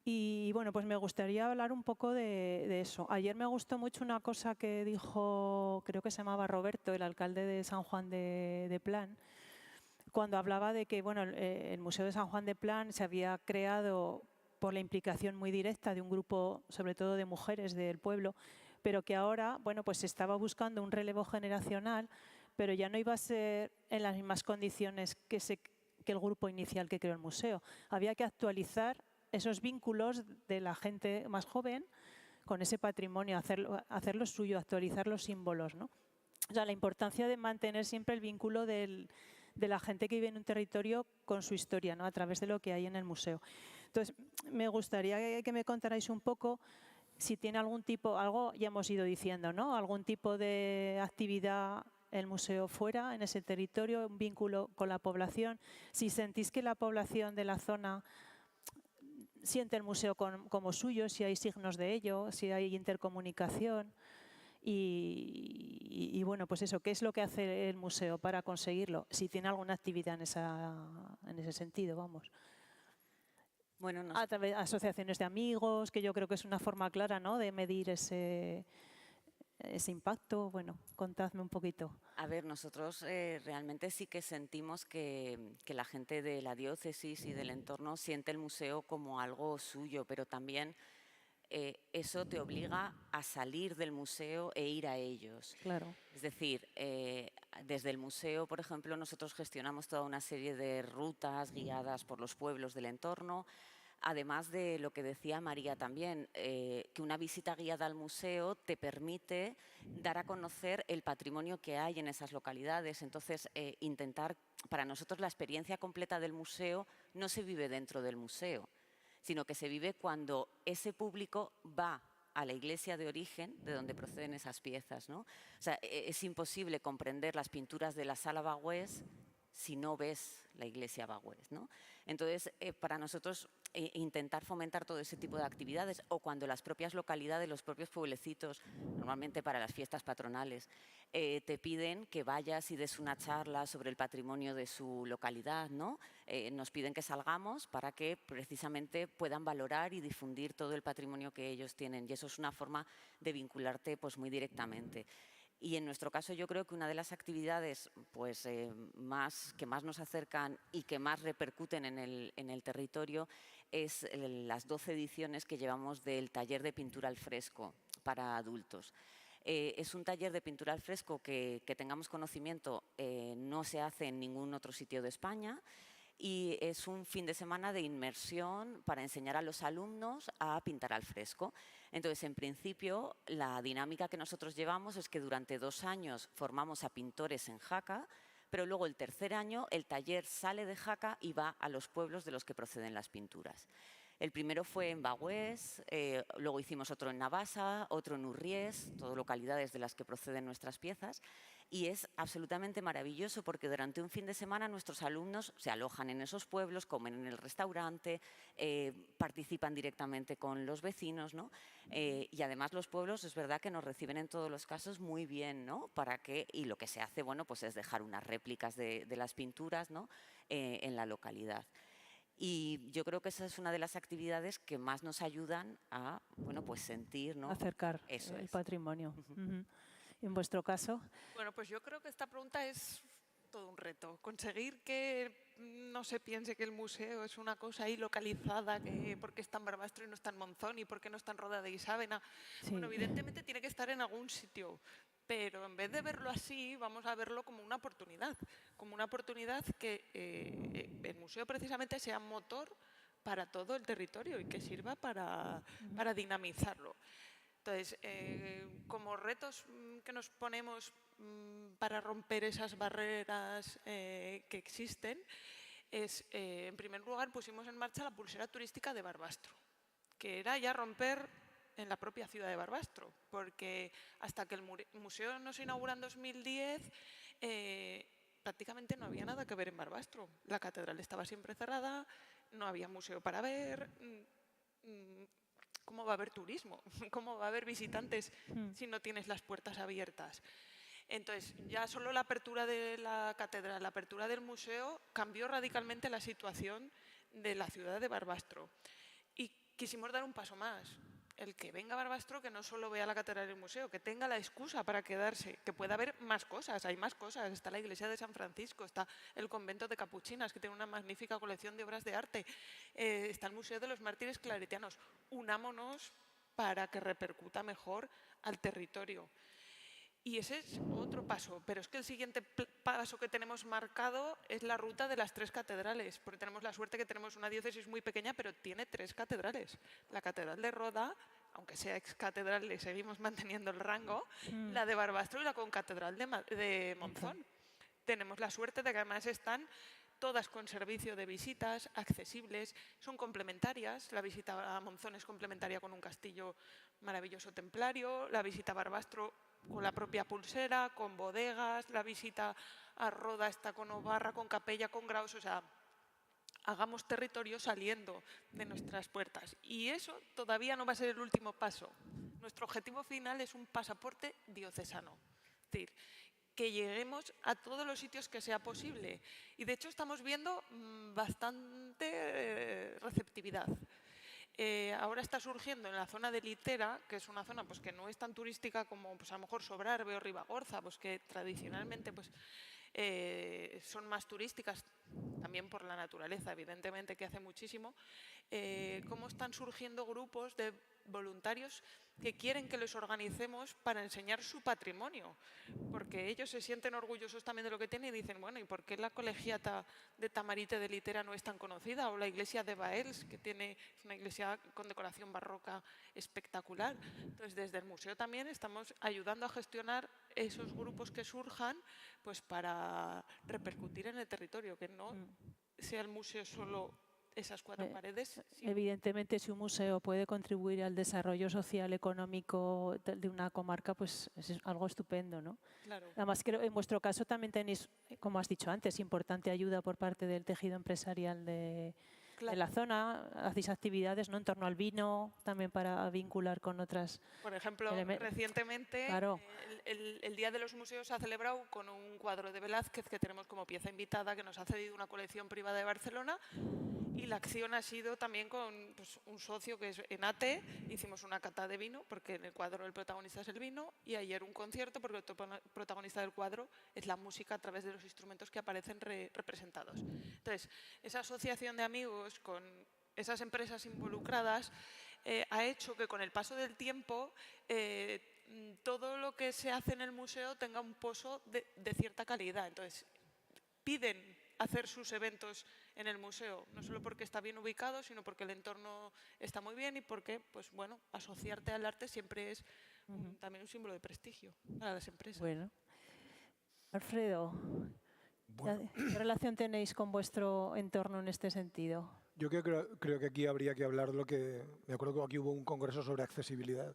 [SPEAKER 11] Y bueno, pues me gustaría hablar un poco de eso. Ayer me gustó mucho una cosa que dijo, creo que se llamaba Roberto, el alcalde de San Juan de Plan, cuando hablaba de que bueno, el Museo de San Juan de Plan se había creado por la implicación muy directa de un grupo, sobre todo de mujeres del pueblo, pero que ahora bueno, pues se estaba buscando un relevo generacional, pero ya no iba a ser en las mismas condiciones que el grupo inicial que creó el museo. Había que actualizar esos vínculos de la gente más joven con ese patrimonio, hacerlo suyo, actualizar los símbolos, ¿no? O sea, la importancia de mantener siempre el vínculo de la gente que vive en un territorio con su historia, ¿no?, a través de lo que hay en el museo. Entonces, me gustaría que me contarais un poco si tiene algún tipo, algo ya hemos ido diciendo, ¿no?, algún tipo de actividad el museo fuera, en ese territorio, un vínculo con la población, si sentís que la población de la zona siente el museo como suyo, si hay signos de ello, si hay intercomunicación y bueno, pues eso, ¿qué es lo que hace el museo para conseguirlo? Si tiene alguna actividad en ese sentido, vamos.
[SPEAKER 15] Bueno,
[SPEAKER 11] a través de asociaciones de amigos, que yo creo que es una forma clara, ¿no?, de medir ese impacto? Bueno, contadme un poquito.
[SPEAKER 15] A ver, nosotros realmente sí que sentimos que la gente de la diócesis y del entorno siente el museo como algo suyo, pero también eso te obliga a salir del museo e ir a ellos.
[SPEAKER 11] Claro.
[SPEAKER 15] Es decir, desde el museo, por ejemplo, nosotros gestionamos toda una serie de rutas guiadas por los pueblos del entorno, además de lo que decía María también, que una visita guiada al museo te permite dar a conocer el patrimonio que hay en esas localidades. Entonces, para nosotros la experiencia completa del museo no se vive dentro del museo, sino que se vive cuando ese público va a la iglesia de origen de donde proceden esas piezas, ¿no? O sea, es imposible comprender las pinturas de la Sala Bagüés si no ves la iglesia Bagüés, ¿no? Entonces, para nosotros intentar fomentar todo ese tipo de actividades, o cuando las propias localidades, los propios pueblecitos, normalmente para las fiestas patronales, te piden que vayas y des una charla sobre el patrimonio de su localidad, ¿no? Nos piden que salgamos para que precisamente puedan valorar y difundir todo el patrimonio que ellos tienen, y eso es una forma de vincularte pues, muy directamente. Y en nuestro caso yo creo que una de las actividades pues, que más nos acercan y que más repercuten en el territorio es las 12 ediciones que llevamos del taller de pintura al fresco para adultos. Es un taller de pintura al fresco que tengamos conocimiento, no se hace en ningún otro sitio de España, y es un fin de semana de inmersión para enseñar a los alumnos a pintar al fresco. Entonces, en principio, la dinámica que nosotros llevamos es que durante 2 años formamos a pintores en Jaca, pero luego el tercer año el taller sale de Jaca y va a los pueblos de los que proceden las pinturas. El primero fue en Bagüés, luego hicimos otro en Navasa, otro en Urries, todas localidades de las que proceden nuestras piezas, y es absolutamente maravilloso porque durante un fin de semana nuestros alumnos se alojan en esos pueblos, comen en el restaurante, participan directamente con los vecinos, ¿no? Y además los pueblos es verdad que nos reciben en todos los casos muy bien, ¿no? Y lo que se hace, bueno, pues es dejar unas réplicas de las pinturas, ¿no? En la localidad. Y yo creo que esa es una de las actividades que más nos ayudan a, bueno, pues sentir, ¿no?
[SPEAKER 11] Acercar el patrimonio. En vuestro caso.
[SPEAKER 16] Bueno, pues yo creo que esta pregunta es todo un reto. Conseguir que no se piense que el museo es una cosa ahí localizada, que porque está en Barbastro y no está en Monzón y porque no está en Roda de Isávena. Sí. Bueno, evidentemente tiene que estar en algún sitio, pero en vez de verlo así, vamos a verlo como una oportunidad que el museo precisamente sea motor para todo el territorio y que sirva para dinamizarlo. Entonces, como retos que nos ponemos para romper esas barreras que existen, en primer lugar, pusimos en marcha la pulsera turística de Barbastro, que era ya romper en la propia ciudad de Barbastro, porque hasta que el museo no se inaugura en 2010, prácticamente no había nada que ver en Barbastro. La catedral estaba siempre cerrada, no había museo para ver. ¿Cómo va a haber turismo? ¿Cómo va a haber visitantes si no tienes las puertas abiertas? Entonces, ya solo la apertura de la catedral, la apertura del museo, cambió radicalmente la situación de la ciudad de Barbastro. Y quisimos dar un paso más. El que venga a Barbastro, que no solo vea la catedral y el museo, que tenga la excusa para quedarse, que pueda haber más cosas, hay más cosas. Está la iglesia de San Francisco, está el convento de Capuchinas, que tiene una magnífica colección de obras de arte, está el Museo de los Mártires Claretianos. Unámonos para que repercuta mejor al territorio. Y ese es otro paso, pero es que el siguiente paso que tenemos marcado es la ruta de las 3 catedrales, porque tenemos la suerte que tenemos una diócesis muy pequeña, pero tiene 3 catedrales. La catedral de Roda, aunque sea excatedral, le seguimos manteniendo el rango, la de Barbastro y la concatedral de Monzón. Tenemos la suerte de que además están todas con servicio de visitas, accesibles, son complementarias. La visita a Monzón es complementaria con un castillo maravilloso templario, la visita a Barbastro con la propia pulsera, con bodegas, la visita a Roda está con Obarra, con Capella, con Graus, o sea, hagamos territorio saliendo de nuestras puertas. Y eso todavía no va a ser el último paso. Nuestro objetivo final es un pasaporte diocesano. Es decir, que lleguemos a todos los sitios que sea posible. Y de hecho estamos viendo bastante receptividad. Ahora está surgiendo en la zona de Litera, que es una zona pues, que no es tan turística como pues, a lo mejor Sobrarbe o Ribagorza, pues, que tradicionalmente pues, son más turísticas, también por la naturaleza, evidentemente, que hace muchísimo. Cómo están surgiendo grupos de voluntarios que quieren que les organicemos para enseñar su patrimonio, porque ellos se sienten orgullosos también de lo que tienen y dicen, bueno, ¿y por qué la colegiata de Tamarite de Litera no es tan conocida? O la iglesia de Baels, que es una iglesia con decoración barroca espectacular. Entonces, desde el museo también estamos ayudando a gestionar esos grupos que surjan pues para repercutir en el territorio, que no sea el museo solo esas 4 paredes.
[SPEAKER 11] Evidentemente, si un museo puede contribuir al desarrollo social, económico de una comarca, pues es algo estupendo, ¿no?
[SPEAKER 16] Claro.
[SPEAKER 11] Además, creo en vuestro caso también tenéis, como has dicho antes, importante ayuda por parte del tejido empresarial de la zona. Hacéis actividades, ¿no?, en torno al vino, también para vincular con otras.
[SPEAKER 16] Por ejemplo, recientemente,
[SPEAKER 11] claro,
[SPEAKER 16] el Día de los Museos se ha celebrado con un cuadro de Velázquez que tenemos como pieza invitada, que nos ha cedido una colección privada de Barcelona. Y la acción ha sido también con pues, un socio que es Enate. Hicimos una cata de vino, porque en el cuadro el protagonista es el vino, y ayer un concierto, porque el protagonista del cuadro es la música a través de los instrumentos que aparecen representados. Entonces, esa asociación de amigos con esas empresas involucradas ha hecho que con el paso del tiempo todo lo que se hace en el museo tenga un pozo de cierta calidad. Entonces, piden hacer sus eventos en el museo, no solo porque está bien ubicado, sino porque el entorno está muy bien y porque, pues bueno, asociarte al arte siempre es también un símbolo de prestigio para las empresas.
[SPEAKER 11] Bueno. Alfredo, ¿qué relación tenéis con vuestro entorno en este sentido?
[SPEAKER 13] Yo creo que aquí habría que hablar de lo que... Me acuerdo que aquí hubo un congreso sobre accesibilidad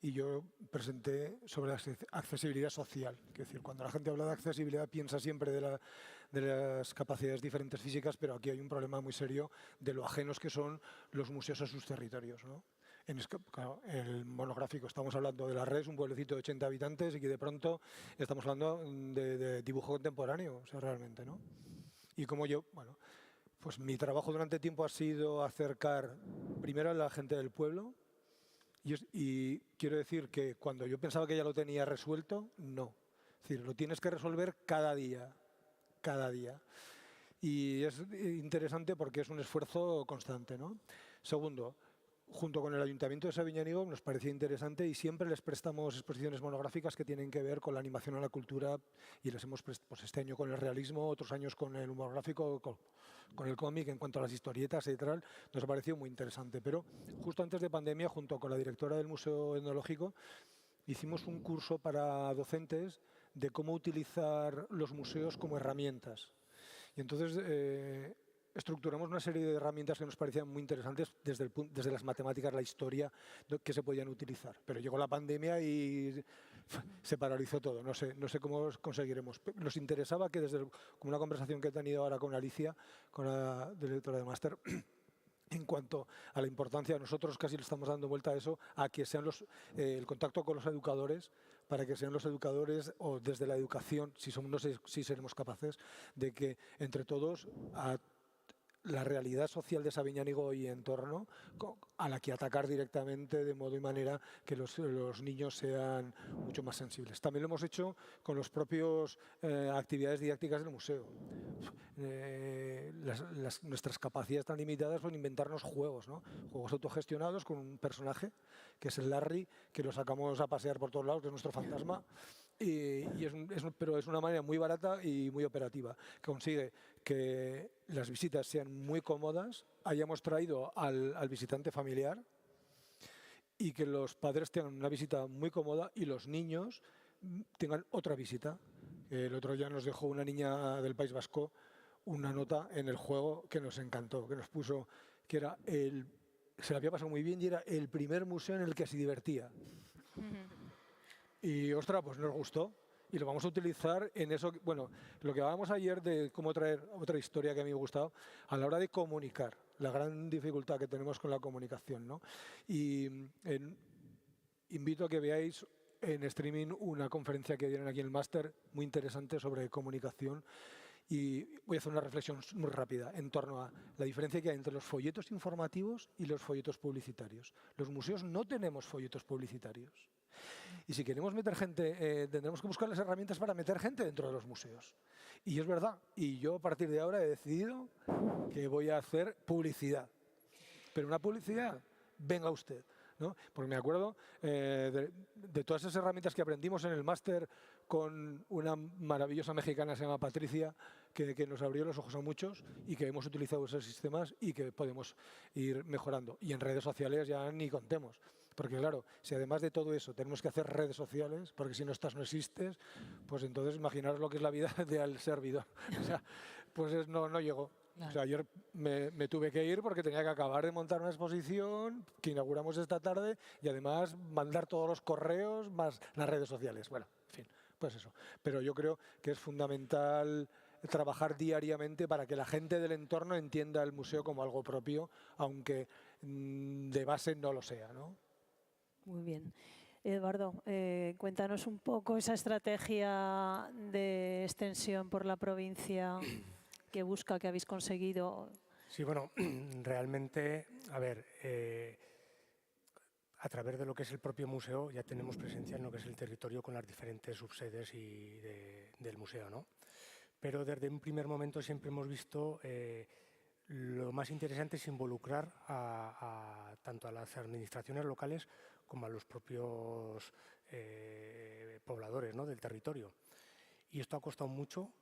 [SPEAKER 13] y yo presenté sobre accesibilidad social. Es decir, cuando la gente habla de accesibilidad piensa siempre de las capacidades diferentes físicas, pero aquí hay un problema muy serio de lo ajenos que son los museos a sus territorios, ¿no? Claro, el monográfico, estamos hablando de La Res, un pueblecito de 80 habitantes, y que de pronto estamos hablando de dibujo contemporáneo, o sea, realmente, ¿no? Y como yo, bueno, pues mi trabajo durante tiempo ha sido acercar primero a la gente del pueblo, y quiero decir que cuando yo pensaba que ya lo tenía resuelto, no. Es decir, lo tienes que resolver cada día. Cada día. Y es interesante porque es un esfuerzo constante, ¿no? Segundo, junto con el Ayuntamiento de Sabiñánigo nos parecía interesante y siempre les prestamos exposiciones monográficas que tienen que ver con la animación a la cultura y les hemos prestado pues, este año con el realismo, otros años con el monográfico, con el cómic en cuanto a las historietas y tal. Nos ha parecido muy interesante. Pero justo antes de pandemia, junto con la directora del Museo Etnológico, hicimos un curso para docentes de cómo utilizar los museos como herramientas. Y entonces estructuramos una serie de herramientas que nos parecían muy interesantes desde las matemáticas, la historia, que se podían utilizar. Pero llegó la pandemia y se paralizó todo. No sé cómo conseguiremos. Nos interesaba que como una conversación que he tenido ahora con Alicia, con la directora de máster, en cuanto a la importancia, nosotros casi le estamos dando vuelta a eso, a que sean el contacto con los educadores, para que sean los educadores o desde la educación, no sé si seremos capaces, de que entre todos la realidad social de Sabiñánigo y entorno, a la que atacar directamente de modo y manera que los niños sean mucho más sensibles. También lo hemos hecho con las propias actividades didácticas del museo. Nuestras capacidades tan limitadas son inventarnos juegos, ¿no? Juegos autogestionados con un personaje, que es el Larry, que lo sacamos a pasear por todos lados, que es nuestro fantasma, pero es una manera muy barata y muy operativa, que consigue que las visitas sean muy cómodas, hayamos traído al visitante familiar y que los padres tengan una visita muy cómoda y los niños tengan otra visita. El otro día nos dejó una niña del País Vasco una nota en el juego que nos encantó, que nos puso que era se le había pasado muy bien y era el primer museo en el que se divertía. Y, ostras, pues nos gustó y lo vamos a utilizar en eso. Bueno, lo que hablábamos ayer de cómo traer otra historia que a mí me ha gustado, a la hora de comunicar, la gran dificultad que tenemos con la comunicación, ¿no? Y invito a que veáis en streaming una conferencia que dieron aquí en el máster muy interesante sobre comunicación Y voy a hacer una reflexión muy rápida en torno a la diferencia que hay entre los folletos informativos y los folletos publicitarios. Los museos no tenemos folletos publicitarios. Y si queremos meter gente, tendremos que buscar las herramientas para meter gente dentro de los museos. Y es verdad. Y yo a partir de ahora he decidido que voy a hacer publicidad. Pero una publicidad, venga usted, ¿no? Porque me acuerdo de todas esas herramientas que aprendimos en el máster con una maravillosa mexicana, se llama Patricia, que nos abrió los ojos a muchos y que hemos utilizado esos sistemas y que podemos ir mejorando. Y en redes sociales ya ni contemos. Porque claro, si además de todo eso tenemos que hacer redes sociales, porque si no estás no existes, pues entonces imaginaros lo que es la vida del servidor. O sea, pues no llegó. O sea, ayer me tuve que ir porque tenía que acabar de montar una exposición que inauguramos esta tarde y además mandar todos los correos más las redes sociales. Bueno, en fin, pues eso. Pero yo creo que es fundamental trabajar diariamente para que la gente del entorno entienda el museo como algo propio, aunque de base no lo sea, ¿no?
[SPEAKER 11] Muy bien. Eduardo, cuéntanos un poco esa estrategia de extensión por la provincia que busca, que habéis conseguido.
[SPEAKER 17] Sí, bueno, realmente, a ver, a través de lo que es el propio museo ya tenemos presencia en lo que es el territorio con las diferentes subsedes del museo, ¿no? Pero desde un primer momento siempre hemos visto lo más interesante es involucrar tanto a las administraciones locales como a los propios pobladores, ¿no?, del territorio. Y esto ha costado mucho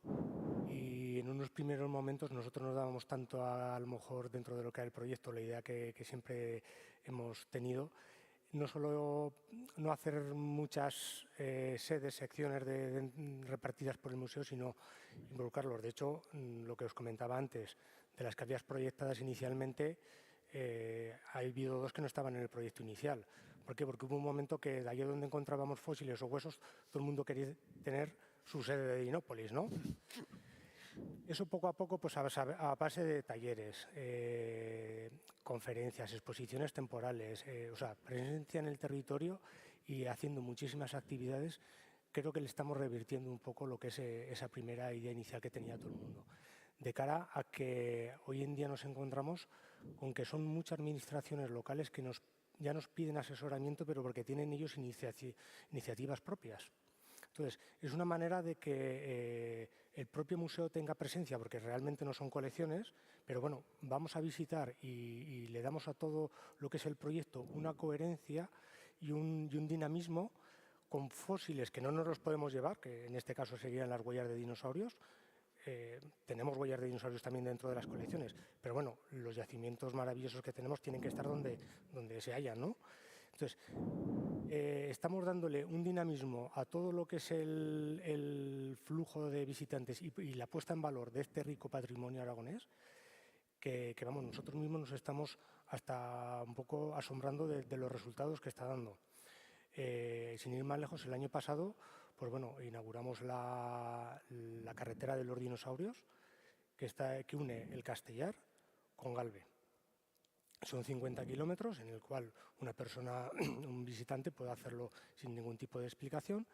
[SPEAKER 17] y en unos primeros momentos nosotros nos dábamos tanto a lo mejor dentro de lo que era el proyecto, la idea que siempre hemos tenido, no solo no hacer muchas sedes, secciones repartidas por el museo, sino involucrarlos. De hecho, lo que os comentaba antes, de las que habías proyectadas inicialmente, ha habido 2 que no estaban en el proyecto inicial. ¿Por qué? Porque hubo un momento que de allí donde encontrábamos fósiles o huesos, todo el mundo quería tener su sede de Dinópolis, ¿no? Eso poco a poco, pues a base de talleres, conferencias, exposiciones temporales, o sea, presencia en el territorio y haciendo muchísimas actividades, creo que le estamos revirtiendo un poco lo que es esa primera idea inicial que tenía todo el mundo. De cara a que hoy en día nos encontramos con que son muchas administraciones locales que ya nos piden asesoramiento, pero porque tienen ellos iniciativas propias. Entonces, es una manera de que el propio museo tenga presencia, porque realmente no son colecciones, pero bueno, vamos a visitar y le damos a todo lo que es el proyecto una coherencia y un dinamismo con fósiles que no nos los podemos llevar, que en este caso serían las huellas de dinosaurios. Tenemos huellas de dinosaurios también dentro de las colecciones, pero bueno, los yacimientos maravillosos que tenemos tienen que estar donde se hallan, ¿no? Entonces, estamos dándole un dinamismo a todo lo que es el flujo de visitantes y la puesta en valor de este rico patrimonio aragonés, que vamos, nosotros mismos nos estamos hasta un poco asombrando de los resultados que está dando. Sin ir más lejos, el año pasado, pues bueno, inauguramos la carretera de los dinosaurios, que une el Castellar con Galve. Son 50 kilómetros en el cual una persona, un visitante, puede hacerlo sin ningún tipo de explicación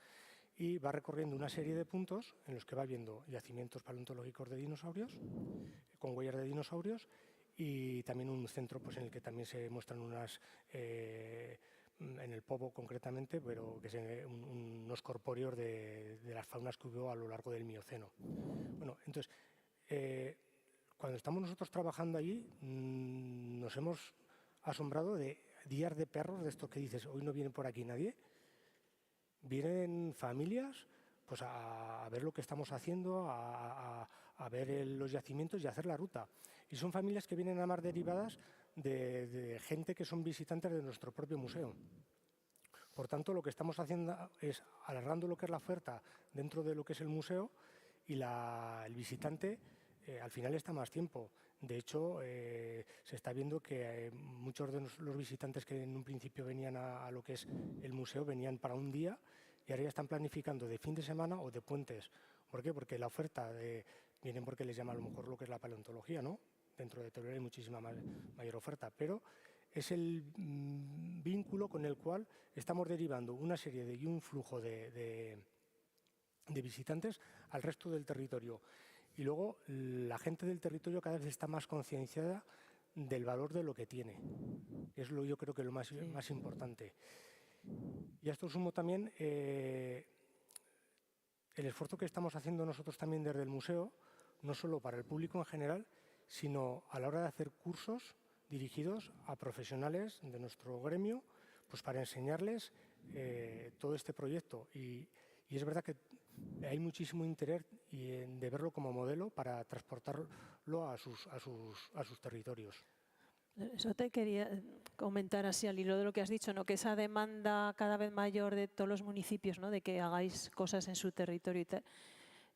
[SPEAKER 17] y va recorriendo una serie de puntos en los que va viendo yacimientos paleontológicos de dinosaurios, con huellas de dinosaurios y también un centro pues, en el que también se muestran unas, en el Povo concretamente, pero que son unos corpóreos de las faunas que hubo a lo largo del Mioceno. Bueno, entonces, cuando estamos nosotros trabajando allí, nos hemos asombrado de días de perros, de estos que dices, hoy no viene por aquí nadie. Vienen familias pues, a ver lo que estamos haciendo, a ver los yacimientos y a hacer la ruta. Y son familias que vienen además derivadas de gente que son visitantes de nuestro propio museo. Por tanto, lo que estamos haciendo es alargando lo que es la oferta dentro de lo que es el museo y el visitante al final está más tiempo. De hecho, se está viendo que muchos de los visitantes que en un principio venían a lo que es el museo venían para un día y ahora ya están planificando de fin de semana o de puentes. ¿Por qué? Porque la oferta vienen porque les llama a lo mejor lo que es la paleontología, ¿no? Dentro de Teruel hay muchísima mayor oferta, pero es el vínculo con el cual estamos derivando una serie y un flujo de visitantes al resto del territorio. Y luego la gente del territorio cada vez está más concienciada del valor de lo que tiene. Es yo creo que lo más importante. Y a esto sumo también el esfuerzo que estamos haciendo nosotros también desde el museo, no solo para el público en general, sino a la hora de hacer cursos dirigidos a profesionales de nuestro gremio, pues para enseñarles todo este proyecto. Y es verdad que hay muchísimo interés de verlo como modelo para transportarlo a sus territorios.
[SPEAKER 11] Eso te quería comentar así al hilo de lo que has dicho, ¿no? Que esa demanda cada vez mayor de todos los municipios, ¿no? De que hagáis cosas en su territorio y tal,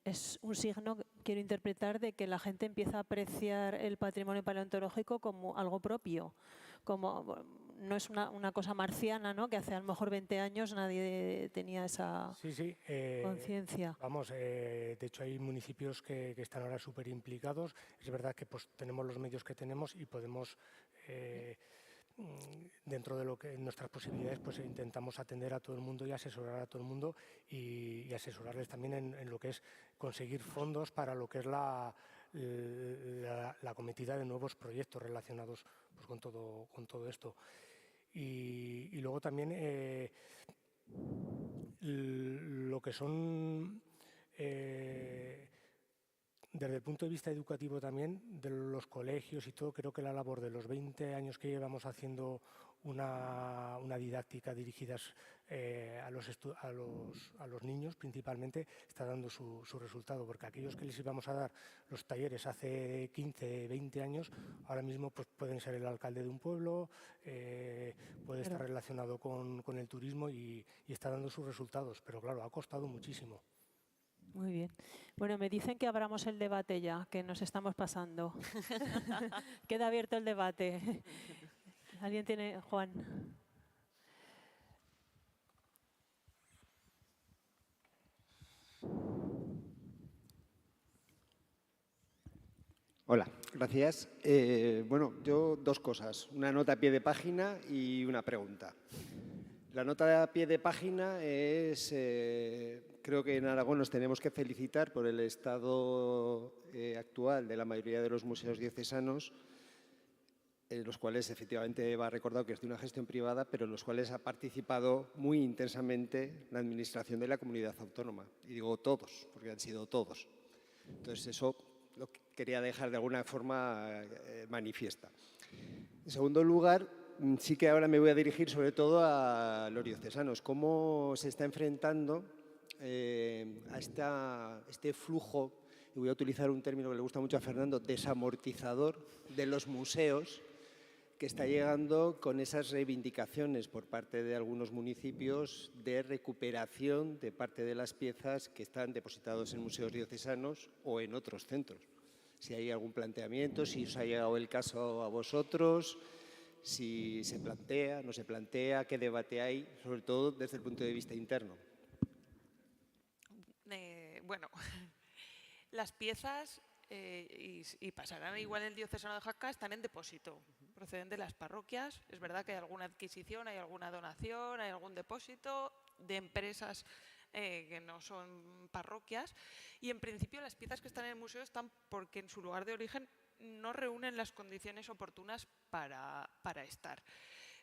[SPEAKER 11] es un signo, quiero interpretar, de que la gente empieza a apreciar el patrimonio paleontológico como algo propio, como no es una cosa marciana, ¿no? Que hace a lo mejor 20 años nadie tenía esa conciencia.
[SPEAKER 17] Vamos, de hecho hay municipios que están ahora súper implicados. Es verdad que pues, tenemos los medios que tenemos y podemos, dentro de lo que nuestras posibilidades, pues intentamos atender a todo el mundo y asesorar a todo el mundo y asesorarles también en lo que es conseguir fondos para lo que es la acometida de nuevos proyectos relacionados pues, con todo esto. Y luego también lo que son, desde el punto de vista educativo también, de los colegios y todo, creo que la labor de los 20 años que llevamos haciendo una didáctica dirigidas a los niños principalmente, está dando su resultado, porque aquellos que les íbamos a dar los talleres hace 15, 20 años, ahora mismo pues, pueden ser el alcalde de un pueblo, puede estar relacionado con el turismo y está dando sus resultados, pero claro, ha costado muchísimo.
[SPEAKER 11] Muy bien. Bueno, me dicen que abramos el debate ya, que nos estamos pasando. Queda abierto el debate. ¿Alguien tiene? Juan.
[SPEAKER 10] Hola, gracias. Bueno, yo dos cosas, una nota a pie de página y una pregunta. La nota a pie de página es, creo que en Aragón nos tenemos que felicitar por el estado actual de la mayoría de los museos diocesanos, en los cuales efectivamente va recordado que es de una gestión privada, pero en los cuales ha participado muy intensamente la administración de la comunidad autónoma. Y digo todos, porque han sido todos. Entonces eso lo quería dejar de alguna forma manifiesta. En segundo lugar, sí que ahora me voy a dirigir sobre todo a los diocesanos. ¿Cómo se está enfrentando a este flujo, y voy a utilizar un término que le gusta mucho a Fernando, desamortizador de los museos, que está llegando con esas reivindicaciones por parte de algunos municipios de recuperación de parte de las piezas que están depositados en museos diocesanos o en otros centros? Si hay algún planteamiento, si os ha llegado el caso a vosotros, si se plantea, no se plantea, qué debate hay, sobre todo desde el punto de vista interno.
[SPEAKER 16] Bueno, las piezas, y pasarán igual en el diocesano de Jaca, están en depósito, proceden de las parroquias. Es verdad que hay alguna adquisición, hay alguna donación, hay algún depósito de empresas que no son parroquias, y en principio las piezas que están en el museo están porque en su lugar de origen no reúnen las condiciones oportunas para estar.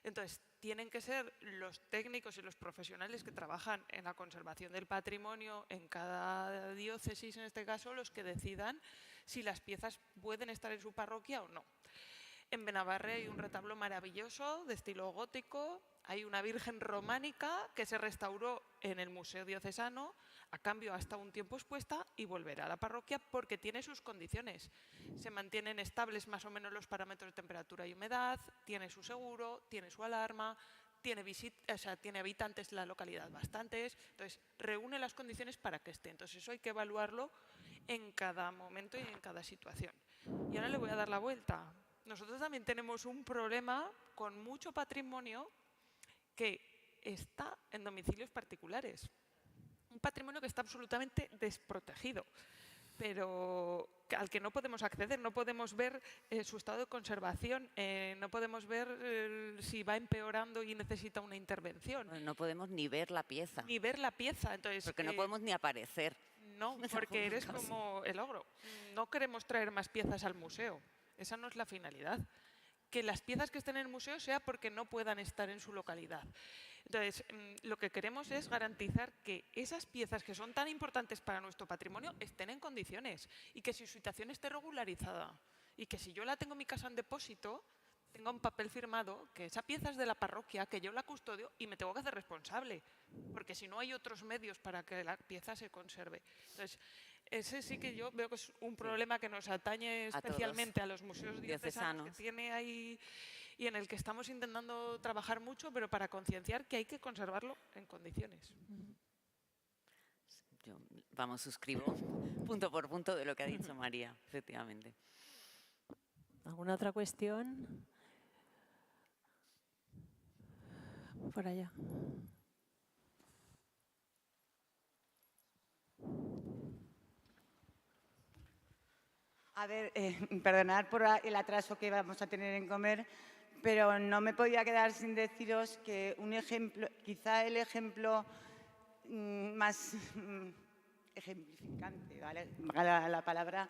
[SPEAKER 16] Entonces, tienen que ser los técnicos y los profesionales que trabajan en la conservación del patrimonio en cada diócesis, en este caso, los que decidan si las piezas pueden estar en su parroquia o no. En Benabarre hay un retablo maravilloso de estilo gótico, hay una Virgen románica que se restauró en el Museo Diocesano, a cambio hasta un tiempo expuesta, y volverá a la parroquia porque tiene sus condiciones. Se mantienen estables más o menos los parámetros de temperatura y humedad, tiene su seguro, tiene su alarma, tiene habitantes en la localidad bastantes, entonces reúne las condiciones para que esté. Entonces eso hay que evaluarlo en cada momento y en cada situación. Y ahora le voy a dar la vuelta. Nosotros también tenemos un problema con mucho patrimonio que está en domicilios particulares. Un patrimonio que está absolutamente desprotegido, pero al que no podemos acceder, no podemos ver su estado de conservación, no podemos ver si va empeorando y necesita una intervención.
[SPEAKER 15] No podemos ni ver la pieza.
[SPEAKER 16] Ni ver la pieza. Entonces,
[SPEAKER 15] porque no podemos ni aparecer.
[SPEAKER 16] No, porque eres como el ogro. No queremos traer más piezas al museo. Esa no es la finalidad. Que las piezas que estén en el museo sea porque no puedan estar en su localidad. Entonces, lo que queremos es garantizar que esas piezas que son tan importantes para nuestro patrimonio estén en condiciones y que su situación esté regularizada. Y que si yo la tengo en mi casa en depósito, tenga un papel firmado que esa pieza es de la parroquia, que yo la custodio y me tengo que hacer responsable. Porque si no hay otros medios para que la pieza se conserve. Entonces, ese sí que yo veo que es un problema que nos atañe especialmente a los museos diocesanos que tiene ahí y en el que estamos intentando trabajar mucho, pero para concienciar que hay que conservarlo en condiciones.
[SPEAKER 15] Yo, vamos, suscribo punto por punto de lo que ha dicho María, efectivamente.
[SPEAKER 11] ¿Alguna otra cuestión? Por allá.
[SPEAKER 18] A ver, perdonad por el atraso que vamos a tener en comer, pero no me podía quedar sin deciros que un ejemplo, quizá el ejemplo más ejemplificante, ¿vale? La palabra,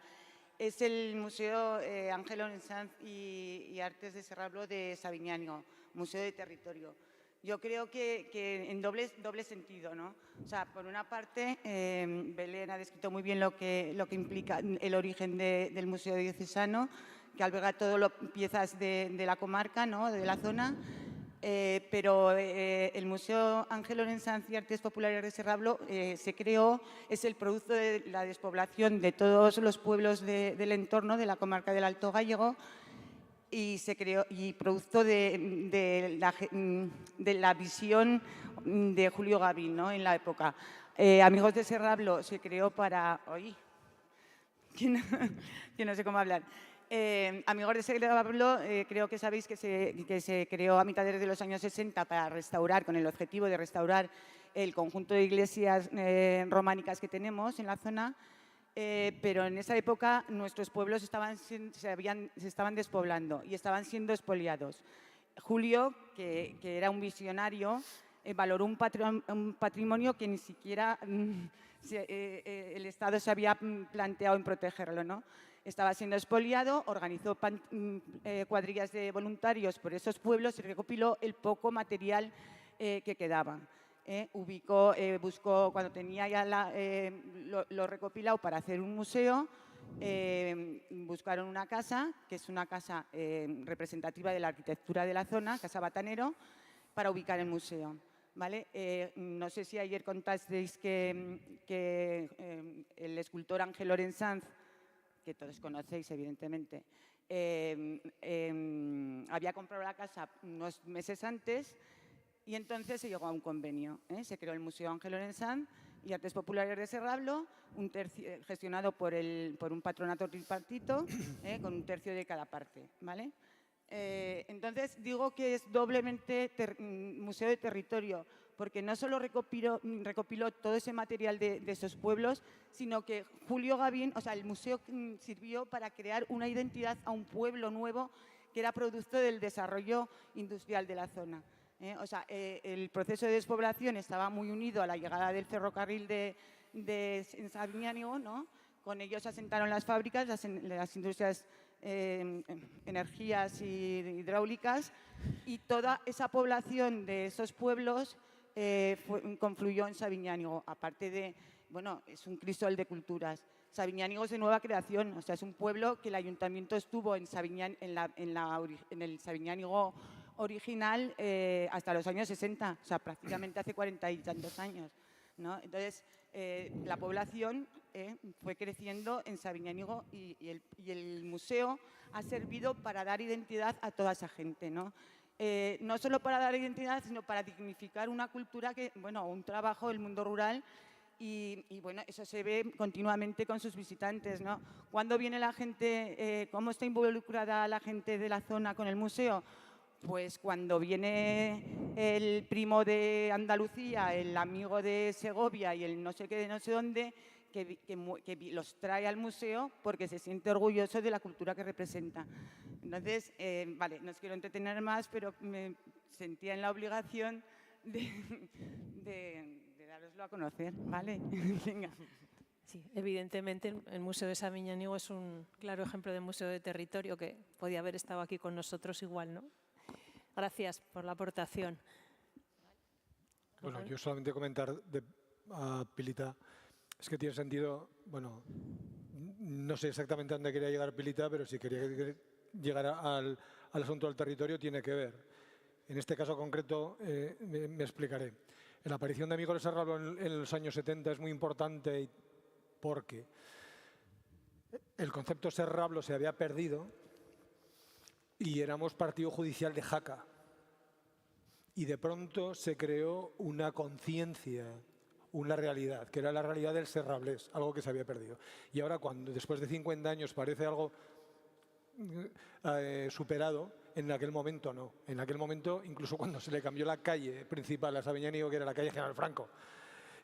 [SPEAKER 18] es el Museo Ángel Lorensanz y Artes de Serrablo de Sabiñánigo, Museo de Territorio. Yo creo que en doble sentido, ¿no? O sea, por una parte, Belén ha descrito muy bien lo que implica el origen del Museo Diocesano, que alberga todas las piezas de la comarca, ¿no? De la zona, pero el Museo Ángel Lorensanz y Artes Populares de Serrablo se creó, es el producto de la despoblación de todos los pueblos del entorno de la comarca del Alto Gállego, y se creó y producto de la visión de Julio Gavín, ¿no? En la época. Amigos de Serrablo se creó para... ¡Oye! Que no sé cómo hablar. Amigos de Serrablo, creo que sabéis que se creó a mitad de los años 60 para restaurar, con el objetivo de restaurar el conjunto de iglesias románicas que tenemos en la zona. Pero en esa época nuestros pueblos se estaban despoblando y estaban siendo expoliados. Julio, que era un visionario, valoró un patrimonio que ni siquiera el Estado se había planteado en protegerlo, ¿no? Estaba siendo expoliado, organizó cuadrillas de voluntarios por esos pueblos y recopiló el poco material que quedaba. Buscó, cuando tenía ya lo recopilado para hacer un museo, buscaron una casa, que es una casa representativa de la arquitectura de la zona, Casa Batanero, para ubicar el museo. ¿Vale? No sé si ayer contasteis que el escultor Ángel Lorensanz, que todos conocéis evidentemente, había comprado la casa unos meses antes. Y entonces se llegó a un convenio. Se creó el Museo Ángel Lorensanz y Artes Populares de Serrablo, gestionado por un patronato tripartito, con un tercio de cada parte. ¿Vale? Entonces digo que es doblemente museo de territorio, porque no solo recopiló todo ese material de esos pueblos, sino que Julio Gavín, o sea, el museo sirvió para crear una identidad a un pueblo nuevo que era producto del desarrollo industrial de la zona. O sea, el proceso de despoblación estaba muy unido a la llegada del ferrocarril en Sabiñánigo, ¿no? Con ellos se asentaron las fábricas, las industrias, energías y hidráulicas, y toda esa población de esos pueblos confluyó en Sabiñánigo. Aparte de, bueno, es un crisol de culturas. Sabiñánigo es de nueva creación, o sea, es un pueblo que el ayuntamiento estuvo en el Sabiñánigo original hasta los años 60, o sea, prácticamente hace 40 y tantos años, ¿no? Entonces, la población fue creciendo en Sabiñánigo y el museo ha servido para dar identidad a toda esa gente, ¿no? No solo para dar identidad, sino para dignificar una cultura un trabajo del mundo rural. Y bueno, eso se ve continuamente con sus visitantes, ¿no? ¿Cuándo viene la gente? ¿Cómo está involucrada la gente de la zona con el museo? Pues cuando viene el primo de Andalucía, el amigo de Segovia y el no sé qué de no sé dónde, que los trae al museo porque se siente orgulloso de la cultura que representa. Entonces, vale, no os quiero entretener más, pero me sentía en la obligación de daroslo a conocer, ¿vale? Venga.
[SPEAKER 11] Sí, evidentemente el Museo de Sabiñánigo es un claro ejemplo de museo de territorio que podía haber estado aquí con nosotros igual, ¿no? Gracias por la aportación.
[SPEAKER 13] Bueno, yo solamente comentar a Pilita, es que tiene sentido, bueno, no sé exactamente a dónde quería llegar Pilita, pero si quería llegar al asunto del territorio tiene que ver. En este caso concreto me explicaré. La aparición de Amigos de Serrablo en los años 70 es muy importante porque el concepto Serrablo se había perdido y éramos partido judicial de Jaca. Y de pronto se creó una conciencia, una realidad, que era la realidad del serrablés, algo que se había perdido. Y ahora, cuando después de 50 años parece algo superado, en aquel momento no. En aquel momento, incluso cuando se le cambió la calle principal a Sabiñánigo, que era la calle General Franco,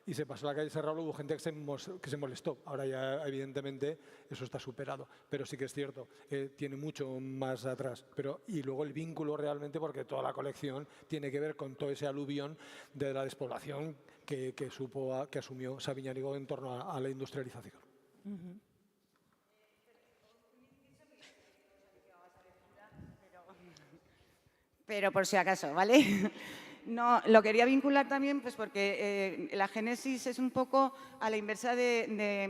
[SPEAKER 13] y se pasó a la calle Serrablo, hubo gente que se molestó. Ahora ya, evidentemente, eso está superado. Pero sí que es cierto, tiene mucho más atrás. Y luego el vínculo realmente, porque toda la colección tiene que ver con todo ese aluvión de la despoblación que asumió Sabiñánigo en torno a la industrialización.
[SPEAKER 18] Pero por si acaso, ¿vale? No, lo quería vincular también pues porque la génesis es un poco a la inversa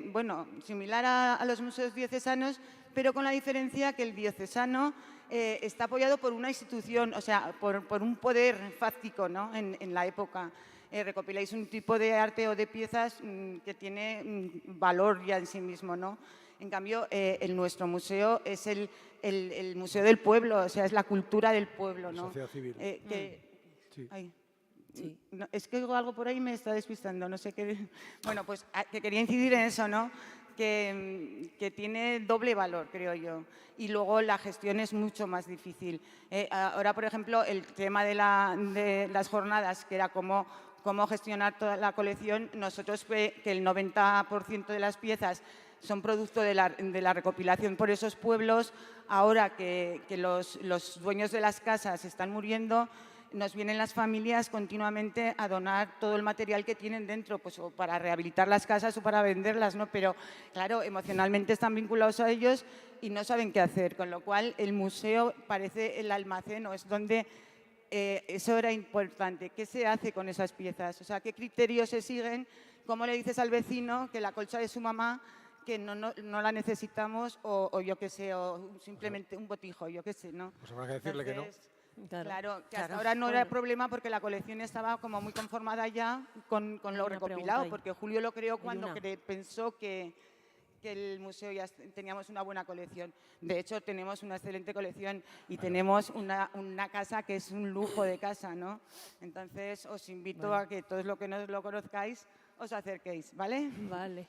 [SPEAKER 18] bueno, similar a los museos diocesanos, pero con la diferencia que el diocesano está apoyado por una institución, o sea, por un poder fáctico, ¿no? En la época. Recopiláis un tipo de arte o de piezas que tiene valor ya en sí mismo, ¿no? En cambio, nuestro museo es el museo del pueblo, o sea, es la cultura del pueblo, ¿no?
[SPEAKER 13] Sociedad civil.
[SPEAKER 18] Sí. Ay, sí. No, es que algo por ahí me está despistando, no sé qué. Bueno, pues que quería incidir en eso, ¿no? Que tiene doble valor, creo yo. Y luego la gestión es mucho más difícil. Ahora, por ejemplo, el tema de las jornadas, que era cómo gestionar toda la colección, nosotros que el 90% de las piezas son producto de la recopilación por esos pueblos. Ahora que los dueños de las casas están muriendo, nos vienen las familias continuamente a donar todo el material que tienen dentro, pues o para rehabilitar las casas o para venderlas, ¿no? Pero, claro, emocionalmente están vinculados a ellos y no saben qué hacer, con lo cual el museo parece el almacén o es donde eso era importante. ¿Qué se hace con esas piezas? O sea, ¿qué criterios se siguen? ¿Cómo le dices al vecino que la colcha de su mamá que no la necesitamos o yo qué sé, o simplemente un botijo, yo qué sé, ¿no?
[SPEAKER 13] Pues habrá que decirle que no.
[SPEAKER 18] Claro, que hasta ahora no era problema porque la colección estaba como muy conformada ya con lo recopilado, porque Julio lo creó cuando pensó que el museo ya teníamos una buena colección. De hecho, tenemos una excelente colección y tenemos una casa que es un lujo de casa, ¿no? Entonces, os invito a que todos los que no lo conozcáis os acerquéis, ¿vale?
[SPEAKER 11] Vale.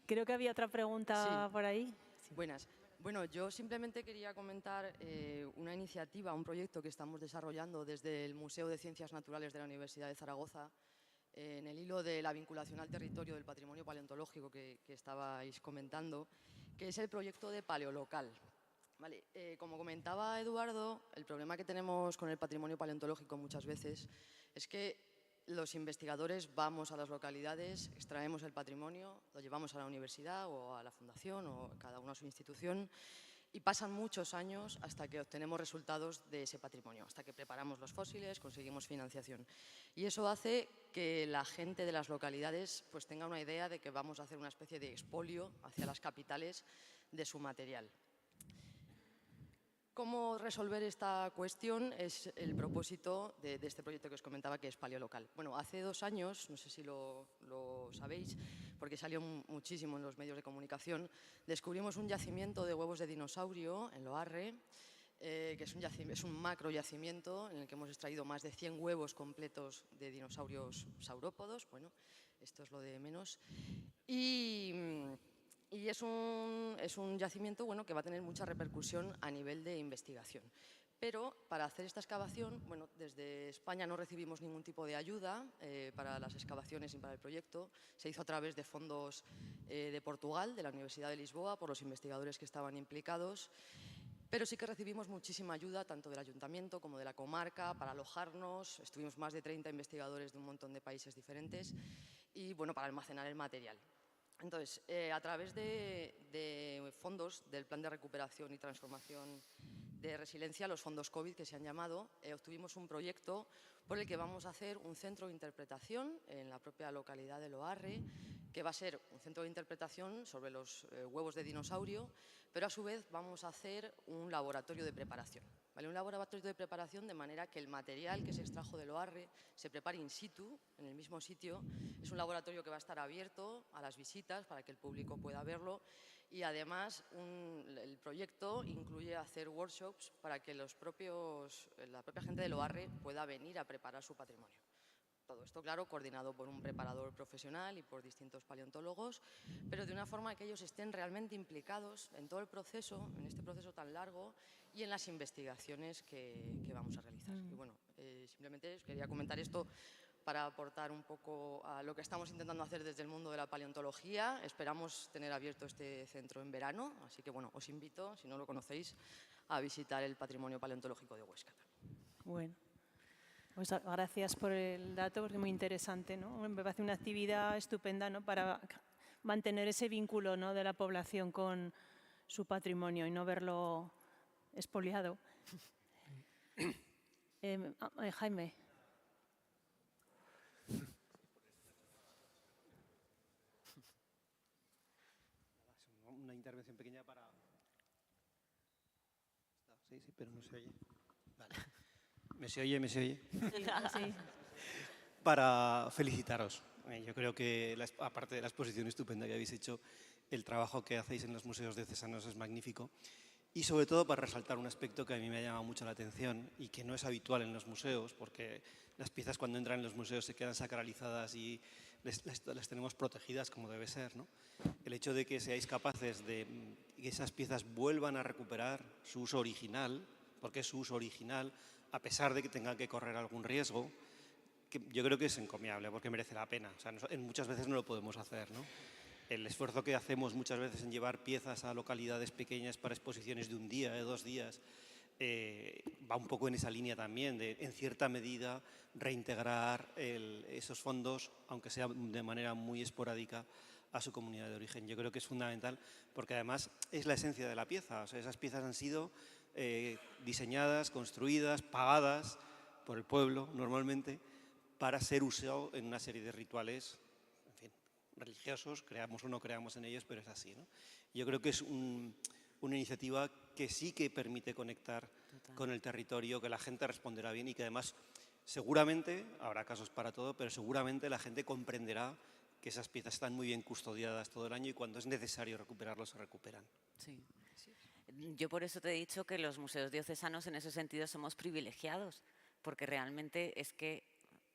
[SPEAKER 11] Creo que había otra pregunta por ahí.
[SPEAKER 19] Buenas. Bueno, yo simplemente quería comentar una iniciativa, un proyecto que estamos desarrollando desde el Museo de Ciencias Naturales de la Universidad de Zaragoza, en el hilo de la vinculación al territorio del patrimonio paleontológico que estabais comentando, que es el proyecto de Paleolocal. Vale, como comentaba Eduardo, el problema que tenemos con el patrimonio paleontológico muchas veces es que los investigadores vamos a las localidades, extraemos el patrimonio, lo llevamos a la universidad o a la fundación o cada uno a su institución y pasan muchos años hasta que obtenemos resultados de ese patrimonio, hasta que preparamos los fósiles, conseguimos financiación. Y eso hace que la gente de las localidades pues, tenga una idea de que vamos a hacer una especie de expolio hacia las capitales de su material. ¿Cómo resolver esta cuestión? Es el propósito de este proyecto que os comentaba, que es Paleolocal. Bueno, hace 2 años, no sé si lo sabéis, porque salió muchísimo en los medios de comunicación, descubrimos un yacimiento de huevos de dinosaurio en Loarre, que es un macro yacimiento en el que hemos extraído más de 100 huevos completos de dinosaurios saurópodos. Bueno, esto es lo de menos. Y es un yacimiento bueno, que va a tener mucha repercusión a nivel de investigación. Pero para hacer esta excavación, bueno, desde España no recibimos ningún tipo de ayuda para las excavaciones y para el proyecto. Se hizo a través de fondos de Portugal, de la Universidad de Lisboa, por los investigadores que estaban implicados. Pero sí que recibimos muchísima ayuda, tanto del ayuntamiento como de la comarca, para alojarnos. Estuvimos más de 30 investigadores de un montón de países diferentes y, bueno, para almacenar el material. Entonces, a través de fondos del Plan de Recuperación y Transformación de Resiliencia, los fondos COVID que se han llamado, obtuvimos un proyecto por el que vamos a hacer un centro de interpretación en la propia localidad de Loarre, que va a ser un centro de interpretación sobre los huevos de dinosaurio, pero a su vez vamos a hacer un laboratorio de preparación. ¿Vale? Un laboratorio de preparación de manera que el material que se extrajo de Loarre se prepare in situ, en el mismo sitio. Es un laboratorio que va a estar abierto a las visitas para que el público pueda verlo y además el proyecto incluye hacer workshops para que la propia gente de Loarre pueda venir a preparar su patrimonio. Todo esto, claro, coordinado por un preparador profesional y por distintos paleontólogos, pero de una forma que ellos estén realmente implicados en todo el proceso, en este proceso tan largo y en las investigaciones que vamos a realizar. Y bueno, simplemente os quería comentar esto para aportar un poco a lo que estamos intentando hacer desde el mundo de la paleontología. Esperamos tener abierto este centro en verano, así que bueno, os invito, si no lo conocéis, a visitar el patrimonio paleontológico de Huesca.
[SPEAKER 11] Bueno. Pues gracias por el dato, porque es muy interesante, ¿no? Me parece una actividad estupenda, ¿no? Para mantener ese vínculo, ¿no? De la población con su patrimonio y no verlo expoliado. Jaime.
[SPEAKER 5] Una intervención pequeña para... Sí, pero no se oye. Vale. ¿Me se oye?
[SPEAKER 11] Sí.
[SPEAKER 5] Para felicitaros. Yo creo que, aparte de la exposición estupenda que habéis hecho, el trabajo que hacéis en los museos diocesanos es magnífico. Y sobre todo para resaltar un aspecto que a mí me ha llamado mucho la atención y que no es habitual en los museos, porque las piezas cuando entran en los museos se quedan sacralizadas y las tenemos protegidas como debe ser, ¿no? El hecho de que seáis capaces de que esas piezas vuelvan a recuperar su uso original, porque es su uso original, a pesar de que tengan que correr algún riesgo, que yo creo que es encomiable, porque merece la pena. O sea, muchas veces no lo podemos hacer, ¿no? El esfuerzo que hacemos muchas veces en llevar piezas a localidades pequeñas para exposiciones de un día, de 2 días, va un poco en esa línea también, de en cierta medida reintegrar esos fondos, aunque sea de manera muy esporádica, a su comunidad de origen. Yo creo que es fundamental, porque además es la esencia de la pieza. O sea, esas piezas han sido diseñadas, construidas, pagadas por el pueblo normalmente para ser usado en una serie de rituales, en fin, religiosos, creamos o no creamos en ellos, pero es así, ¿no? Yo creo que es una iniciativa que sí que permite conectar con el territorio, que la gente responderá bien y que además seguramente, habrá casos para todo, pero seguramente la gente comprenderá que esas piezas están muy bien custodiadas todo el año y cuando es necesario recuperarlos se recuperan.
[SPEAKER 15] Sí. Yo por eso te he dicho que los museos diocesanos en ese sentido somos privilegiados, porque realmente es que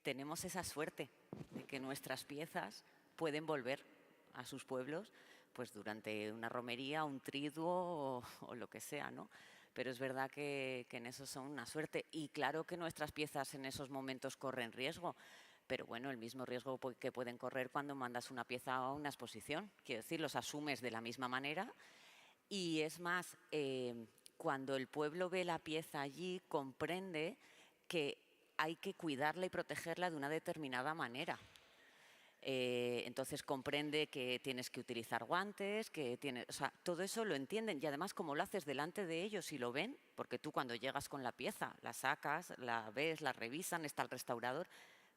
[SPEAKER 15] tenemos esa suerte de que nuestras piezas pueden volver a sus pueblos pues durante una romería, un triduo o lo que sea, ¿no? Pero es verdad que en eso son una suerte. Y claro que nuestras piezas en esos momentos corren riesgo, pero bueno, el mismo riesgo que pueden correr cuando mandas una pieza a una exposición. Quiero decir, los asumes de la misma manera. Y es más, cuando el pueblo ve la pieza allí, comprende que hay que cuidarla y protegerla de una determinada manera. Entonces comprende que tienes que utilizar guantes, o sea, todo eso lo entienden y además como lo haces delante de ellos y lo ven, porque tú cuando llegas con la pieza la sacas, la ves, la revisan, está el restaurador,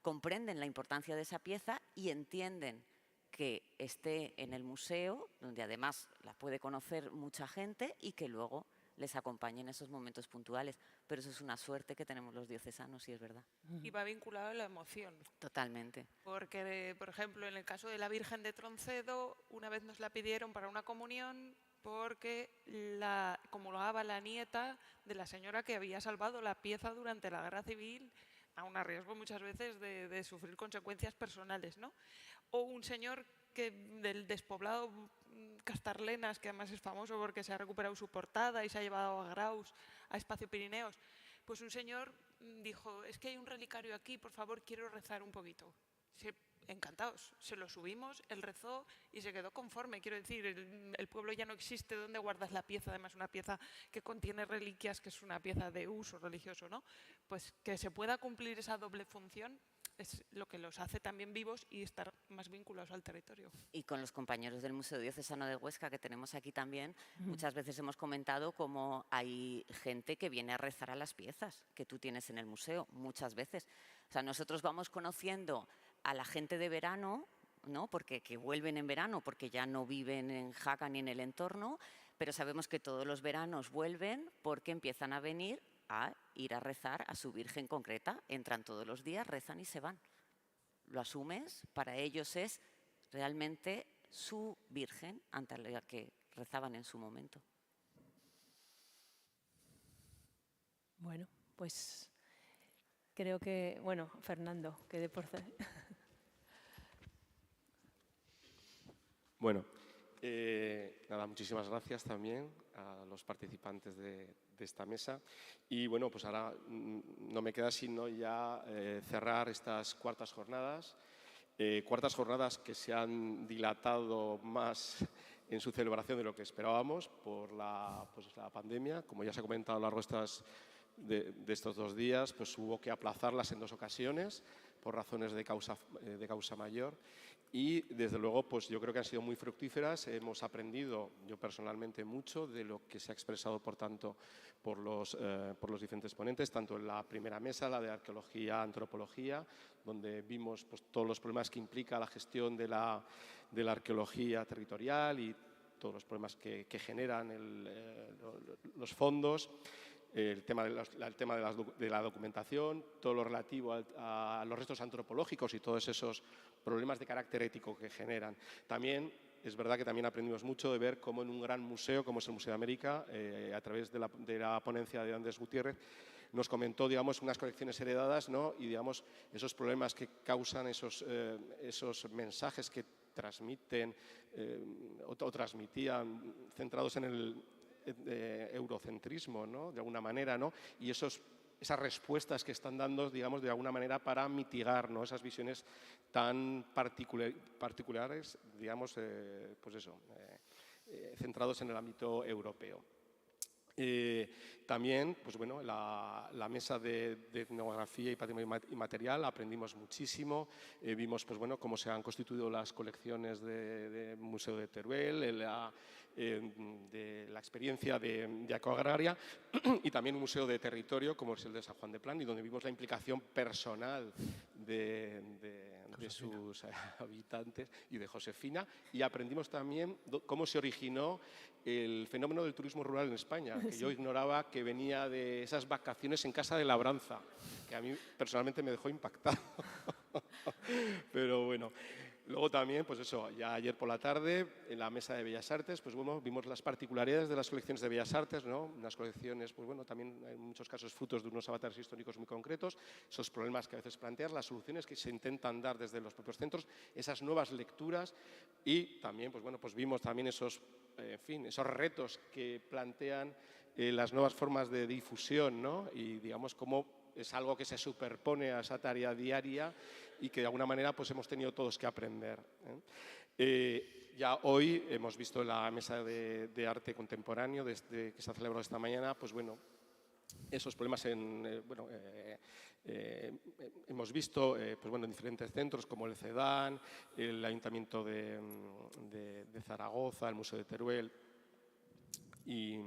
[SPEAKER 15] comprenden la importancia de esa pieza y entienden que esté en el museo, donde además la puede conocer mucha gente y que luego les acompañe en esos momentos puntuales. Pero eso es una suerte que tenemos los diocesanos, sí es verdad.
[SPEAKER 16] Y va vinculado a la emoción.
[SPEAKER 15] Totalmente.
[SPEAKER 16] Porque, por ejemplo, en el caso de la Virgen de Troncedo, una vez nos la pidieron para una comunión porque la comulgaba la nieta de la señora que había salvado la pieza durante la Guerra Civil, aun a riesgo muchas veces de sufrir consecuencias personales, ¿no? O un señor del despoblado Castarlenas, que además es famoso porque se ha recuperado su portada y se ha llevado a Graus, a Espacio Pirineos, pues un señor dijo, es que hay un relicario aquí, por favor, quiero rezar un poquito. Encantados, se lo subimos, él rezó y se quedó conforme. Quiero decir, el pueblo ya no existe, ¿dónde guardas la pieza? Además, una pieza que contiene reliquias, que es una pieza de uso religioso, ¿no? Pues que se pueda cumplir esa doble función, es lo que los hace también vivos y estar más vinculados al territorio.
[SPEAKER 15] Y con los compañeros del Museo Diocesano de Huesca que tenemos aquí también, muchas veces hemos comentado cómo hay gente que viene a rezar a las piezas que tú tienes en el museo, muchas veces. O sea, nosotros vamos conociendo a la gente de verano, ¿no? Porque que vuelven en verano, porque ya no viven en Jaca ni en el entorno, pero sabemos que todos los veranos vuelven porque empiezan a venir a ir a rezar a su Virgen concreta. Entran todos los días, rezan y se van. Lo asumes, para ellos es realmente su Virgen ante la que rezaban en su momento.
[SPEAKER 11] Bueno, pues creo que, bueno, Fernando, que de por
[SPEAKER 2] Bueno, nada, muchísimas gracias también a los participantes de esta mesa. Y bueno, pues ahora no me queda sino ya cerrar estas cuartas jornadas. Cuartas jornadas que se han dilatado más en su celebración de lo que esperábamos por la pandemia. Como ya se ha comentado a lo largo de estos 2 días, pues hubo que aplazarlas en 2 ocasiones por razones de causa mayor. Y desde luego, pues yo creo que han sido muy fructíferas. Hemos aprendido, yo personalmente, mucho de lo que se ha expresado, por tanto, por los diferentes ponentes, tanto en la primera mesa, la de arqueología, antropología, donde vimos pues, todos los problemas que implica la gestión de la arqueología territorial y todos los problemas que generan los fondos. El tema de la documentación, todo lo relativo a los restos antropológicos y todos esos problemas de carácter ético que generan. También es verdad que también aprendimos mucho de ver cómo en un gran museo, como es el Museo de América, a través de la ponencia de Andrés Gutiérrez, nos comentó, digamos, unas colecciones heredadas, ¿no? Y, digamos, esos problemas que causan esos mensajes que transmiten o transmitían centrados en el eurocentrismo, ¿no? De alguna manera, ¿no? Y esas respuestas que están dando, digamos, de alguna manera para mitigar, ¿no? Esas visiones tan particulares, digamos, pues eso, centrados en el ámbito europeo. También, pues bueno, la mesa de etnografía y patrimonio inmaterial aprendimos muchísimo. Vimos, pues bueno, cómo se han constituido las colecciones del Museo de Teruel, de la experiencia de Ecoagraria y también un museo de territorio como es el de San Juan de Plan, y donde vimos la implicación personal de sus habitantes y de Josefina, y aprendimos también cómo se originó el fenómeno del turismo rural en España, que yo ignoraba que venía de esas vacaciones en casa de labranza, que a mí personalmente me dejó impactado. Pero bueno, luego también, pues eso, ya ayer por la tarde, en la mesa de Bellas Artes, pues bueno, vimos las particularidades de las colecciones de Bellas Artes, ¿no? Unas colecciones, pues bueno, también en muchos casos frutos de unos avatares históricos muy concretos, esos problemas que a veces plantean, las soluciones que se intentan dar desde los propios centros, esas nuevas lecturas, y también, pues bueno, pues vimos también esos retos que plantean las nuevas formas de difusión, ¿no? Y digamos cómo es algo que se superpone a esa tarea diaria y que de alguna manera pues hemos tenido todos que aprender. Ya hoy hemos visto en la mesa de arte contemporáneo que se ha celebrado esta mañana, pues bueno, esos problemas hemos visto pues bueno, en diferentes centros como el CEDAN, el Ayuntamiento de Zaragoza, el Museo de Teruel y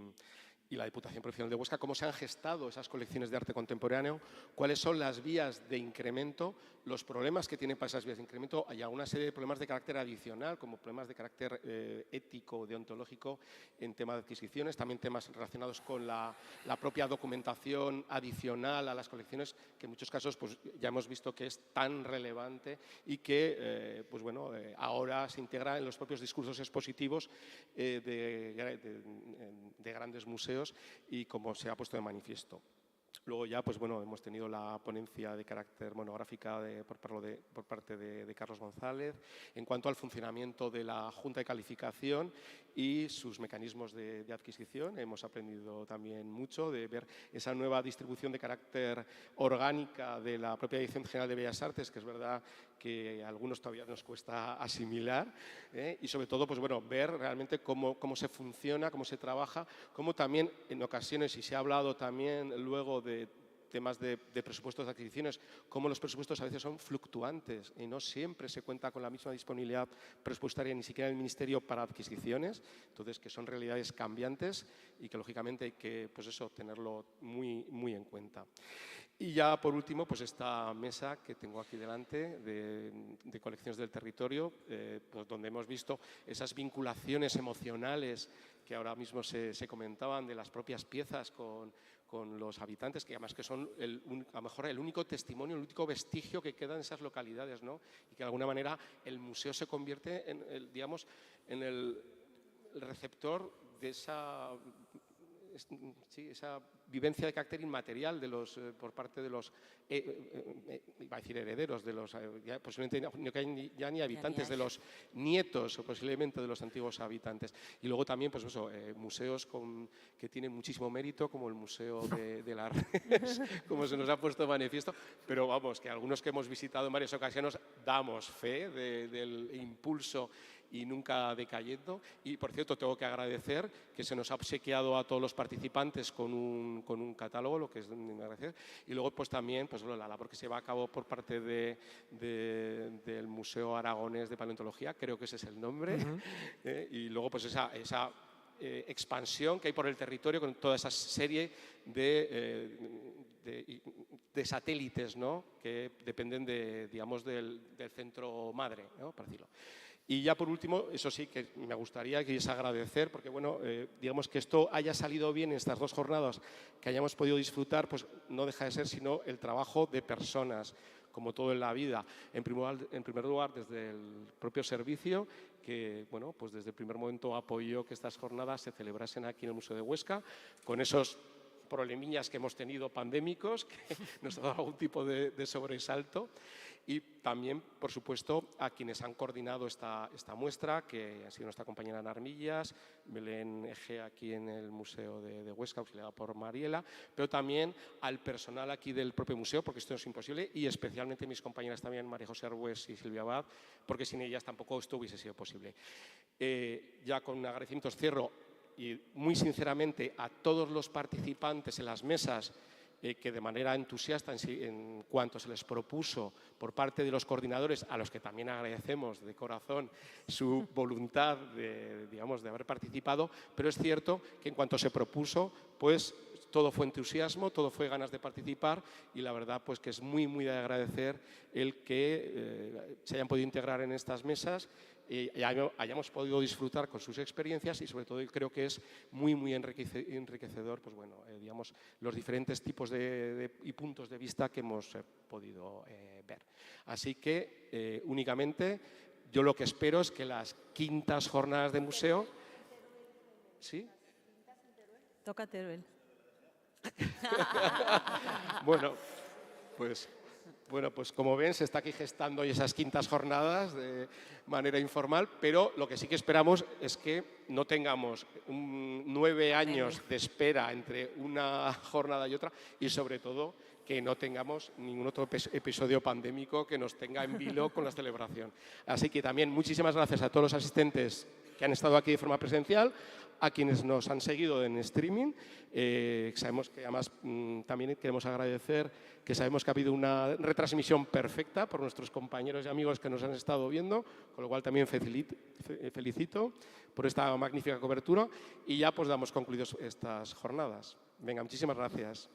[SPEAKER 2] la Diputación Provincial de Huesca, cómo se han gestado esas colecciones de arte contemporáneo, cuáles son las vías de incremento, los problemas que tienen para esas vías de incremento. Hay alguna serie de problemas de carácter adicional, como problemas de carácter ético, deontológico, en tema de adquisiciones, también temas relacionados con la propia documentación adicional a las colecciones, que en muchos casos pues, ya hemos visto que es tan relevante y que pues, bueno, ahora se integra en los propios discursos expositivos de grandes museos, y como se ha puesto de manifiesto. Luego ya, pues bueno, hemos tenido la ponencia de carácter monográfica por parte de Carlos González en cuanto al funcionamiento de la Junta de Calificación y sus mecanismos de adquisición. Hemos aprendido también mucho de ver esa nueva distribución de carácter orgánica de la propia Dirección General de Bellas Artes, que es verdad que a algunos todavía nos cuesta asimilar, y sobre todo pues bueno, ver realmente cómo se funciona, cómo se trabaja, cómo también en ocasiones, y se ha hablado también luego de temas de presupuestos de adquisiciones, cómo los presupuestos a veces son fluctuantes y no siempre se cuenta con la misma disponibilidad presupuestaria ni siquiera en el Ministerio para adquisiciones, entonces que son realidades cambiantes y que lógicamente hay que pues eso, tenerlo muy en cuenta. Y ya por último, pues esta mesa que tengo aquí delante de colecciones del territorio, pues donde hemos visto esas vinculaciones emocionales que ahora mismo se comentaban de las propias piezas con los habitantes, que además que son a lo mejor el único testimonio, el único vestigio que queda en esas localidades, ¿no? Y que de alguna manera el museo se convierte en el receptor de esa vivencia de carácter inmaterial por parte de los, iba a decir herederos, de los, posiblemente no que hay ya ni habitantes, de los nietos o posiblemente de los antiguos habitantes. Y luego también, pues eso, museos que tienen muchísimo mérito, como el Museo de las Redes, como se nos ha puesto de manifiesto, pero vamos, que algunos que hemos visitado en varias ocasiones damos fe del impulso y nunca decayendo. Y, por cierto, tengo que agradecer que se nos ha obsequiado a todos los participantes con un catálogo, lo que es de agradecer. Y luego, pues también, pues la labor que se va a cabo por parte del Museo Aragonés de Paleontología, creo que ese es el nombre. Y luego, pues esa expansión que hay por el territorio con toda esa serie de satélites, ¿no? Que dependen digamos, del centro madre, ¿no? Para decirlo. Y ya por último, eso sí que me gustaría que es agradecer, porque bueno, digamos que esto haya salido bien en estas 2 jornadas, que hayamos podido disfrutar, pues no deja de ser sino el trabajo de personas, como todo en la vida. En primer lugar, desde el propio servicio, que bueno, pues desde el primer momento apoyó que estas jornadas se celebrasen aquí en el Museo de Huesca, con esos problemillas que hemos tenido pandémicos, que nos ha dado algún tipo de sobresalto. Y también, por supuesto, a quienes han coordinado esta muestra, que ha sido nuestra compañera Ana Armillas, Belén Egea aquí en el Museo de Huesca, auxiliada por Mariela, pero también al personal aquí del propio museo, porque esto no es imposible, y especialmente mis compañeras también, María José Arbues y Silvia Abad, porque sin ellas tampoco esto hubiese sido posible. Ya con agradecimientos cierro, y muy sinceramente a todos los participantes en las mesas, que de manera entusiasta en cuanto se les propuso por parte de los coordinadores, a los que también agradecemos de corazón su voluntad digamos, de haber participado, pero es cierto que en cuanto se propuso, pues todo fue entusiasmo, todo fue ganas de participar y la verdad pues que es muy de agradecer el que se hayan podido integrar en estas mesas y hayamos podido disfrutar con sus experiencias y sobre todo creo que es muy enriquecedor pues bueno, digamos, los diferentes tipos y puntos de vista que hemos podido ver. Así que únicamente yo lo que espero es que las 5ª jornadas de museo... ¿Sí?
[SPEAKER 11] Toca Teruel.
[SPEAKER 2] Bueno, pues como ven, se está aquí gestando hoy esas 5ª jornadas de manera informal, pero lo que sí que esperamos es que no tengamos 9 años de espera entre una jornada y otra y sobre todo que no tengamos ningún otro episodio pandémico que nos tenga en vilo con la celebración. Así que también muchísimas gracias a todos los asistentes que han estado aquí de forma presencial, a quienes nos han seguido en streaming. Sabemos que además también queremos agradecer que sabemos que ha habido una retransmisión perfecta por nuestros compañeros y amigos que nos han estado viendo, con lo cual también felicito por esta magnífica cobertura y ya pues damos concluidos estas jornadas. Venga, muchísimas gracias.